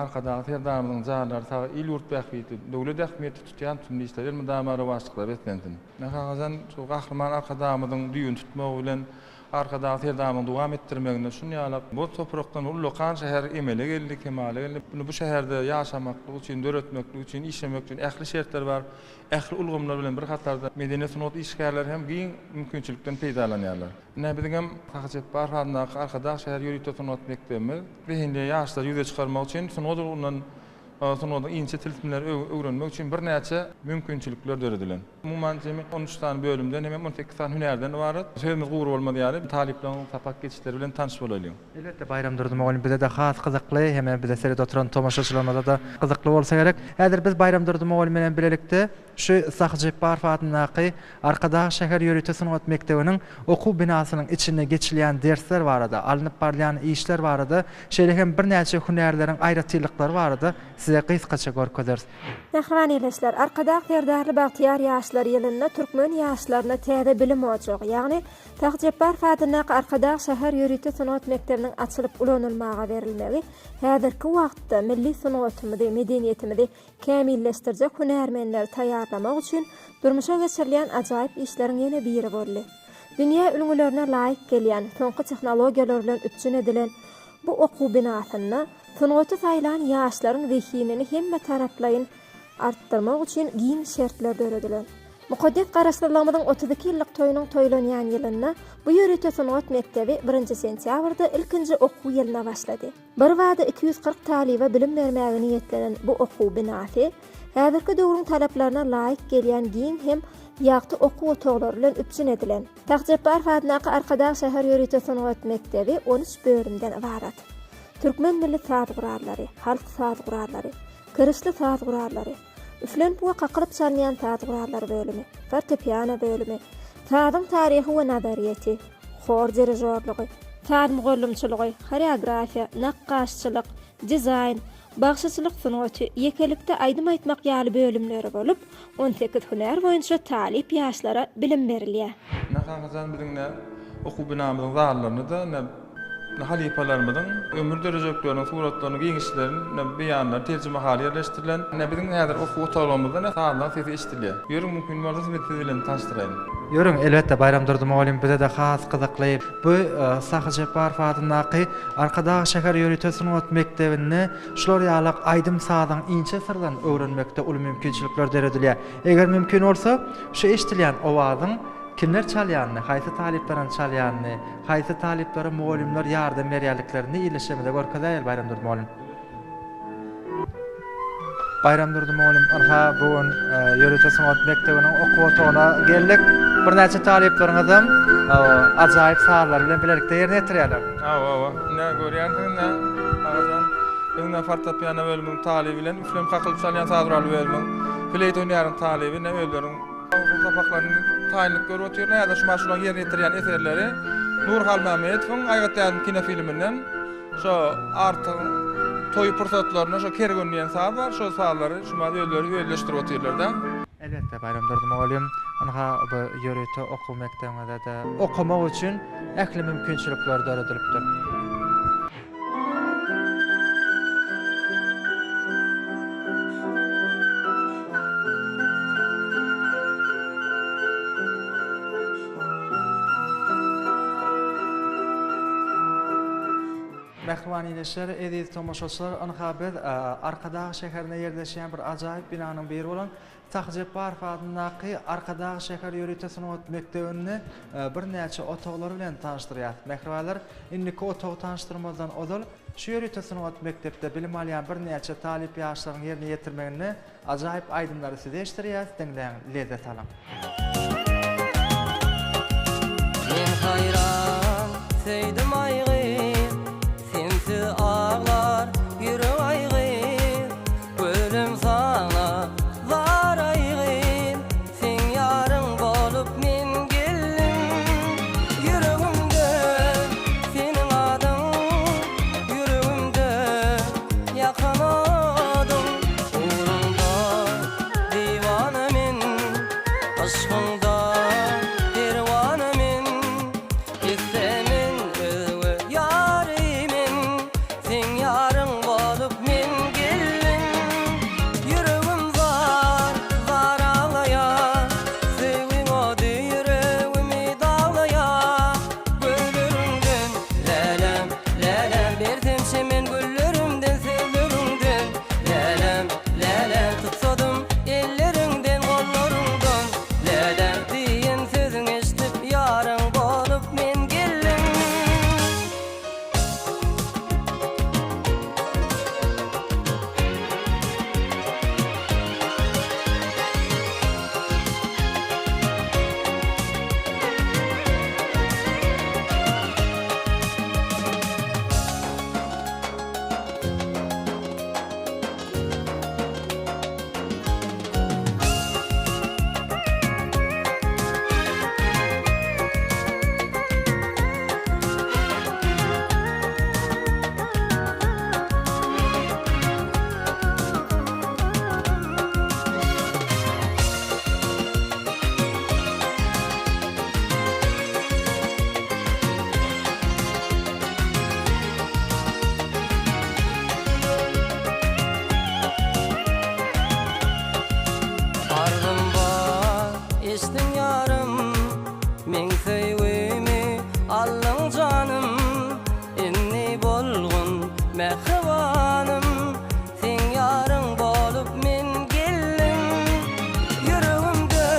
serdarymyzyň jarlary tawa il ýurt bähbiti, döwlet ähmiýeti tutýan tüm işler müdamary başlyklar etlensin. Kakajan şu gahrman arkadagymyzyň düýün tutmagy bilen arkadagy serdarymyny dowam etdirmegine sunýaly bu toprakdan ullokan şäher emele geldi, kemale geldi. Bu şäherde ýaşamaklyk üçin, döretmeklik üçin, işlemek üçin ähli şertler bar. Ähli ulgamlar bilen bir hatarda medeniýet sunat işgärler hem giň mümkinçilikden peýdalanýarlar. Näbidiň hem Sahyjeparov adynaky arkadagy şäher ýörüte sanat mekdebimiz beýinde ýaşlar ýüze çykarmak üçin sunada ince tilsimler öwrenmek üçin bir näçe mümkinçilikler döredilen. Umuman 13 tane bölümden hem 18 tane hünärden barat. Sözümiz gowru bolmady ýaly talyplaryň tapak geçişleri bilen tanış bolalım. Elbetde Bayram Durdy molim bize de has gyzykly, hem bize seride oturan tomaşaçylarymyza da gyzykly bolsa gerek. Häzir biz Bayram Durdy molim bilen bilelikde şu Sahyjeparov adynaky arkadagy şäher ýörüte sanat mekdebiniň okuw binasynyň içinde geçilýän dersler barady, alınıp barlayan işler barady. Şeýlehem bir näçe hünärleriň aýratylyklary barady. Size gysgaça görkezeriz. Mehriban ýeşler, arkadagy serdarly Bagtyar ýaşlary ýylynda türkmen ýaşlaryna täze bilim ojak, ýagny Sahyjeparov adynaky arkadagy şäher ýörüte sanat mekdebiniň açylyp ulanylmaga berilmegi häzirki wagtda milli sungatymyzy, medeniýetimizi kämilleşdirjek hünärmenleri taýýarlamak üçin durmuşa geçirilýän ajaýyp işleriň ýene biri boldy. Dünýä ülgülerine laýyk gelýän, soňky tehnologiýalar bilen üpçün edilen bu okuw binasyna sungaty saýlan ýaşlaryň zehinini hemme taraplayyn artdyrmak üçin giň şertler döredilen. Mukaddes garaşdyrylmanyň 32 ýyllyk toýunyň toýlanýan ýylyna bu ýörüte sanat mektebi 1 sentýabrda ilkinji okuw ýylyna başlady. Bir wada 240 talibe bilim bermäge niýetlenen bu okuw binasy häzirki döwrüň talaplaryna laýyk gelýän giň hem ýagty okuw otaglary bilen üpjün edilen. Taqjepbar Fadnaky Arkadaş şäher ýörüte sanat mektebi 13 bölümden ibarat. Türkmen milli saat gurarlary, halk saat gurarlary, kirişli saat gurarlary, üflen bu qaqırıp çalmayan saat gurarlary bölümi, fortepiano bölümi, saatın tarihi we nazariýeti, xor dirijorlugy, saat mugallimçylygy, koreografiya, naqqaşçylyk, dizayn, bagşyçylyk sanaty, yekelikde aýdym aýtmak ýaly bölümleri bolup 18 hünär boýunça talip ýaşlara bilim berilýär. Nähäzän biziňle okuw binamyzyň zalaryny da halipalarymyzyň ömür derejekleriniň suratlaryny giňişlerini beýanlar terjime hali ýerleşdirilen biziň häzir okuw otaglarymyzda saatlar sesi eşdilýär. Ýörüň mümkin bolsa sizi bilen tanıştyraýyn. Ýörüň elbetde Bayram Durdumoğluň bize de has gyzykly bu Sahyjepbar Fadnaky Arkadaş şäher ýörüte sanat mektebinde şular ýalyk aýdym saýdan inçe syrdan öwrenmekde uly mümkinçilikler deredilýär. Eger mümkin bolsa şu eşdilýän owazyň kimler çalýanyny, haýsy taliplerin çalýanyny, haýsy taliplere mugallimler ýardam berýärliklerini ileşmede görkezýär Bayram Durdumoğluň. Bayram Durdumoğluň arha bugun ýörüte sanat mektebiniň okuw otagına geldik. Bir näçe talipleriňizem ajaýyp saatlar bilen bilelikde ýerine ýetirýärler. Awa, ne görýänsiňiz? Agazan, biziň fortepiano bölüminiň talibi bilen üflem qakylyp çalýan saatlar bölüminiň fleyt oýnaýan talibi ne özleriň okuw sapaklaryny taýinlik görüp oturýar. Ýa-da şu maşulan ýerine ýetirýän eserleri Nurhal Mämedowyň Aýgatýan kinofilminden şo artyň toy pursatlaryna şo kergenýän saat bar, şo saatlary şuma özleri öýleşdirip oturýarlar da. Elbetde Bayram Durdumoğluň anha bu ýörüte okuw mektebinde de okumak üçin ähli mümkinçilikler döredilipdir. Mehriban ýeşler, ediz tomaşaçylar, anha biz Arkadaş şäherinde ýerleşýän bir ajaýyp binanyň biri bolan Sahyjepbar Fadnaky Arkadaş şäher ýörüte sanat mektebini bir näçe otaglary bilen tanışdyrýar. Mehribanlar, indiki otagy tanışdyrmazdan odal şu ýörüte sanat mektepde bilim alýan bir näçe talip ýaşlaryň ýerine ýetirmegini ajaýyp aýdymlary size eşdirýär, diňleň lezzet alın. Men hayran seýdim aýgy, sensiz ağlar ýürek aýgy, ölüm sana var aýgy, sen ýaryň bolup men geldim, ýüregimde seniň adyň, ýüregimde ýakan adyň, uğrunda diwana men, aşkynda derwana men, istemin özüňe ýarymen, sen ýaryň bolup men geldim, ýüregim var ağlaýar, sevgiň ody ýüregimi daglaýar, güllerimden lälem bersemçe men güllerimden sevlerimden lälem tutsadım ellerimden gollarymdan lälem diýen sözüň eşdip ýaryň bolup men geldim. Arzum var, eşdim yarım, men sevgimi allan canım, inni bolgun mehribanım, sen ýaryň bolup men geldim, ýüregimde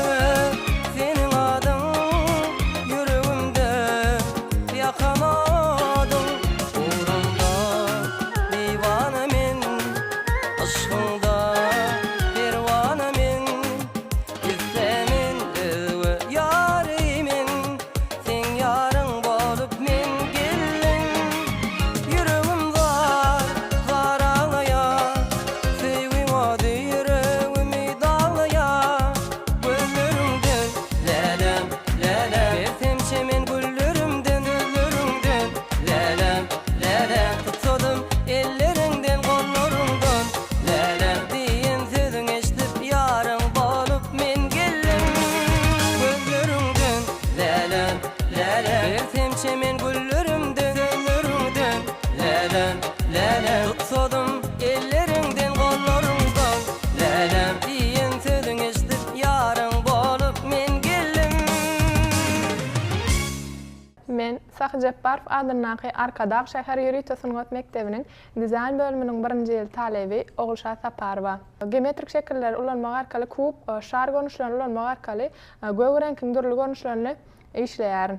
Sakı Jepparov adyndaky Arkadaq şäher ýürüýte sungat mekdebiniň dizayn bölüminiň 1-nji ýyl talebi Ogulşa Saparowa. Geometrik şekiller ulanmak arkaly kub, şar görnüşlerini ulanmak arkaly göw reňkiň durly görnüşlerini işleýärin.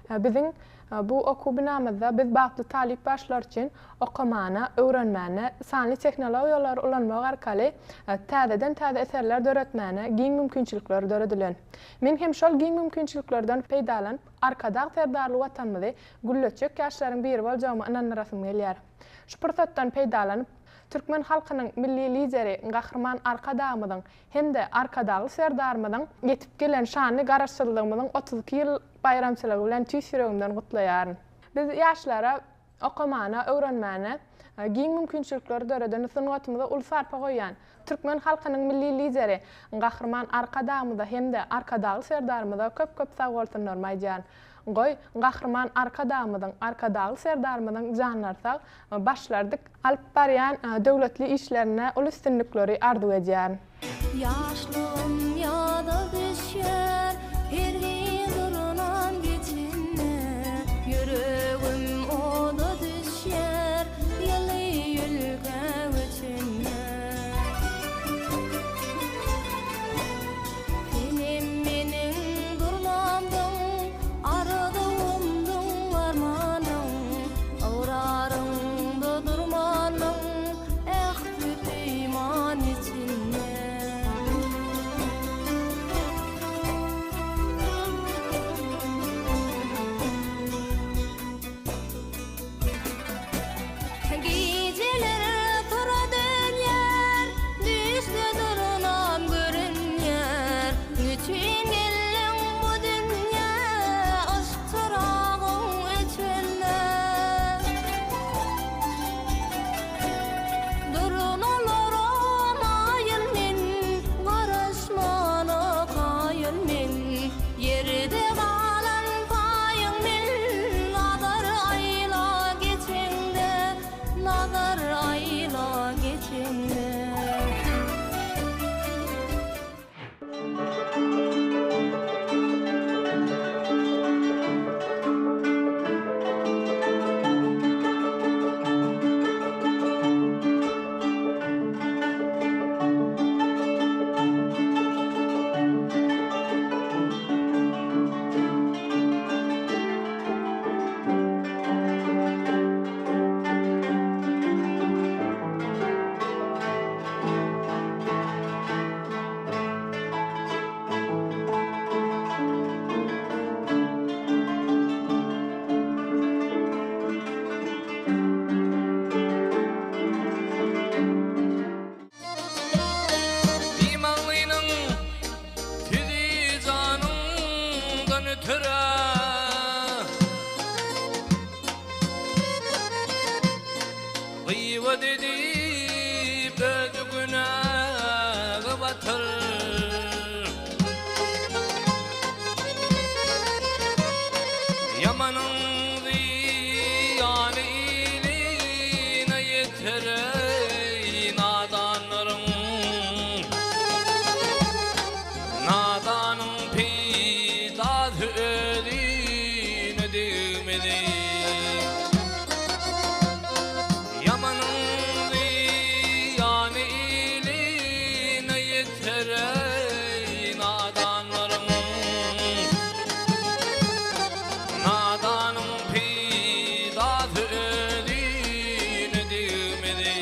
Biziň bu oku binamyzda biz bagtly talip başlar üçin okumana, öwrenmäne, sanly tehnologiýalar ulanmak arkaly täzeden-täze eserler döretmäne giň mümkinçilikleri döredilen. Men hem şol giň mümkinçiliklerden peýdalanyp Arkadaq serdarly watanymyzy gülleçek ýaşlaryň biri boljagyma inanýarym gelýär. Şu pursatdan peýdalanyp Türkmen halkynyň milli lideri gahrman Arkadağymyzyň hem-de Arkadagy serdarmyzyň ýetip gelen şanly garaşdyrlygymyzyň 32 ýyl bayramçylygy bilen tüýsüregimden gutlaýaryn. Biz ýaşlara okumana, öwrenmäne, giň mümkinçilikleri döreden sungatymyza ul sarpa goýan Türkmen halkynyň milli lideri gahrman Arkadağymyza hem-de Arkadagy serdarmyza köp sag bolsunlar maýjan. Goy gahrman Arkadagy serdarmyzyň janlarsak başlardyk alyp barýan döwletli işlerine ul üstünlikleri arzu edýär. Yaşlım ýada düşer, her durunan geçinne, yüregim oda düşer, ýaly ýülge geçinne. Senem meniň durmamdyň, aradymdyň armanyň, awrarymda durmanyň, ähdi iman içinde. Geceler tura dönýär, düşde durunan görünýär, niçin gelin bu dünýä, aşk çaragyň içinde. Durunalara naýyl men, garaşmana kaýyl men, ýerde galan paýyň men, nadar aýla geçende, nadar aýla geçende. İmanlynyň tüzi janyňdan ötürä gıýbat edip öz günahy batyr. Yamanyň ziýany iline ýeterey nadanlaryň, nadanyň peýdasy özüne degmedi. Yamanyň ziýany iline ýeterey nadanlaryň, nadanyň peýdasy özüne degmedi.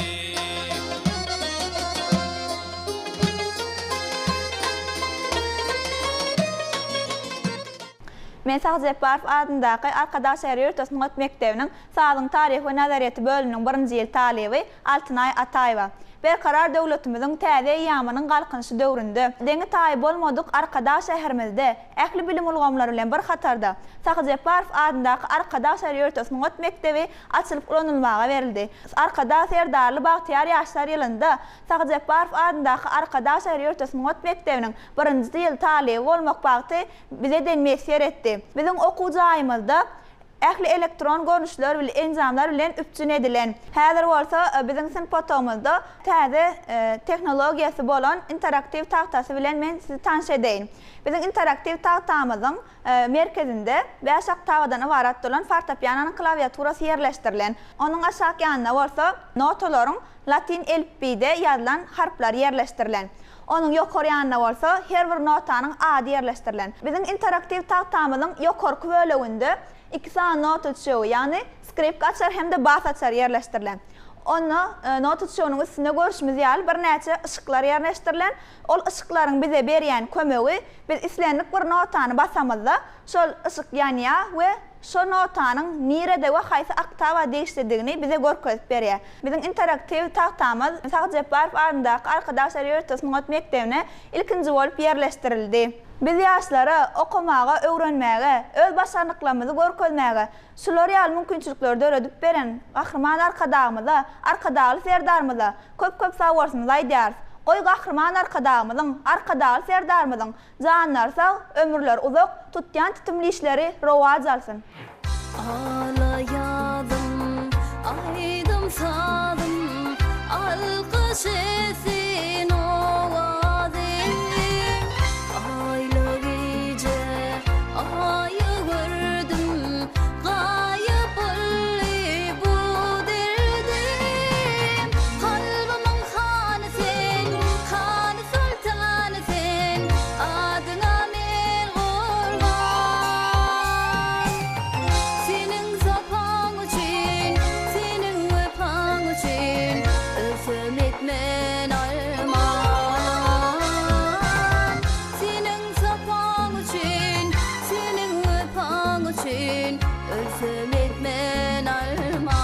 Men Sakı Jepparov adyndaky Arkadaş şäher ýurty sungat mekdebiniň Salyň taryhy we nazariýaty bölüminiň 1-nji ýyl talebi Altynay Ataýewa. Berkarar döwletimiziň täze ýamanyň galkynyşy döwründe deňi taýy bolmadyk Arkadaş şäherimizde ähli bilim ulgamlary bilen bir hatarda Sakı Jepparov adyndaky Arkadaş şäher ýurty sungat mekdebi açylyp ulanylmaga berildi. Arkadaş serdarly bagtyar ýaşlar ýylynda Sakı Jepparov adyndaky Arkadaş şäher ýurty sungat mekdebiniň 1-nji ýyl talebi bolmak bagty bize denmesi ýeretdi. Biziň okuw jaýymyzda ähli elektron görnüşler bilen enzamlar bilen üpçün edilen. Häzir bolsa biziň sinp otomuzda täze teknologiýasy bolan interaktiv tahtasy bilen men sizi tanış edeýin. Biziň interaktiv tahtamyzyň merkezinde 5 oktawadan ibarat bolan fortepianonyň klawiaturasy ýerleşdirilen. Onuň aşağı ýanynda bolsa notalaryň latin elifbide ýazylan harflar ýerleşdirilen. Onuň ýokary ýanynda bolsa her bir notanyň ady ýerleşdirilen. Biziň interaktiv tahtamyzyň ýokarky böleginde 2 sany nota tüşegi, ýani skripka açar hem de bas açar ýerleşdirilen. Onu nota tüşeginiň üstünde görüşimiz ýaly bir näçe ışıklar ýerleşdirilen. Ol ışıklaryň bize berýän kömegi biz islendik bir notany basamyzda şol ışık ýanýar we şo notanyň nirede we haýsy oktawa değişdirdigini bize görkezip berýär. Biziň interaktiv tahtamyz Sahat Jeparov adyndaky Arkadaşlar ýurty süngat mektebine ilkinji bolup ýerleşdirildi. Biz ýaşlara okumaga, öwrenmäge, öz başarnyklarymyzy görkezmäge, şular ýaly mümkinçilikleri öredip beren gahrman arkadagymyza, arkadagy serdarmyza köp sawgarsymyzy aýdýar. Goý gahrman arkadagymyzyň, arkadagy serdarmyzyň janlar sag, ömürler uzak, tutýan tutumly işleri rowaj alsyn. Alayadım, aydım sadım, alkış etsin ovadım. Aylı gece, ayı gördüm, gayip olli bu derdim. Kalbimın hanı sen, hanı sultanı sen, adına men kurban. Senin zapan için, senin vepan için, özüm etmen arman. Senin zapan için, senin vepan için, özüm etmen arman.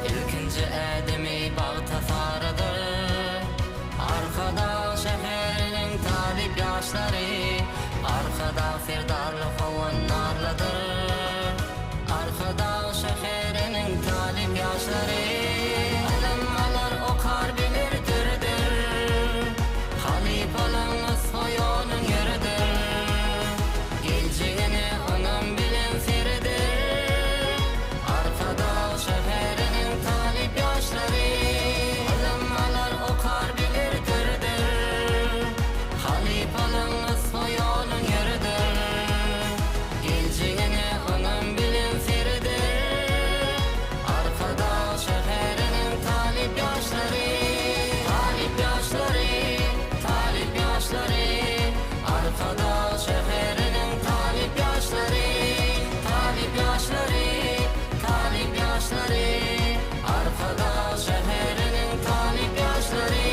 İlkinci edemi bağta sarıdır. Arkada şehirinin talip yaşları, arkada firdarlı havanlarladır. Arkada şehirinin talip yaşları, alınmalar okar bilirdirdir. Halifalarınız soyunun yeridir. Geleceğini onun bilen siridir. Arkada şehirinin talip yaşları, alınmalar okar bilirdirdir. Halifalarınız soyunun yeridir. Geleceğini onun bilen siridir. Arkada şehirinin talip yaşları, talip yaşları, talip yaşları. Arkada şehirinin talip yaşları, talip yaşları, talip yaşları. Arkada şehirinin talip yaşları.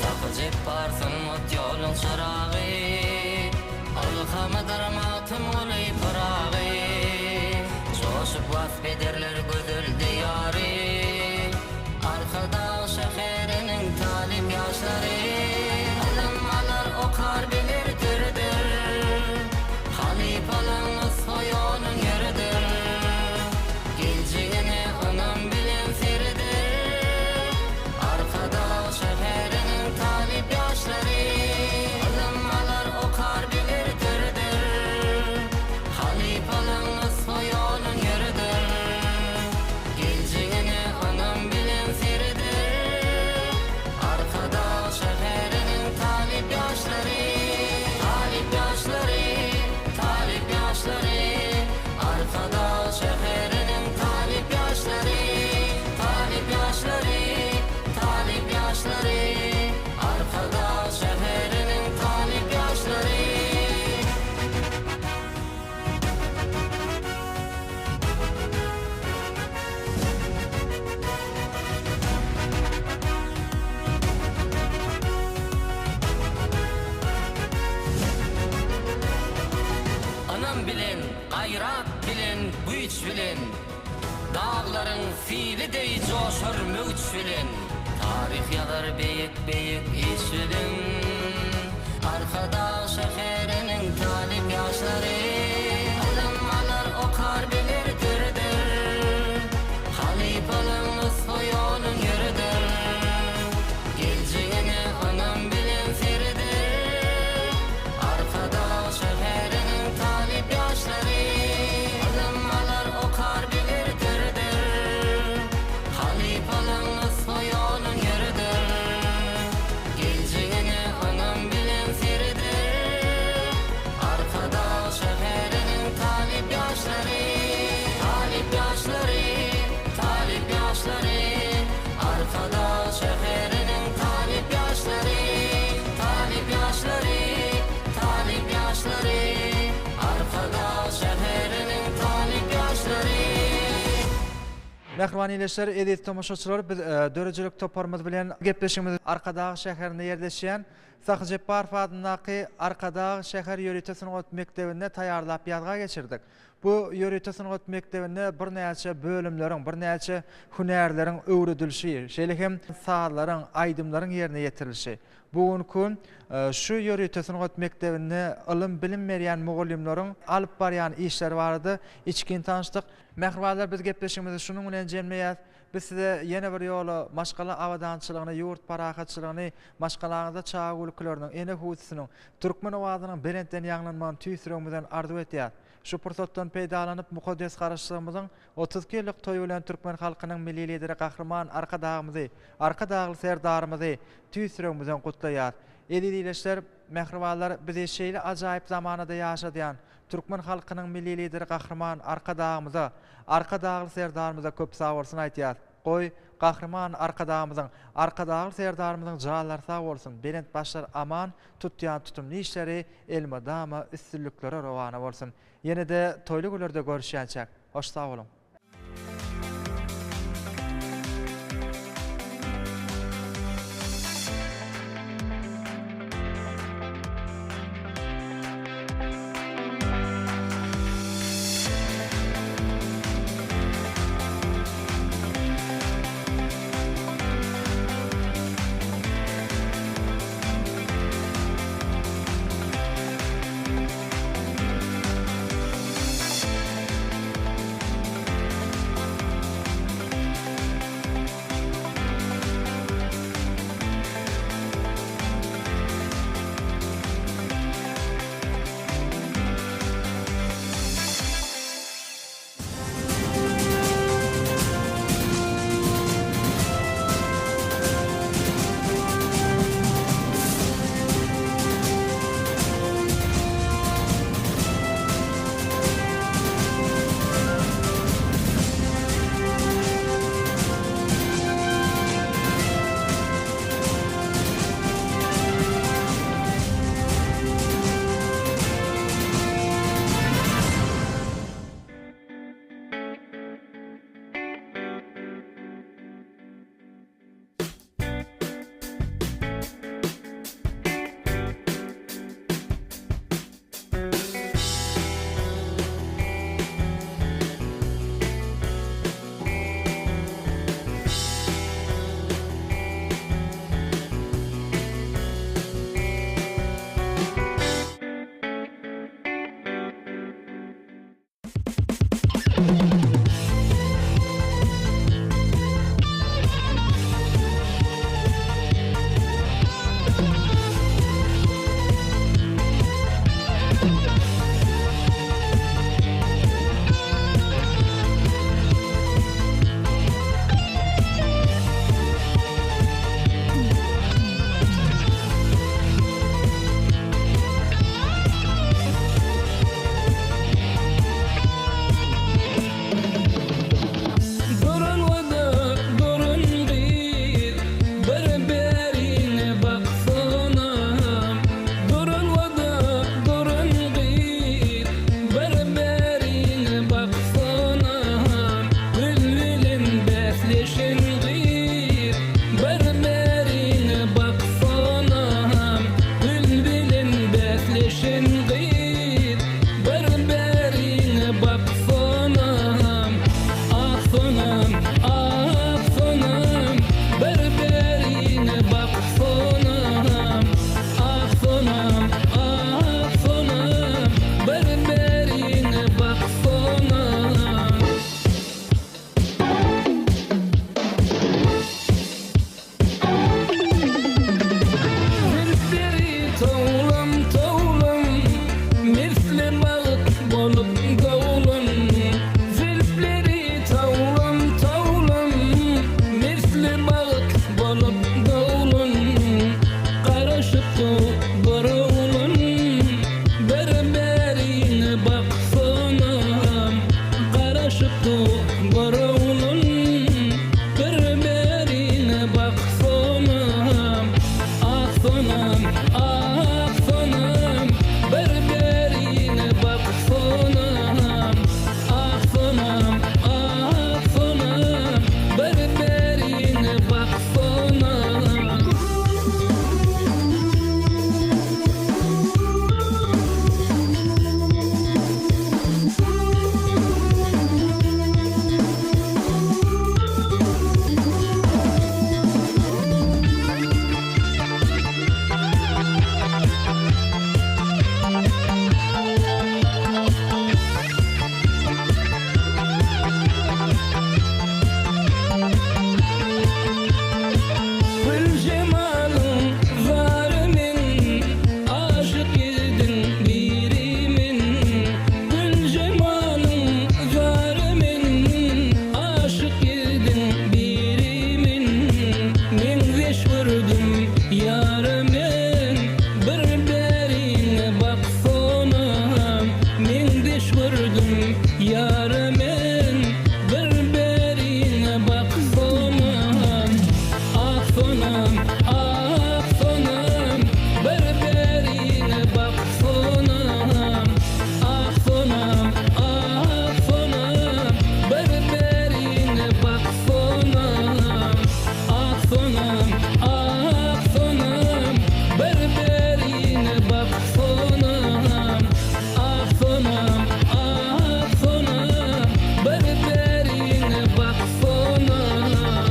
Sakıcıp barsın ot yolun çırağı, alkamıdır matım oluy pırağı. Coşup vasfederler gözül diyarı, arkada şehirinin talip yaşları. Alınmalar okar bilirdirdir, halifalarınız soyunun yeridir. Geleceğini onun bilen siridir. Arkada şehirinin talip yaşları, alınmalar okar bilirdirdir. Halifalarınız soyunun yeridir. Geleceğini onun bilen siridir. Arkada şehirinin talip yaşları, talip yaşları, talip yaşları. Arkada şehirinin talip yaşları, talip yaşları, talip yaşları. Arkada şehirinin talip yaşları. güç bilen dağların fili dey coşar möç bilen tarih yazar beyik beyik iş bilen arkada şeherinin talip yaşları alınmalar okar bilirdir halifalığımız soyonun yürüdür geleceğine anam bilen feridir arkada şeherinin talip yaşları alınmalar okar bilirdir halifalığımız soyonun yürüdür geleceğine anam bilen feridir arkada şeherinin talip yaşları talip yaşları talip yaşları arkada şeherinin talip yaşları talip yaşları talip yaşları arkada şeherinin talip yaşları Mehriban ileşler, edit tomoşaçylar, biz dörejülük toparmaz bilen gepleşimiz Arkadağı şäherinde yerleşýän Sahy Jepbarov adynaky Arkadağı şäher ýöretim sanat mektebinde taýýarlap ýazga geçirdik. Bu ýöretim sanat mektebinde bir näçe bölümleriň, bir näçe hünärleriň öwredilşi, şeýle hem sahallaryň, aýdymlaryň ýerine ýetirilşi. Bugünkü şu ýöretim sanat mektebinde ilim bilim berýän mugallimleriň alyp barýan işleri bardy. İçkin tanışdyk. Mehribanlar, biz gepleşimizi şunun bilen jemleýär. Biz size yeni bir ýoly maşgala awadançylygyny, ýurt parahatçylygyny, maşgalaňyzda çağuluklarının, ene hususynyň, türkmen owazynyň berenden ýanglanman tüýsüregimizden arzu etýär. Şu pursatdan peýdalanyp mukaddes garaşlygymyzyň 32 ýyllyk toý bilen türkmen halkynyň milli lideri Gahrman Arkadağymyzy, Arkadağly serdarymyzy tüýsüregimizden gutlaýar. Edileşler, mehribanlar, biz şeýle ajaýyp zamanada ýaşadýan türkmen halkynyň milli lideri Gahrman Arkadağymyzy, Arkadağly serdarymyza köp sag bolsun aýtýar. Goý Gahrman Arkadağymyzyň, Arkadağly serdarymyzyň jaýlary sag bolsun. Berent başlar aman, tutýan tutumly işleri elmadama üstünliklere rowana bolsun. Ýene-de toýly günlerde görüşýänçek. Hoş sag bolun. aşıqı barawlun bir-berine baksonam aksonam aksonam bir-berine baksonam aksonam aksonam bir-berine baksonam Gül cemalın zarimin aşık edin birimin Gül cemalın zarimin aşık edin birimin Men veş gördüm yarımın bir-berine baksonam Men veş gördüm yarımın bir-berine baksonam aksonam aksonam bir-berine baksonam aksonam aksonam bir-berine baksonam aksonam aksonam bir-berine baksonam aksonam aksonam bir-berine baksonam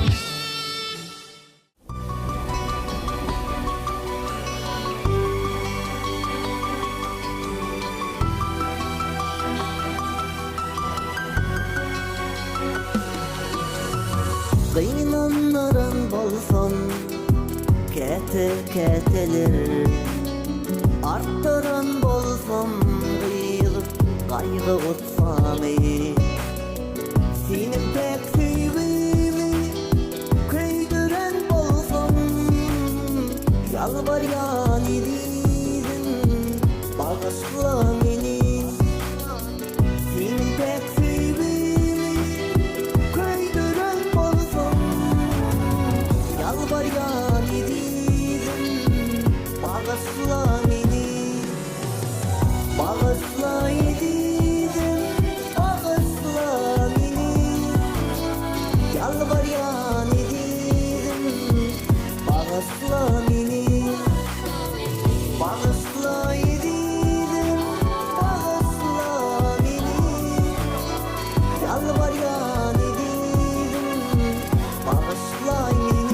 Kıynanların bolson kete-keteler Arttıran bolson kaygı utsamı Seni pek sevimi köydüren bolson Yalvaryan idin bağışla beni Seni pek sevimi köydüren bolson Yalvaryan idin bağışla beni Bağışla idin bağışla beni Yalvaryan idin bağışla beni Bağışla idin bağışla beni Yalvaryan idin bağışla beni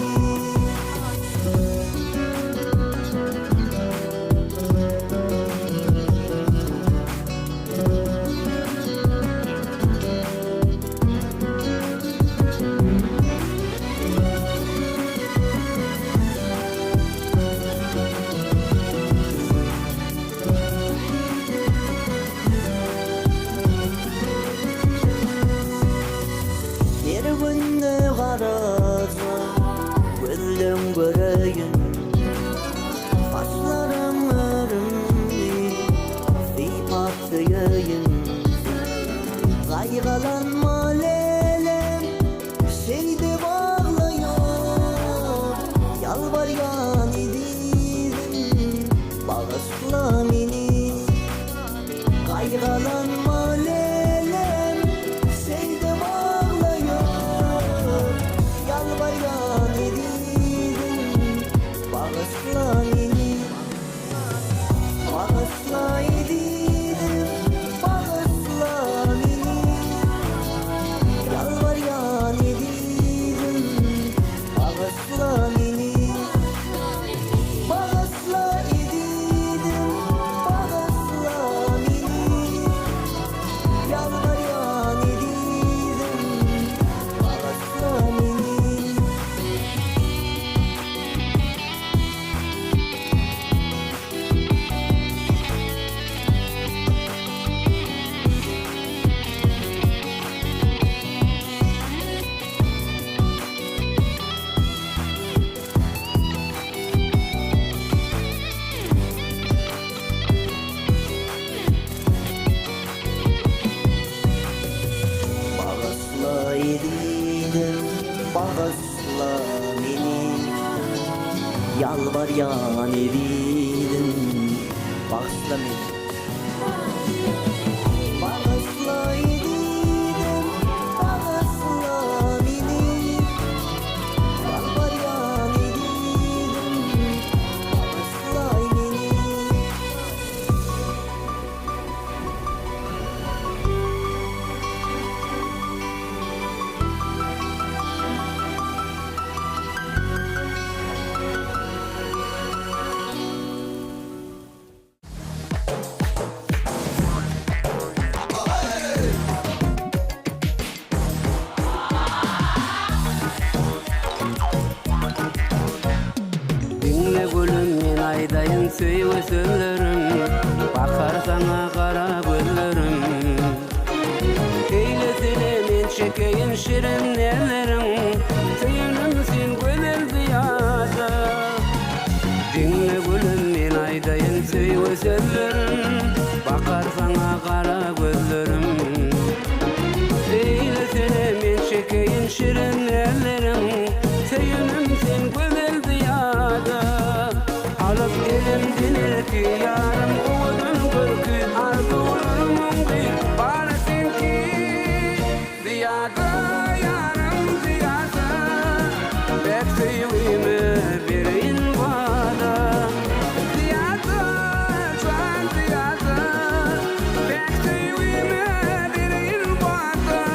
edidim bağışla beni Yalvaryan edidim bağışla beni Bağışla edidim bağışla beni Yalvaryan edidim bağışla beni Dinle gülüm men aydayın söýüp sözlerim Bakar sana kara gözlerim Eylesene men çekeyin şirin ellerim Söyünüm sen güzel ziyada Dinle gülüm men aydayın söýüp sözlerim Bakar sana kara gözlerim Eylesene men çekeyin şirin ellerim Söyünüm sen güzel ziyada Alıp elimden erki yarım Oğudun görkü arzularımın bir Bana sen ki ziyada yarım ziyada Bek sevimi verin bana Ziyada can ziyada Bek sevimi verin bana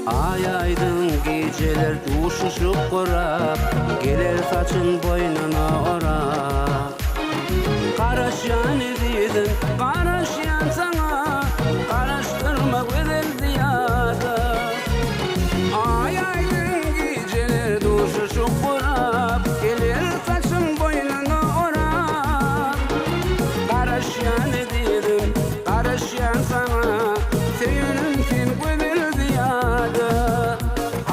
Ay aydın geceler uşuşup kurap Gelir saçın boynuna orap Karaşyan edidin, karaşyan sana Karaştırma güzel ziyada Ay aydın geceler uşuşup kurap Gelir saçın boynuna orap Karaşyan edidin, karaşyan sana Söyünüm sen güzel ziyada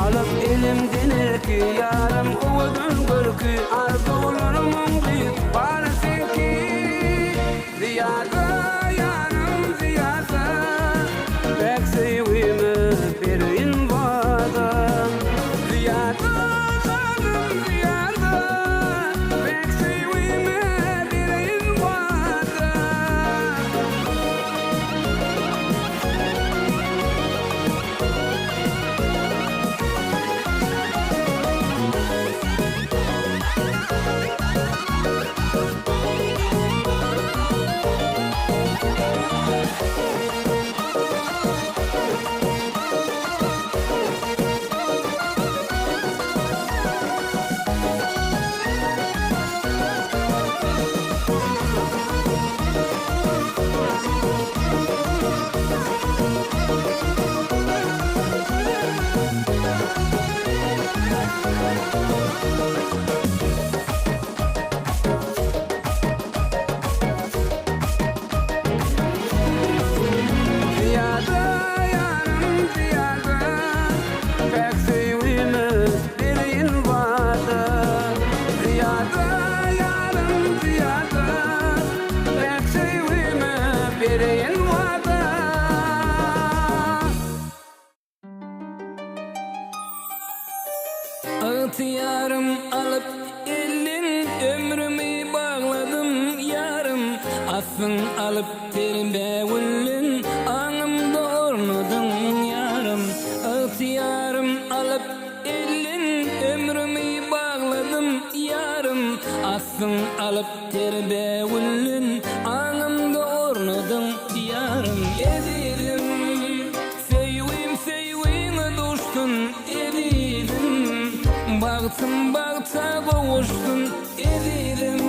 Alıp elimden erki yarım Oğudun görkü arzularımın bir Bana sen ki ziyada yarım ziyada Bek sevimi verin bana Ziyada yarım ziyada Bek sevimi verin bana Yarım alıp elin ömrümü bağladım yarım Affın alıp terimde ullin anımda ornudun yarım Yarım alıp elin ömrümü bağladım yarım Affın alıp terimde ullin anımda ornudun yarım Edidim sevim sevim dostun edidim Bağıtım bağıta boğuştun edilim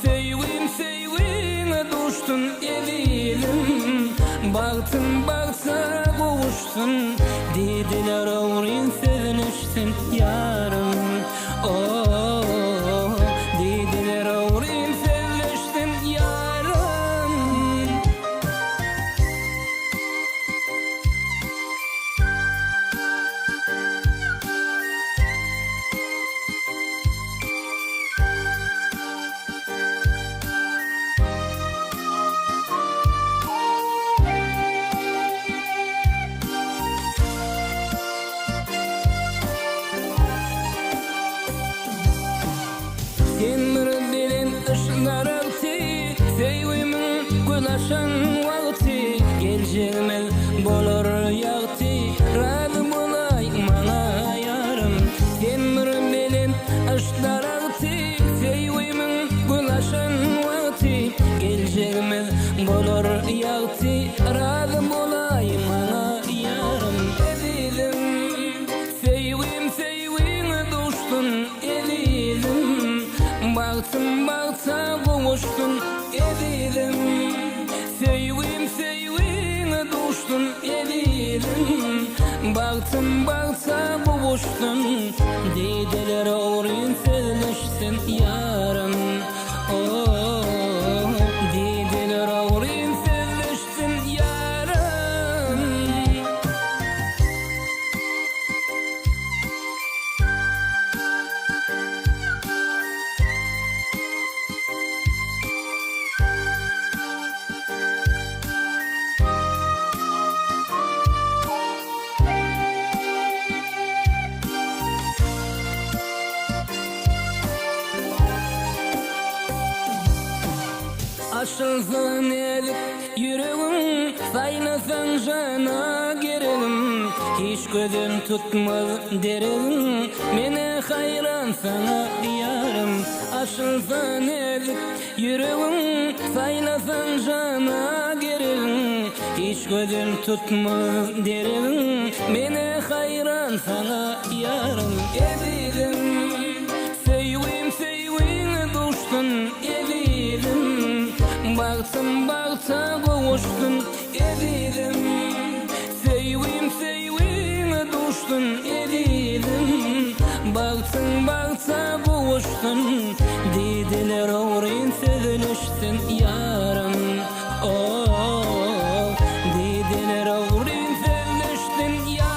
Sevim sevim dostun edilim Baktım baksa kuvuşsun, dediler ağrın sevinişsin yarım. Oh, dediler ağrın sevinişsin yarım. Temir bilen ışlar altı, sevgimin gülaşan vakti. Geleceğime bolor yağtı, razı bolay mana yarım. Temir bilen ışlar altı, sevgimin gülaşan vakti. Geleceğime bolor yağtı, razı bolay mana yarım. Edilim, sevgim sevgim dostum, edilim. Baktım baksa kuvuştun, edilim. Sevgim sevgim dostum, edilim. Baktım baksa kuvuştun, dediler ağrın sevinişsin yarım. Oh, dediler ağrın sevinişsin yarım. Aşılsın edik yüreğim, saynasan jana girelim. Hiç gözün tutmaz derim, mene hayran sana yarım. Aşılsın edik yüreğim, saynasan jana girelim. Hiç gözün tutmaz derim, mene hayran sana yarım. Edilim, sevgim sevgim dostum, edilim. Baktım baksa kuvuştun, edilim. Sevgim sevgim dostum, edilim. Baktım baksa kuvuştun, dediler ağrın sevinişsin yarım. Oh, dediler ağrın sevinişsin yarım.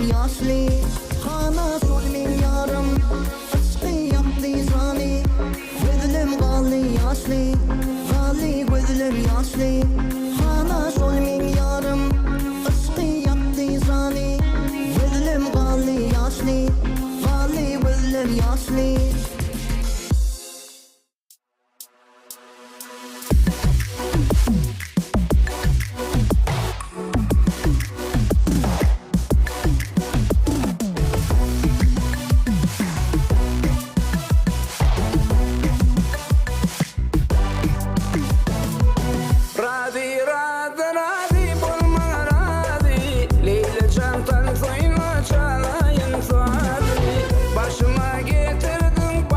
yaşlı Hana solmin yarım Aşkı yaptı zani Gözlüm kaldı yaşlı Gali gözlüm yaşlı Hana solmin yarım Aşkı yaptı zani Gözlüm kaldı yaşlı Gali gözlüm yaşlı Radi radi bolma radi Leyla çantan soyma çalayın suadi Başıma getirdin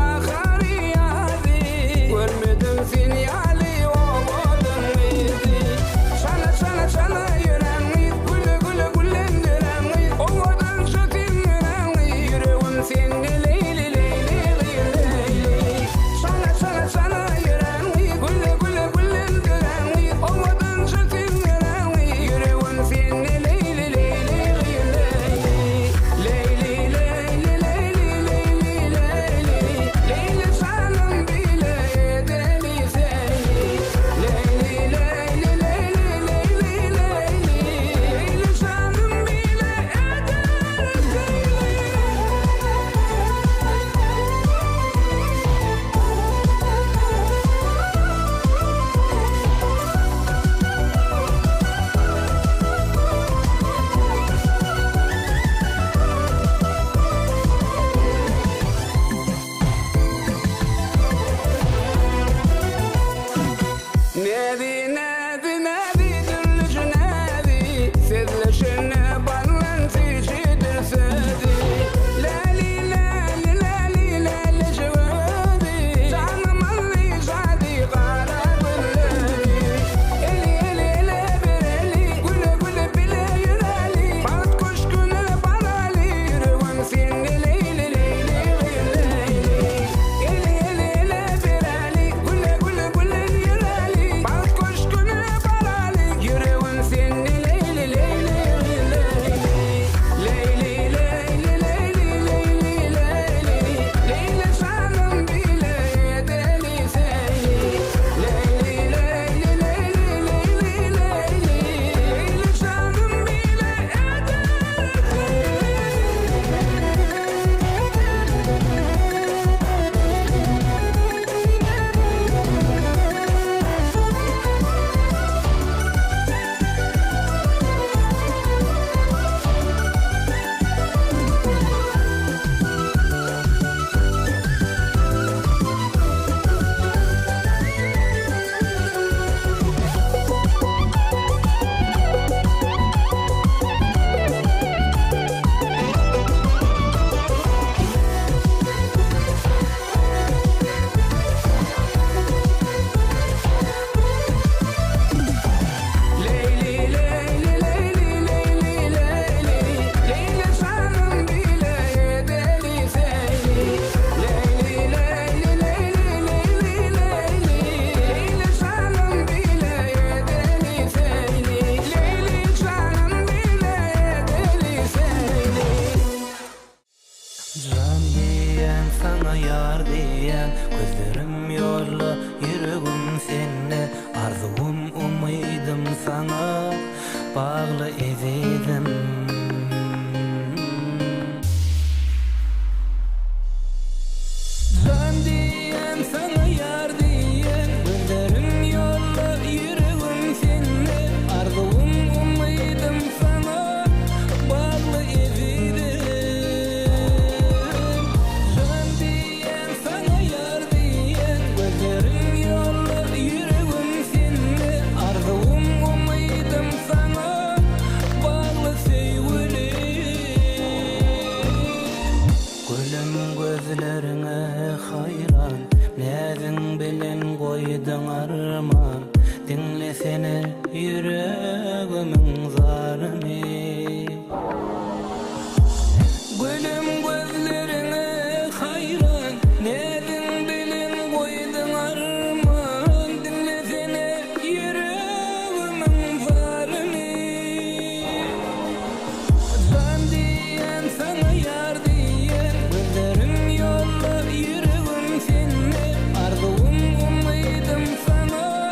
sana yar diyen gözlerim yolla yüreğim seni arzum umydım sana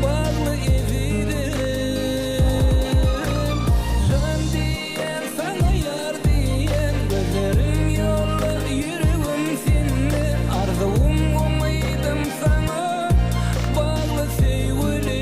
bağlı evidim can diyen sana yar diyen gözlerim yolla yüreğim seni arzum umydım sana bağlı sevgilim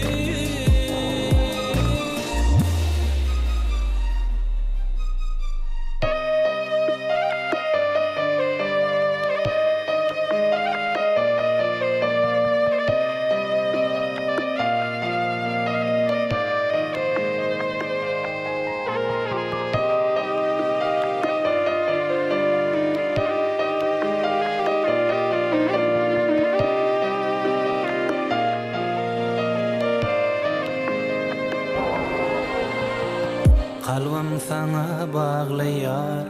Kalbim sana bağlı yar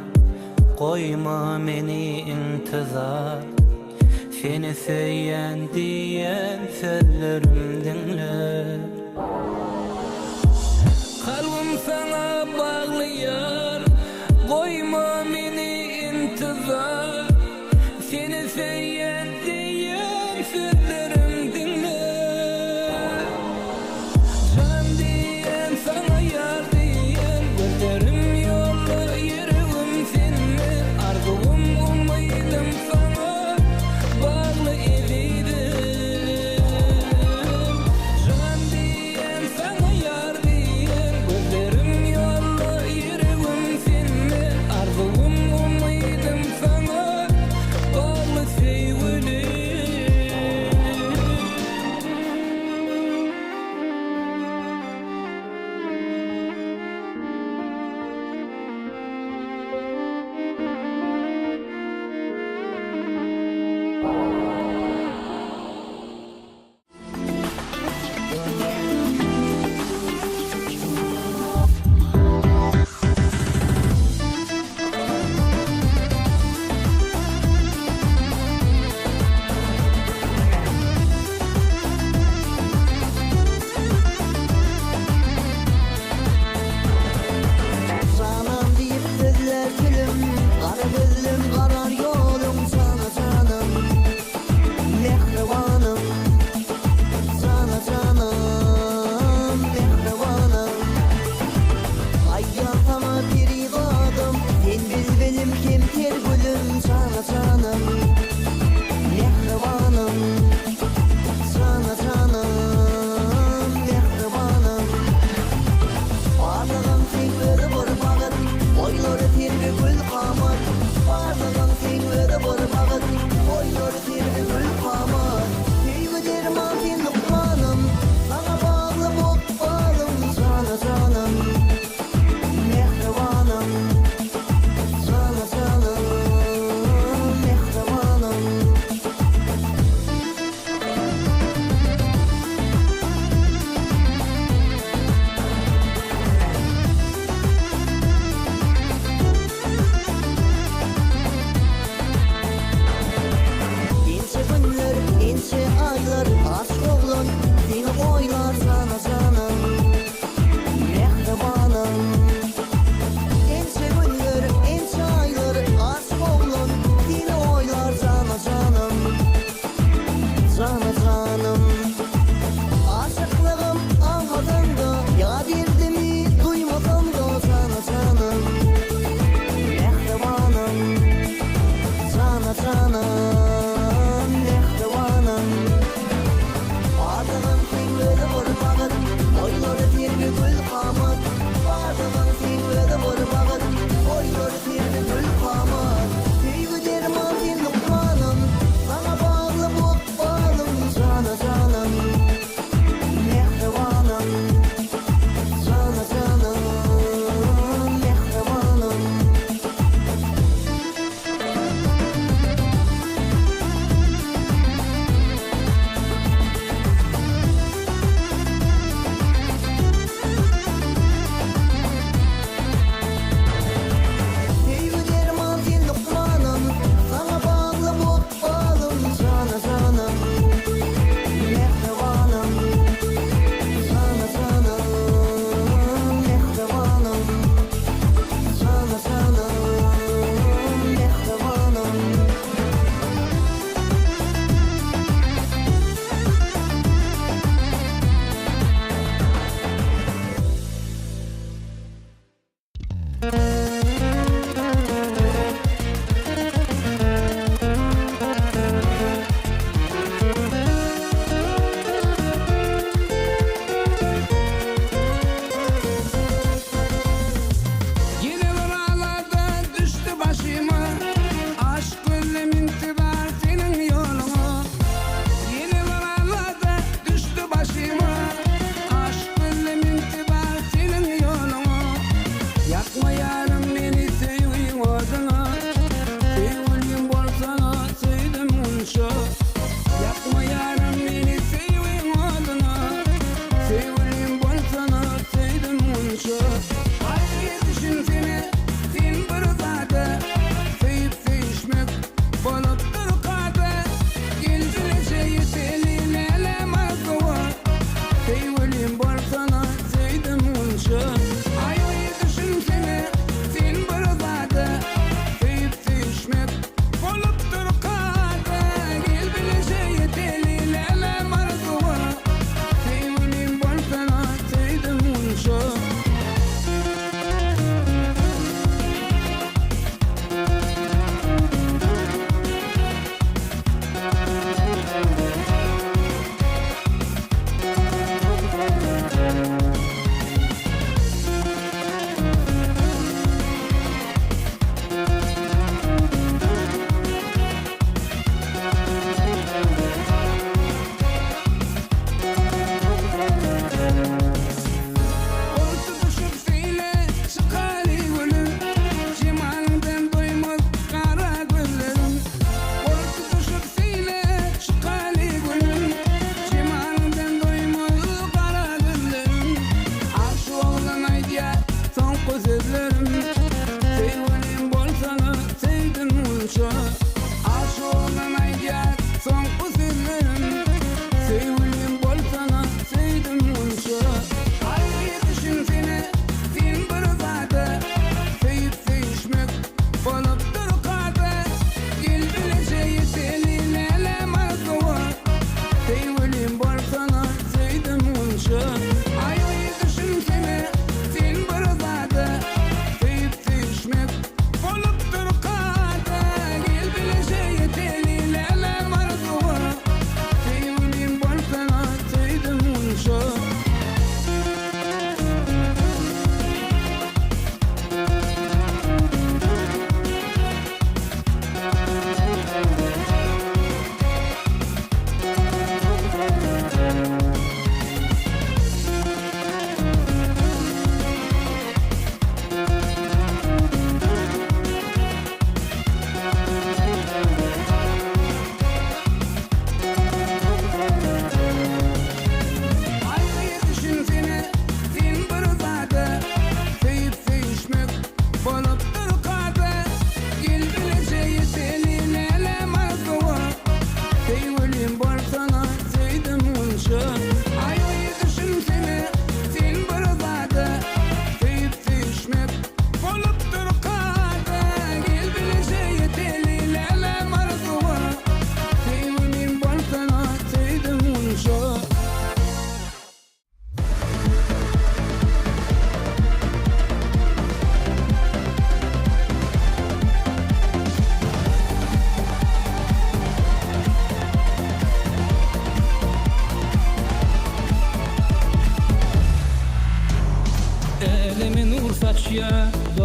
Koyma meni intizar Seni söyleyen diyen sözlerim dinle Kalbim sana bağlı yar Koyma meni intizar Seni söyleyen diyen sözlerim dinle Can diyen sana yar diyen gözlerim yolla yüreğim seni arzum umydım sana bağlı evidim Can diyen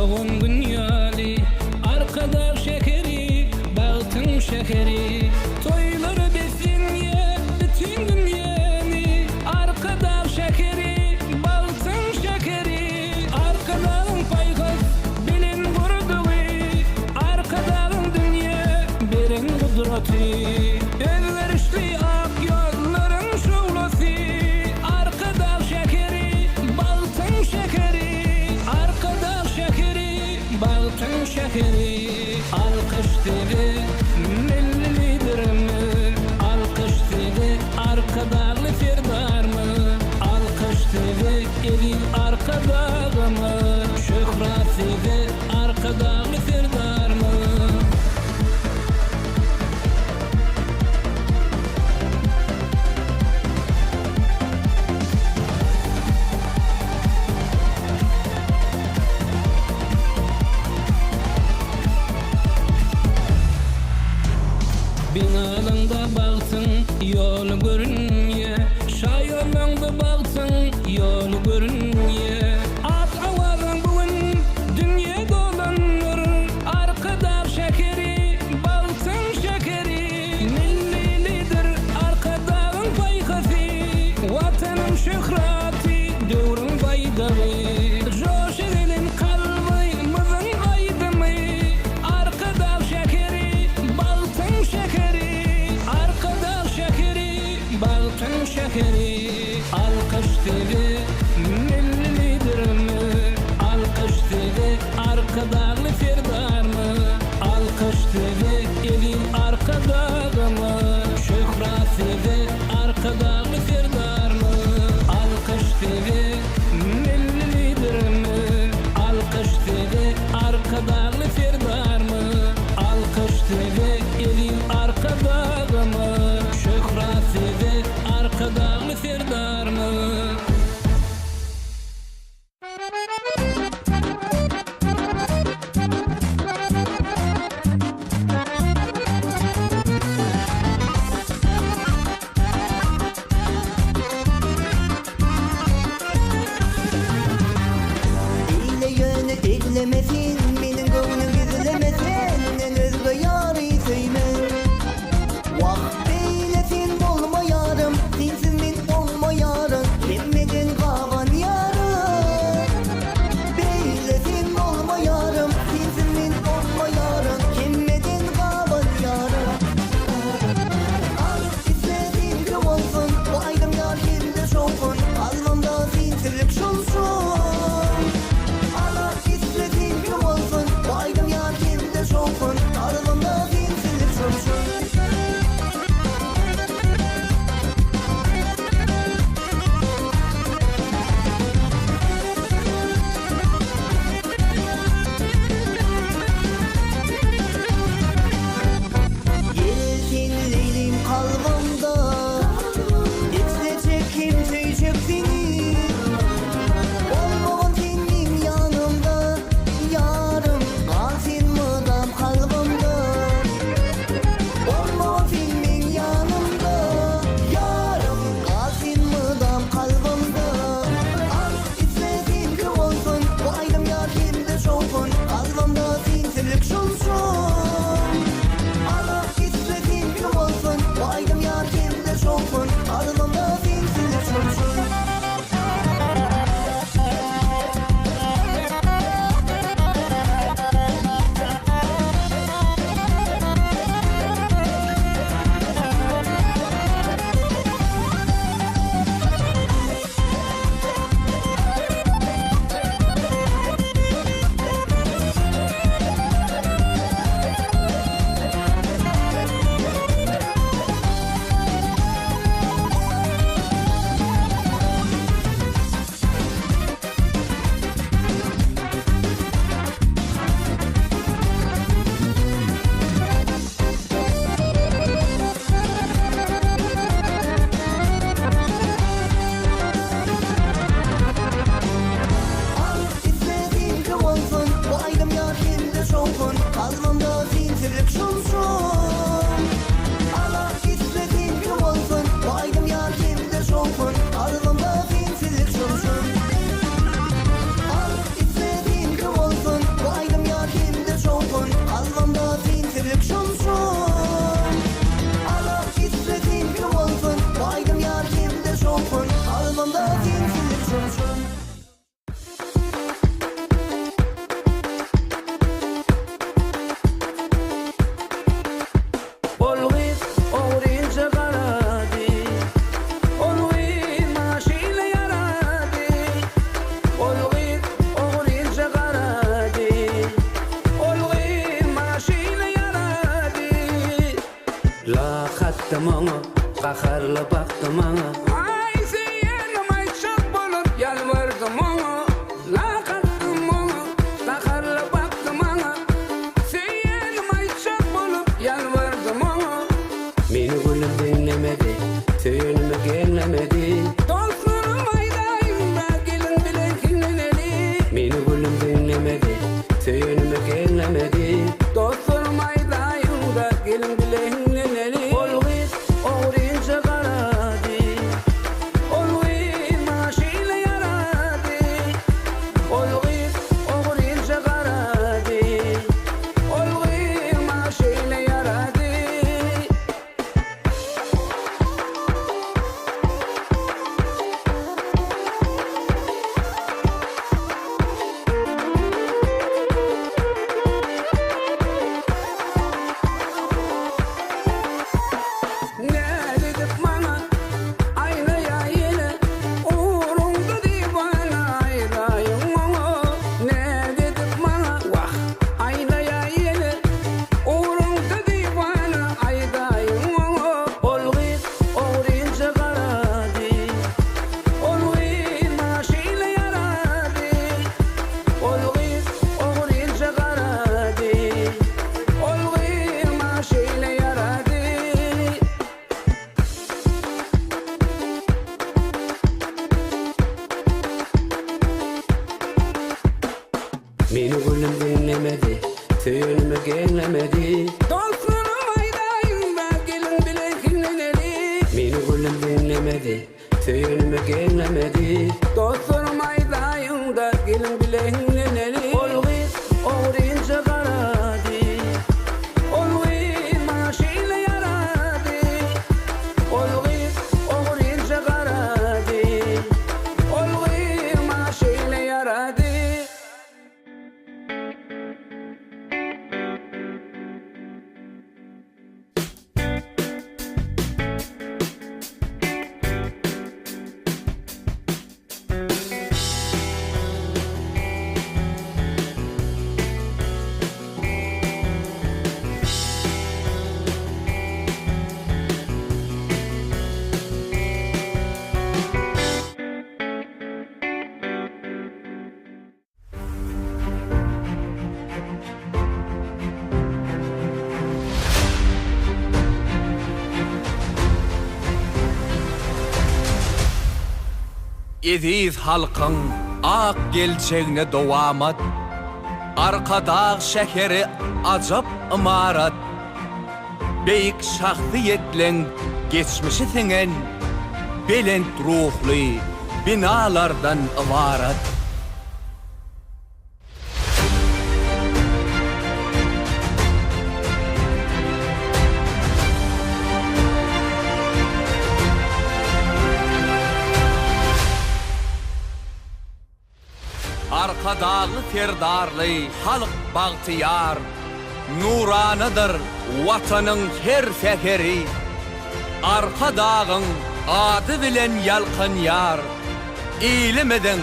Doğun günyali arkada şekeri Bağıtın şekeri Toyları besin ye bütün dünyani Arkada şekeri Bağıtın şekeri Arkadan paygaz bilin vurduğu Arkadan dünya birin kudreti Elverişli ak yolların şuulası Arkada şekeri Bağıtın şekeri Arkada şekeri Bağıtın şekeri Alkış dedi millilidir mi? Alkış dedi arkadalı firdar mı? Alkış dedi eli arkadalı mı? Şöhret dedi arkadalı firdar mı? Binalanda baktın yol görünye Şayolanda baktın yol görünye At avazın bugün dünya dolanır Arkada şekeri baktın şekeri Millilidir arkadağın paykası Vatanın şöhrati dövrün baydağı Joş edilin kalbimizin aydımı Arkada şekeri Bağıtın şekeri Arkada şekeri baktım ona, qaharlı baktım ona. Ay seyerim ay çok bolup yalvardım ona, laqattım ona, qaharlı baktım ona. Seyerim ay çok bolup yalvardım ona. Meni gülüm dinlemedi, tüyünümü gellemedi. Dostlarım aydayımda gelin bilen kinleneli. Meni gülüm dinlemedi, tüyünümü gellemedi. Dostlarım aydayımda gelin bilen kinleneli. Olgis oğrince qaradi, Olgis maşile yaradi. olgis oğrince qaradi. Olgis maşile yaradi. Ne dedik bana ayna yayını uğrumdu di bana ayrayım onu. Ne dedik bana vah ayna yayını uğrumdu di bana ayrayım onu. Olgis oğrince qaradi, Olgis maşile yaradi. olgis oğrince qaradi. Olgis maşile yaradi. Meni gülüm dinlemedi, tüyünümü gellemedi. Dostlarım aydayımda gelin bilen kinleneli. Meni gülüm dinlemedi, tüyünümü gellemedi. Dostlarım aydayımda gelin bilen kinleneli. Olgis oğrince qaradi, Olgis maşile yaradi. olgis oğrince qaradi. Olgis maşile yaradi. Ediz halkın ak gelçeğine dovamat, Arkadağ şehri acap imarat. Beyik şahsiyetlen geçmişi singen, Belent ruhli binalardan ibarat. Arkadağı serdarlı halk bağtiyar, Nuranıdır vatanın her seferi. Arkadağın adı bilen yalkın yar, İlimedin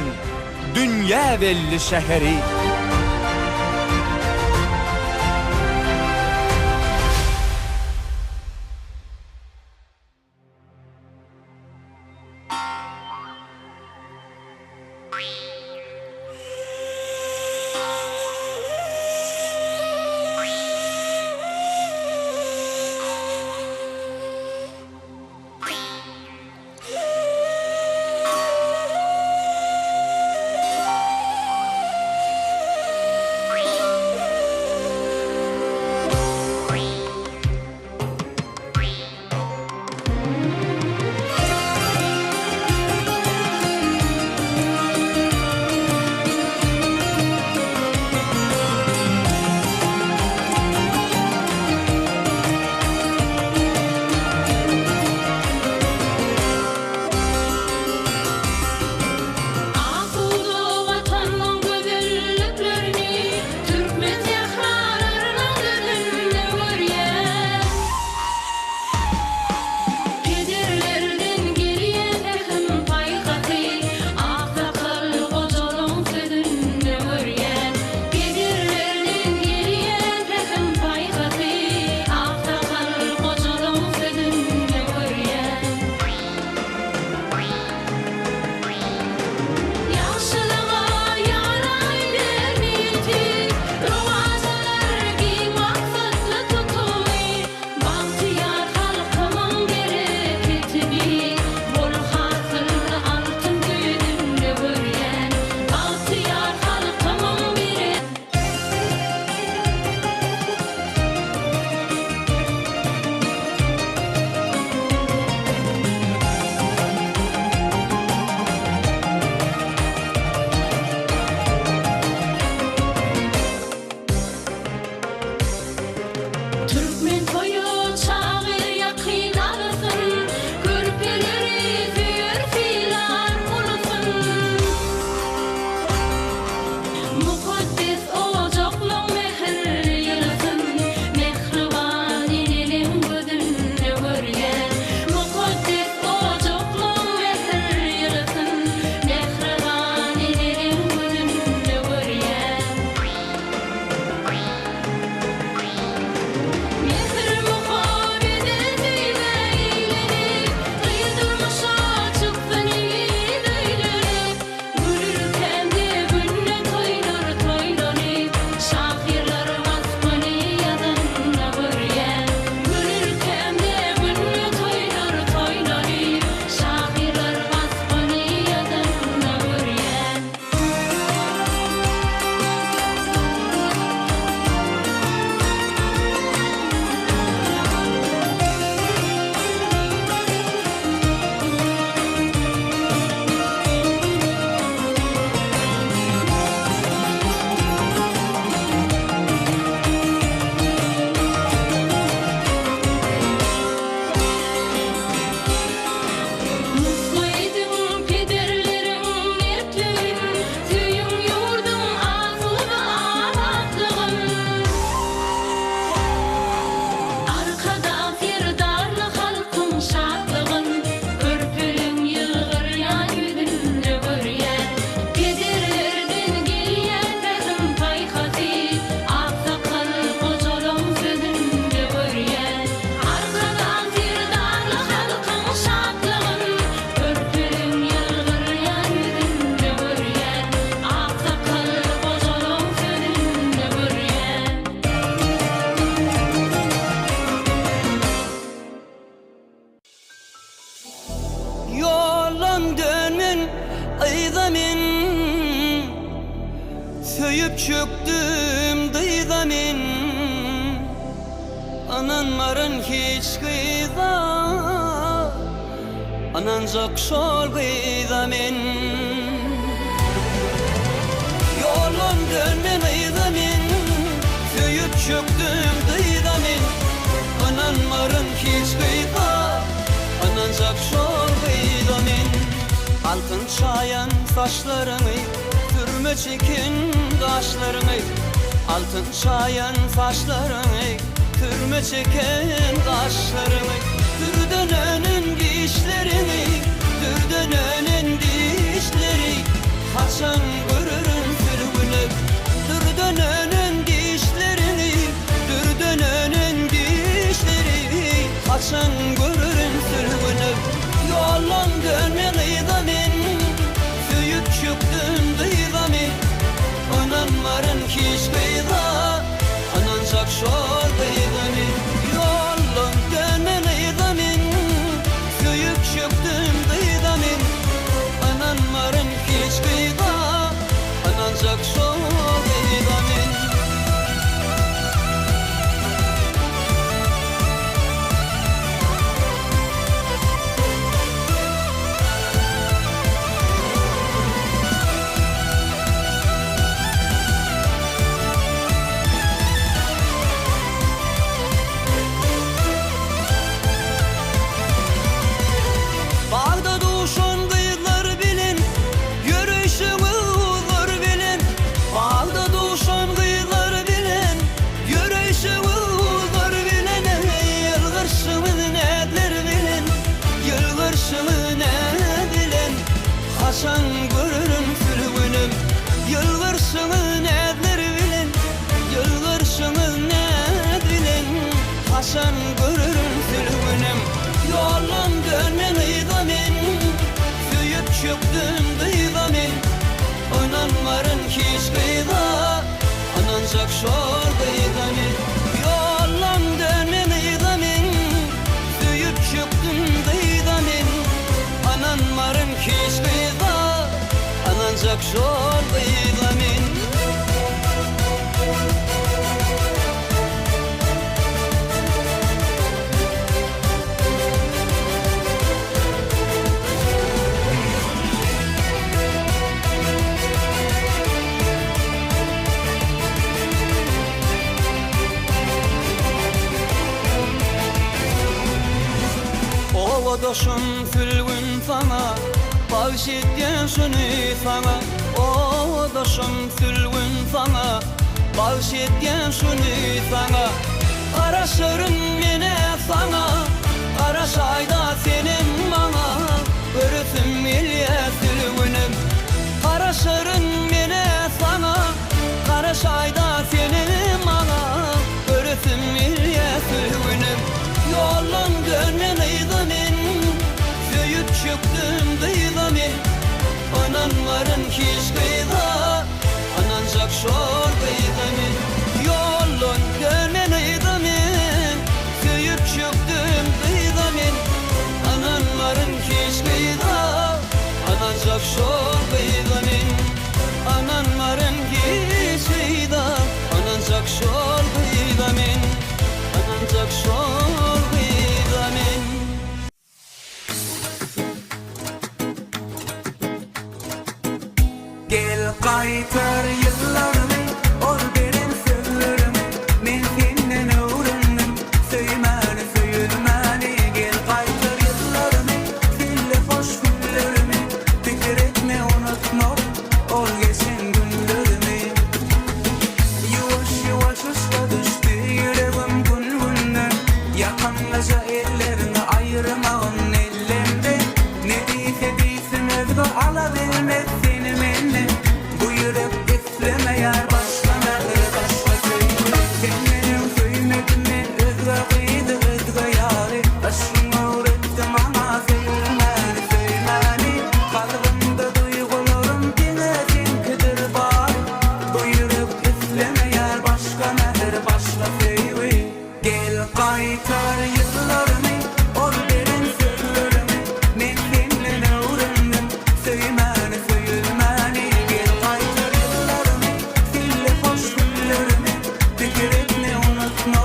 dünya belli şehri. Türkmen toyu çağır yakın alsın, körpeleri züğür filan olsun. Mukaddes ocakla mehir yılsın, mehriban inelim gözünü görgen. Mukaddes ocakla mehir yılsın, mehriban inelim gözünü görgen. Mehir muhabbeti zeyleyleni, kıydırmışa çıksın iyi döyleni. Gülürken de günne toylar toylani, şahirler vasfını yazınna görgen. Gülürken de günne toylar toylani, şahirler vasfını yazınna görgen. Mutluydum kederlerim netlerim, tüyüm yurdum asılı ağlatlığım. Arkada firdarlı halkın şatlığın, körpülün yığıryan yüzünü görgen. Kederlerden gelyen bezim payhası, aksakal kocalım sözünü görgen. Arkada firdarlı halkın şatlığın, körpülün yığıryan yüzünü görgen. Aksakal kocalım sözünü görgen. Yolun dönmün aydamin, söyüp çöktüm dıydamin. Ananların hiç kıyda, anancak şol kıydamin. Yolun dönmün aydamin, söyüp çöktüm dıydamin. Ananların hiç kıyda, anancak şol kıydamin. Altın çayan saçlarını, türme çekin kaşlarını. Altın çayan saçlarını, türme çeken kaşlarını. Dürdönönün dişlerini, dürdönönün dişleri. Haçan görürüm sürgünü, dürdönönün dişlerini, dürdönönün dişleri. Haçan görürüm sürgünü. Yolun dönme kıydamin, söyüp çöktüm dıydamin. Ananların hiç kıyda, anancak şol kıydamin. Yolun dönme kıydamin, söyüp çöktüm dıydamin. Ananların hiç kıyda, anancak şol kıydamin. Bağda duşun kıyılar bilin, yürüyüşümü uğur bilin. Bağda duşun kıyılar bilin, yürüyüşümü uğur bilin. Yılgırşımı nedir bilin, yılgırşımı ne bilin. Haçan görürüm sürgünüm, yılgırşımı nedir bilin, yılgırşımı ne bilin. Haçan görürüm sürgünüm. Yolun dönmen kıydamin, söyüp çöktüm dıydamin. Ananların hiç kıyda, anancak şol kıydamin. Yolun dönmen kıydamin, söyüp çöktüm dıydamin. Ananların hiç kıyda, anancak şol kıydamin. doşum sülgün sana Bağış etgen şunu sana O doşum sülgün sana Bağış etgen şunu sana Araşırım mene sana Araşayda senin bana Görüsüm ilye sülgünüm Araşırım mene sana Araşayda senin bana Görüsüm ilye sülgünüm Yolun gönlüneydimin Söyüp çöktüm dıydımin Ananların kişkıyda Anancak şor dıydımin Yolun gönlüneydimin Söyüp çöktüm dıydımin Ananların kişkıyda Anancak şor dıydımin Ananların kişkıyda Anancak şor dıydımin Anancak şor dıydımin Gel qaytar yıllarını Ol benim sözlerimi Men senden öğrendim Söymeni söyülmeni Gel qaytar yıllarını Sille hoş günlerimi Fikir etme unutma Ol geçen günlerimi Yavaş yavaş ışla düştü yüreğim gün Yakınlaca ellerini ayırmağın ellerinde Ne deyse deysin özgü alabilmez seni menle Bu yürek üfleme yar başlama başla söyle Sen benim söyledim ben özgü kıydı özgü yari Aşkını öğrettim ama söylemeni söylemeni Kalbimde duygularım dine senkidir bari Bu yürek üfleme yar başka mehir başla söyle Gel qaytar yıllarını Ol benim sözlerimi Men senden öğrendim Söymeni söyülmeni Gel qaytar yıllarını Sille hoş günlerimi Fikir etme unutma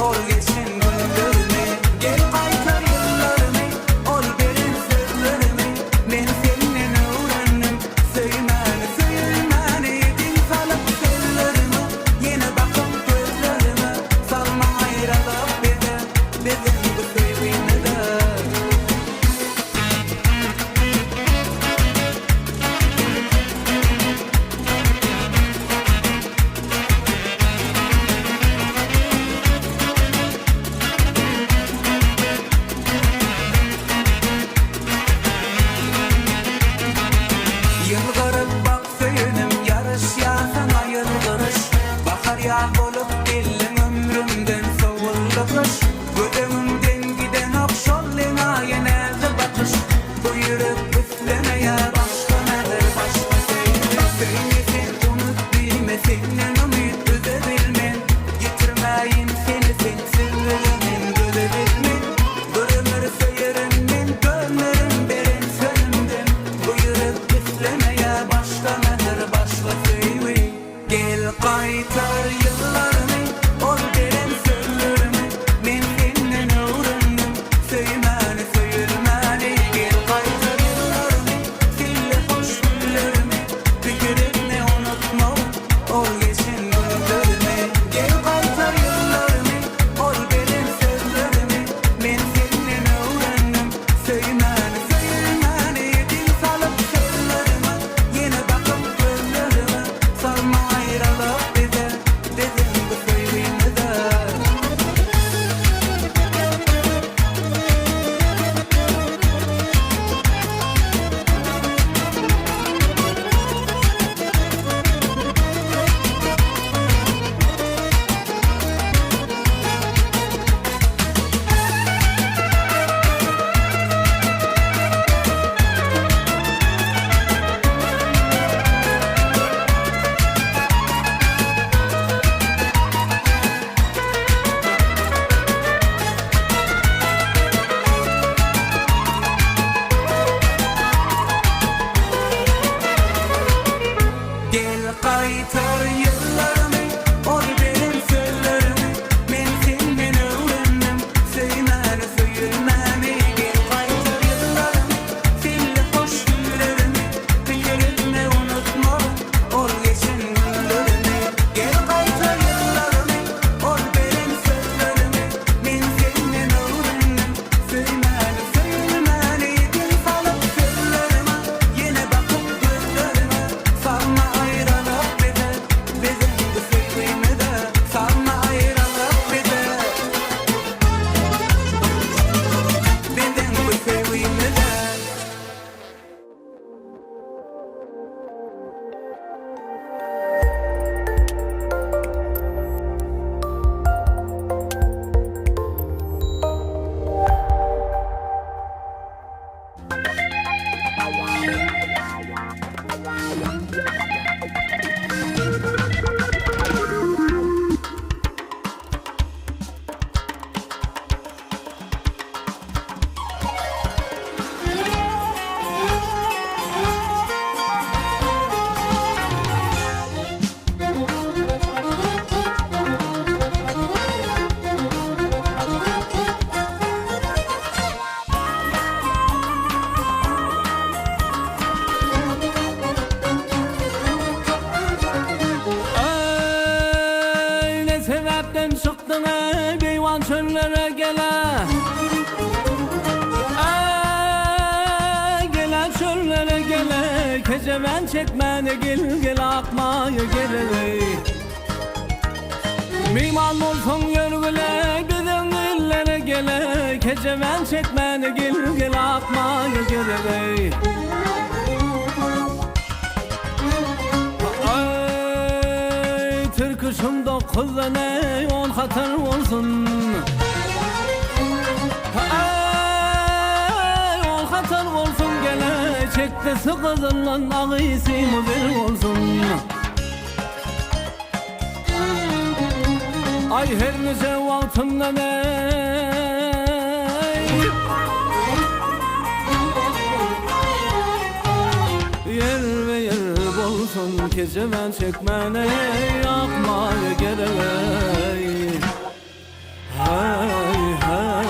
Ol geçen günlerimi Gel qaytar yıllarını Ol benim sözlerimi Men senden öğrendim Söymeni söyülmeni Din salıp sözlerimi Yine bakın gözlerime Salma ayrılıp bize Bizim bu sevgini de Yılgırıp bak söyünüm yarış ya sana yılgırış Bahar ya olup gelin ömrümden soğuldu kış Gödümümden giden okşollina yeneldi bakış Bu yürek üfleme ya başka nedir başka söyle Söylesin unut bilme senden ümit üzebilmen Yitirmeyin seni sensizliğimin görebilmen Bir ömür söylerimden gönlerim berin sönümden Bu yürek üfleme ya başka nedir başka söyle Gel qaytar yıllarını Ol benim sözlerimi Men senden öğrendim Söymeni söyülmeni Gel yürekten çıktın ey beyvan çöllere gele. Gele çöllere gele, keceven çekmene gel akmaya gele. Miman olsun yörgüle, bizim illere gele, keceven çekmene gel akmaya gele. Türküşümde kızdan ey on hatır olsun. On hatır olsun gele, çektesi kızınlan ağisi müzir olsun. Ay her nece vaktimden yer ve yer bolsun, kecemen çekmene yakmaya gerek. Hay hay hay.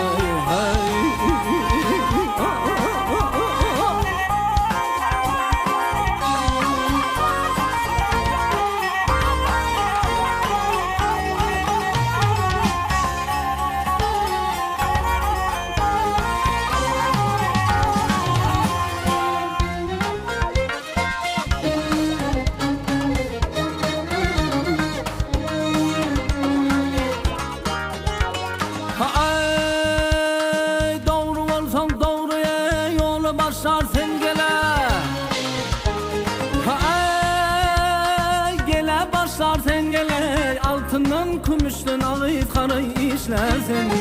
Altından kümüşten ağıyı karayı işlersin.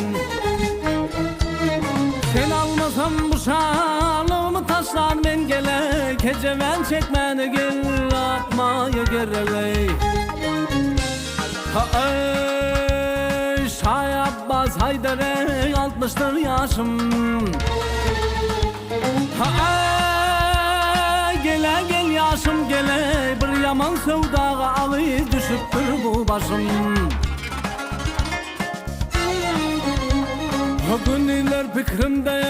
Sen almasan bu şalımı taşlar ben gele, keceven çekmene gel atmaya gerek. Şah Abbas Haydar'e 60'tır yaşım. Gele gel yaşım gele, bir yaman sevdağa ağıyı düşüptür bu başım. O günler fikrimde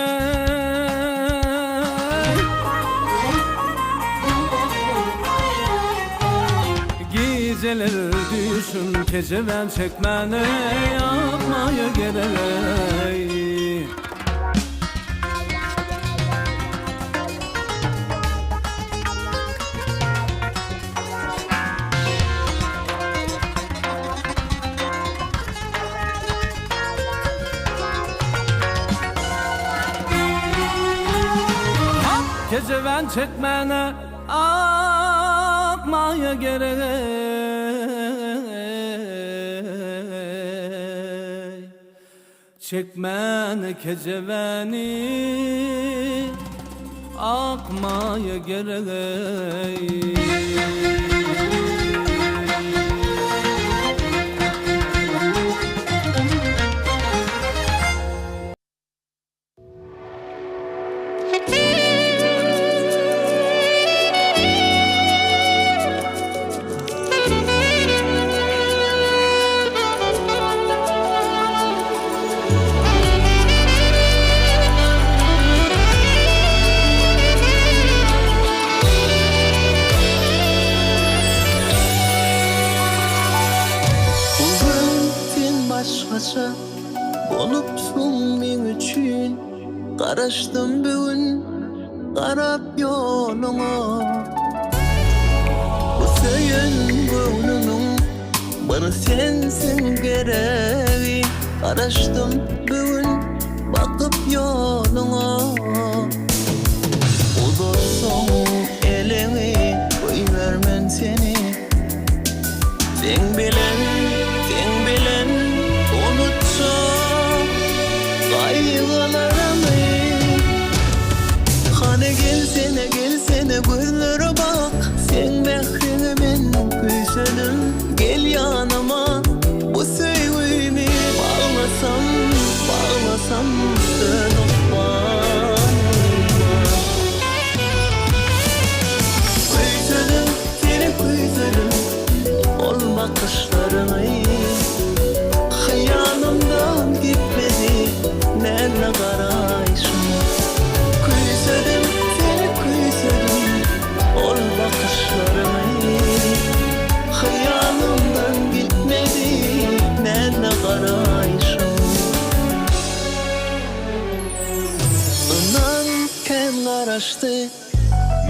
geceler düşün, keceven çekmene yapmaya gerek. Keceven çekmene akmaya gerek. Çekmene keceveni akmaya gerek. Başkaça olupsun men üçün, Karaştım bugün karap yoluna. Bu söyün gönlünün bana sensin gereği. Karaştım bugün bakıp yoluna. Uzarsan elini koyvermen seni. Sen bilen unutacağım kaygılarımı. Hani gelsene gözlere bak. Sen mehrine ben güzelim. Gel yanıma bu sevgimi bağlasam dön güzelim, seni güzelim. Ol bakışlar garaýşym. Inan ken garaşdy,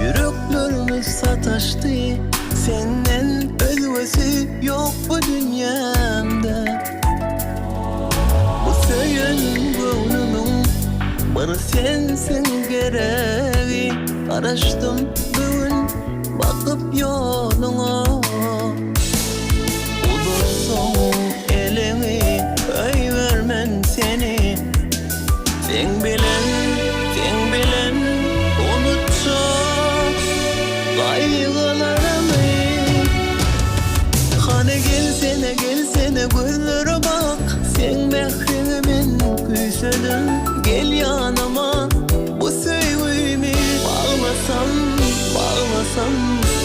yüreklerimiz sataşdy. Senden özgesi yok bu dünyamda. Bu söyün gönlümün bana sensin gereği. Araştım bugün bakıp yoluna. Udursun elini öy vermen seni. Sen bilen unutacak kaygılarımı. Hani gelsene gözlere bak. Sen mehrimimin küsüdün. Gel yanıma bu sevgimi bağlasam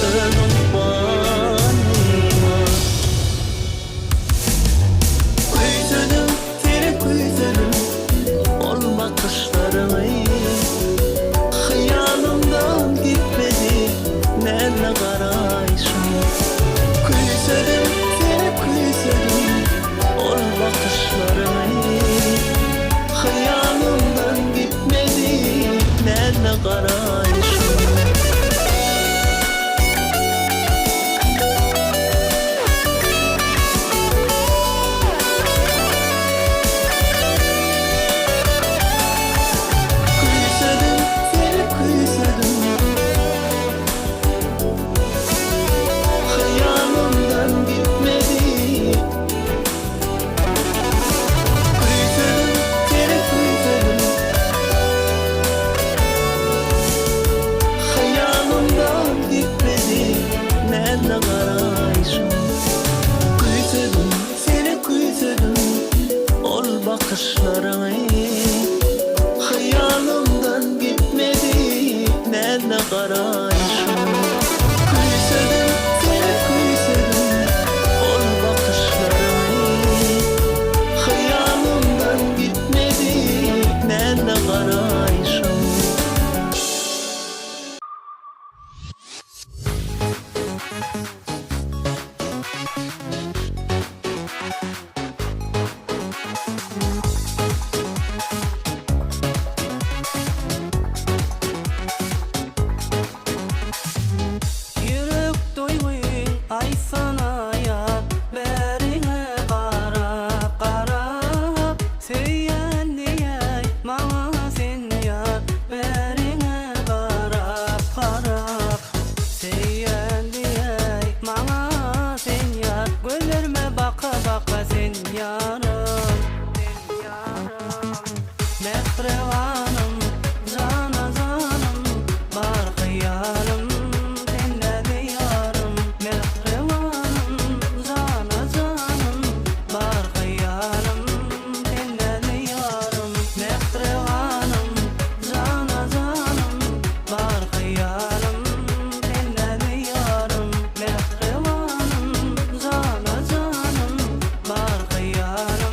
ölüm bağrıma. Küsüdüm seni küsüdüm ol bakışlarını. Hayalımdan gitmedi nerede garaýşym. Küsüdüm seni küsüdüm ol bakışlarını. Hayalımdan gitmedi nerede garaýşym. Küsüdüm seni küsüdüm hayalımdan gitmedi. Küsüdüm seni küsüdüm hayalımdan gitmedi nerede garaýşym. Küsüdüm seni küsüdüm ol bakışlarını. Hayalımdan gitmedi nerede garaýşym. Küsüdüm seni küsüdüm ol bakışlarını. Hayalımdan gitmedi nerede garaýşym. Yürek doýgy ay sana ýar berine garap garap. Söýen diýäy maňa sen ýar berine garap garap. Söýen diýäy maňa sen ýar gözlerime baka baka sen ýarym. Mehrewanım cana canım bar hyýalym. Bar hyýalym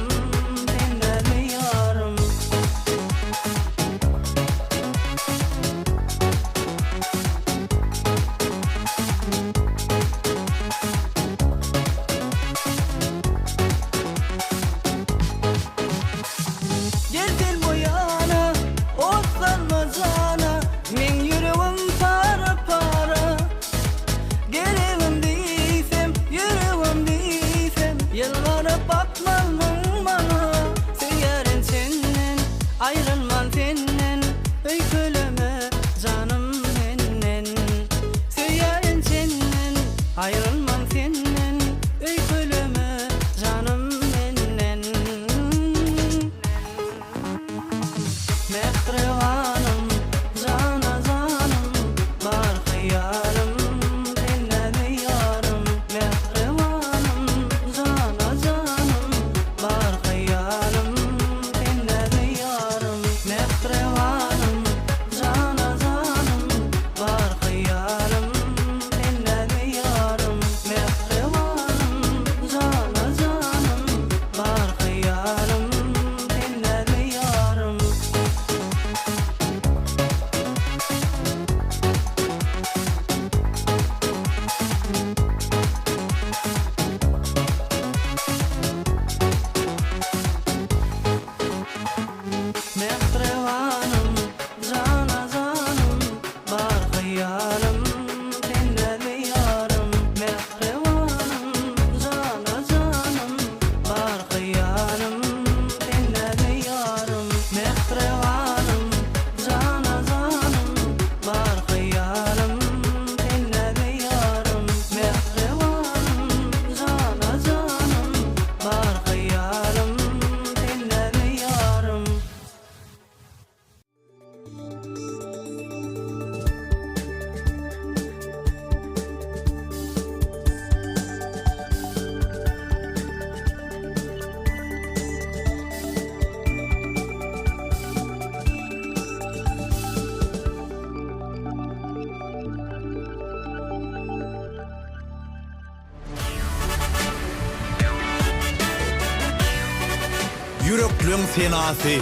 yüreklüň senasy,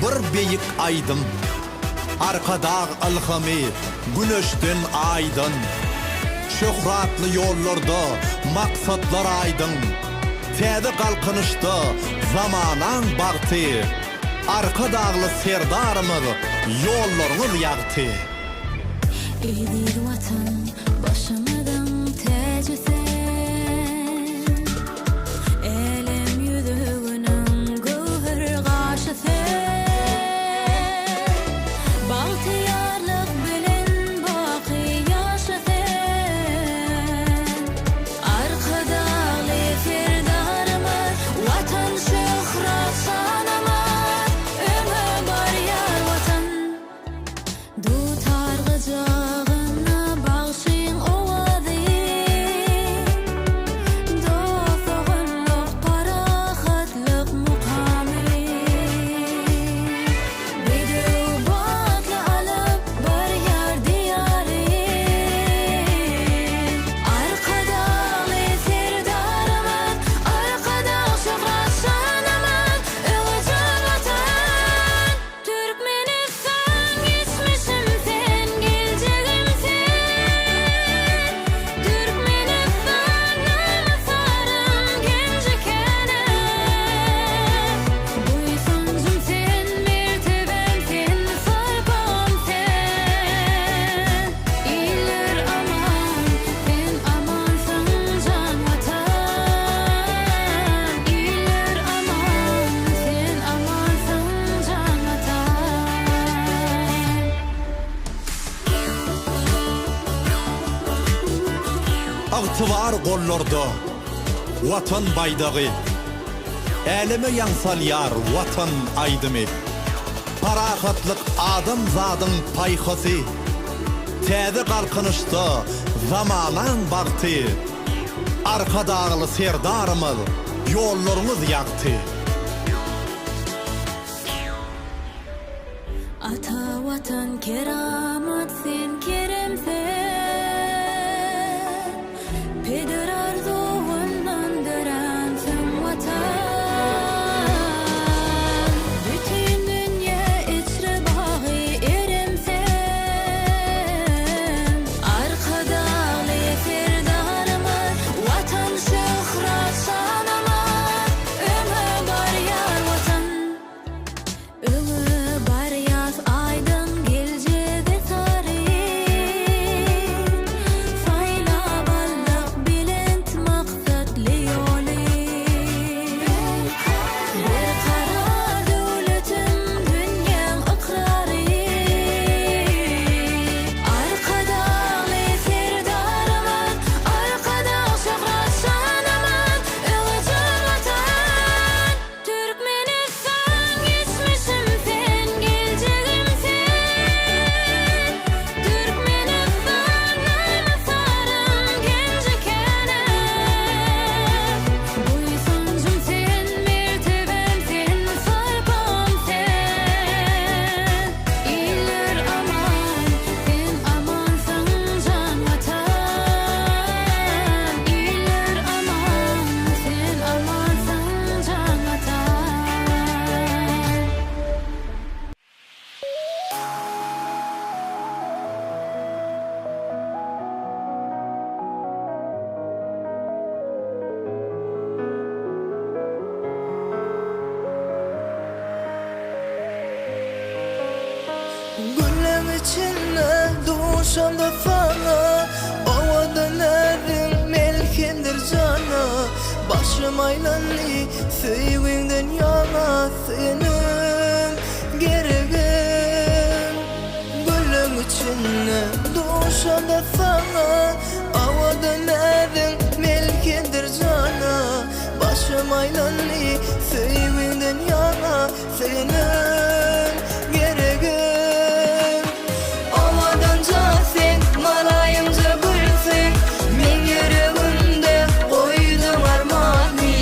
bir beýik aýdym. Arkadag alhamy, güneşden aýdyn. Şöhratly ýollarda maksatlar aýdyn. Täze galkynışda zamanaň bagty. Arkadagly serdarymyz ýollaryňyz ýagty. Edir vatan başımdan tacı sen, elem yüzüğünün gövher gaşı sen, bahtiyarlık bilen baqi yaşı sen. Arkadalı serdarımız vatan şöhret sanamaz, ömü bar yar vatan dutar gıcağına bağışın ovadı, dostağınlık parahatlık mukamı. Bidu batlı alıp bar yar diyarı, arkadalı serdarımız, arkada şöhret sanamaz, ılıcı vatan. Türkmenistan geçmişim sen, geleceğim sen. Türkmenistan namusarım gencikene, buysancım sen, mertebem sen, sarpam sen. İller aman, sen amansın can vatan. İller aman, sen amansın can vatan. Agtybar gollarda watan baydagy, elime ýansal ýar watan aýdymy. Parahatlyk adam zadyň paýhasy, täze galkynışda zamanaň bagty. Arkadagly serdarymyz ýollaryňyz ýagty. Ata vatan keramat sen, kerem sen, peder arzuğundan dören sen vatan. Bütün dünya içre bağı erem sen, arkadalı serdarımız vatan şöhret sanamaz, ömü bar yar vatan. Ömü bar yaz aydın geleceğe sarı, sayla ballık bilent maksatlı yolu. Bir karar devletim dünyanın ikrarı, arkadalı serdarımız, arkada şöhret sanamaz, ılıcı vatan. Türkmenistan geçmişim sen, geleceğim sen. Türkmenistan namusarım gencikene, buysancım sen, mertebem sen, sarpam sen. İller aman, sen amansın can vatan. İller aman, sen amansın can vatan. Güllem içinde doğuşanda sana, ovadan erin melkendir cana. Başım aylanli söyüğünden yana, senin geregin. Güllem içinde doğuşanda sana, ovadan erin melkendir cana. Başım aylanli söyüğünden yana, senin geregin. Ovadanca sen, malayımca gülsün, men yüreğimde koydum armağanı.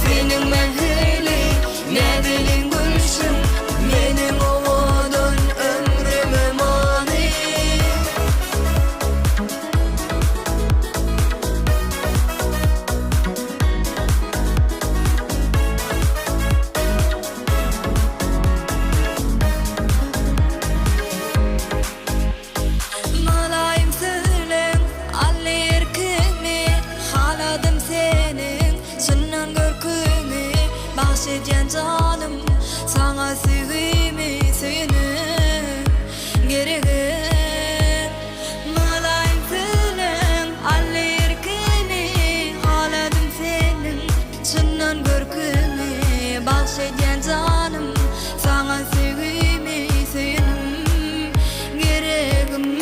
Senin meheli, ne bilin gülsün, benim ovadan ömrüm emani. bahşedyen canım sana sevgimi senin gereğin Malayım senin alle erkini haladım senin çınnan görkünü bahşedyen canım sana sevgimi senin gereğim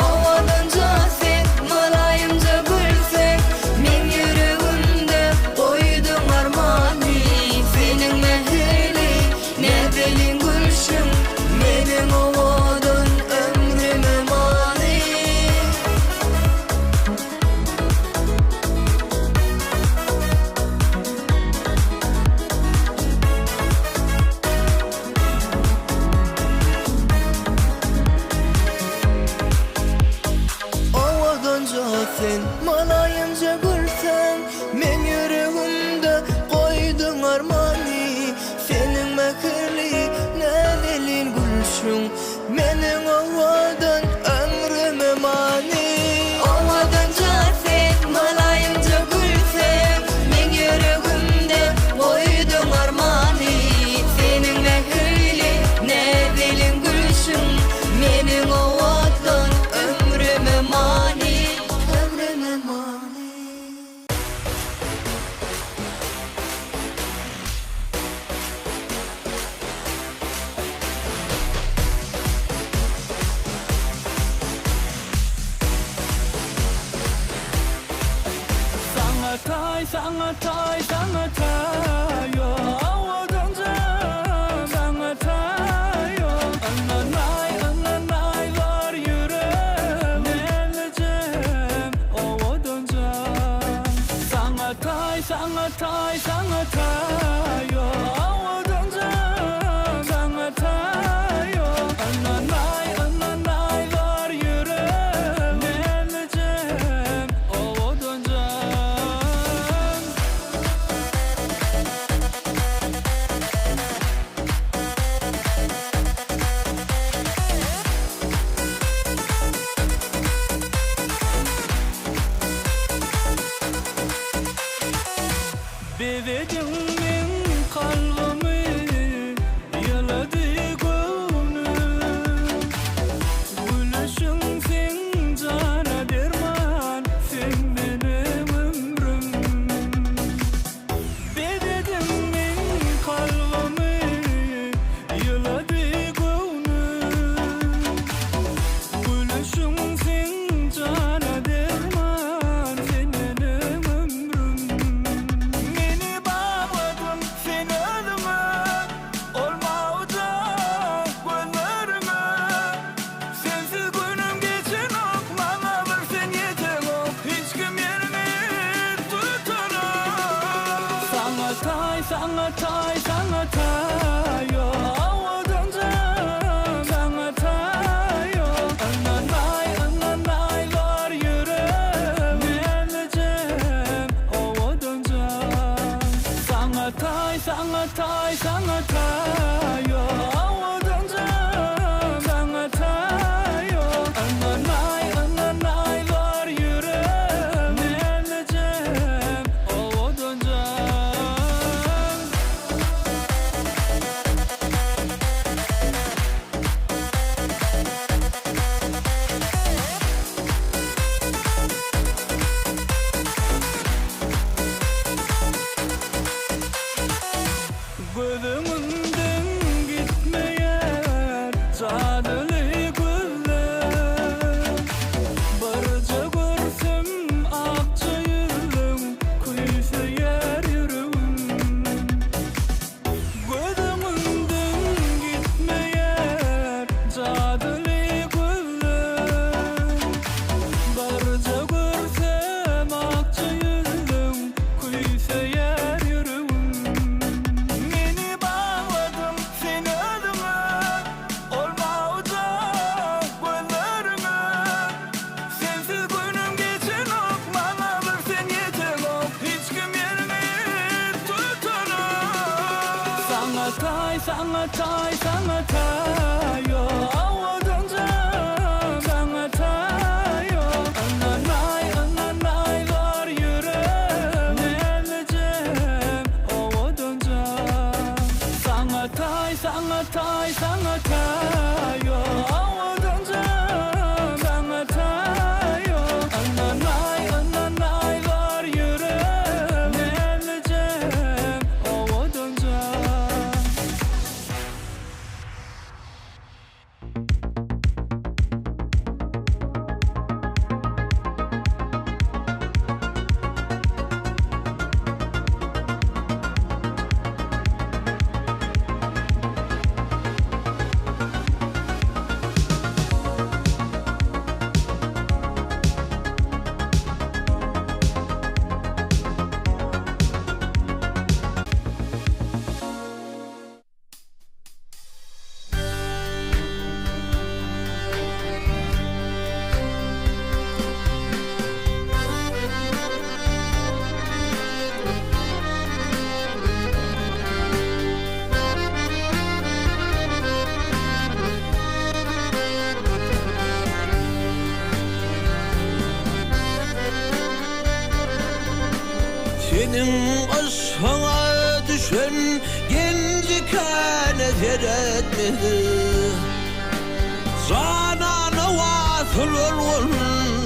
Ovalınca sen malayımca gülsen men yüreğimde koydum armani senin mehli ne belin gülşün menin ovodun ömrüme mani Ovadanca sen malayımca gülsen men yüreğimde koydun armani senin mekirli ne delin gülşün menin ovadan ömrüme mani Ovadanca sen malayımca gülsen men yüreğimde koydum armani senin mehli ne belin gülşün menin ovatdan ömrüme mani ömrüme mani Sana tay, sana tay, sana tay yo Ovadanca sana tay yo Ananay var yüreğim Neleceğim ovadanca Sana tay, sana tay, sana tay yo Ovadanca sana tay yo Ananay var yüreğim Neleceğim ovadanca Bevedim min kalbimi yaladı gönlüm Gülüşün sen cana derman sen benim ömrüm Bevedim min kalbimi yaladı gönlüm Gülüşün sen cana derman sen benim ömrüm Meni bağladım sen ölüme Olmağıda gönlürüme Sensiz günüm geçin ok Bana versen yeter ok Hiç kim yerimi tutunum Sana tay, sana tay, sana tay yo Ovadanca sana tay yo Ananay var yüreğim Neleceğim ovadanca Sana tay, sana tay, sana tay yo Ovadanca sana tay yo Ananay var yüreğim Neleceğim ovadanca Gözümünden gitmeyen cadeli güller Barca görsem akça yüzüm kuysa yer yüreğim Gözümünden gitmeyen cadeli güller Barca görsem akça yüzüm kuysa yer yüreğim Meni bağladım sen ölüme Olmağıda gönlürüme Sensiz günüm geçin ok Bana versen yeter ok Hiç kim yerimi tutunum Sana tay, sana tay, sana tay yo Ovadanca sana tay yo Ananay var yüreğim Neleceğim ovadanca Sana tay yo Avudunca bana tay yo Ananaylar yüreğim Neleceğim avudunca Senin aşkına düşen gencikane seyretmedi Zanana vasıl olun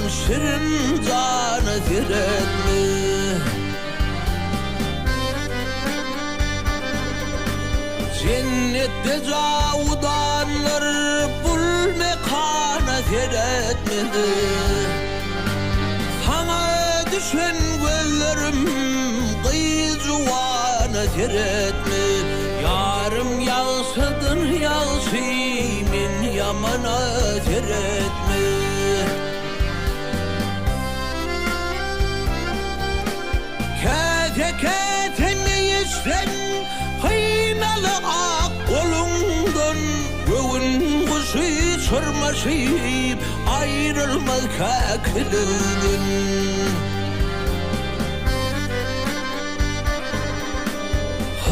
şirin zana seyretmedi Cennette cavudanlar bul mekana seyretmedi Sana düşen gözlerim kıyıcuvana seyretme Yarım yağsıdır yağsıyım yamana seyretme Kete kete ne isten kıynalı ak kolundan Göğün kuşu çırmaşıp ayrılmaz kakılın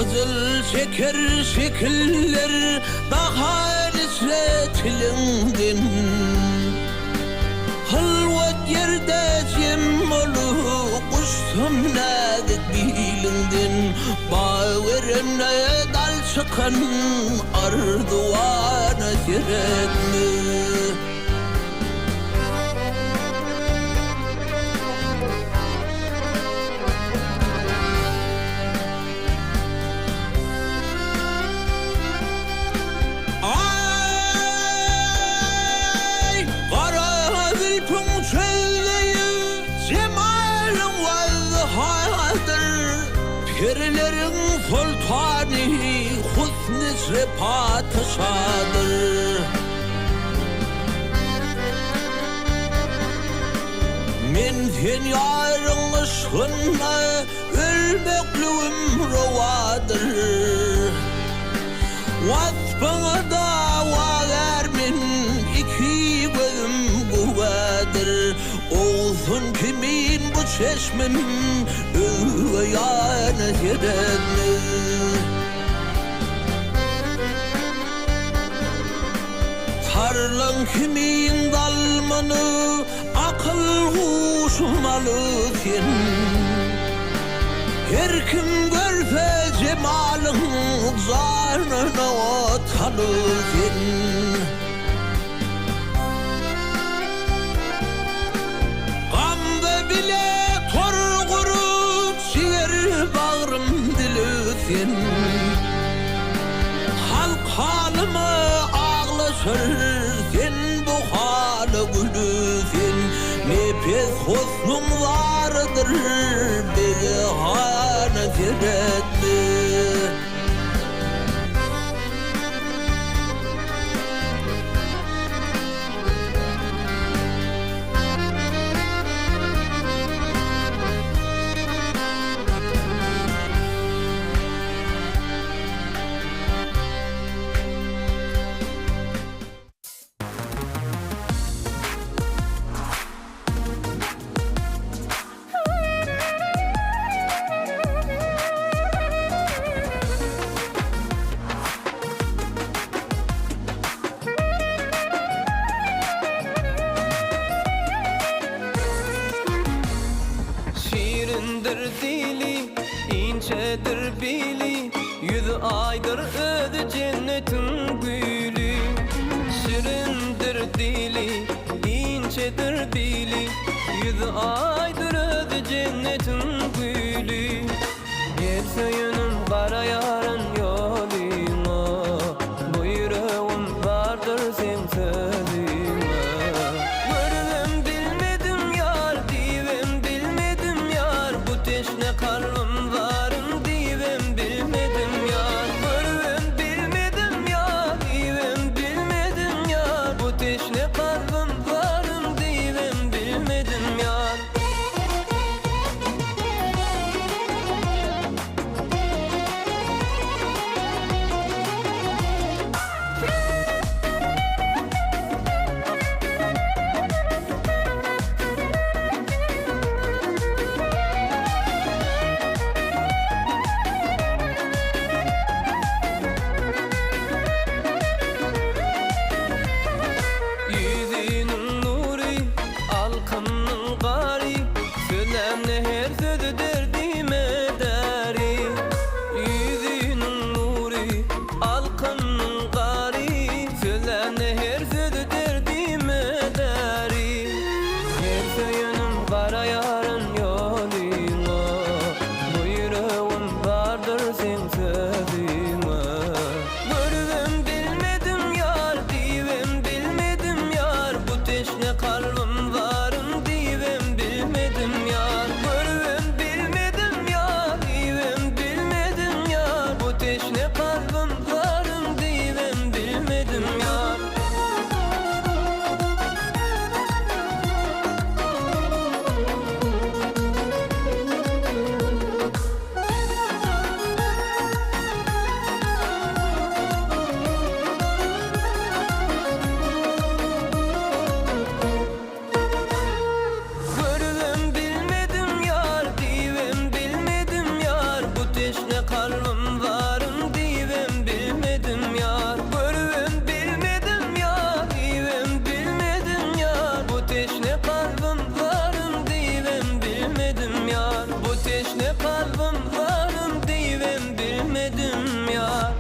Kızıl şeker şekiller daha nisretilinden Halvat yerde cem olu kuştum nadet bilinden Bağırına dal çıkan arduvana seyretme Perilerin sultani husn-i sıfatı sadır Men sen yarın ışığına ölmekliğim rovadır Vasfına da var min iki gözüm kuvadır Olsun kimin bu çeşmim Üveyana seyretme Tarlan kimin dalmanı Akıl huşmalı sen Her kim görse cemalın Zarnına talı sen bile tor kurup şiir bağrım dilüsin Halk halımı ağlaşır sen bu halı gülüsin Nefes husnun vardır begahane seyretme Yüz aydır ödü cennetin gülü. Şirindir dili, inçedir dili. Yüz aydır ödü cennetin gülü. Gelse yönüm kara yarın yoluna. Bu yüreğim vardır sen sözüne. Görmem bilmedim yar, divem bilmedim yar. Bu teşne kalbim varım divem bilmedim yar. Görmem bilmedim yar, divem bilmedim yar. Bu teşne kalbim varım divem bilmedim yar. Yüzünün nuri, alkımın gari. Söylemne her sözü derdime dari. Yüzünün nuri, alkımın gari. Söylemne her sözü derdime dari. Gelse yönüm kara yarın yoluna. Bu yüreğim vardır sen sözüme. Görmem bilmedim yar, divem bilmedim yar. Bu teşne kalbim varım divem bilmedim yar. Görmem bilmedim yar, divem bilmedim yar. Bu teşne kalbim varım divem bilmedim yar. Görmem bilmedim yar, divem bilmedim yar. Bu teşne kalbim varım divem bilmedim yar. Görmem bilmedim yar, divem bilmedim yar. Bu teşne kalbim varım divem bilmedim yar. Bu teşne kalbim varım divem bilmedim yar.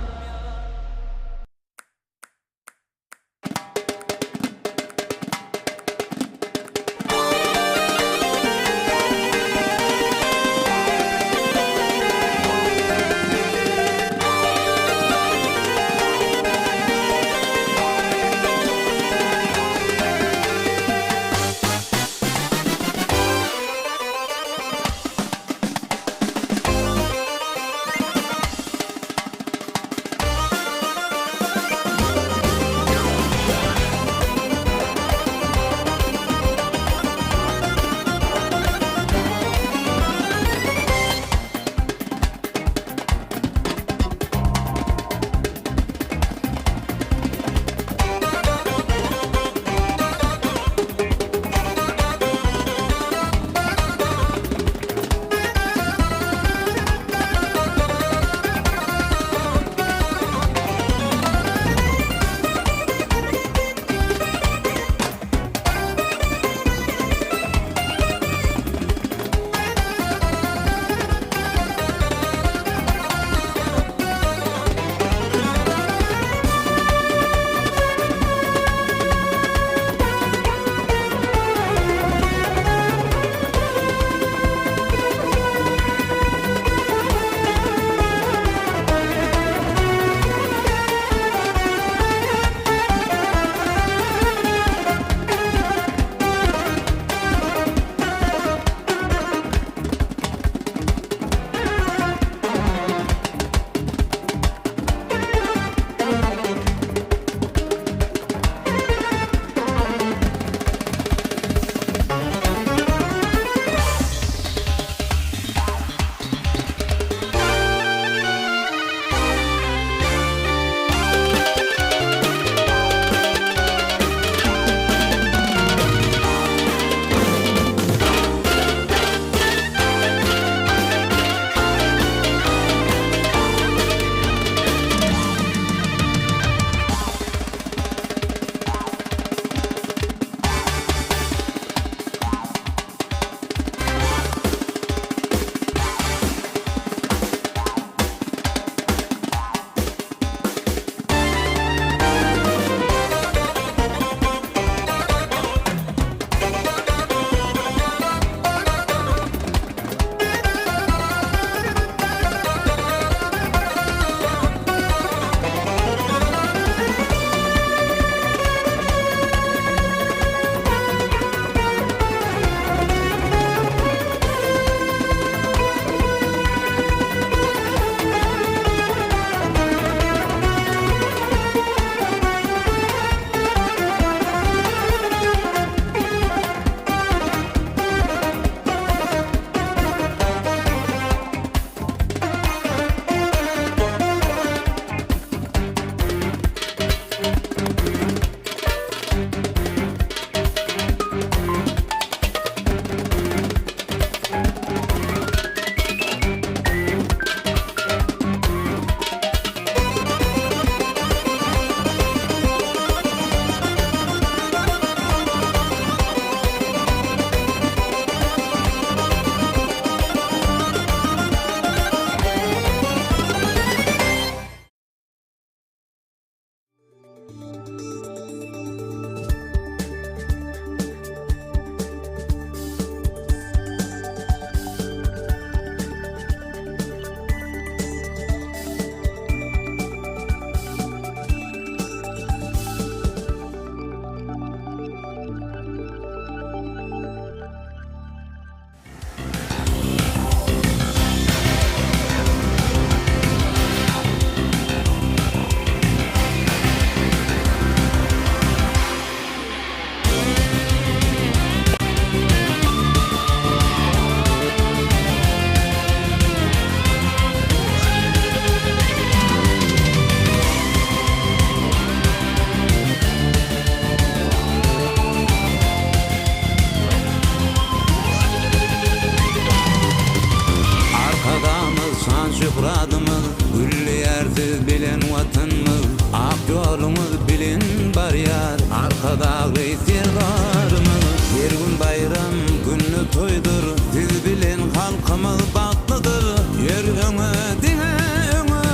arkadağı serdarımı. Her gün bayram günü toydur, siz bilen halkımız baklıdır. Yer öňe diňe öňe,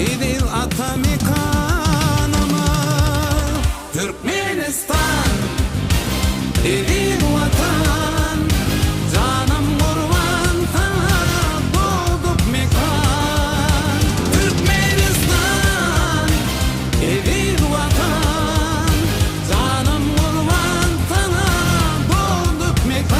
idil atamikanımız. Türkmenistan, idil vatan, canım kurban sana doğdup mekan. Türkmenistan, idil vatan, canım kurban sana doğdup mekan.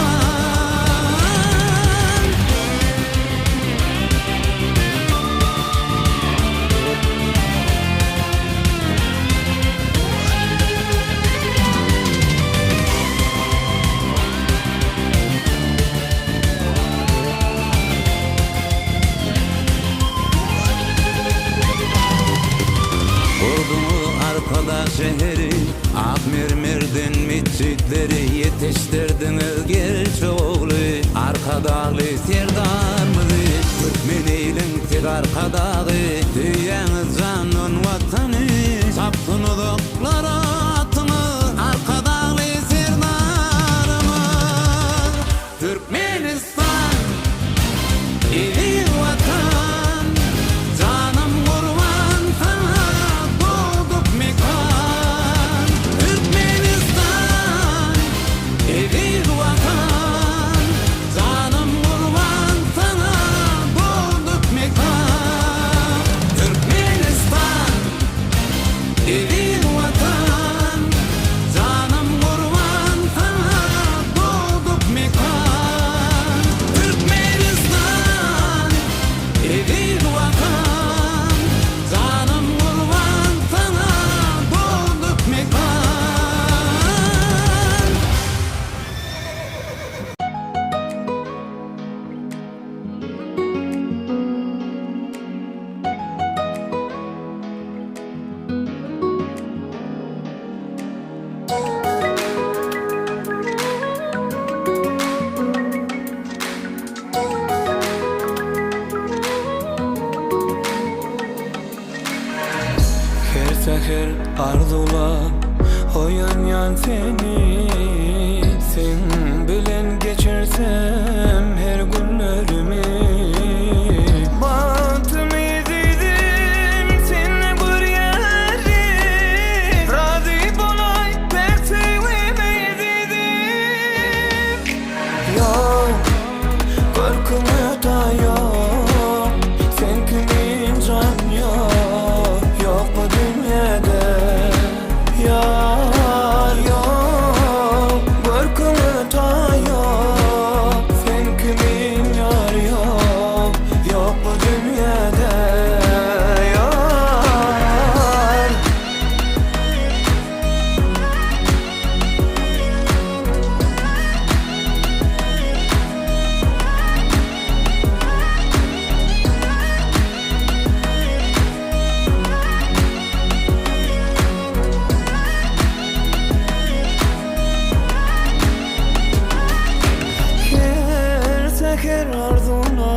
Kurdumu arkada şehri, ak mermerden mescitleri yetiştirdiniz gerçi oğlu. Arkadağı serdarmızı, Türkmen eylin tek arkadağı, düýäňiz canın vatanı, saptınılıklara atınız, arkadağı serdarımız. Türkmenistan, idil vatan, canım kurban sana doğdup mekan. Türkmenistan, idil vatan, canım kurban sana doğdup mekan. Türkmenistan, idil vatan, canım kurban sana doğdup mekan. Türkmenistan, idil vatan, canım kurban sana doğdup mekan. Her seher arzula oyanyan seni, sen bilen geçirsem her günlerimi. Batım izledim seninle bir yeri, razı bolay ben sevime izledim. Yok korkuma da yok, sen kimin can yok, yok bu dünyada. Yar yok, korkuma da yok, sen kimin yar yok, yok bu dünyada. Yar her seher arzuna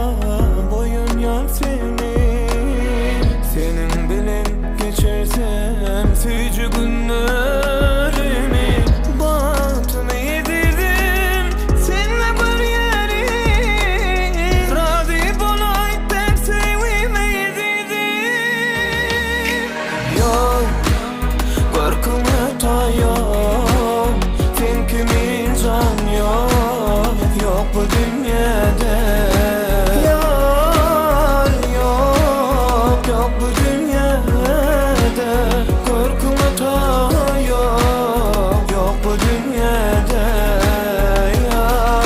boyun yan seni, senin bilen geçersem süyücü günlerimi. Batımı yedirdim seninle bir yeri, razı bolay ben sevime yedirdim. Yok korkuma da yok, sen kimin can yok, yok bu dünyada. Yar yok, yok bu dünyada. Korkuma da yok, yok bu dünyada. Yar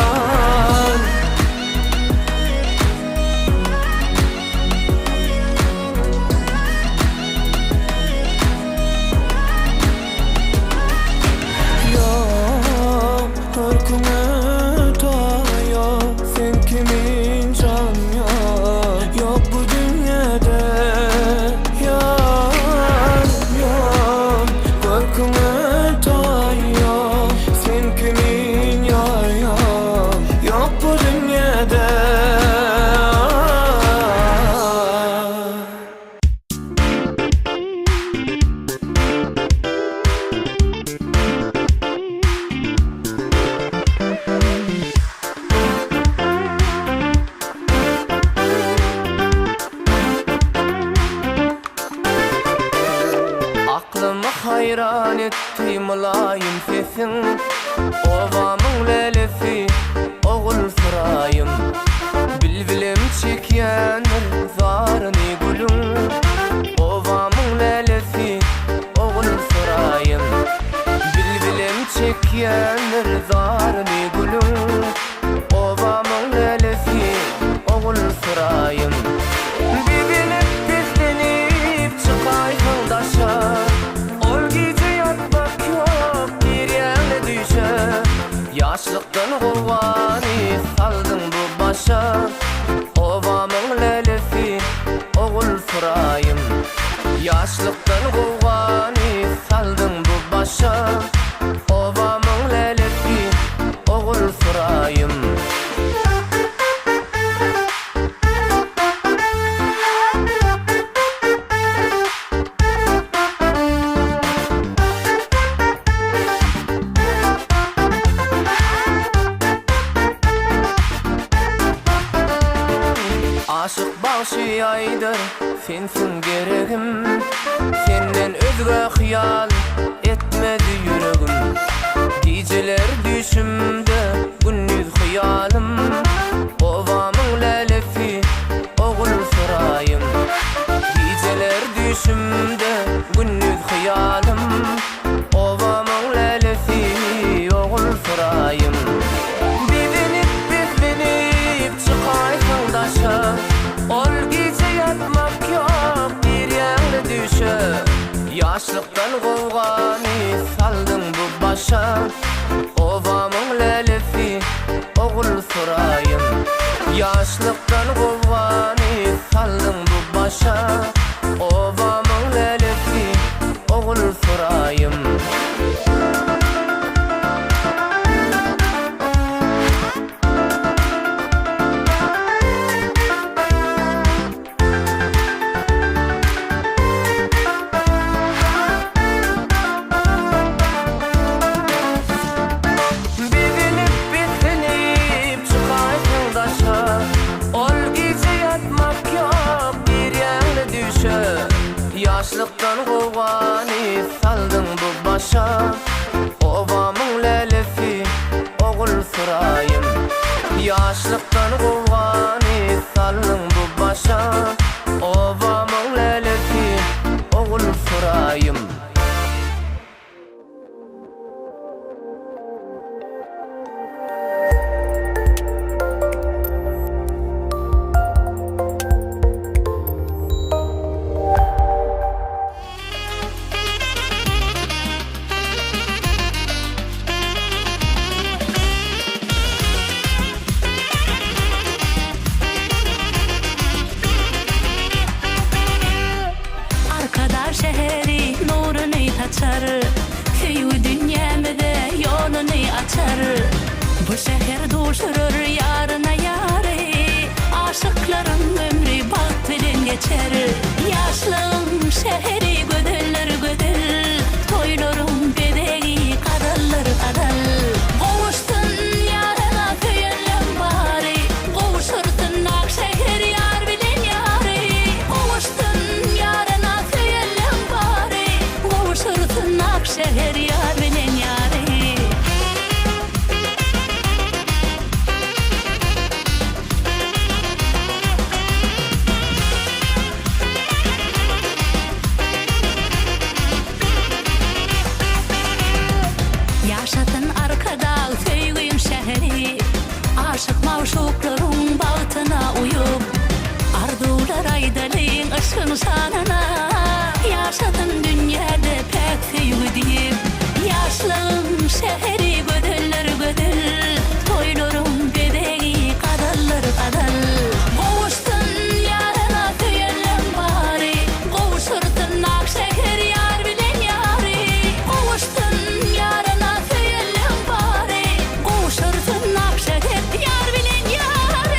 yok, korkuma da yok, sen kimin can yok, yok bu dünyada. Mulayim sesin Ovamın lelefi Oğul sırayım Bilbilim çekyenir zarını gülüm Ovamın lelefi Oğul sırayım Bilbilim çekyenir zarını gülüm Ovamın lelefi Oğul sırayım Bibilip bizlenip çıkaysın daşa Ol gece yatmak yok bir yerine düşe Yaşlıktan kovani saldın bu başa Ovamın lelefi oğul sırayım Yaşlıktan kovani saldın bu başa Ovamın lelefi oğul sırayım Aşık başı aydır sensin gereğim Senden özge hayal etmedi yüreğim Geceler düşümde gündüz hayalim Ovamın lelefi oğul sırayım Geceler düşümde gündüz hayalim Ovamın lelefi oğul sırayım Bilinip bizlenip çıkaysın daşa Ol gece yatmak yok bir yerine düşe Yaşlıktan kovgani saldın bu başa Ovamın lelefi oğul sırayım Yaşlıktan kovgani saldın bu başa Ovamın lelefi oğul sırayım Yaşlıktan kovani saldın bu başa Ovamın lelefi oğul sırayım Yaşlıktan kovani saldın bu başa Ovamın lelefi oğul sırayım Köyü dünyamda yolunu açar Bu şehir duşurur yarına yarı Aşıkların ömrü bak bilen geçer Yaşlım şehri gödüller gödül Toylarım bedeği kadallar kadal Kovuştun yarına köyünlem bari Kovuşurtun akşehir yar bilen yarı Kovuştun yarına köyünlem bari Kovuşurtun akşehir yar bilen yarı Yaşadın arkada söyleyeyim şehri Aşık mavşukların baltına uyup Ardular aydalın ışın sanına Yaşadın dünyada pek söylü deyip Yaşlım şehri gödüller gödül Toylarım bedeği kadallar kadal Kovuştun yarına köyünlem bari Kovuşurtun akşehir yar bilen yarı Kovuştun yarına köyünlem bari Kovuşurtun akşehir yar bilen yarı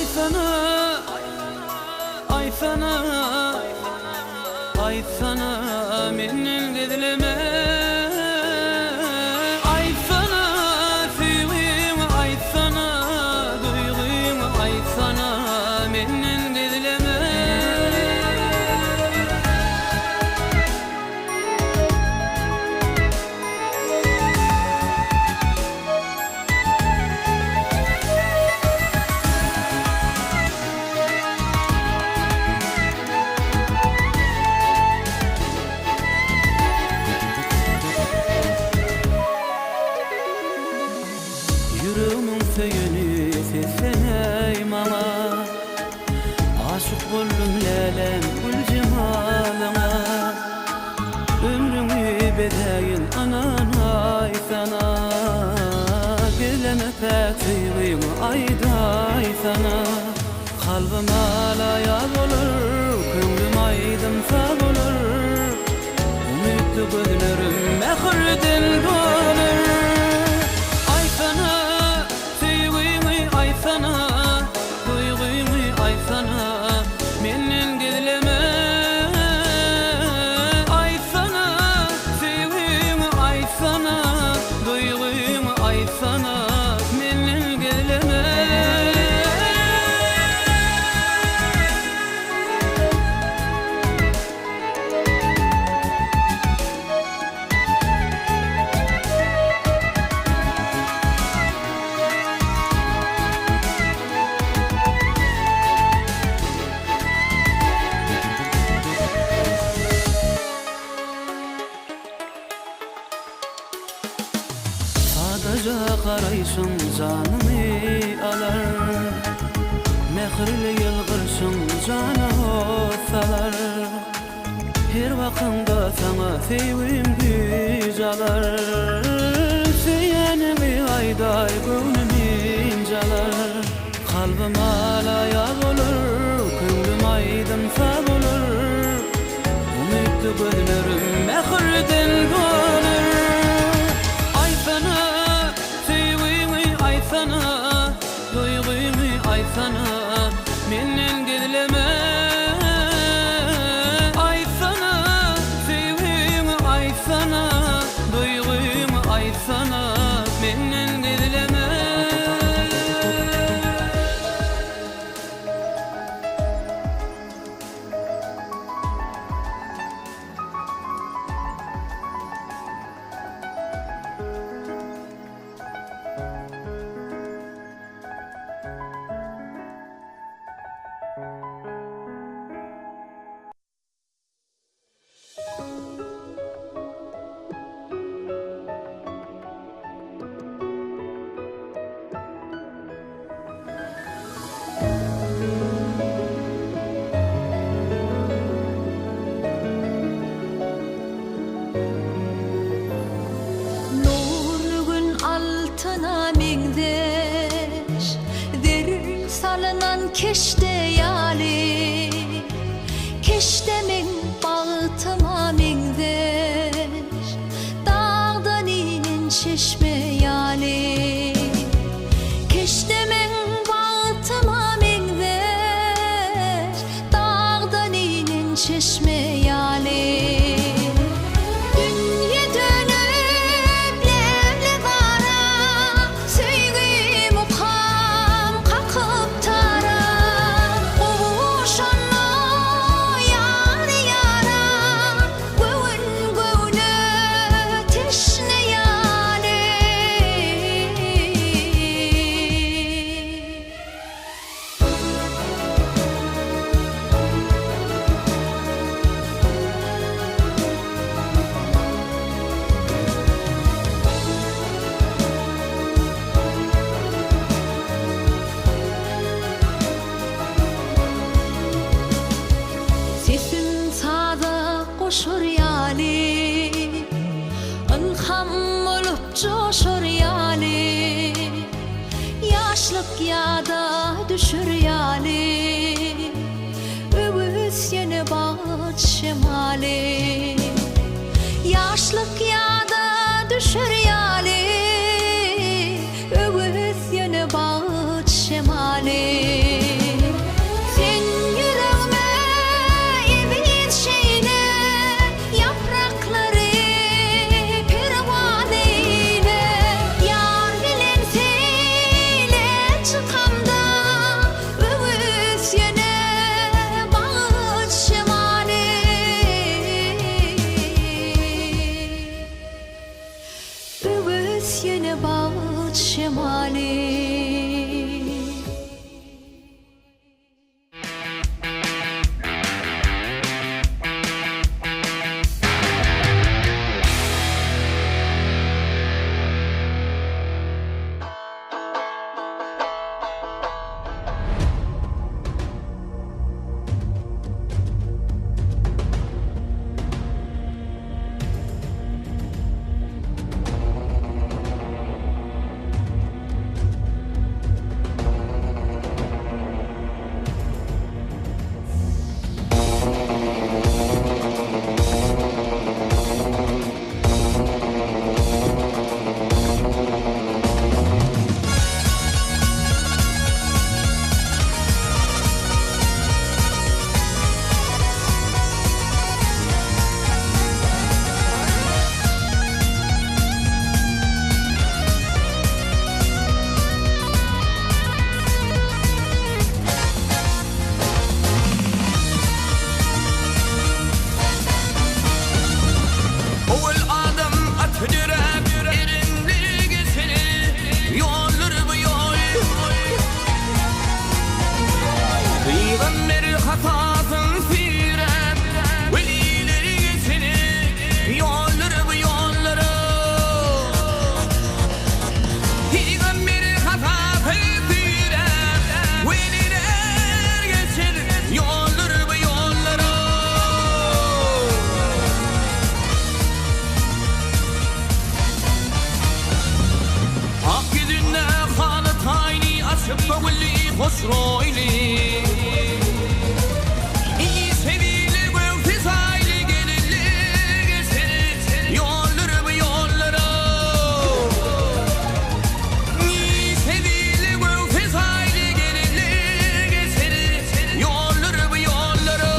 Ay sana, ay sana, ay sana menin gedileme. Ay sana sevgim, ay sana duygum, ay sana menin gedileme. Yüreğimin söyünü sesleney mama. Aşık boldum lelem gül cemalına. Ömrümü bedeyin anan ay sana. Geleme pek sevgim ayday sana. Kalbim hala yaz olur, könglim aydınsa olur. Ümitli gözlerim mehrdin dolur. Ay sana, sevgimi ay sana, duygumi ay sana, menin gedileme. Ay sana, sevgimi ay sana, duygumi ay sana, menin gedileme. Sadece karayışın canımı alar. Mehirli yılgırsın canı salar. Her vakımda sana sevgim güzalar. Seyenimi ayday gönlüm incalar. Kalbim hala yaz olur, könglim aydınsa olur. Ümitli gözlerim mehrdin dolur. Ay sana, sevgimi ay sana, duygumi ay sana, menin gedileme. Ay sana, sevgimi ay sana, duygumi ay sana, menin gedileme. Nurlu gün altına mingdeş, derin salınan keşte yali. Keştemin bağıtıma mingdeş, dağdan inin çeşme yali. Keştemin bağıtıma mingdeş, dağdan inin çeşme yali. Dünya dönüp levle vara, sevgim ukam kakıp tara. Kovuşanla yar yara, göğün göğüne teşne yali. Sesim sada koşur yali, ilham olup coşur yali. Yaşlık yada düşür yali, öbüs yeni bağıt şemali. Yaşlık yada düşür yali, öbüs yeni bağıt şemali. Hosroyli İyi sevili gökte saylı gelirli Geçeri yolları bu yollara İyi sevili gökte saylı gelirli Geçeri yolları bu yollara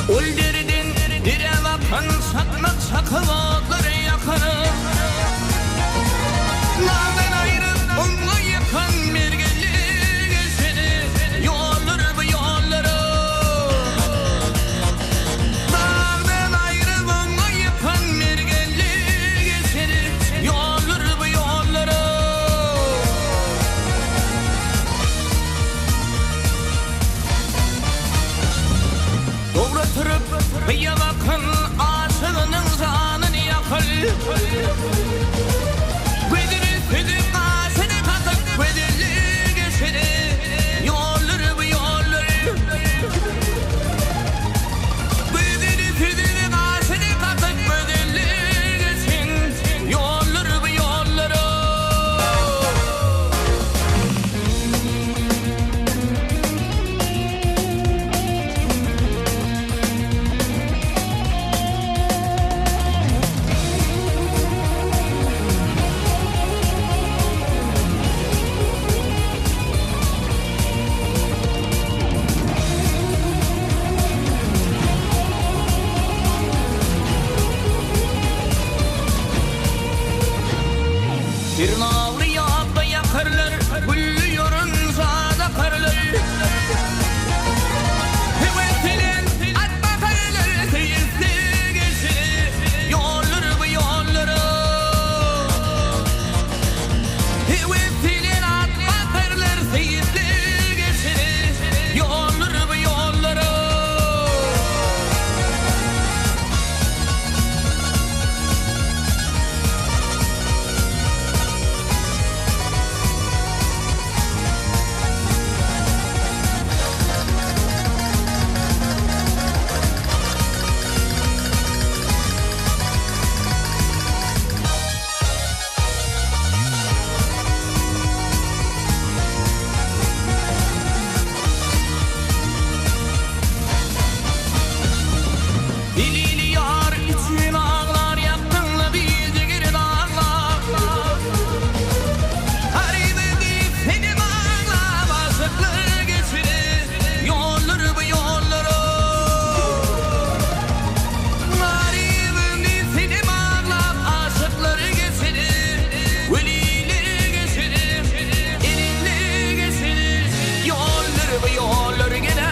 Ulderden dire vakan satmak sakıvatları yakarım Dağdan ayrıp onunla yakan mergeli Geçeri yolları bu yolları Dağdan ayrıp onunla yakan mergeli Geçeri yolları bu yolları Doğratırıp bir bakın aşığının zanını yakıl Güdürü güdür kasını katıp güdürlü geçeri Yolları bu yolları Güdürü güdür kasını katıp güdürlü geçin Yolları bu yolları Bir navlı yağda yakarlar, güllü yorun zada karlar. Hevesilen atma karlar, seyirli geçir, yolları bu yolları. Hevesilen atma karlar, seyirli geçir, yolları bu yolları. Dilili yar için ağlar yaktınla bir cigir dağlar Harime deyip seni bağla basıkları geçirir Yolları bu yolları Harime deyip seni bağla aşıkları geçirir Velileri geçirir Elinleri geçirir Yolları bu yolları gene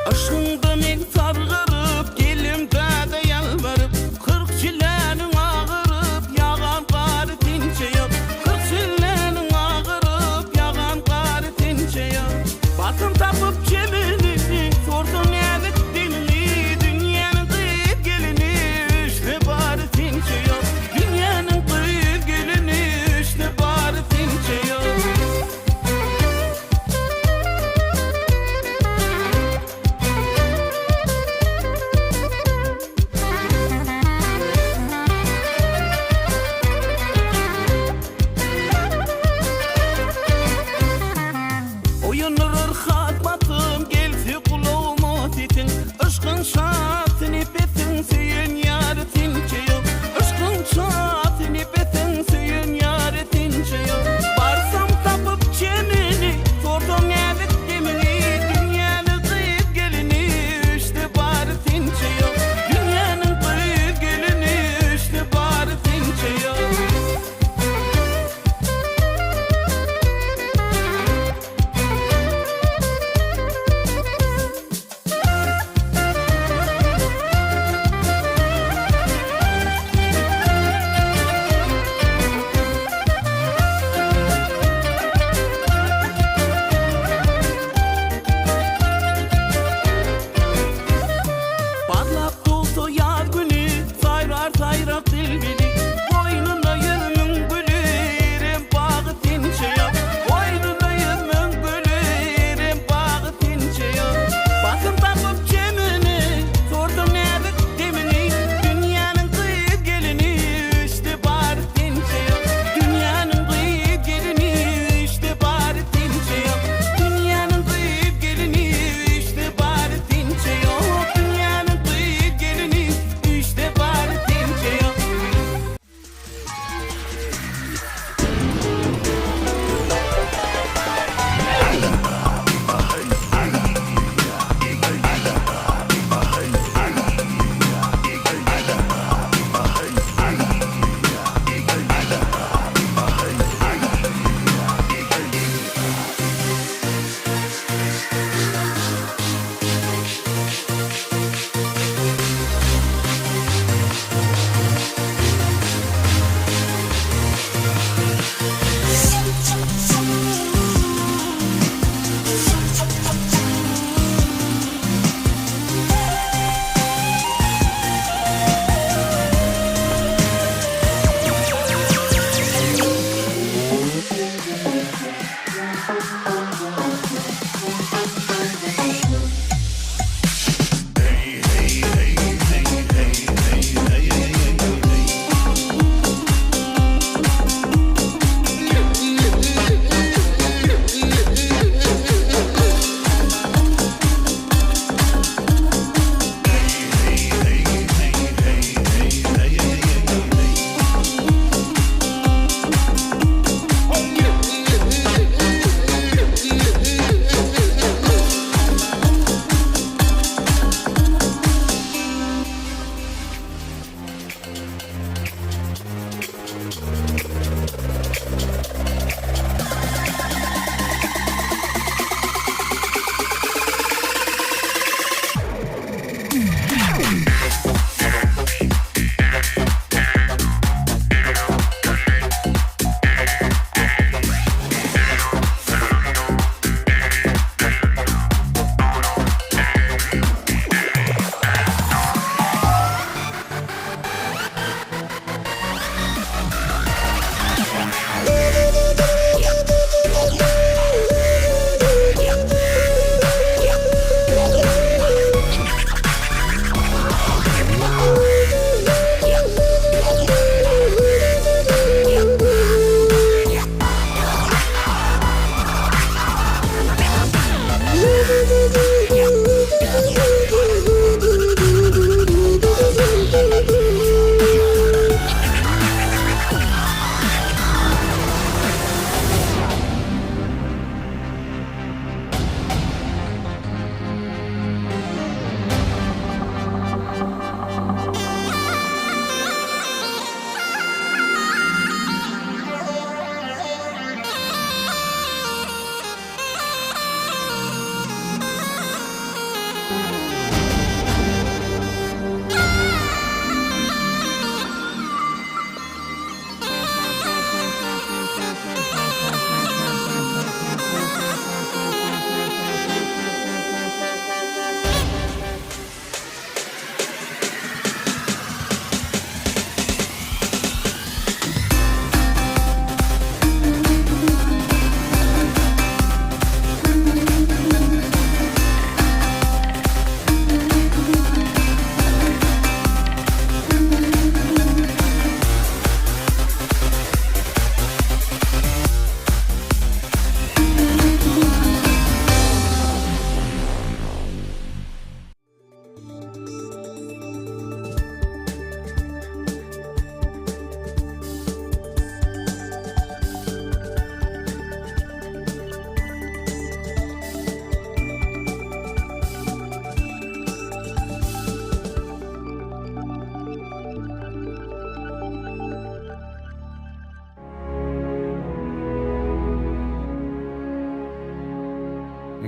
Aşkından el sargırıp gelimde de yalvarıp 40 çilenin ağırıp yağan qarı tinçe yok 40 çilenin ağırıp yağan qarı tinçe yok Batın tapıp çevirini sordun evet dilini Dünyanın kıyıp gelini işte bari tinçe yok Dünyanın kıyıp gelini işte bari tinçe yok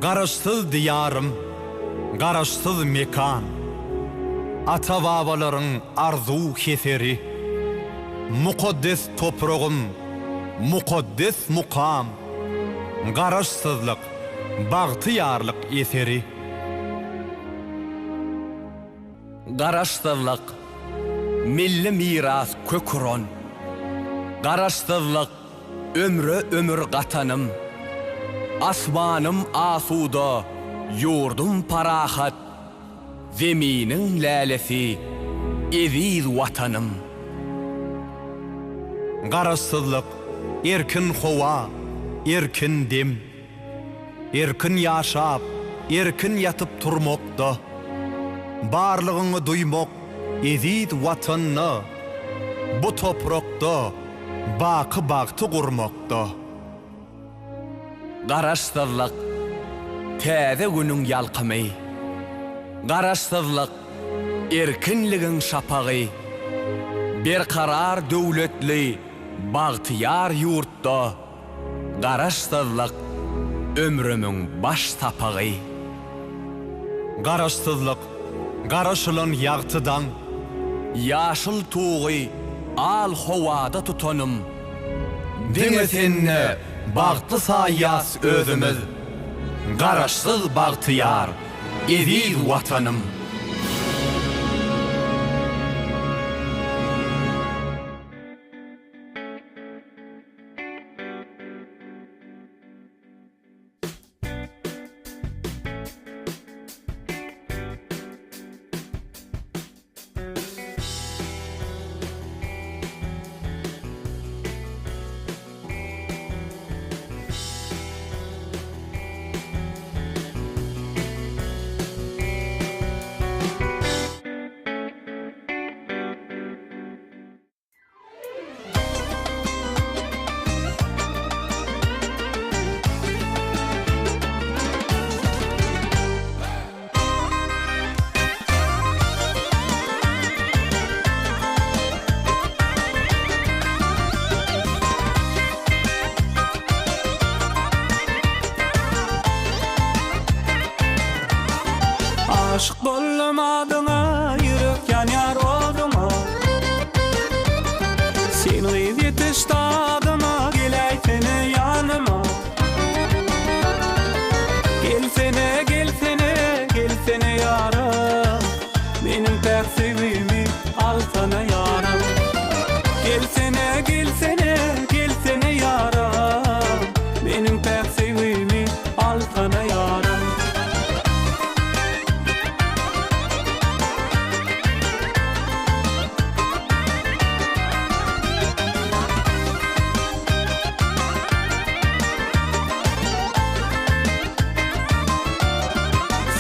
Garaşsız diyarım, garaşsız mekan, ata babaların arzu keseri, mukaddes toprağım, mukaddes mukam, garaşsızlık, bagtiyarlık eseri. Garaşsızlık, milli miras kökron. Garaşsızlık, ömür gatanım. Asmanım asuda, yurdum parahat. Zeminin lälesi, eziz vatanım. Garaşsızlık, erkin hova, erkin dem, erkin yaşap, erkin yatıp turmokda, barlığını duymok, eziz vatanını, bu toprakta, bakı baktı kurmokda. Garaşsızlık, täze günün yalqımı. Garaşsızlık, erkinligin şapağı. Bir karar dövletli, bagtiyar yurtta. Garaşsızlık, ömrümün baş tapağı. Garaşsızlık, garaşılan yağtıdan, yaşıl tuğu, al hovada tutanım. Diňe bagtly sayas özümüz. Garaşsız bagtiyar, eziz vatanım. Aşık bollamadyňa, yürek ýanyar olduňa. Seni ýetişdadyňa, geleýsene ýanyma. Gelsene, gelsene, gelsene ýaram. Meniň täksibimi alsana ýaram. Gelsene, gelsene, gelsene ýaram. Meniň täksibimi alsana ýaram.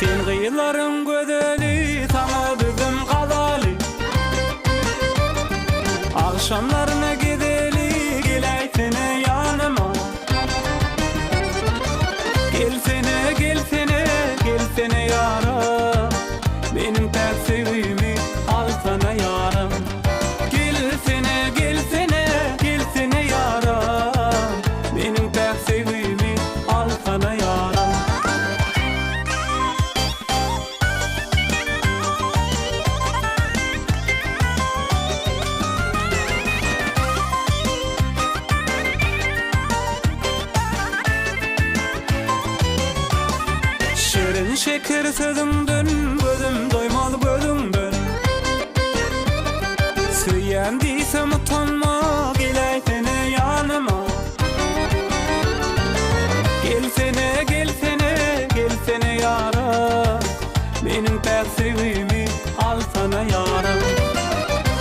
Sen gıylarım gödeli, sana bizim qadaly. Akşamlarına gideli, geleýsene ýanyma. Gelsene, gelsene, gelsene ýaram. Meniň täksibimi alsana ýaram. Gelsene, gelsene, gelsene ýaram. Meniň täksibimi alsana ýaram. Şerin şeker sözünden, gözüm doymaz gözünden. Süýýän diýsem utanma, geleýsene ýanyma. Gelsene, gelsene, gelsene ýaram. Meniň täksibimi alsana ýaram.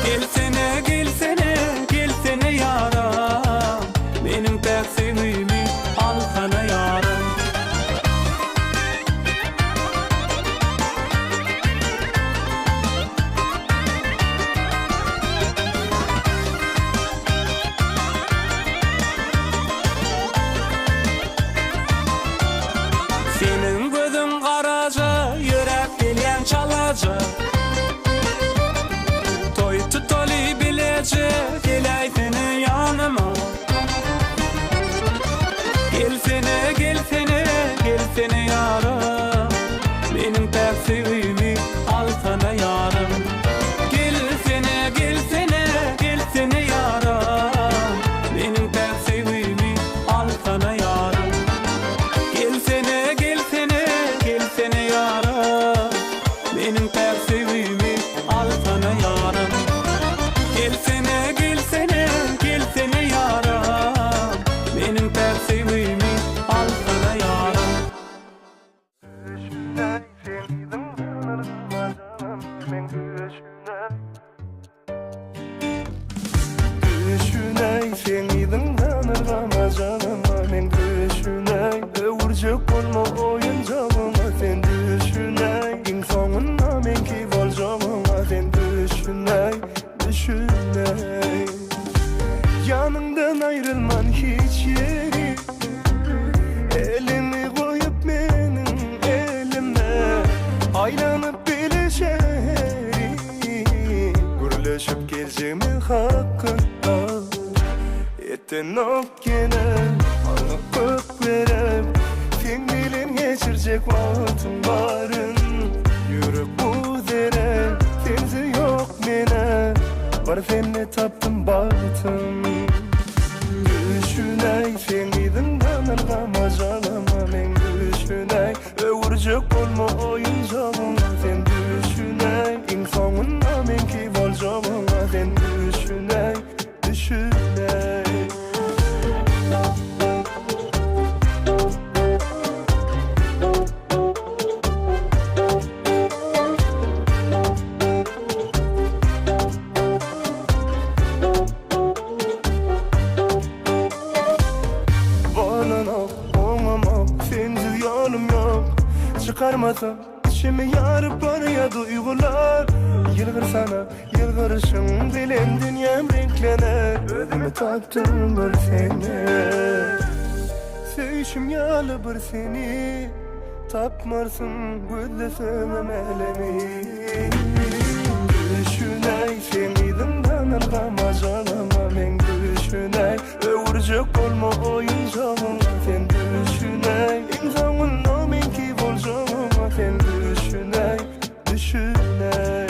Gelsene, gelsene, gelsene ýaram. Meniň täksibimi alsana ýaram. Senin gözün garaja, yürek gelýän çalaja. tersivimi al sana yarım. Gelsene gelsene gelsene yaram, benim tersivimi al sana yarım. Gelsene gelsene gelsene yaram, benim tersivimi al sana yarım. Gelsene gelsene gelsene yaram, benim tersivimi al sana yarım. Düşüney sen idin tanırgama canıma men düşüney öwürjek bolma oyuncağıma sen düşüney in soňunda menki boljağıma sen düşüney düşüney yanından ayrılman hiç yeri elini koyup menin elime aylanıp bile şehri gürleşip geleceğimi hakkında etten ok gene anı kök verip sen bilen geçirecek vaktim barın yürek bu dere sensiz yok mene var seni taptım baktım düşüney sen idin tanırgama canıma men düşüney öwürjek bolma oyuncağıma sen düşüney in soňunda menki boljağıma sen düşüney düşüney sensiz yolum yok çıkarmasam içimi yarıp araya duygular yılgır sana yılgırışım bilen dünyam renklener özümü taptım bir seni sevişim yalı bir seni tapmarsın gözlesem elemi düşüney sen idin tanırgama canıma men düşüney öwürjek bolma oyuncağıma sen düşüney in soňunda menki boljağıma sen düşüney düşüney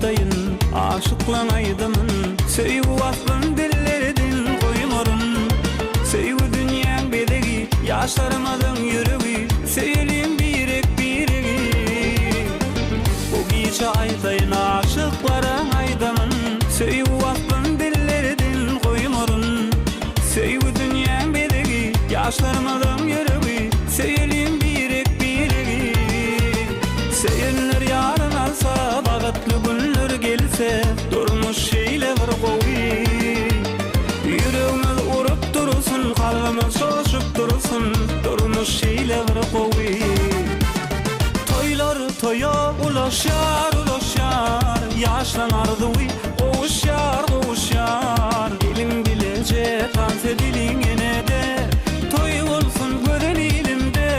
aýdaýyn aşyklan aýdymyn söýüp watlyn dillerden goýmaryn söýüp dünýäň bedegi ýaşlarymyň ýüregi söýelim birek biregi bu giçe aýdaýyn aşyklara aýdymyn söýüp watlyn dillerden goýmaryn söýüp dünýäň bedegi ýaşlarymyň ýüregi söýelim birek biregi söýenler ýaryn alsa bagatly günler gelse durmuş şeýle bir gowy ýüregimiz urup dursun kalbimiz şoşup dursun durmuş şeýle bir gowy toýlar toýa ulaşar ulaşar ýaşlanardy gowuşar gowuşar elim bilece tans ediling enede toy bolsun gören elimde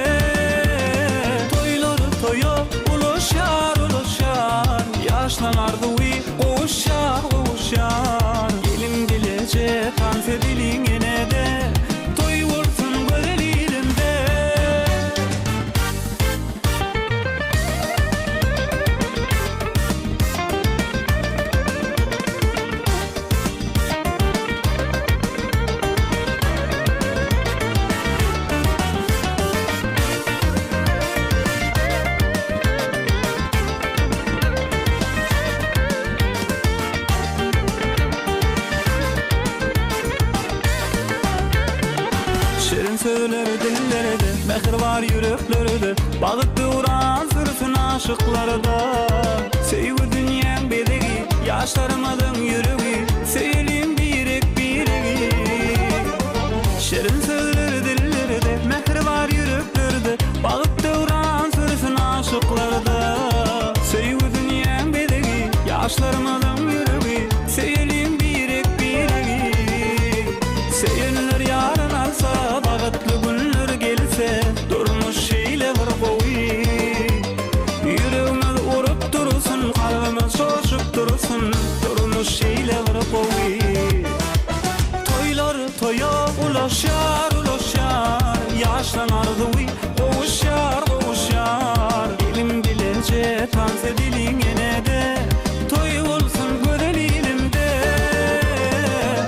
toýlar toýa ulaşar ulaşar ýaşlanardy gowuşar gowuşar elim bilece tans ediling enede toy bolsun gören elimde şerin söyler dillerde mehir var yüreklerde balık duran sürsün aşıklarda söýüp dünýäň bedegi ýaşlarymyň ýüregi söýelim birek biregi şerin söyler dillerde mehir var yüreklerde balık duran sürsün aşıklarda söýüp dünýäň bedegi ýaşlarymyň ýüregi söýelim birek biregi söýenler ýaryn alsa bagatly günler gelse durmuş şeýle bir gowy ýüregimiz urup dursun kalbimiz şoşup dursun durmuş şeýle bir gowy toýlar toýa ulaşar ulaşar ýaşlanardy gowuşar gowuşar elim bilece tans ediling enede toy bolsun gören elimde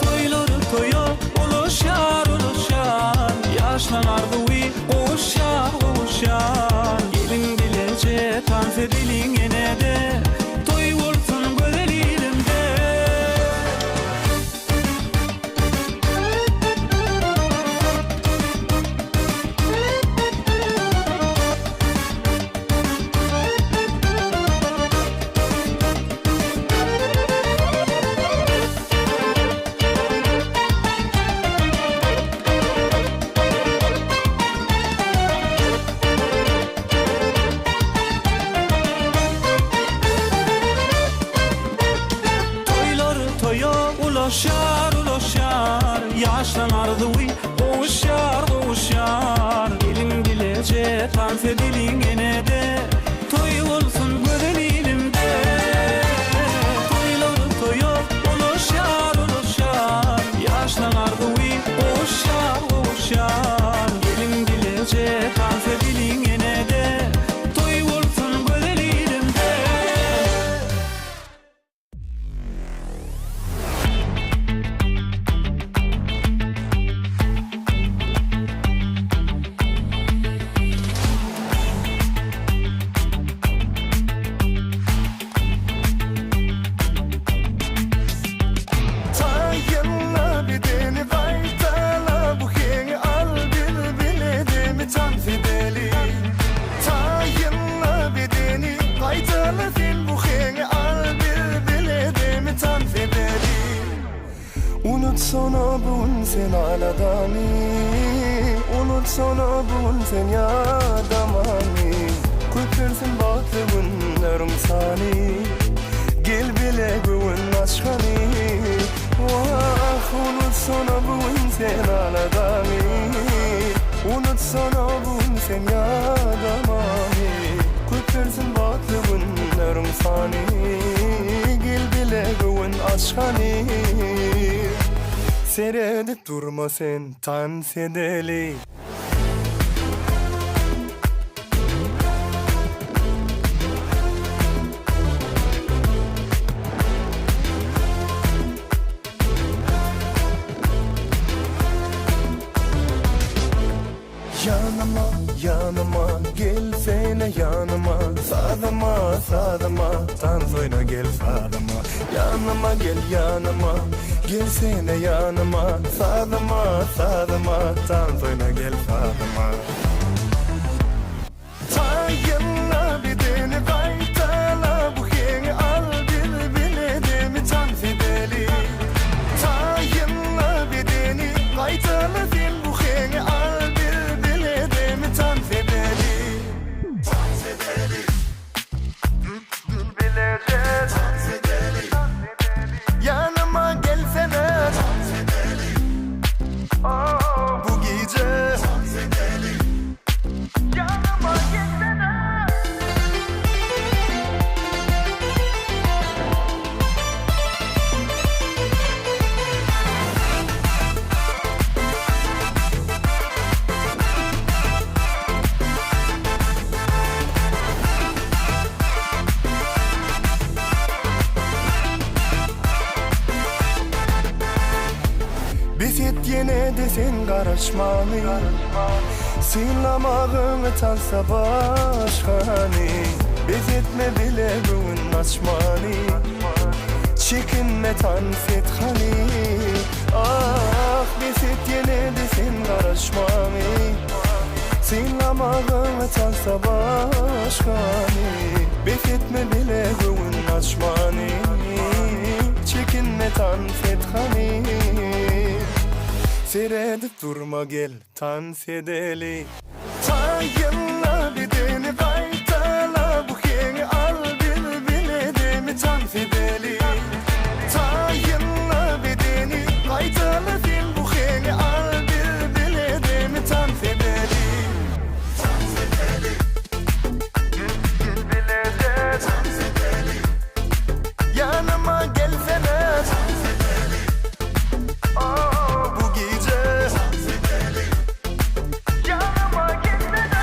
toýlar toýa ulaşar ulaşar ýaşlanardy gowuşar gowuşar elim bilece tans ediling enede toy bolsun gören elimde toýlar toýa ulaşar ulaşar ýaşlanardy gowuşar gowuşar elim bilece tans ediling enede toy bolsun gören elimde toýlar toýa ulaşar ulaşar ýaşlanardy gowuşar gowuşar elim bilece tans ediling enede toy bolsun gören elimde Tayyalla bedeni baytala bu henge al bil biledemi tam fideli Tayyalla bedeni baytala sen bu henge al bil biledemi tam fideli Unutsana bugün sen aladami Unutsana bugün sen yadamami Köpersin batlı günlerim sani Gel bile bugün aşkani Vah unutsana bugün sen aladami Unutsana bugün sen yadamami Köpersin batlı günlerim sani Gel bile bugün aşkani Seyredip durma sen tans edeli Yanıma, yanıma, gelsene yanıma. Sadıma, sadıma, dans oyna gel sadıma. Yanıma gel yanıma, gelsene yanıma. Sadıma, sadıma, dans oyna gel sadıma. Tayınla bedeni kaytala, bu heni al bir biledemi tan fideli. Tayınla bedeni kaytala, sen bu heni al bir biledemi tan fideli. Tan fideli, gül bileceğiz. Tan fideli, yanıma gelsene. Tan fideli, bu gece. Tan fideli, yanıma gelsene. Biset yine de sen karışmalı. Sinlamağını tansa başkanı. Bezetme bile bugün açmalı. Çekinme tan fethani. Ah biset yine de sen karışmalı. Sinlamağını tansa başkanı. Bezetme bile bugün açmalı. Çekinme tan fethani. Seyredip durma gel tan sedeli. Tayınla bedeni kaytala, bu heni al bir biledemi tan fedeli. Tayınla bedeni kaytala, sen bu heni al bir biledemi tan fedeli. Tan fedeli, gül bileceğiz. Tan fedeli, yanıma gelsene. Tan fedeli, bu gece. Tan fedeli, yanıma gelsene.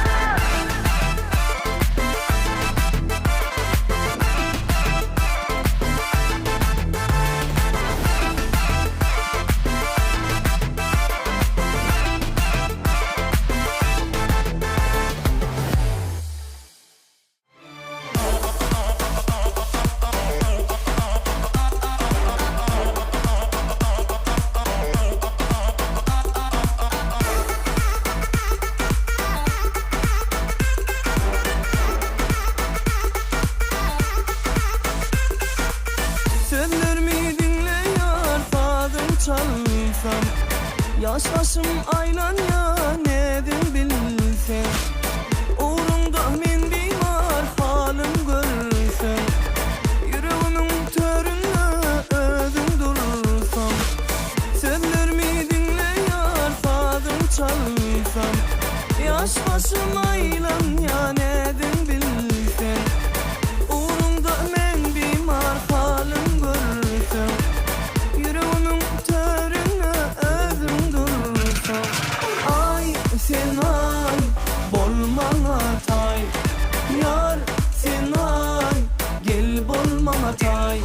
Sözlerimi dinle yar, sadım çalsam. Yaş başım aylan ya, nedim bilsen. Uğrunda men bimar, halim görsen. Yüreğimin töründe özüm dursam. Sözlerimi dinle yar, sadım çalsam. Yaş başım aylan ya, nedim bilsen. Uğrunda men bimar, halim görsen. Yüreğimin töründe özüm dursam. Ay sen ay, bolmana tay. Yar sen ay, gel bolmana tay.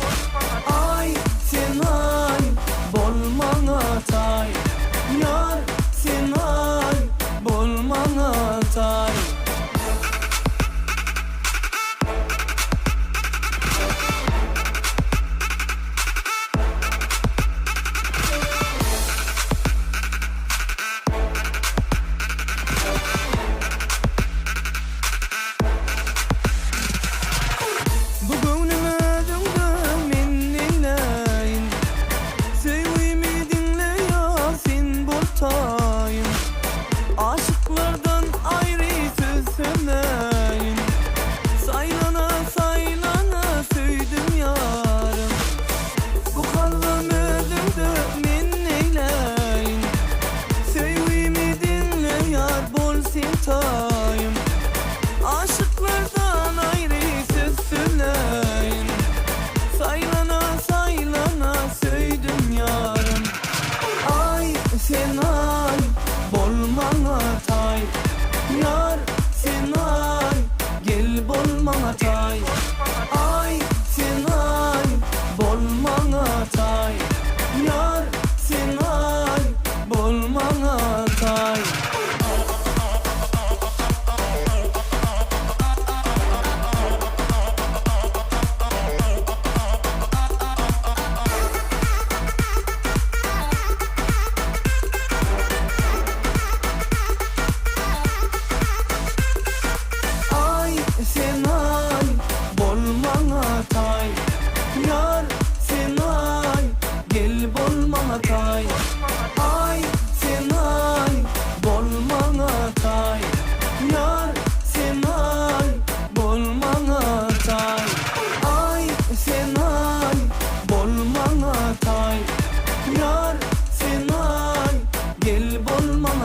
Ay sen ay, bolmana tay. Yar sen ay, bolmana tay.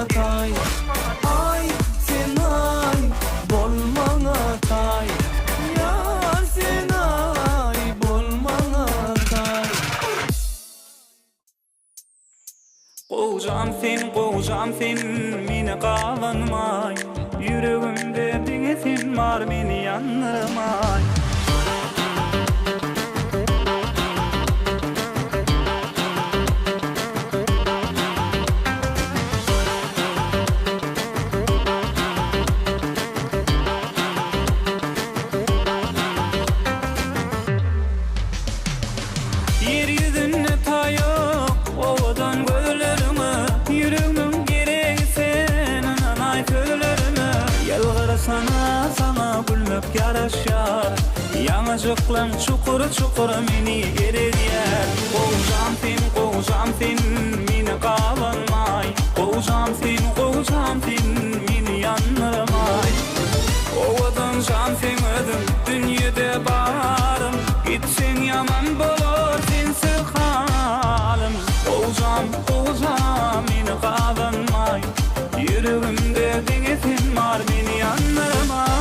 tay. Ay sen ay bolmaňa tay. Yar sen ay bolmaňa tay. Qowjam sen meni qalanmay. Yüreğimde diňesin bar meni ýandyrmay. Yer yüzüne taýok, owadan gözlerime. Yüreğimin gereği sen, anay sözlerime. Sana gülmek yaraşar. Ýaňajyklaň çukur meni geredýär. Qowjam sen meni qalanmay. Qowjam sen meni ýandyrmay. Owadan jan sen özüm dünýede barym. Gitseň ýaman bolar sensiz halim. Qowjam meni qalanmay. Yüreğimde diňesin bar meni ýandyrmay.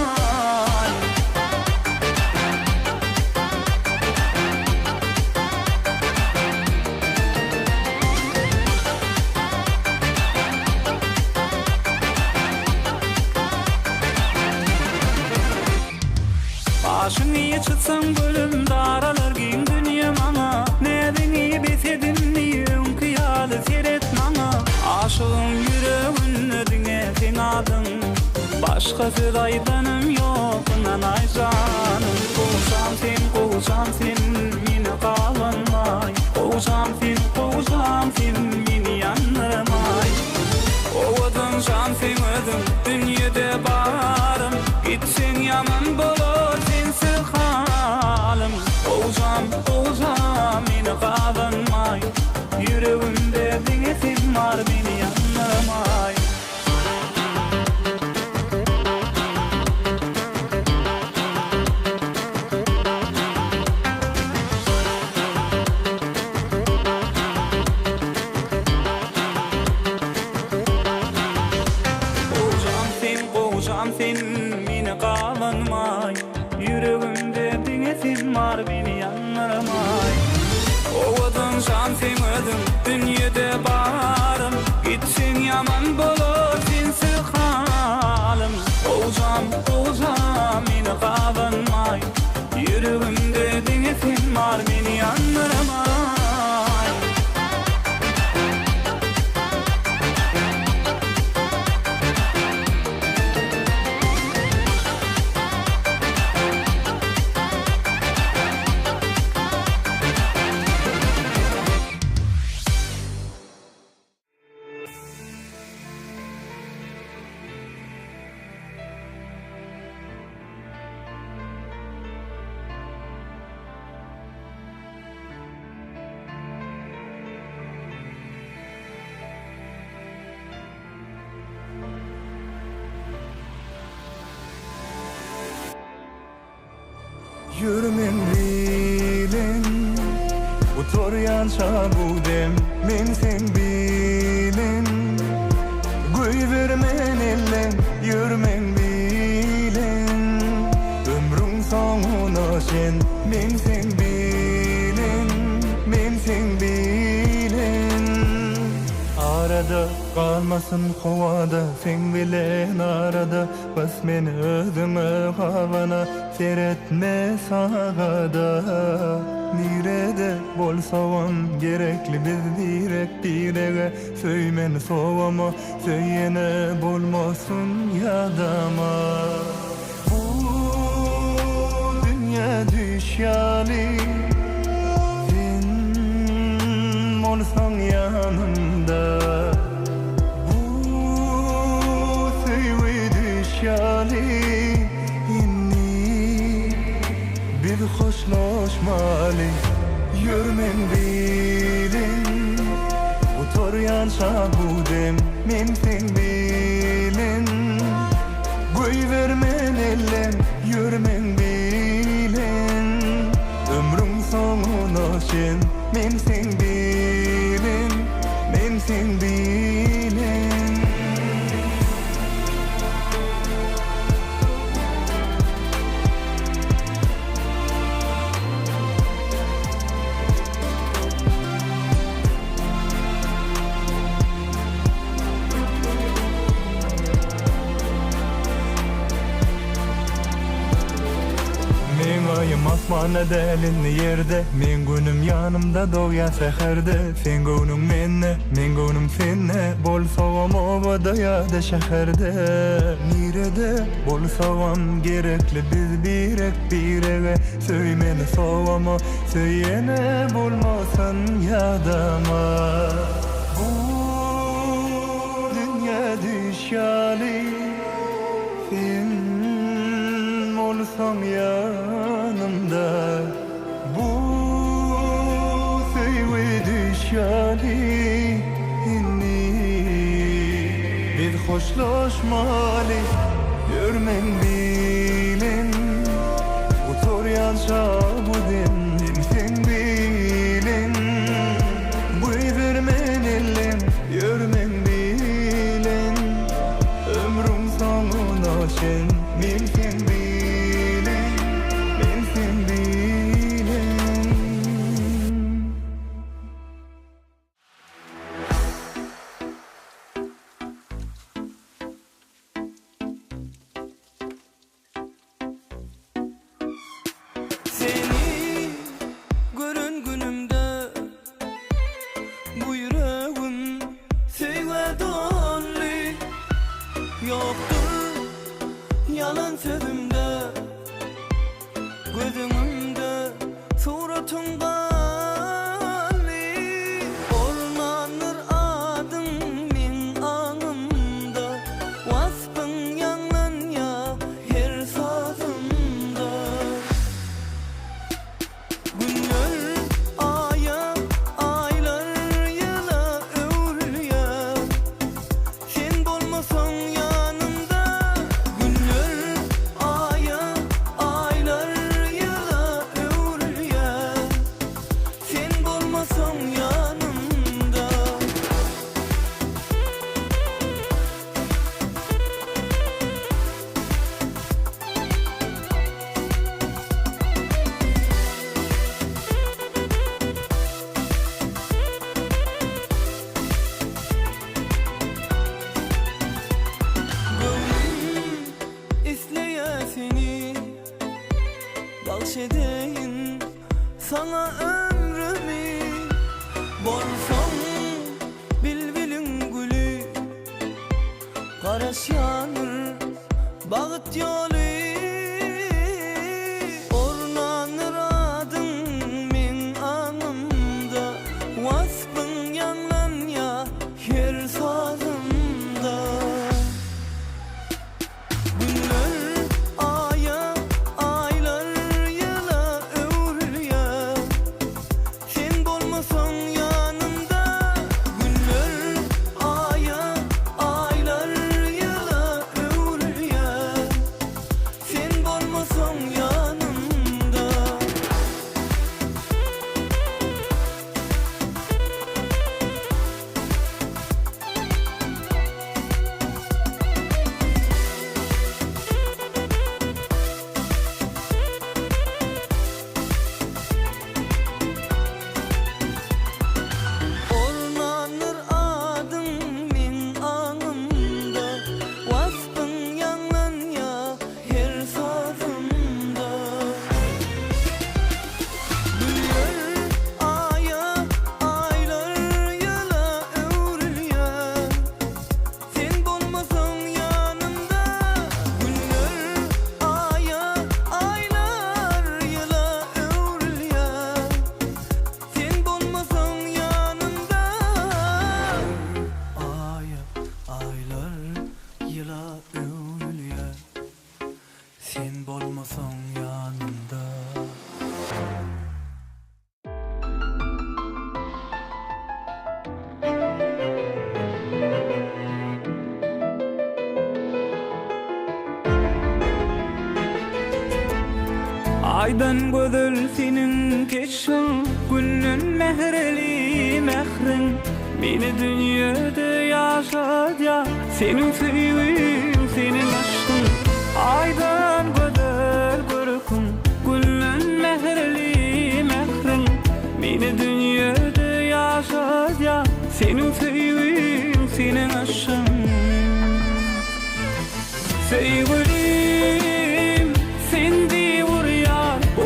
Başyny çıksaň bölüm daralar giň dünýä maňa. Nädeni besedinni ýaly seret maňa. Aşygyň yüreğine diňe sen adyň. Başga söz aýdanym ýok, nanay janym. Qowjam sen meni qalanmay. Qowjam sen meni ýandyrmay. Owadan jan sen özüm dünýede barym. Gitseň ýaman bolar sensiz halim. Qowjam meni qalanmay. Yüreğimde diňesin bar meni ýandyrmay. Qowjam sen meni qalanmay. Yüreğimde diňesin bar meni ýandyrmay. Owadan jan sen özüm dünýede barym. Gitseň ýaman bolar sensiz halim. Qowjam meni qalanmay. Yüreğimde diňesin bar meni ýandyrmay. Yürümen bilen utoryança bu dem men sen bilen Göy vermen ellen yürümen bilen Ömrün sonuna şen men sen bilen Arada kalmasın kovada sen bilen arada Bas men özüme havana seretme sağada Nirede bolsavan gerekli biz direge Söymen sovama söyene bolmasın yadama Bu dünya düşyali Sen olsan yanımda Bu söyve düşyali Biz hoşlaşmaly yürmen bilen Utoryança bu dem men sen bilen Göy vermen ellen yürmen bilen Ömrün sonuna şen men sen bilen Ayım asmana delin yerde, men günüm yanımda doğya seherde. Sen gönüm menne, men gönüm senne, bolsam obada ya da şehirde. Nirede bolsam gerekli biz birege. Söymeni sovama, söyyene bolmasan yadama. Bu dünya düşyali, sen olsam yanımda. Bu sevgi düşyali, biz hoşlaşmalı, görmen bilin. Otur yanşa bu din, sen bilin. Bu vermen elin, görmen bilin. Ömrüm sonuna şen, men sen bilin, men sen bilin. Seni görün günümde bu yüreğim sevge dolu. Yoktur yalan sözümde, gözümde suratın bali. Ormanır adım min anımda, vasfın yanlan ya her sazımda. Günler aya, aylar yıla övrülüyor. Sen bolmasan yanımda. Günler aya, aylar yıla övrülüyor. Sen bolmasan yanımda. İsteye seni bahşedeyim sana ömrümü. Bolsam bilbilin gülü, karaş yanır bağıt yolu. Orlanır adım min anımda, vasfın yanlan ya her sazımda. Günler aya, aylar yıla övrülüyor. Sen bolmasan yanımda. Günler aya, aylar yıla övrülüyor. Sen bolmasan yanımda. Orlanır adım min anımda, vasfın yanlan ya her sazımda. Günler aya, aylar yıla övrülüyor. Sen bolmasan yanımda. Günler aya, aylar yıla övrülüyor. Sen bolmasan yanımda. Aya, aylar yıla övrülüyor. Sen bolmasan yanımda. Aydan gözel senin keşin, günün mehreli mehrin. Beni dünyada yaşat ya, senin sevgin, senin aşkın. Aydan gözel görkün, günün mehreli mehrin. Beni dünyada yaşat ya, senin sevgin, senin aşkın. Sevgilim, sen de vur ya, bu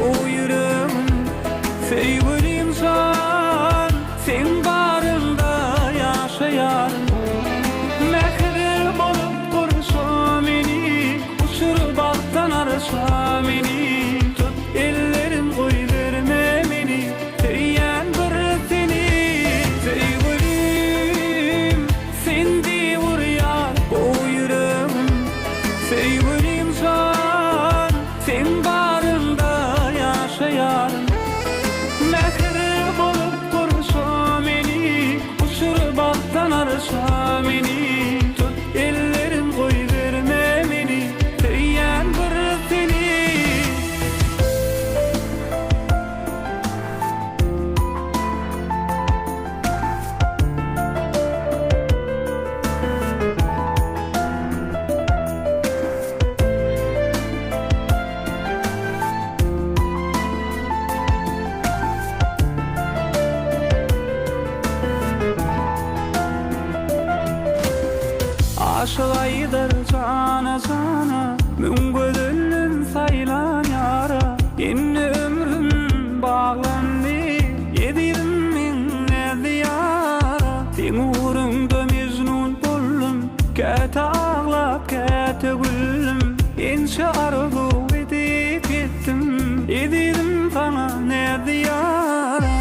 aydır sana sana Mün gözüllün saylan yara Inni ömrüm bağlandı Yedirim min diyara Sen uğrunda mecnun bollum Kete ağlap kete güllüm Enşe arzu edip gittim Yedirim sana ne diyara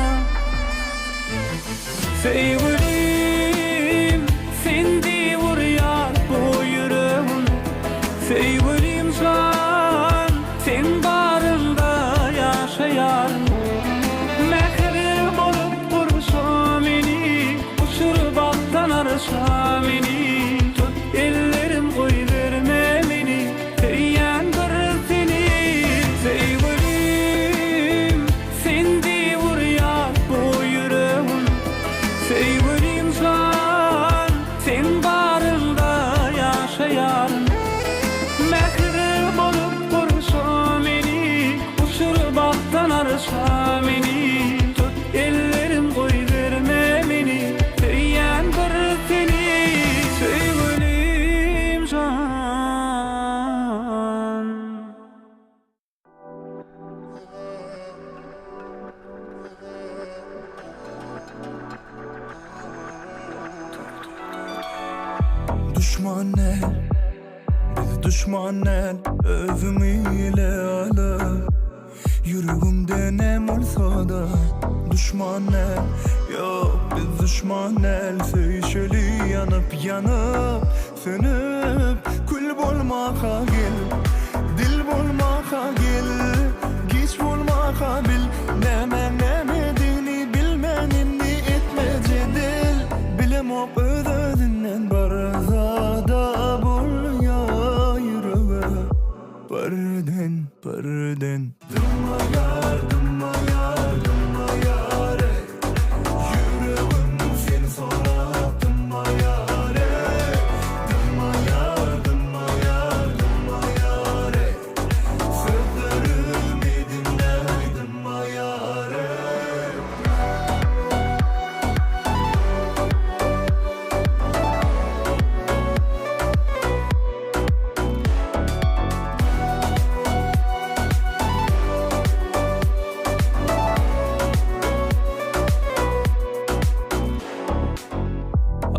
Sevgilim sendi vur yar bu yüreğim Sevgilim sen barında yaşayar Mehri bolup kursa meni Uçur baktan arsa meni Tut ellerim koy verme beni Teyyandır seni Sevgilim sendi vur yar bu yüreğim Sevgilim sen barında yaşayar Mehri bolup kursa meni Uçur baktan arsa meni Tut ellerim koy verme beni Teyyandır seni Sevgilim can Düşmanel, biz düşmanel Özümüyle ala Yüreğimde nem olsa da Düşmanel, yok biz düşmanel Söyşeli yanıp yanıp Sönüp kül bolmaka gel Dil bolmaka gel Geç bolmaka bil Nemedini bilmenini etme cedel Bilemok özünden barzada bul ya yüreğe Parden Dımma yar, dımma yar, dımma yar Yüreğim seni sorar Dımma yar, dımma yar, dımma yar, dımma yar Sözlerimi dinle Dımma yar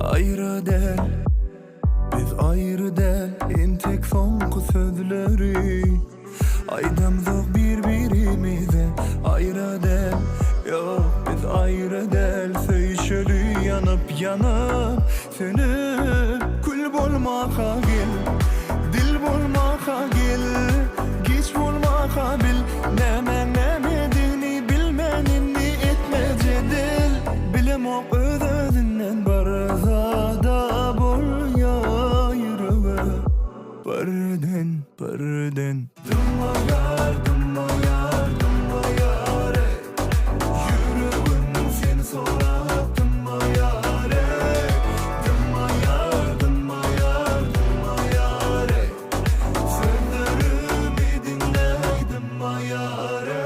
Ayrı del, biz ayrı del En tek sonku sözleri Aydamzok birbirimize Ayrı del, yok biz ayrı del Söyşeli yanıp yanıp Sönüp kül bolmaka gel Dil bolmaka gel Geç bolmaka bil Nemedini bilmenini etme cedel Bilemok özünden barzada bul ya yüreğe Parden Dımma yar, dımma yar, dımma yar Yüreğim seni sorar Dımma yar, dımma yar, dımma yar, dımma yar Sözlerimi dinle Dımma yar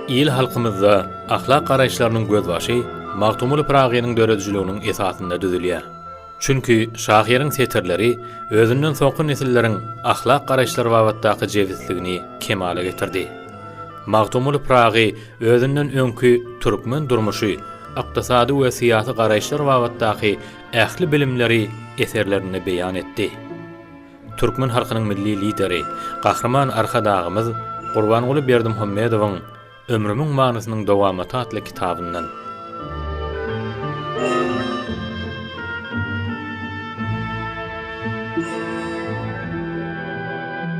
il halkymyzda Ahlak garaşlarynyň gözbaşy Magtumul Pragiýanyň döredijliginiň esasynda düzülýär. Çünki şahyryň setirleri özünden soňky nesilleriň ahlak garaşlary babatdaky jewizligini kemale getirdi. Magtumul Pragi özünden öňkü türkmen durmuşy, ykdysady we syýasy garaşlar babatdaky ähli bilimleri eserlerini beýan etdi. Türkmen halkynyň milli lideri, gahrman arkadagymyz Gurbanguly Berdimuhammedowyň Ömrümiň manysynyň dowamaty adly kitabyndan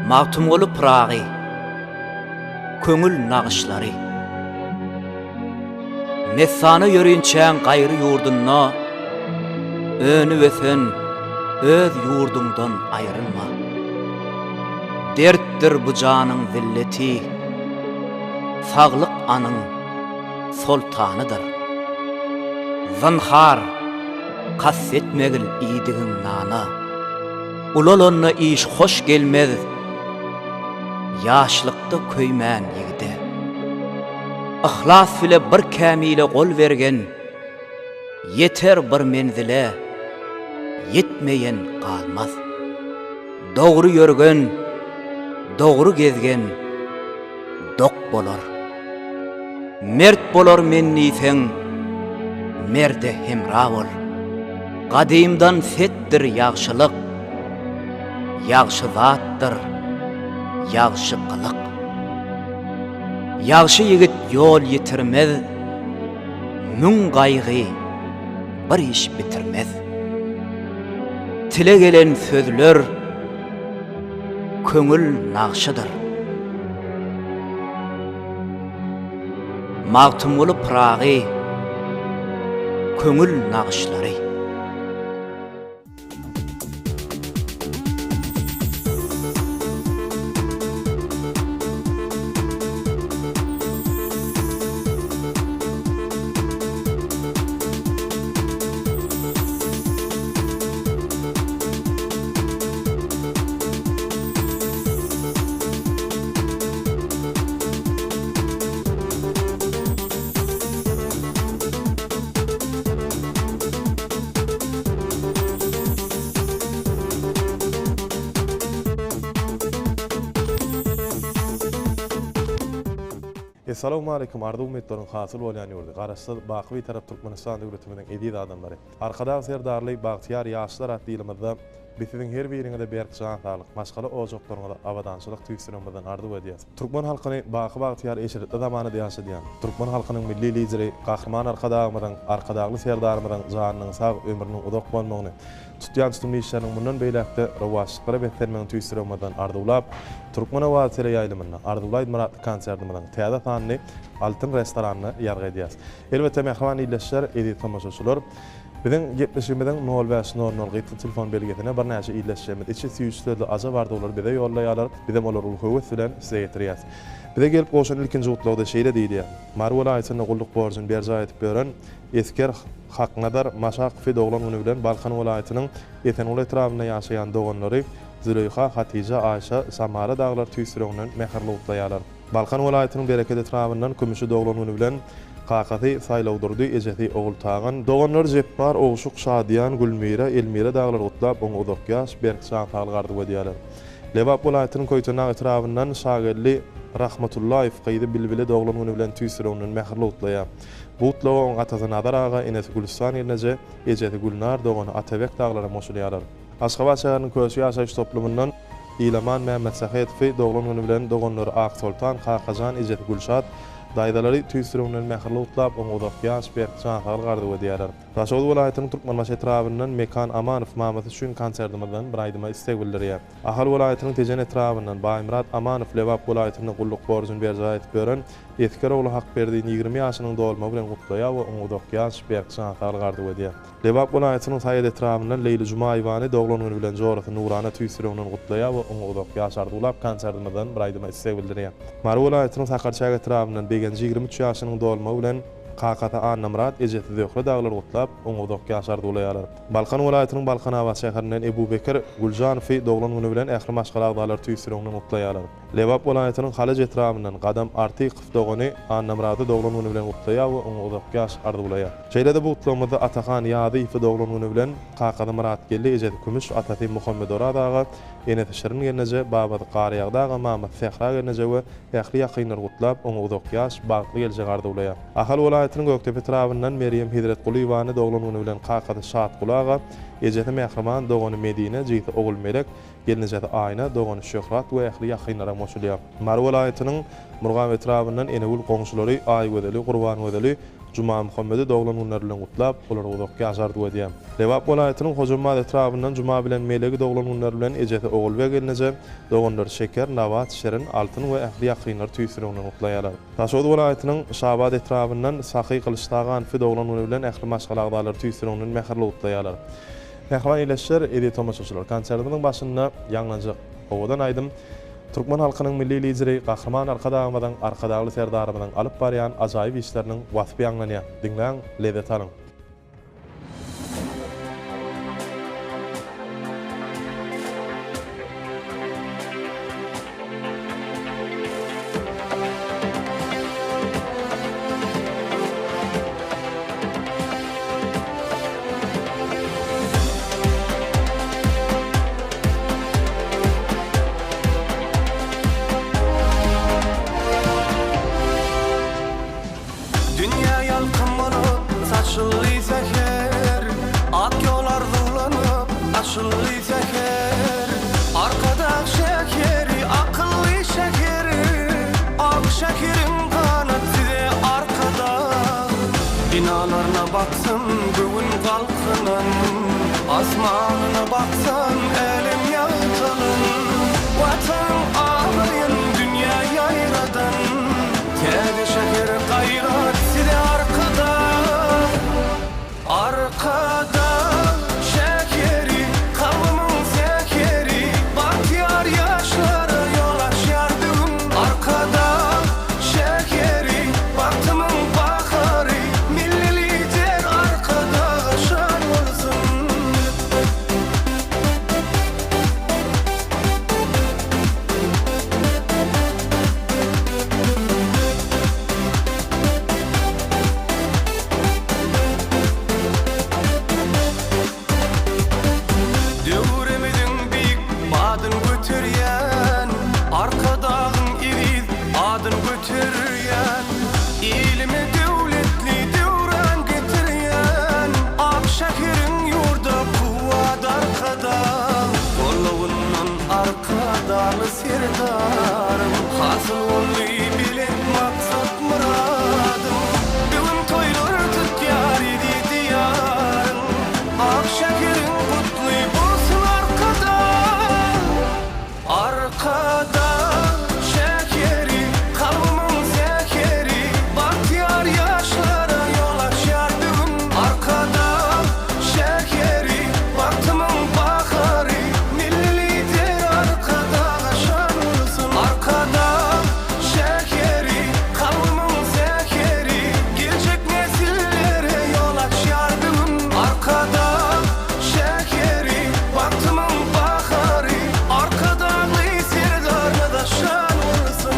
Magtumguly Pragi Köngül nagışlary Messany ýörünçäň gaýry ýurduna önü wesen öz ýurdundan aýrylma. Dertdir bu janyň zilleti, saglyk anyň sultanydyr. Zanhar kassetmegil iýdigiň nana, ulalonna iş hoş gelmez. Yaşlykda köýmän ýigide ihlas bile bir kämile gol bergen yeter bir menzile yetmeyen kalmaz. Dogry ýörgen, dogry gezgen dok bolar. Mert bolar mennisen merde hemra bol. Gadymdan setdir ýagşylyk, ýagşy zatdyr ýagşy gylyk. Ýagşy ýigit ýol ýitirmez, müň gaýgy bir iş bitirmez. Tile gelen sözler köngül nagşydyr. Magtumguly Pragi köngül nagşlary. Assalamu alaikum ardu ummetlerin hasıl bolýan ýurdy. Garaşsyl Bakywy tarap Türkmenistan döwletiniň edid adamlary. Arkadaş serdarly Bagtyar ýaşlar atly ýylymyzda biziň her biriňe berkşan sağlyk, maşgala ojoklarynda awadançylyk tüýsürenmeden ardu edýär. Türkmen halkyny Bagtyar eşiretli zamanyda ýaşadýan. Türkmen halkynyň milli lideri, gahrman arkadagly serdarymyň janynyň sag ömrüniň uzak bolmagyny tutýan tutumly işleriň mundan beýlekde rawaşlyklary betermegini tüýsürenmeden ardulap Türkmen awatsyla ýaýlymyna Ardullaý Muratly konsertimiň täze sanyny Altyn restoranyny ýargy edýär. Elbetde mehman ýyleşler, edip tamaşaçylar biziň 70-den 05-00 gytly telefon belgesine bir näçe ýyleşýärmiz. Içi süýçlerde aja bardylar bize ýollaýarlar, bize olar ulgawy bilen size ýetirýär. Bize gelip goşan ilkinji gutlagda şeýle diýdi. Marwala aýtsyna gulluk borjyny berje aýtyp beren esker haknadar maşaq fi doglan ony bilen Balkan welaýatynyň Etenol etrawyna ýaşaýan doganlary Züleyha, Hatice, Ayşe, Samara daglar tüýsüreginiň mehirli gutlaýarlar. Balkan welaýatynyň bereket etrawyndan kömüşi doglan ony bilen Qaqaty saýlawdyrdy, ejeti ogultagan doganlar jepbar, ogşuk, şadiyan, Gülmira, Elmira daglar gutlap oň uzak ýaş berkşan salgardy wedýärler. Lebap welaýatynyň köýtüna etrawyndan şagirli Rahmatullayev gaýdy bilbile doglan ony bilen tüýsüreginiň mehirli gutlaýar. Bu gutlagy oň atazy Nadar aga, enesi Gülistan ýerine, ejeti Gülnar dogany Atabek daglara moşulýarlar. Aşgabat şäheriniň köşe ýaşaýyş toplumyndan Ilaman Mehmet Sahetfi doglan ony bilen doganlary Ak Sultan, Qaqajan, ejeti Gülşat daýdalary tüýsüreginiň mehirli gutlap oň uzak ýaş berkşan salgardy wedýärler. Raşol welaýatynyň Türkmenbaşy etrawynyň Mekan Amanow Mamady üçin konsertimizden bir aýdyma istek bildirýär. Ahal welaýatynyň tejen etrawynyň Baýmurat Amanow Lebap welaýatynyň gulluk borjyny berje aýtyp beren etkere oğlu hak berdiğin 20 yaşının dolma bilen gutlaýar we oň uzak ýaş berkşan salgardy wedýär. Lebap welaýatynyň Saýyt etrawynyň Leyli Juma aýwany doglanyny bilen jorasy nurana tüýsüreginiň gutlaýar we oň uzak ýaş ardulap konsertimizden bir aýdyma istek bildirýär. Mar welaýatynyň Sakarçak etrawynyň 23 ýaşynyň dolma bilen Kakata Annamrat ejeti zökre dağlar gutlap oňa uzak ýaşardy ulaýarlar. Balkan welaýatynyň Balkan Awat şäherinden Ebu Bekir Guljanowy doglan güni bilen ähli maşgala agdalar tüýsüreňden gutlaýarlar. Lewap welaýatynyň Halaj etrabyndan Gadam Artykyw dogany Annamrady doglan güni bilen gutlaýar we oňa uzak ýaşardy ulaýar. Şeýlede bu gutlamada Atakan Ýazyýew doglan güni bilen Kakada Murat geldi ejeti Kümüş Ataty Muhammed Oradaga ene teşerin gelneje Babady Qaryagdaga Mamad Sehra gelneje we ähli ýakynlar gutlap oňa uzak ýaş bagly geljek ardy ulaýar. Ahal welaýatynyň Göktepe etrabyndan Meryem Hidret Gulyýwany doglan güni bilen Kakada Şat Gulaga ejeti Mähriman dogany Medine jyty ogul Melek gelnejeti Aýna dogany Şöhrat we ähli ýakynlara moşulýar. Mar welaýatynyň Murgan etrabyndan enegul goňşulary Aýgödeli Gurban Gödeli Juma Muhammedi doglan günler bilen gutlap olar uzak ýaşardy diýär. Lewap welaýatynyň Hojamad etrabyndan Juma bilen Melegi doglan günler bilen ejeti ogul we gelneje doganlar şeker, nawat, şerin, altyn we ähli ýakynlar tüýsüreňden gutlaýarlar. Taşod welaýatynyň Şabad etrabyndan Sahy Kılıçdagan fi doglan güni bilen ähli maşgala agdalar tüýsüreňden mähirli gutlaýarlar. Mähriman ýeşler edi tomaşaçylar konsertiniň başynda ýanglanjak owadan aýdym. Türkmen halkynyň milli lideri Gahrman Arkadağymyň arkadagly serdarymyň alyp barýan ajaýyp işleriniň wasypy ýanglanýar. Dinleň, lezzet alyň. Dünya yalkın bolup saçılly seher, ak ýollar zulanyp açılly seher. Arkada şekeri, akılly şekeri, ak şekerim kanat size arkada. Binalarına baksam göğün kalkınan, asmanına baksam elim yaltalın. Vatan ağlayın dünya yayradan, kedi şeker gayrat size arkada. Arkada şekeri, kavmın zekeri, batyar yaşlara yol açardım. Arkada şekeri, baktımın baharı, milli lider arkada şan olsun. Döwremedin büyük badyn götürýän, arkadagyn iriz adyn götürýän. Ilimi döwletli döwran getirýän, ak şekerin ýurda kuwat arkada. Gollawyndan arkadaly serdarym, hasyl bolly bilen maksat muradym. Bugün toýlar tutýar idi diýarym, ak şekerin kutly bolsun arkada. Arkada şekeri, kavmın zekeri, batyar yaşlara yol açardım. Arkada şekeri, baktımın baharı, milli lider arkada şan olsun. Arkada şekeri, kavmın zekeri, gelecek nesillere yol açardım. Arkada şekeri, baktımın baharı, arkadagly serdarına da şan olsun.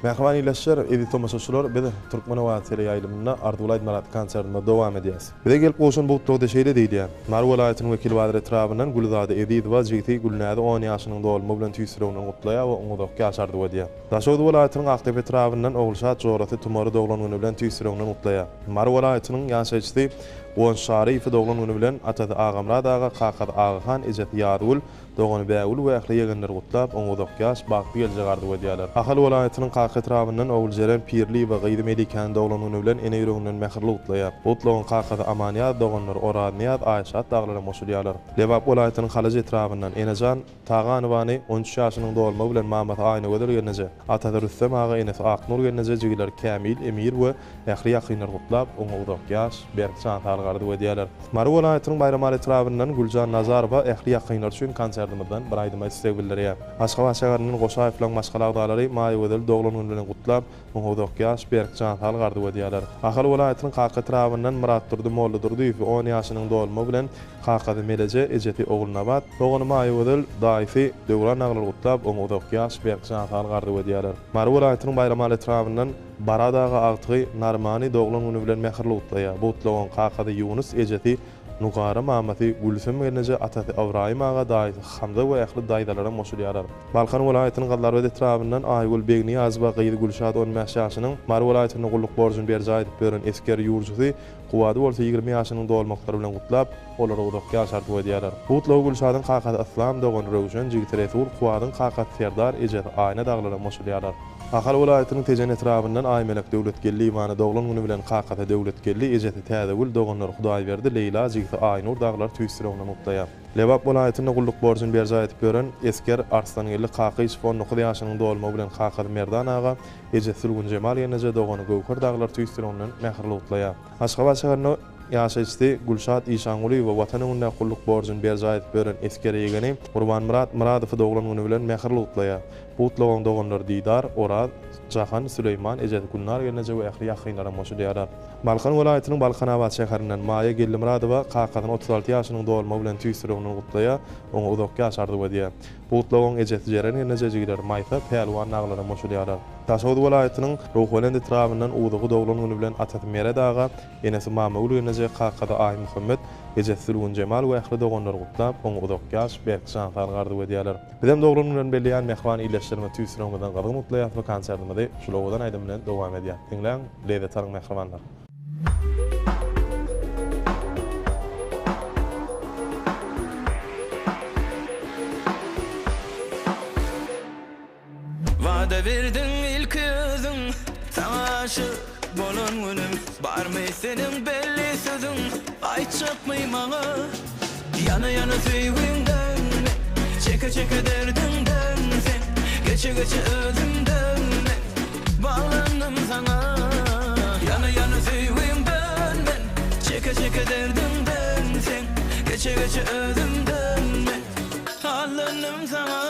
Mähriman ýeşler edi tomaşaçylar bede Türkmen Awat ýaýlymyna Ardulayt Marat konsertinde dowam edýäs. Bede gelip goşun bu togda şeýle diýdiler. Mar welaýatynyň wekili Badyr etrabyndan Gulzada Ediýewa jyty Gulnäde 10 ýaşynyň dolmy bilen tüýsüreňden gutlaýar we oňa uzak ýaşardy diýär. Daşod welaýatynyň Aktepe etrabyndan Ogulşat Jograty tumary doglan güni bilen tüýsüreňden gutlaýar. Mar welaýatynyň ýaşaýjysy Oğun Şarifi doglan günü bilen atada Agamrad ağa Kakad Ağahan ejet Yadul dogany bägul we ähli ýegenler gutlap oňudak ýaş bagty geljek ardy wedýalar. Ahal welaýatynyň Kaka etrabyndan Owuljerem Pirli we Gyýdy Melikan doglan günü bilen ene ýüreginden mähirli gutlaýar. Gutlagyň Kakada Amaniyat doganlar Oradniyat Aýşat daglara moşulýarlar. Lebap welaýatynyň halaje etrabyndan Enejan Taganowany 13 ýaşynyň dolma bilen Mamat Aýna göder ýerneje. Atada Rüstem ağa Enes Aknur ýerneje jigiler Kamil Emir we ähli ýakynlar gutlap oňudak ýaş berkçan targardy wedýalar. Mary welaýatynyň bayram etrabyndan Güljan Nazarowa ähli ýakynlar üçin konserdimizden bir aýdyma istegbillerýär. Aşgabat şäheriniň Goşaýew bilen maşgala agdalary maýy wedel doglan günü bilen gutlap oňudak ýaş berkçan targardy wedýalar. Ahal welaýatynyň Kaka etrabyndan Murat Durdy Molla Durdyýew 10 ýaşynyň dolma bilen Kakada Meleje ejeti ogulnabat dogany maýy wedel daýfy döwran aglar gutlap oňudak ýaş berkçan targardy wedýalar. Mary welaýatynyň bayram etrabyndan Baradaga agty Narmany doglan günü bilen mähirli gutlaýar. Bu gutlagan Kakada Yunus ejeti Nugara Mamati Gülsüm Gerneje Ataty Awraýym ağa daýy hamda we ähli daýdalara moşulýarlar. Balkan welaýatynyň gallar we etrabyndan Aýgül Begniýaz we Gyýdy Gülşat 15 ýaşynyň Mary welaýatynyň gulluk borjyny berjaýdyp beren esker ýurjusy Guwady bolsa 20 ýaşynyň dolmaklary bilen gutlap olara udak ýaşardy wedýärler. Gutlaw Gülşatyň Kakada Islam dogan Röwşen Jigit Resul Guwadyň Kakada Serdar ejet aýna daglara moşulýarlar. Ahal welaýatynyň tejen etrabyndan Aýmelek Döwletgelli ýygyny doglan günü bilen Kakada Döwletgelli ejeti täzegül doganlar Hudaýberdi Leýla Jigit Aýnur daglar tüýsüregine mutlaýar. Lebap welaýatynyň gulluk borjyny berjaýdyp beren esker Arslanyňly Kaka Isfon 9 ýaşynyň dolma bilen Kakada Merdan ağa ejet Sülgün Jemal ýerneje dogany Gowkar daglar tüýsüregine mähirli gutlaýar. Aşgabat şäheriniň ýaşaýçysy Gülşat Işanguly we watanyňda gulluk borjyny berjaýdyp beren esker ýegeni Gurban Muradow doglan günü bilen mähirli gutlaýar. Bu gutlagan doganlar Didar, Orad, Jahan Süleyman ejet Gulnar ýerneje we ähli ýakynlara moşulýarlar. Balkan welaýatynyň Balkanawat şäherinden Maýa Gelli Muradowa Kakadyň 36 ýaşynyň dolma bilen tüýsüregine gutlaýar, oňa udak ýaşardy wedýär. Bu gutlagan ejet Jeren ýerneje jigiler Maýsa Pelwan naglara moşulýarlar. Taşawud welaýatynyň Ruhwelend etrabyndan udugy doglan günü bilen Ataty Mered ağa Enes Mamagul ýerneje Kakada Aý Muhammed ejet Sülgün Jemal we ähli doganlar gutlap oňa udak ýaş berkçan targardy wedýärler. Bizem doglan gününden belliýän mehman iýleşdirme tüýsüregeden garry mutlaýat we konserdimizde şulowadan aýdym bilen dowam edýär. Dinleň, leýde taryň mehmanlar. Vada verdin ilk özün sana aşık bolan günüm barmy senin belli sözün aýtjakmy maňa yana yana süýgünden çeke çeke derdimden sen geçe geçe özümden bağlandım sana yana yana süýgünden ben çeke çeke derdimden sen geçe geçe özümden bağlandım sana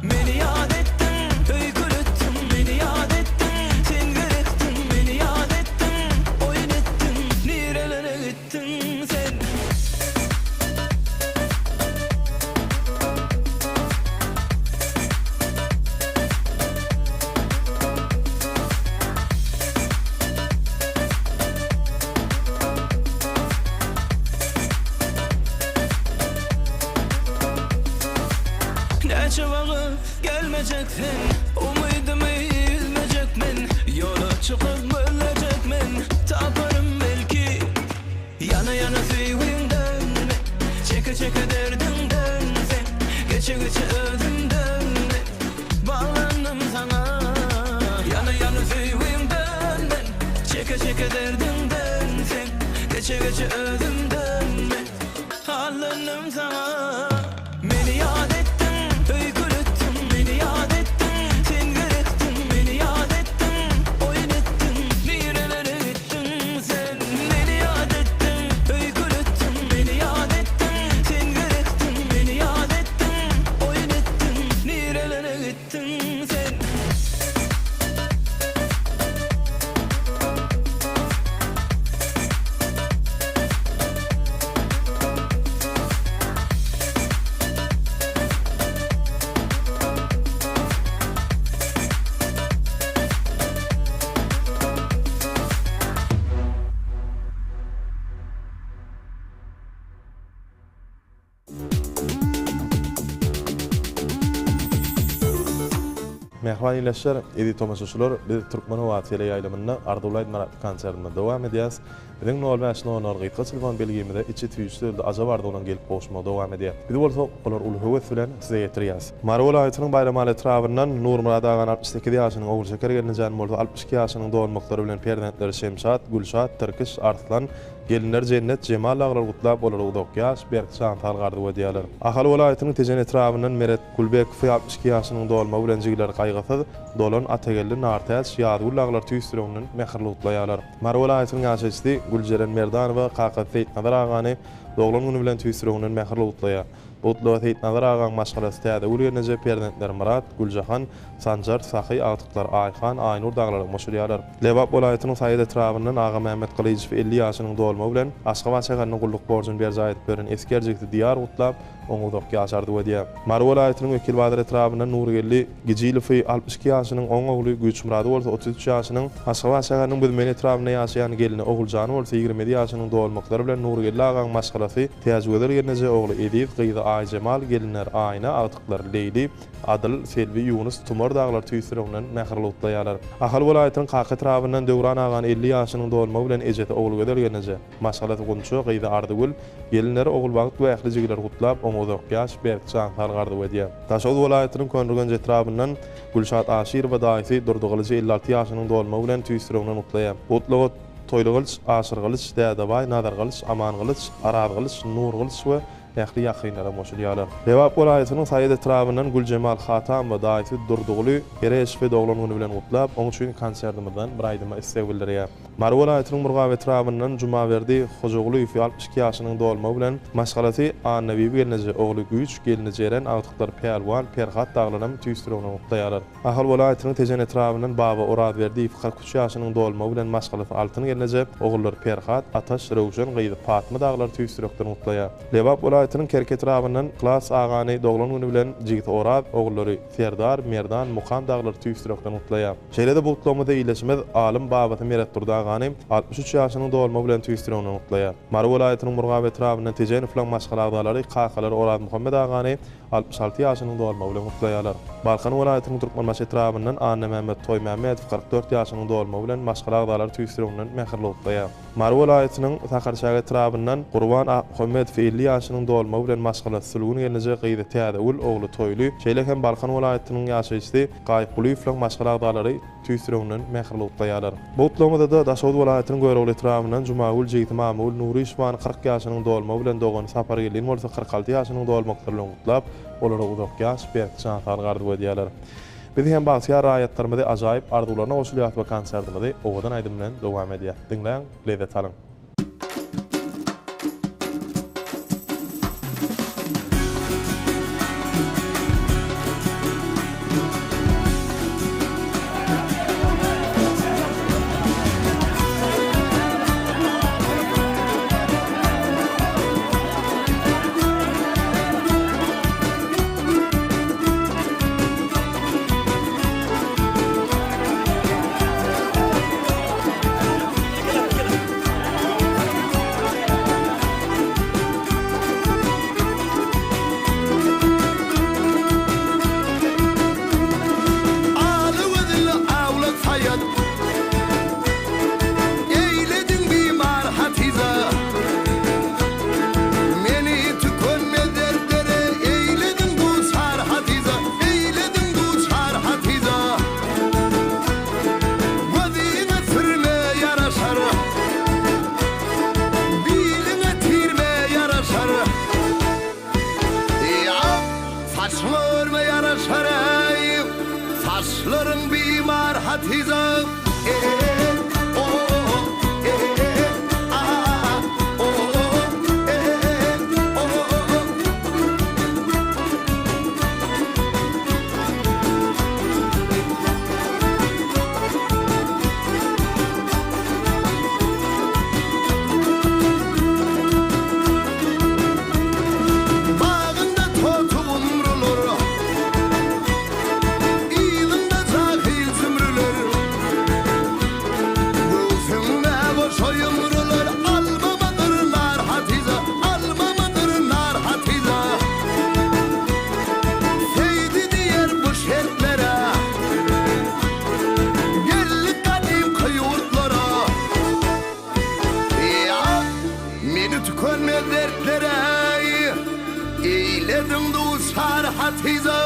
meni ýad ettin öýkül ettin meni ýad ettin sen gerektin meni ýad ettin oýun ettin nirelere gittin sen Neçe vağı gelmeyeceksin Umudumu yüzmeyecekmin Yola çıkıp ölecekmin Taparım belki Yana yana süýgünden Çeke çeke derdimden sen Geçe geçe özümden Bağlandım sana Yana yana süýgünden ben Çeke çeke derdimden sen Geçe geçe özümden Bağlandım sana Meni ýad ettin, öýkül ettin, meni ýad ettin, sen gerektin, meni ýad ettin, oýun ettin, nirelere gittin sen. Meni ýad ettin, öýkül ettin, meni ýad ettin, sen gerektin, meni ýad ettin, oýun ettin, nirelere gittin sen. Mehman iýleşler, edi tomaşaçylar, biz Türkmenwat tele ýaýlamynda Ardullaýt Marat konserdinde dowam edýäs. Bizim nolmasyn onar gytga çylgan belgimide içi tüýsüldü ajabarda olan gelip goşmagy dowam edýär. Biz bolsa olar uly höwes bilen size ýetirýäs. Marwol aýatynyň bayramaly etrafyndan Nurmurad agan 68 ýaşynyň ogul şeker gelinen bolsa 62 ýaşynyň dolmaklary bilen perdenetleri Şemşat, Gülşat, Türkiş, Arslan gelinler cennet Cemal aglar gutlap olar udokýas berkçan talgardy wedýärler. Ahal welaýatynyň tejen etrafyndan Meret Kulbekow 62 ýaşynyň dolma bilen jigler gaýgasy dolan Atagelli Nartäs ýadyl aglar tüýsüreginiň mehirli gutlaýarlar. Mar welaýatynyň ýaşaýçysy Gülceren Merdanowa Kakat Seyitnazar agany doglan güni bilen tüýsüreginiň mehirli gutlaýar. Botlo Seyitnazar agan maşgalaty täze ulýarnäje perdentler Murat, Güljahan, Sanjar, Sahy, Agtyklar, Ayhan, Aynur daglary moşulýarlar. Lebap welaýatynyň Saýyt etrafyndan Aga Mehmet Kılıçew 50 ýaşynyň dolma bilen Aşgabat şäheriniň gulluk borjyny berjaýyt beren eskerjekli diýar gutlap oňa dok ýaşardy wedýär. Mar welaýatynyň Wekil Badyr etrafyndan Nurgelli Gijilow 62 ýaşynyň oň ogly Güçmurady bolsa 33 ýaşynyň Aşgabat şäheriniň Büdmen etrafynda ýaşaýan gelini Oguljan bolsa 27 ýaşynyň dolmaklary bilen Nurgelli agan maşgalaty täzeweder ýerneje ogly Edip Gyýda Ay Cemal gelinler Ayna Agtyklar Leyli Adil Selvi Yunus Tumar daglar tüýsüreginiň mehirli gutlaýarlar. Ahal welaýatynyň Kaka etrafyndan Döwran agan 50 ýaşynyň dolma bilen ejeti ogly göder ýerneje maşgalaty gunçy Gyýda Ardygül gelinler ogul wagt we ähli jigler gutlap oňa ýaş berkçan talgardy wedýär. Taşol welaýatynyň Könrgen etrafyndan Gülşat Aşir we daýsy Durdugylyjy 56 ýaşynyň dolma bilen tüýsüreginiň gutlaýar. Botlagot Toýlugylç, Aşyrgylç, Dädebay, Nadargylç, Amangylç, Aradgylç, Nurgylç we ähli ýakynlara moşulýarlar. Lebap welaýatynyň Saýyt etrafyndan Güljemal Hatam we daýsy Durdugyly Gereş we doglan güni bilen gutlap, oň üçin konsertimizden bir aýdyma istek bildirýär. Mar welaýatynyň Murgaw etrafyndan Jumaberdi Hojagly 62 ýaşynyň dolma bilen maşgalaty Annabi gelneje ogly Güýç gelneje eren Agtyklar Pelwan, Perhat daglanam tüýsüreginiň gutlaýarlar. Ahal welaýatynyň tejen etrafyndan Baba Oradberdi 43 ýaşynyň dolma bilen maşgalaty altyn gelneje ogullar Perhat, Ataş, Rewşen, Gyýdy Fatma daglar tüýsüreginiň gutlaýar. Lebap welaýatynyň Kerke etrafyndan Klas agany doglan güni bilen Jigit Orad ogullary Serdar, Merdan, Mukam daglar tüýsüreginiň gutlaýar. Şeýlede bu gutlamada iýleşmez alim Babaty Meret Durda 63 ýaşynyň dolma bilen tüýsüreginiň gutlaýar. Mar welaýatynyň Murgaw etrafyndan tejen ulan maşgalagdalary Kakalar Orad Muhammed agany 66 ýaşynyň dolma bilen gutlaýarlar. Balkan welaýatynyň Türkmenbaş etrafyndan Anna Mehmet Toy Mehmet 44 ýaşynyň dolma bilen maşgalagdalary tüýsüreginiň mehirli gutlaýar. Mar welaýatynyň Sakarşag etrafyndan Gurban Ahmed 50 ýaşynyň dolma bilen maşgalaty sulugyny gelneje Gyýda Täzeul ogly Toýly. Şeýle hem Balkan welaýatynyň ýaşaýçysy Gaýpuluýew bilen maşgalagdalary tüýsüreginiň mehirli gutlaýarlar. Bu gutlamada da Daşawd welaýatynyň Göregli etrafyndan Jumagul Jigit Mamul Nuri Işman 40 ýaşynyň dolma bilen dogan sapar gelin bolsa 46 ýaşynyň dolmaklary bilen gutlap olara uzak ýaş berkçan talgardy wedýärler. Biz hem bagyar raýatlarymyzy ajaýyp arzuwlaryna goşulýar we konsertimizi owadan aýdym bilen dowam edýär. Dinleň, lezzet alyň. Saçların bir marhatiza Eyledin duşar hatiza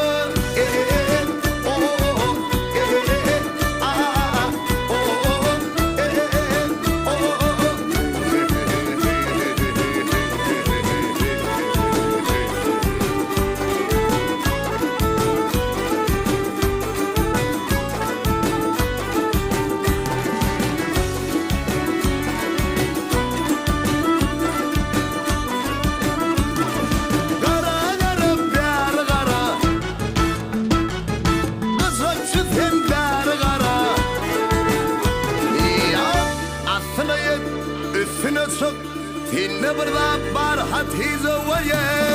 Tinne birda bar hatiza wayay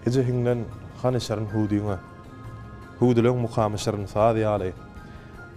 Ece hinglen hanışarın hudiyuna. Hudulun mukamışarın saadi alay.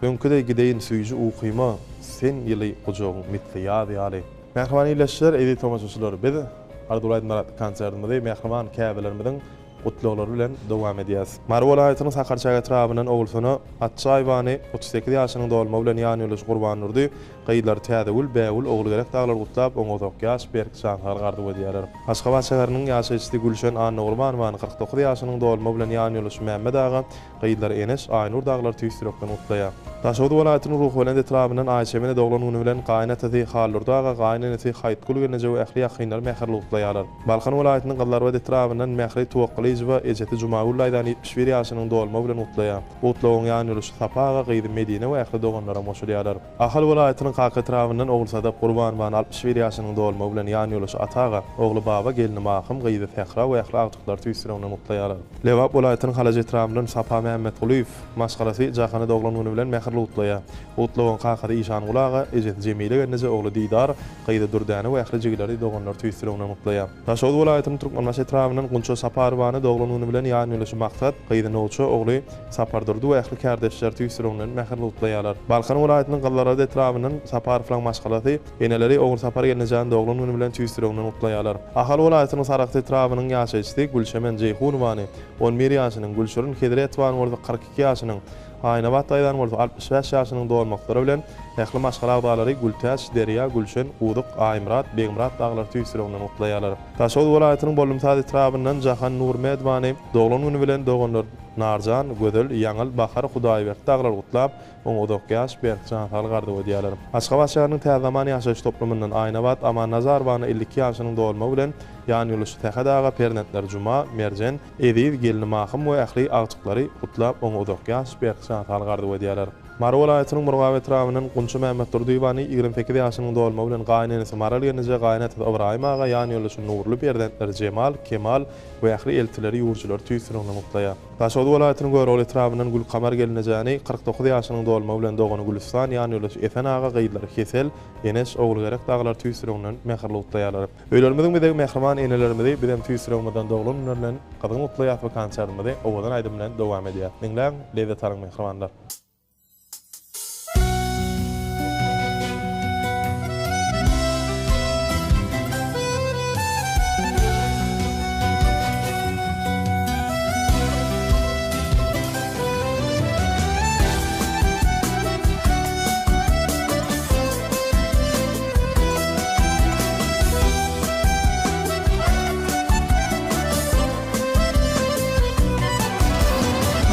Önküde gideyin süyücü uqima sen yılı ucuğun mitli yadi alay. Mehriman iyileşler edi tomaşçılar bedi. Ardulaydı narat konserdimde mehriman käbelerimizin Utlular bilen dowam edýäs. Marwol aýatynyň Sakarçaga etrabyndan ogulsuny Atçaýbany 38 ýaşynyň dolma bilen ýany ýolus Gurban Nurdy gaýdylar täzegül bäwül ogul gerek daglar gutlap oňozok ýaş berk şanhar gardy edýärler. Aşgabat şäheriniň ýaşaýçysy Gülşen Anna Gurbanowyň 49 ýaşynyň dolma bilen ýany ýolus Mämmed aga gaýdylar Enes Aynur daglar tüýsürokdan utlaýar. Daşawdy welaýatynyň ruh bilen etrabyndan Aýşemine doglanuny bilen gaýnaty Halurda aga gaýnanysy Haýtkul gene jow ähli ýakynlar mäherli utlaýarlar. Balkan welaýatynyň gallar we etrabyndan mähri tuwakly Ejba Ejeti Jumagullaýdan 71 ýaşynyň dolma bilen utlaýar. Utlawyň ýany ýolus Sapaga gyýdy Medine we ähli doganlara moşulýarlar. Ahal welaýatynyň Kaka etrabyndan Ogulsada Gurbanwan 61 ýaşynyň dolma bilen ýany ýolus Ataga ogly baba gelini Mahym gyýdy Fehra we ähli agtyklar tüýsüründen utlaýarlar. Lewap welaýatynyň Halaje etrabyndan Sapa Mehmet Gulyýew maşgaraty jahany doglanyny bilen mäherli utlaýar. Utlawyň Kakada Işan Gulaga Ejeti Jemile genne ogly Didar gyýdy Durdany we ähli jigleri doganlar tüýsüründen utlaýar. Daşawdy welaýatynyň Türkmenbaş etrabyndan Gunço Saparwany doglanyny bilen ýany ýolus maksat gyýdy Noço ogly Sapardurdy we ähli kardeşler tüýsüründen mäherli utlaýarlar. Balkan welaýatynyň gallarady etrabyndan Sapar falan maşgalaty eneleri ogul Sapar gelnejan doglanyny bilen tüýsüründen utlaýarlar. Ahal welaýatynyň Sarakty etrabynyň ýaşaýçysy Gülşemen Jeyhunowany 11 ýaşynyň Gülşürün Hedretwan boldy 42 ýaşynyň Aynabat aýdan boldy 65 ýaşynyň dolmaklary bilen ähli maşgala agdalary Gültäç, Derya, Gülşen, Uduq, Aýmrat, Begmrat daglar tüýsüründen utlaýarlar. Daşawdy welaýatynyň Bolumsad etrabyndan Jahan Nurmedwany doglanyny bilen doganlar Narjan, Gödel, Ýaňyl, Bahar, Hudaýbert daglar gutlap oňodok ýaş berkçan halgardy edýärler. Aşgabat şäheriniň täzamany ýaşaýyş toplumyndan Aynabat Aman Nazarwany 52 ýaşynyň dolma bilen ýany ýolus Tehadaga pernetler Juma, Merjen, Ediv, Gelini Mahym we ähli agtyklary gutlap oňodok ýaş berkçan halgardy edýärler. Marwol aýatynyň Murgaw etrabyndan Gunçy Mämmed Durdyýwany 28 ýaşynyň dolma bilen gaýnanysy Maral genije gaýnaty Ibrahim aga ýany ýolus Nurly pernetler Jemal, Kemal we ähli eltileri ýurjylar tüýsüründen utlaýar. Daşawdy welaýatynyň Görol etrabyndan Gülkamar gelinejäni 49 ýaşynyň dolma bilen dogany Gülistan ýany ýolus Efen aga gaýdylar Kesel, Enes ogly gerek daglar tüýsüründen mäherli utlaýarlar. Öýlerimiziň bize mähriman enelerimizi bizem tüýsüründen doglanyny bilen gadyň utlaýar we konsertimizi owadan aýdym bilen dowam edýär. Diňläň lezzet alyň mährimanlar.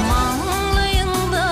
Mağlayında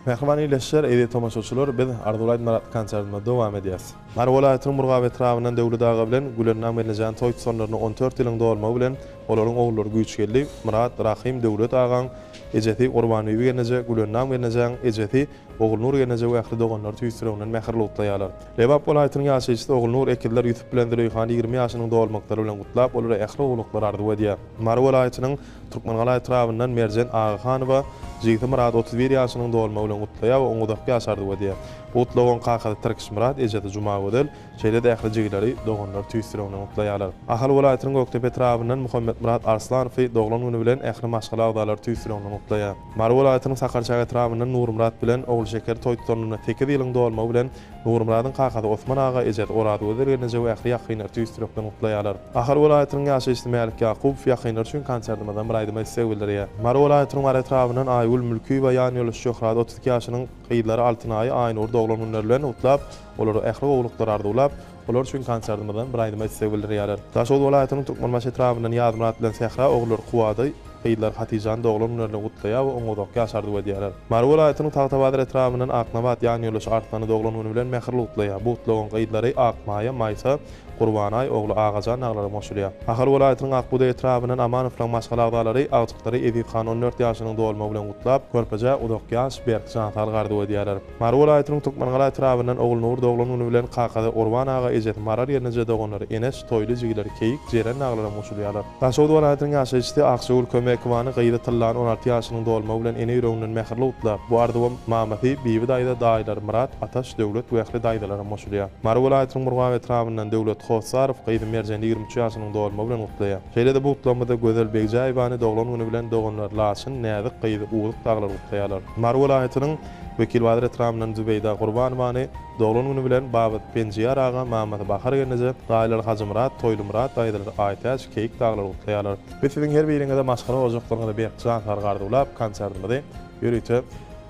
Mehriban iýleşler, eýdi tomaşaçylar, biz Ardulayt Marat konsertine dowam edýäs. Mar welaýatynyň Murga etrafyndan Döwlet ağa bilen Gülenäň belajan toý sonlaryny 14 ýylyň dolmagy bilen olaryň oglary güýç geldi. Murat Rahim Döwlet agaň ejeti Gurbany bilenje, Gülenäň bilenje ejeti Oğul Nur bilenje we ähli doganlar tüýsüreginiň mähirli utlaýarlar. Lebap welaýatynyň ýaşaýçysy Oğul Nur ekiller ýütüp bilen Düreyhan 20 ýaşynyň dolmaklary bilen gutlap olary ähli ogluklar ardy edýär. Mar welaýatynyň Türkmengaly etrafyndan Merjen Agahanowa Jigit Murat 31 ýaşynyň dolmagy bilen gutlaýar we oňudakky ýaşardy diýär. Utlawan kakada Türkiş Murat ejeti Juma gödel, şeýle de ähli jigitleri doganlar tüýsüreginiň gutlaýarlar. Ahal welaýatynyň Göktepe etrafyndan Muhammed Murat Arslanow doglan güni bilen ähli maşgala agdalar tüýsüreginiň gutlaýar. Mar welaýatynyň Sakarçak etrafyndan Nur Murat bilen Oğul Şeker toý tutanlygyna 8 ýylyň dolmagy bilen Nur Muratyň kakada Osman aga ejeti Orady gödergenje we ähli ýakynlar tüýsüreginiň gutlaýarlar. Ahal welaýatynyň ýaşaýçysy Mälik Ýakup ýakynlar üçin konsertymyzdan bir aýdyma segildirýär. Mar welaýatynyň etrafyndan Aýgül Mülki we ýany ýoluş Şöhrat 32 ýaşynyň gyýdlary Altynaýy aýny doglan günler bilen utlap, olary ähli ogluklar ardulap, olar üçin konsertymyzdan bir aýdyma segildirýär. Daşol welaýatynyň Türkmenbaş etrafyndan Ýaz Murat bilen Sehra oglary Kuwady Eýler Hatijan doglan günlerine gutlaýar we oňudakky ýaşardy diýerler. Mar welaýatynyň Tagtabadyr etrafyndan Aknabat ýany ýoluş Artmany doglan güni bilen mähirli gutlaýar. Bu utlagan gyýdlary Akmaýa, Maýsa, Gurbanay ogly Agajan naglary moşulýar. Ahal welaýatynyň Akbuda etrafyndan Amanowlaň maşgala agdalary agçyklary Edip Xan 14 ýaşynyň dolmagy bilen gutlap, körpeje udakky ýaş Berkcan targardy diýerler. Mar welaýatynyň Türkmengaly etrafyndan Oğul Nur doglan güni bilen kakada Urban aga ejeti Marar ýerine doganlary Enes toýly jigitleri Keyik Jeren naglary moşulýarlar. Daşol welaýatynyň ýaşaýçysy Aksuul Kömek Kywany gyýda tyllan 16 ýaşynyň dolmagy bilen ene ýüreginden mähirli utlap, bu ardywam Mamati Bibi daýda daýlar Murat Ataş Döwlet we ähli daýdalary moşulýar. Mar welaýatynyň Murga etrafyndan Döwlet Hosarov gyýda Merjen 23 ýaşynyň dolmagy bilen gutlaýar. Şeýle de bu gutlamada Gözel Begjaýbany doglan güni bilen doganlar Laçyn, Näzik gyýda uwuk daglary gutlaýarlar. Mar welaýatynyň Wekil Badyr etrafyndan Zübeyda Gurbanowy doglan güni bilen Babat Penjiýar aga Mamad Bahar gelneje daýlar Hajy Murat, Toýly Murat daýlar Aýtaş, Keyik daglary gutlaýarlar. Bizim her biriňe de maşgala ojaqlaryna da Berkcan targardylap konsertymyzy ýürütip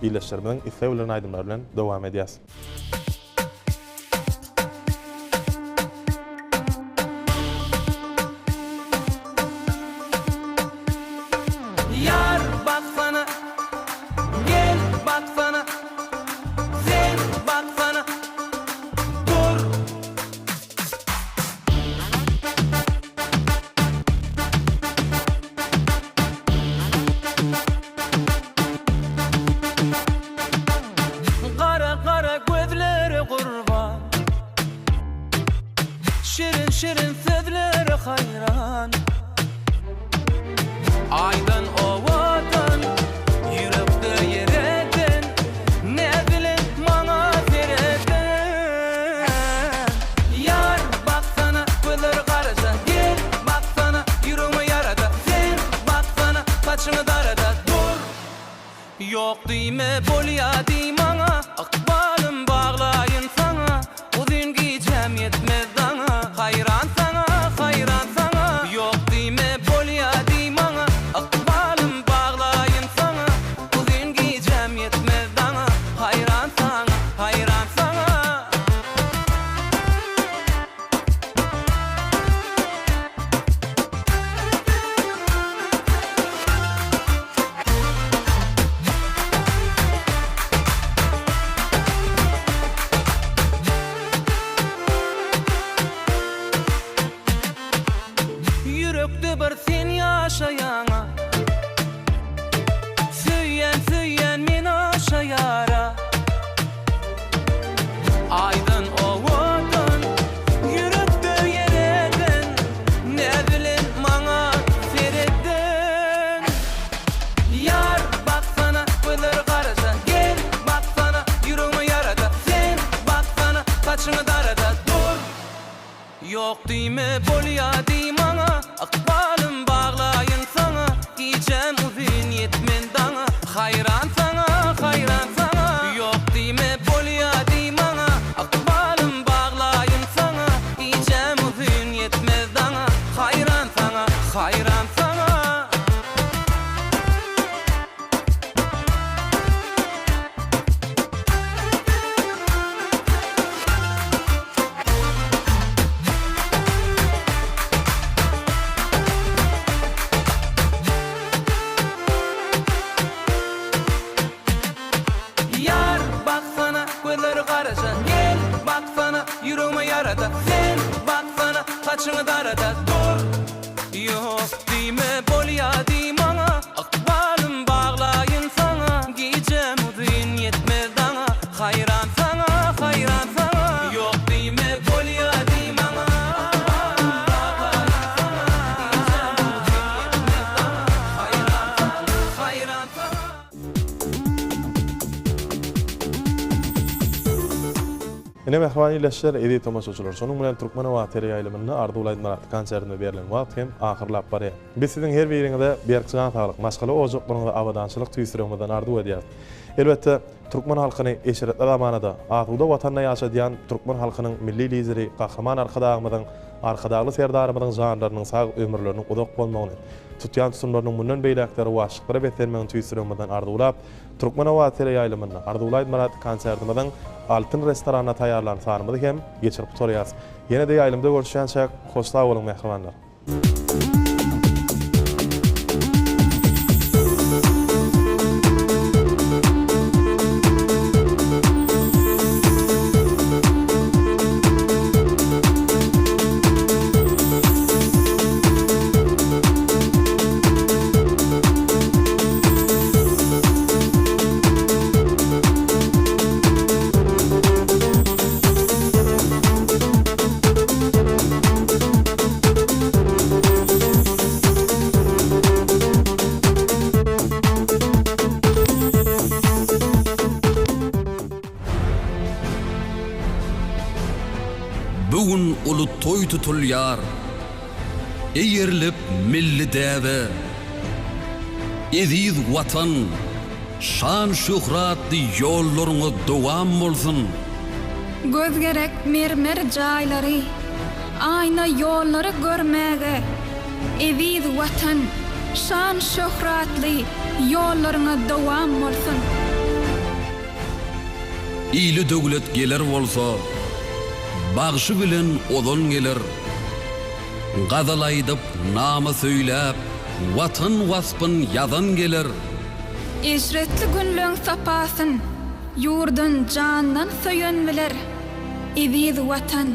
ýyleşdirmeden isleýlerini aýdymlar bilen dowam edýäs. Yar baksana, gel baksana, sen baksana, dur. Kara kara gözleri kurban, şirin şirin sözleri hayran. Aydan ovadan, yürekde yereden, ne bilin bana sereden. Yar baksana, gözleri karaca, gel baksana, yüreğime yarada. Sen baksana, saçını darada, dur. Yok diyme, bolya diymana, akbalım bağlayın sana. Uzun giyeceğim yetmez sana, hayran sana, hayran sana. Yok diyme, bolya diymana, akbalım bağlayın sana. Uzun giyeceğim yetmez sana, hayran sana, hayran sana. Yürekde bir sen yaşayana, söyleyen söyleyen men aşayara. Aydın ovadan, yürekde yereden, ne bilin bana sereden. Yar baksana, gözleri karaca, gel baksana, yüreğime yarada. Sen baksana, saçını darada, dur. Yok diyme, bolya diymana, akbalım bağlayın sana. Giyeceğim uzun yetmen dana, hayran sana, hayran sana. Yok diyme, bolya diymana, akbalım bağlayın sana. Giyeceğim uzun yetmez dana, hayran sana, hayran sana. başını darada dur. Yok dime bolya dimana, akbalım bağlayın sana. Giyeceğim udin yetmez dana, hayran sana, hayran sana. Yok dime bolya dimana, akbalım bağlayın sana. Giyeceğim udin yetmez dana, hayran sana, hayran sana. Ine mehmani ileşler edi tomaşçılar. Şonun bilen Türkmen Wagty ýaýlymyny Arda Ulaydy Maratly konsertine berilen wagt hem ahyrlap barýar. Biz siziň her biriňizde berkçiňe taýlyk maşgala ojoklarynda awadançylyk tüýsürmeden ardy edýär. Elbetde Türkmen halkyny eşeretler zamanında atuda watanda ýaşadýan Türkmen halkynyň milli lideri, gahrman arkadagly serdarymyň janlarynyň sag ömürleriniň uzak bolmagyny, tutýan tutumlarynyň mundan beýleklere waşyklara betenmegini tüýsürmeden ardy ulap, Türkmen Wagty ýaýlymyny Arda Ulaydy Maratly konsertiniň Altın restorana taýarlan sarmady hem geçirip torýas. Ýene-de ýaýlymda görüşýänçä hoşsag bolun mehmanlar. Bugün ulu toy tutulýar, eýerilip milli däwe. Eziz watan, şan şöhratly ýollaryňa dowam bolsun. Göz gerek mermer jaýlary, aýna ýollary görmäge. Eziz watan, şan şöhratly ýollaryňa dowam bolsun. Ýyly döwlet geler bolsa, bagşy bilen odun gelir. Gazalaydyp nama söýläp, watan waspyn ýazan gelir. Eşretli günlüň sapasyn, ýurdun jandan söýen biler. Eziz watan,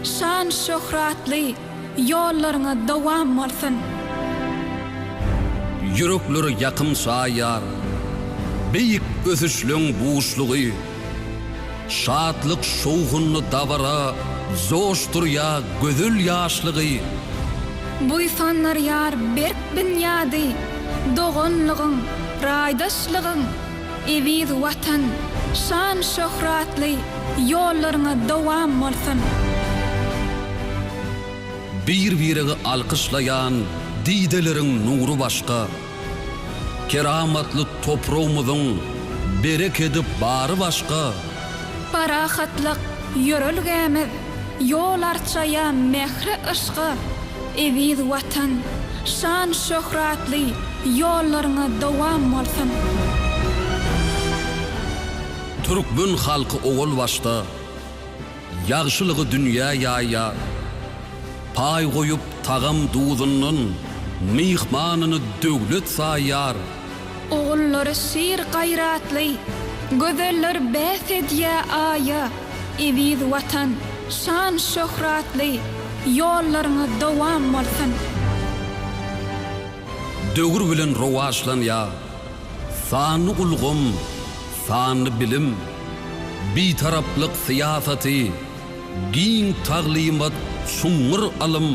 şan şöhratly ýollaryňa dowam bolsun. Yürekleri yakın sayar, beyik ösüşlüň buğuşluğu, şatlık şoğunlu davara, zoştur ya gözül yaşlığı. Bu insanlar yar berk dünyady, doğunluğun, raydaşlığın, eviz watan, şan şöhratly ýollaryňa dowam bolsun. Bir-birine alkışlayan dideleriň nuru başka, keramatly toprağımyzyň bereketi bary başka. Parahatlyk ýörelgämiz, ýol arçaya mehri ışgy, eviz watan, şan şöhratly ýollaryňa dowam bolsun. Türkmen halky ogul başta, ýagşylygy dünýä ýaýar, pay goýup tagam duýdundan, mihmanyny döwlet saýar. Oğulları şiir gayratly, gözeller bäsedýä aýa, eviz watan, şan şöhratly ýollaryňa dowam bolsun. Döwür bilen rowaşlanýa, sany ulgum, sany bilim, bitaraplyk siýasaty, giň taglimat, şuňur alym.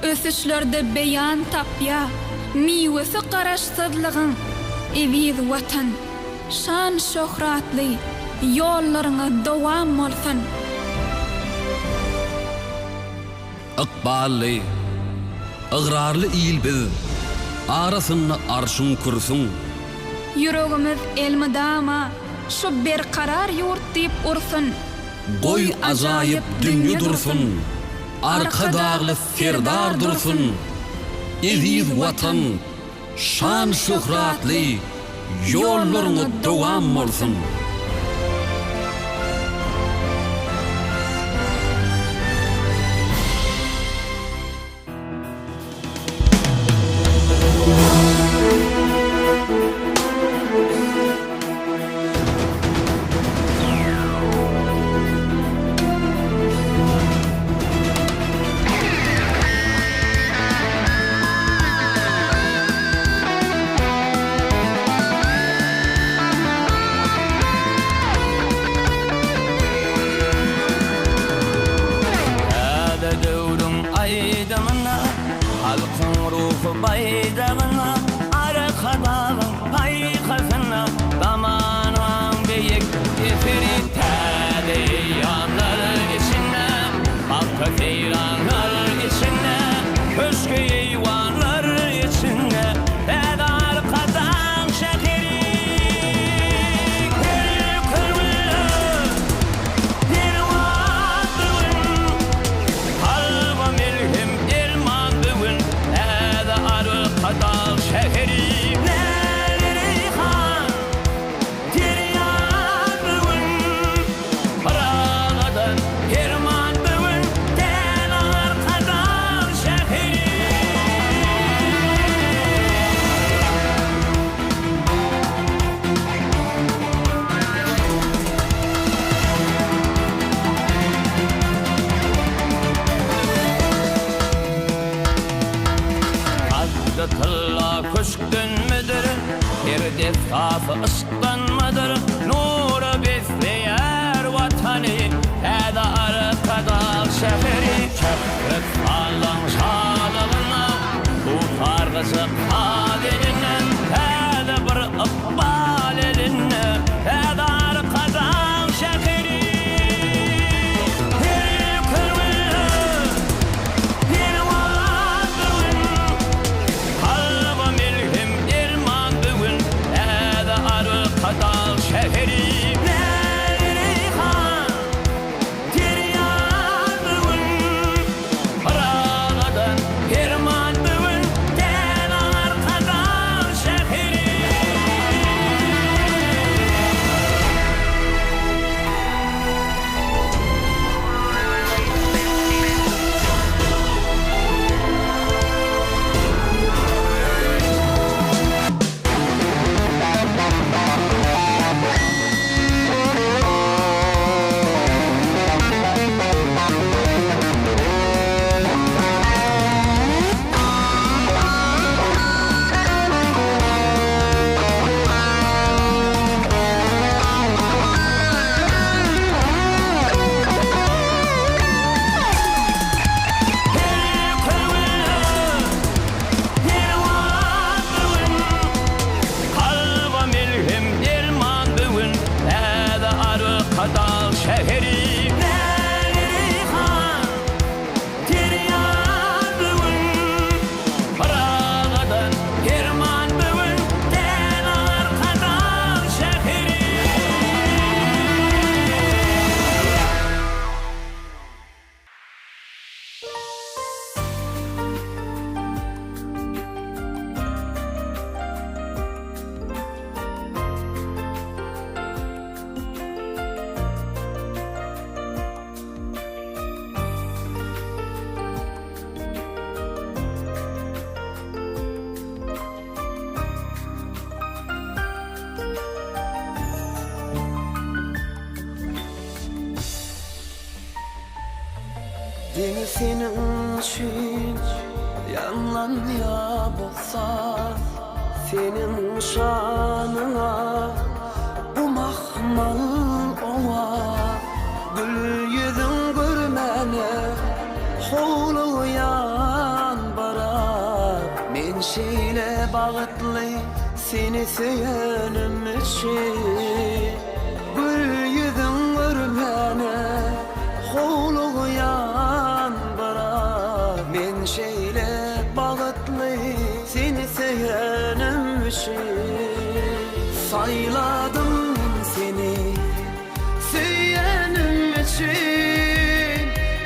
Ösüşlerde beýan tapýa, miwesi garaşsyzlygyň, eviz watan, şan şöhratly ýollaryňa dowam bolsun. Ykbally, ıgrarly ýyl biz, arasynda arşyň kürsin. Yüregimiz elmidama, şu bir karar ýurt diýip ursun. Goý ajaýyp dünýe dursun, arka dagly serdar dursun. Eziz watan, şan şöhratly ýollaryňa dowam bolsun. Aklanmadır nuru bizleyer vatanı Eda arkada şehri Çöpüp alın şalığına Tutar kızı kaderinden Eda bir ıkbal elinne Eda arkada şehri Kadal şehri Nereyhan Tiryan bugün Paragadan Hirman bugün Denar kadal şehri Kadal şehri Nereyhan Tiryan bugün Paragadan Hirman bugün Denar kadal şehri Deni senin için yanlan ya bolsa Senin şanına bu mahmal ova Gül yüzün görmene Hovluyan bara Men şeyle bağıtlı seni söylenim için Gül yüzün görmene Hovluyan bara Men şeyle bağıtlı seni söylenim için Sayladım seni söylenim için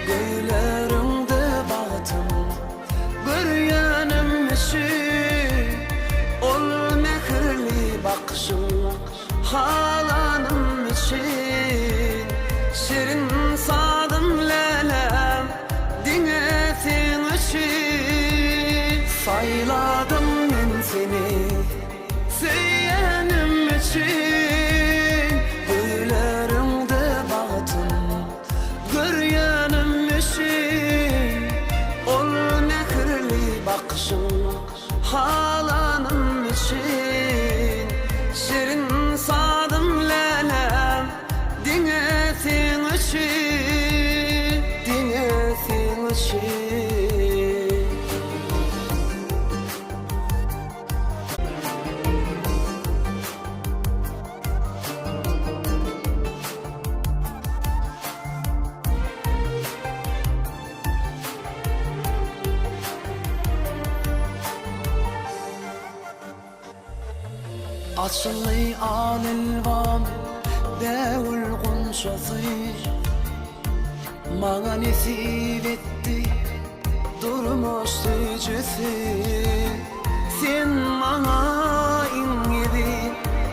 Göylerimde bağıtım görüyenim için Ol mehirli bakışım halanım için Şirin sadım lelem dinletin için Sayladım ben seni söylenim için Göylerimde bağıtım görüyenim için Ol mehirli bakışım halanım için Şirin sadım lelem dinletin için Dinletin için Açılый al elvam Devul gunşası Mağa nesip etti Durmuş sücüsü Sen mağa ingedi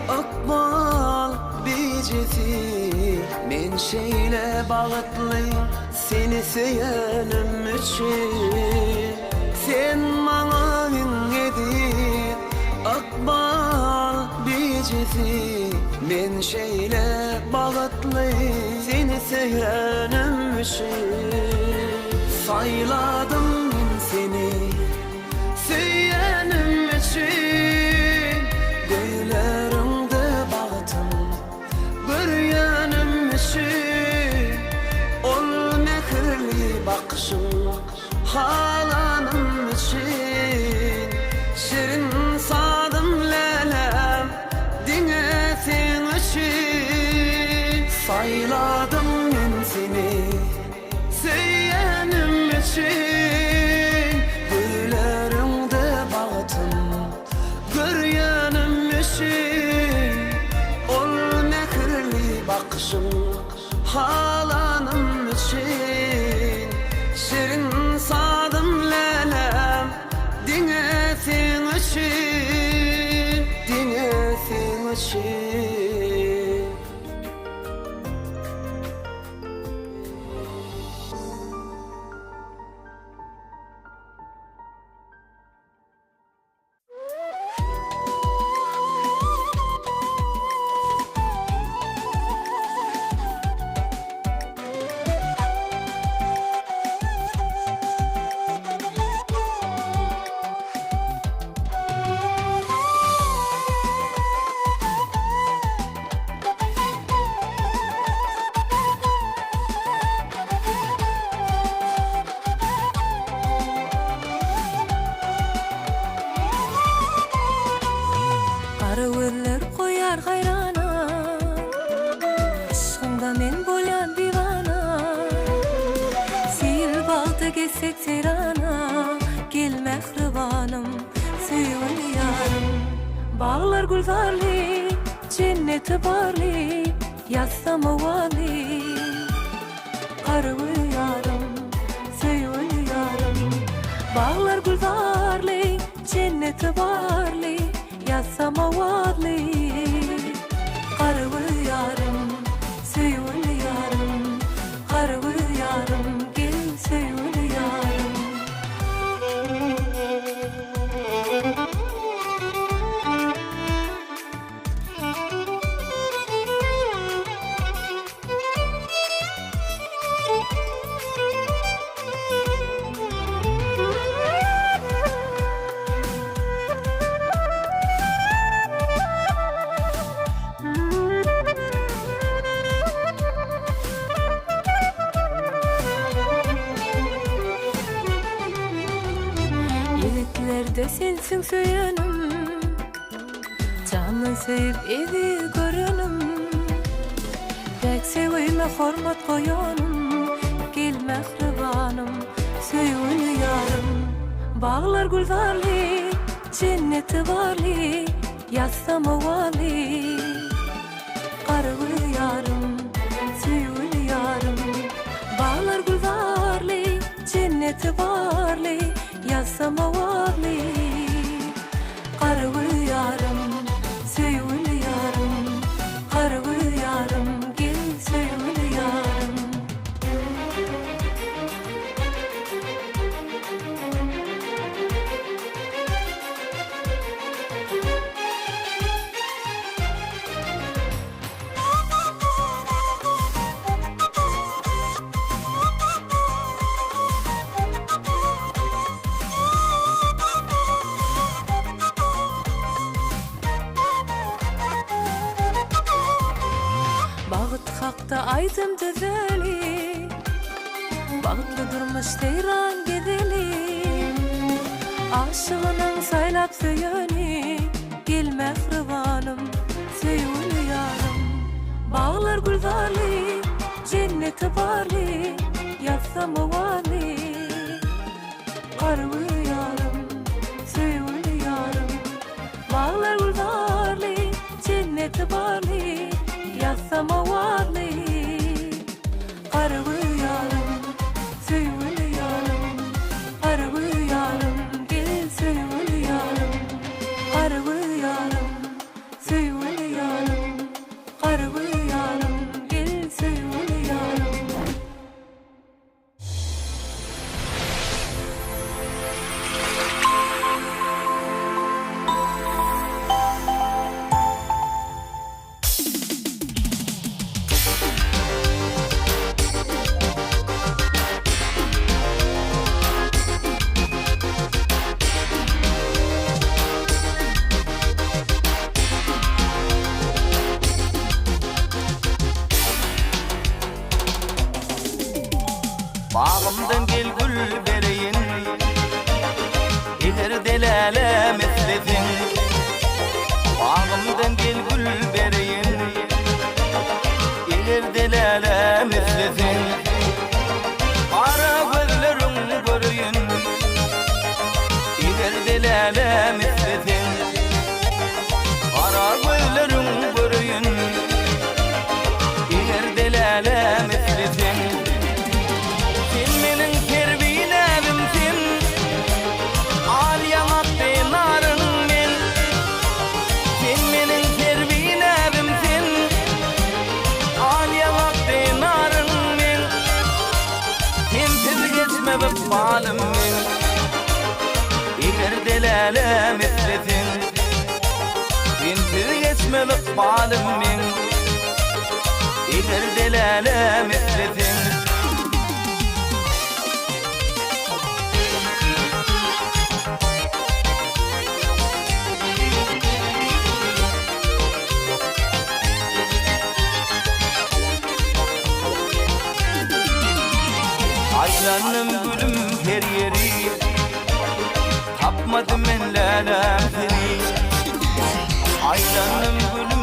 Akbal bicesi Men şeyle bağıtlı Seni söylenim için Sen mağa ingedi Akbal bicesi Men şeyle bağıtlı Seni söylenim için Sayladım ben seni söylenim için Göylerimde bağıtlı Sayladım men seni Söyyenim için Güllerimde bağıtım Göryenim için Ol mekirli bakışım Halanım için Şirin sadım lelem Dinesin için Dinesin için Arıwırlar koyar gayrana Şunda men bolyan divana Seyil bağda geçsek serana Gel mehribanım, süyün yarım Bağlar gülzarli, cenneti barli Yassam ovali Arıwı yarım, süyün yarım Bağlar gülzarli, cenneti barli Yassam ovali Arıwı yarım, süyün yarım Arıwı yarım, gel süyün yarım Yüreklerde sensin söyönüm Canın sevip evi görünüm Pek seveyme hormat koyonum Gel mehribanım, söyün yarım Bağlar gülzarli, cenneti varli Yassam ovali Arıwı yarım, söyün yarım Bağlar gülzarli, cenneti varli Yassam ovali Arıwı yarım, söyün yarım Arıwı yarım, gel söyün yarım Bağıt hakta aydım düzeli Bağıtlı durmuş teyran gedeli Aşığının saylap söyöni Gel mehribanım, söyün yarım Bağlar gülzarli, cenneti barli Yassam ovali Arıwı yarım, söyün yarım Bağlar gülzarli, cenneti barli Yassam ovali Arıwı yarım, söyün yarım Arıwı yarım, gel söyün yarım Arıwı yarım, söyün yarım Arıwı yarım, gel söyün yarım Bağımdan gel gül vereyim İher delale meslesin Bağımdan gel gül vereyim İher etmez ikbalim men Eger delalem etlesin Aylanım gülüm her yeri Tapmadım men lalam seni Aylanım gülüm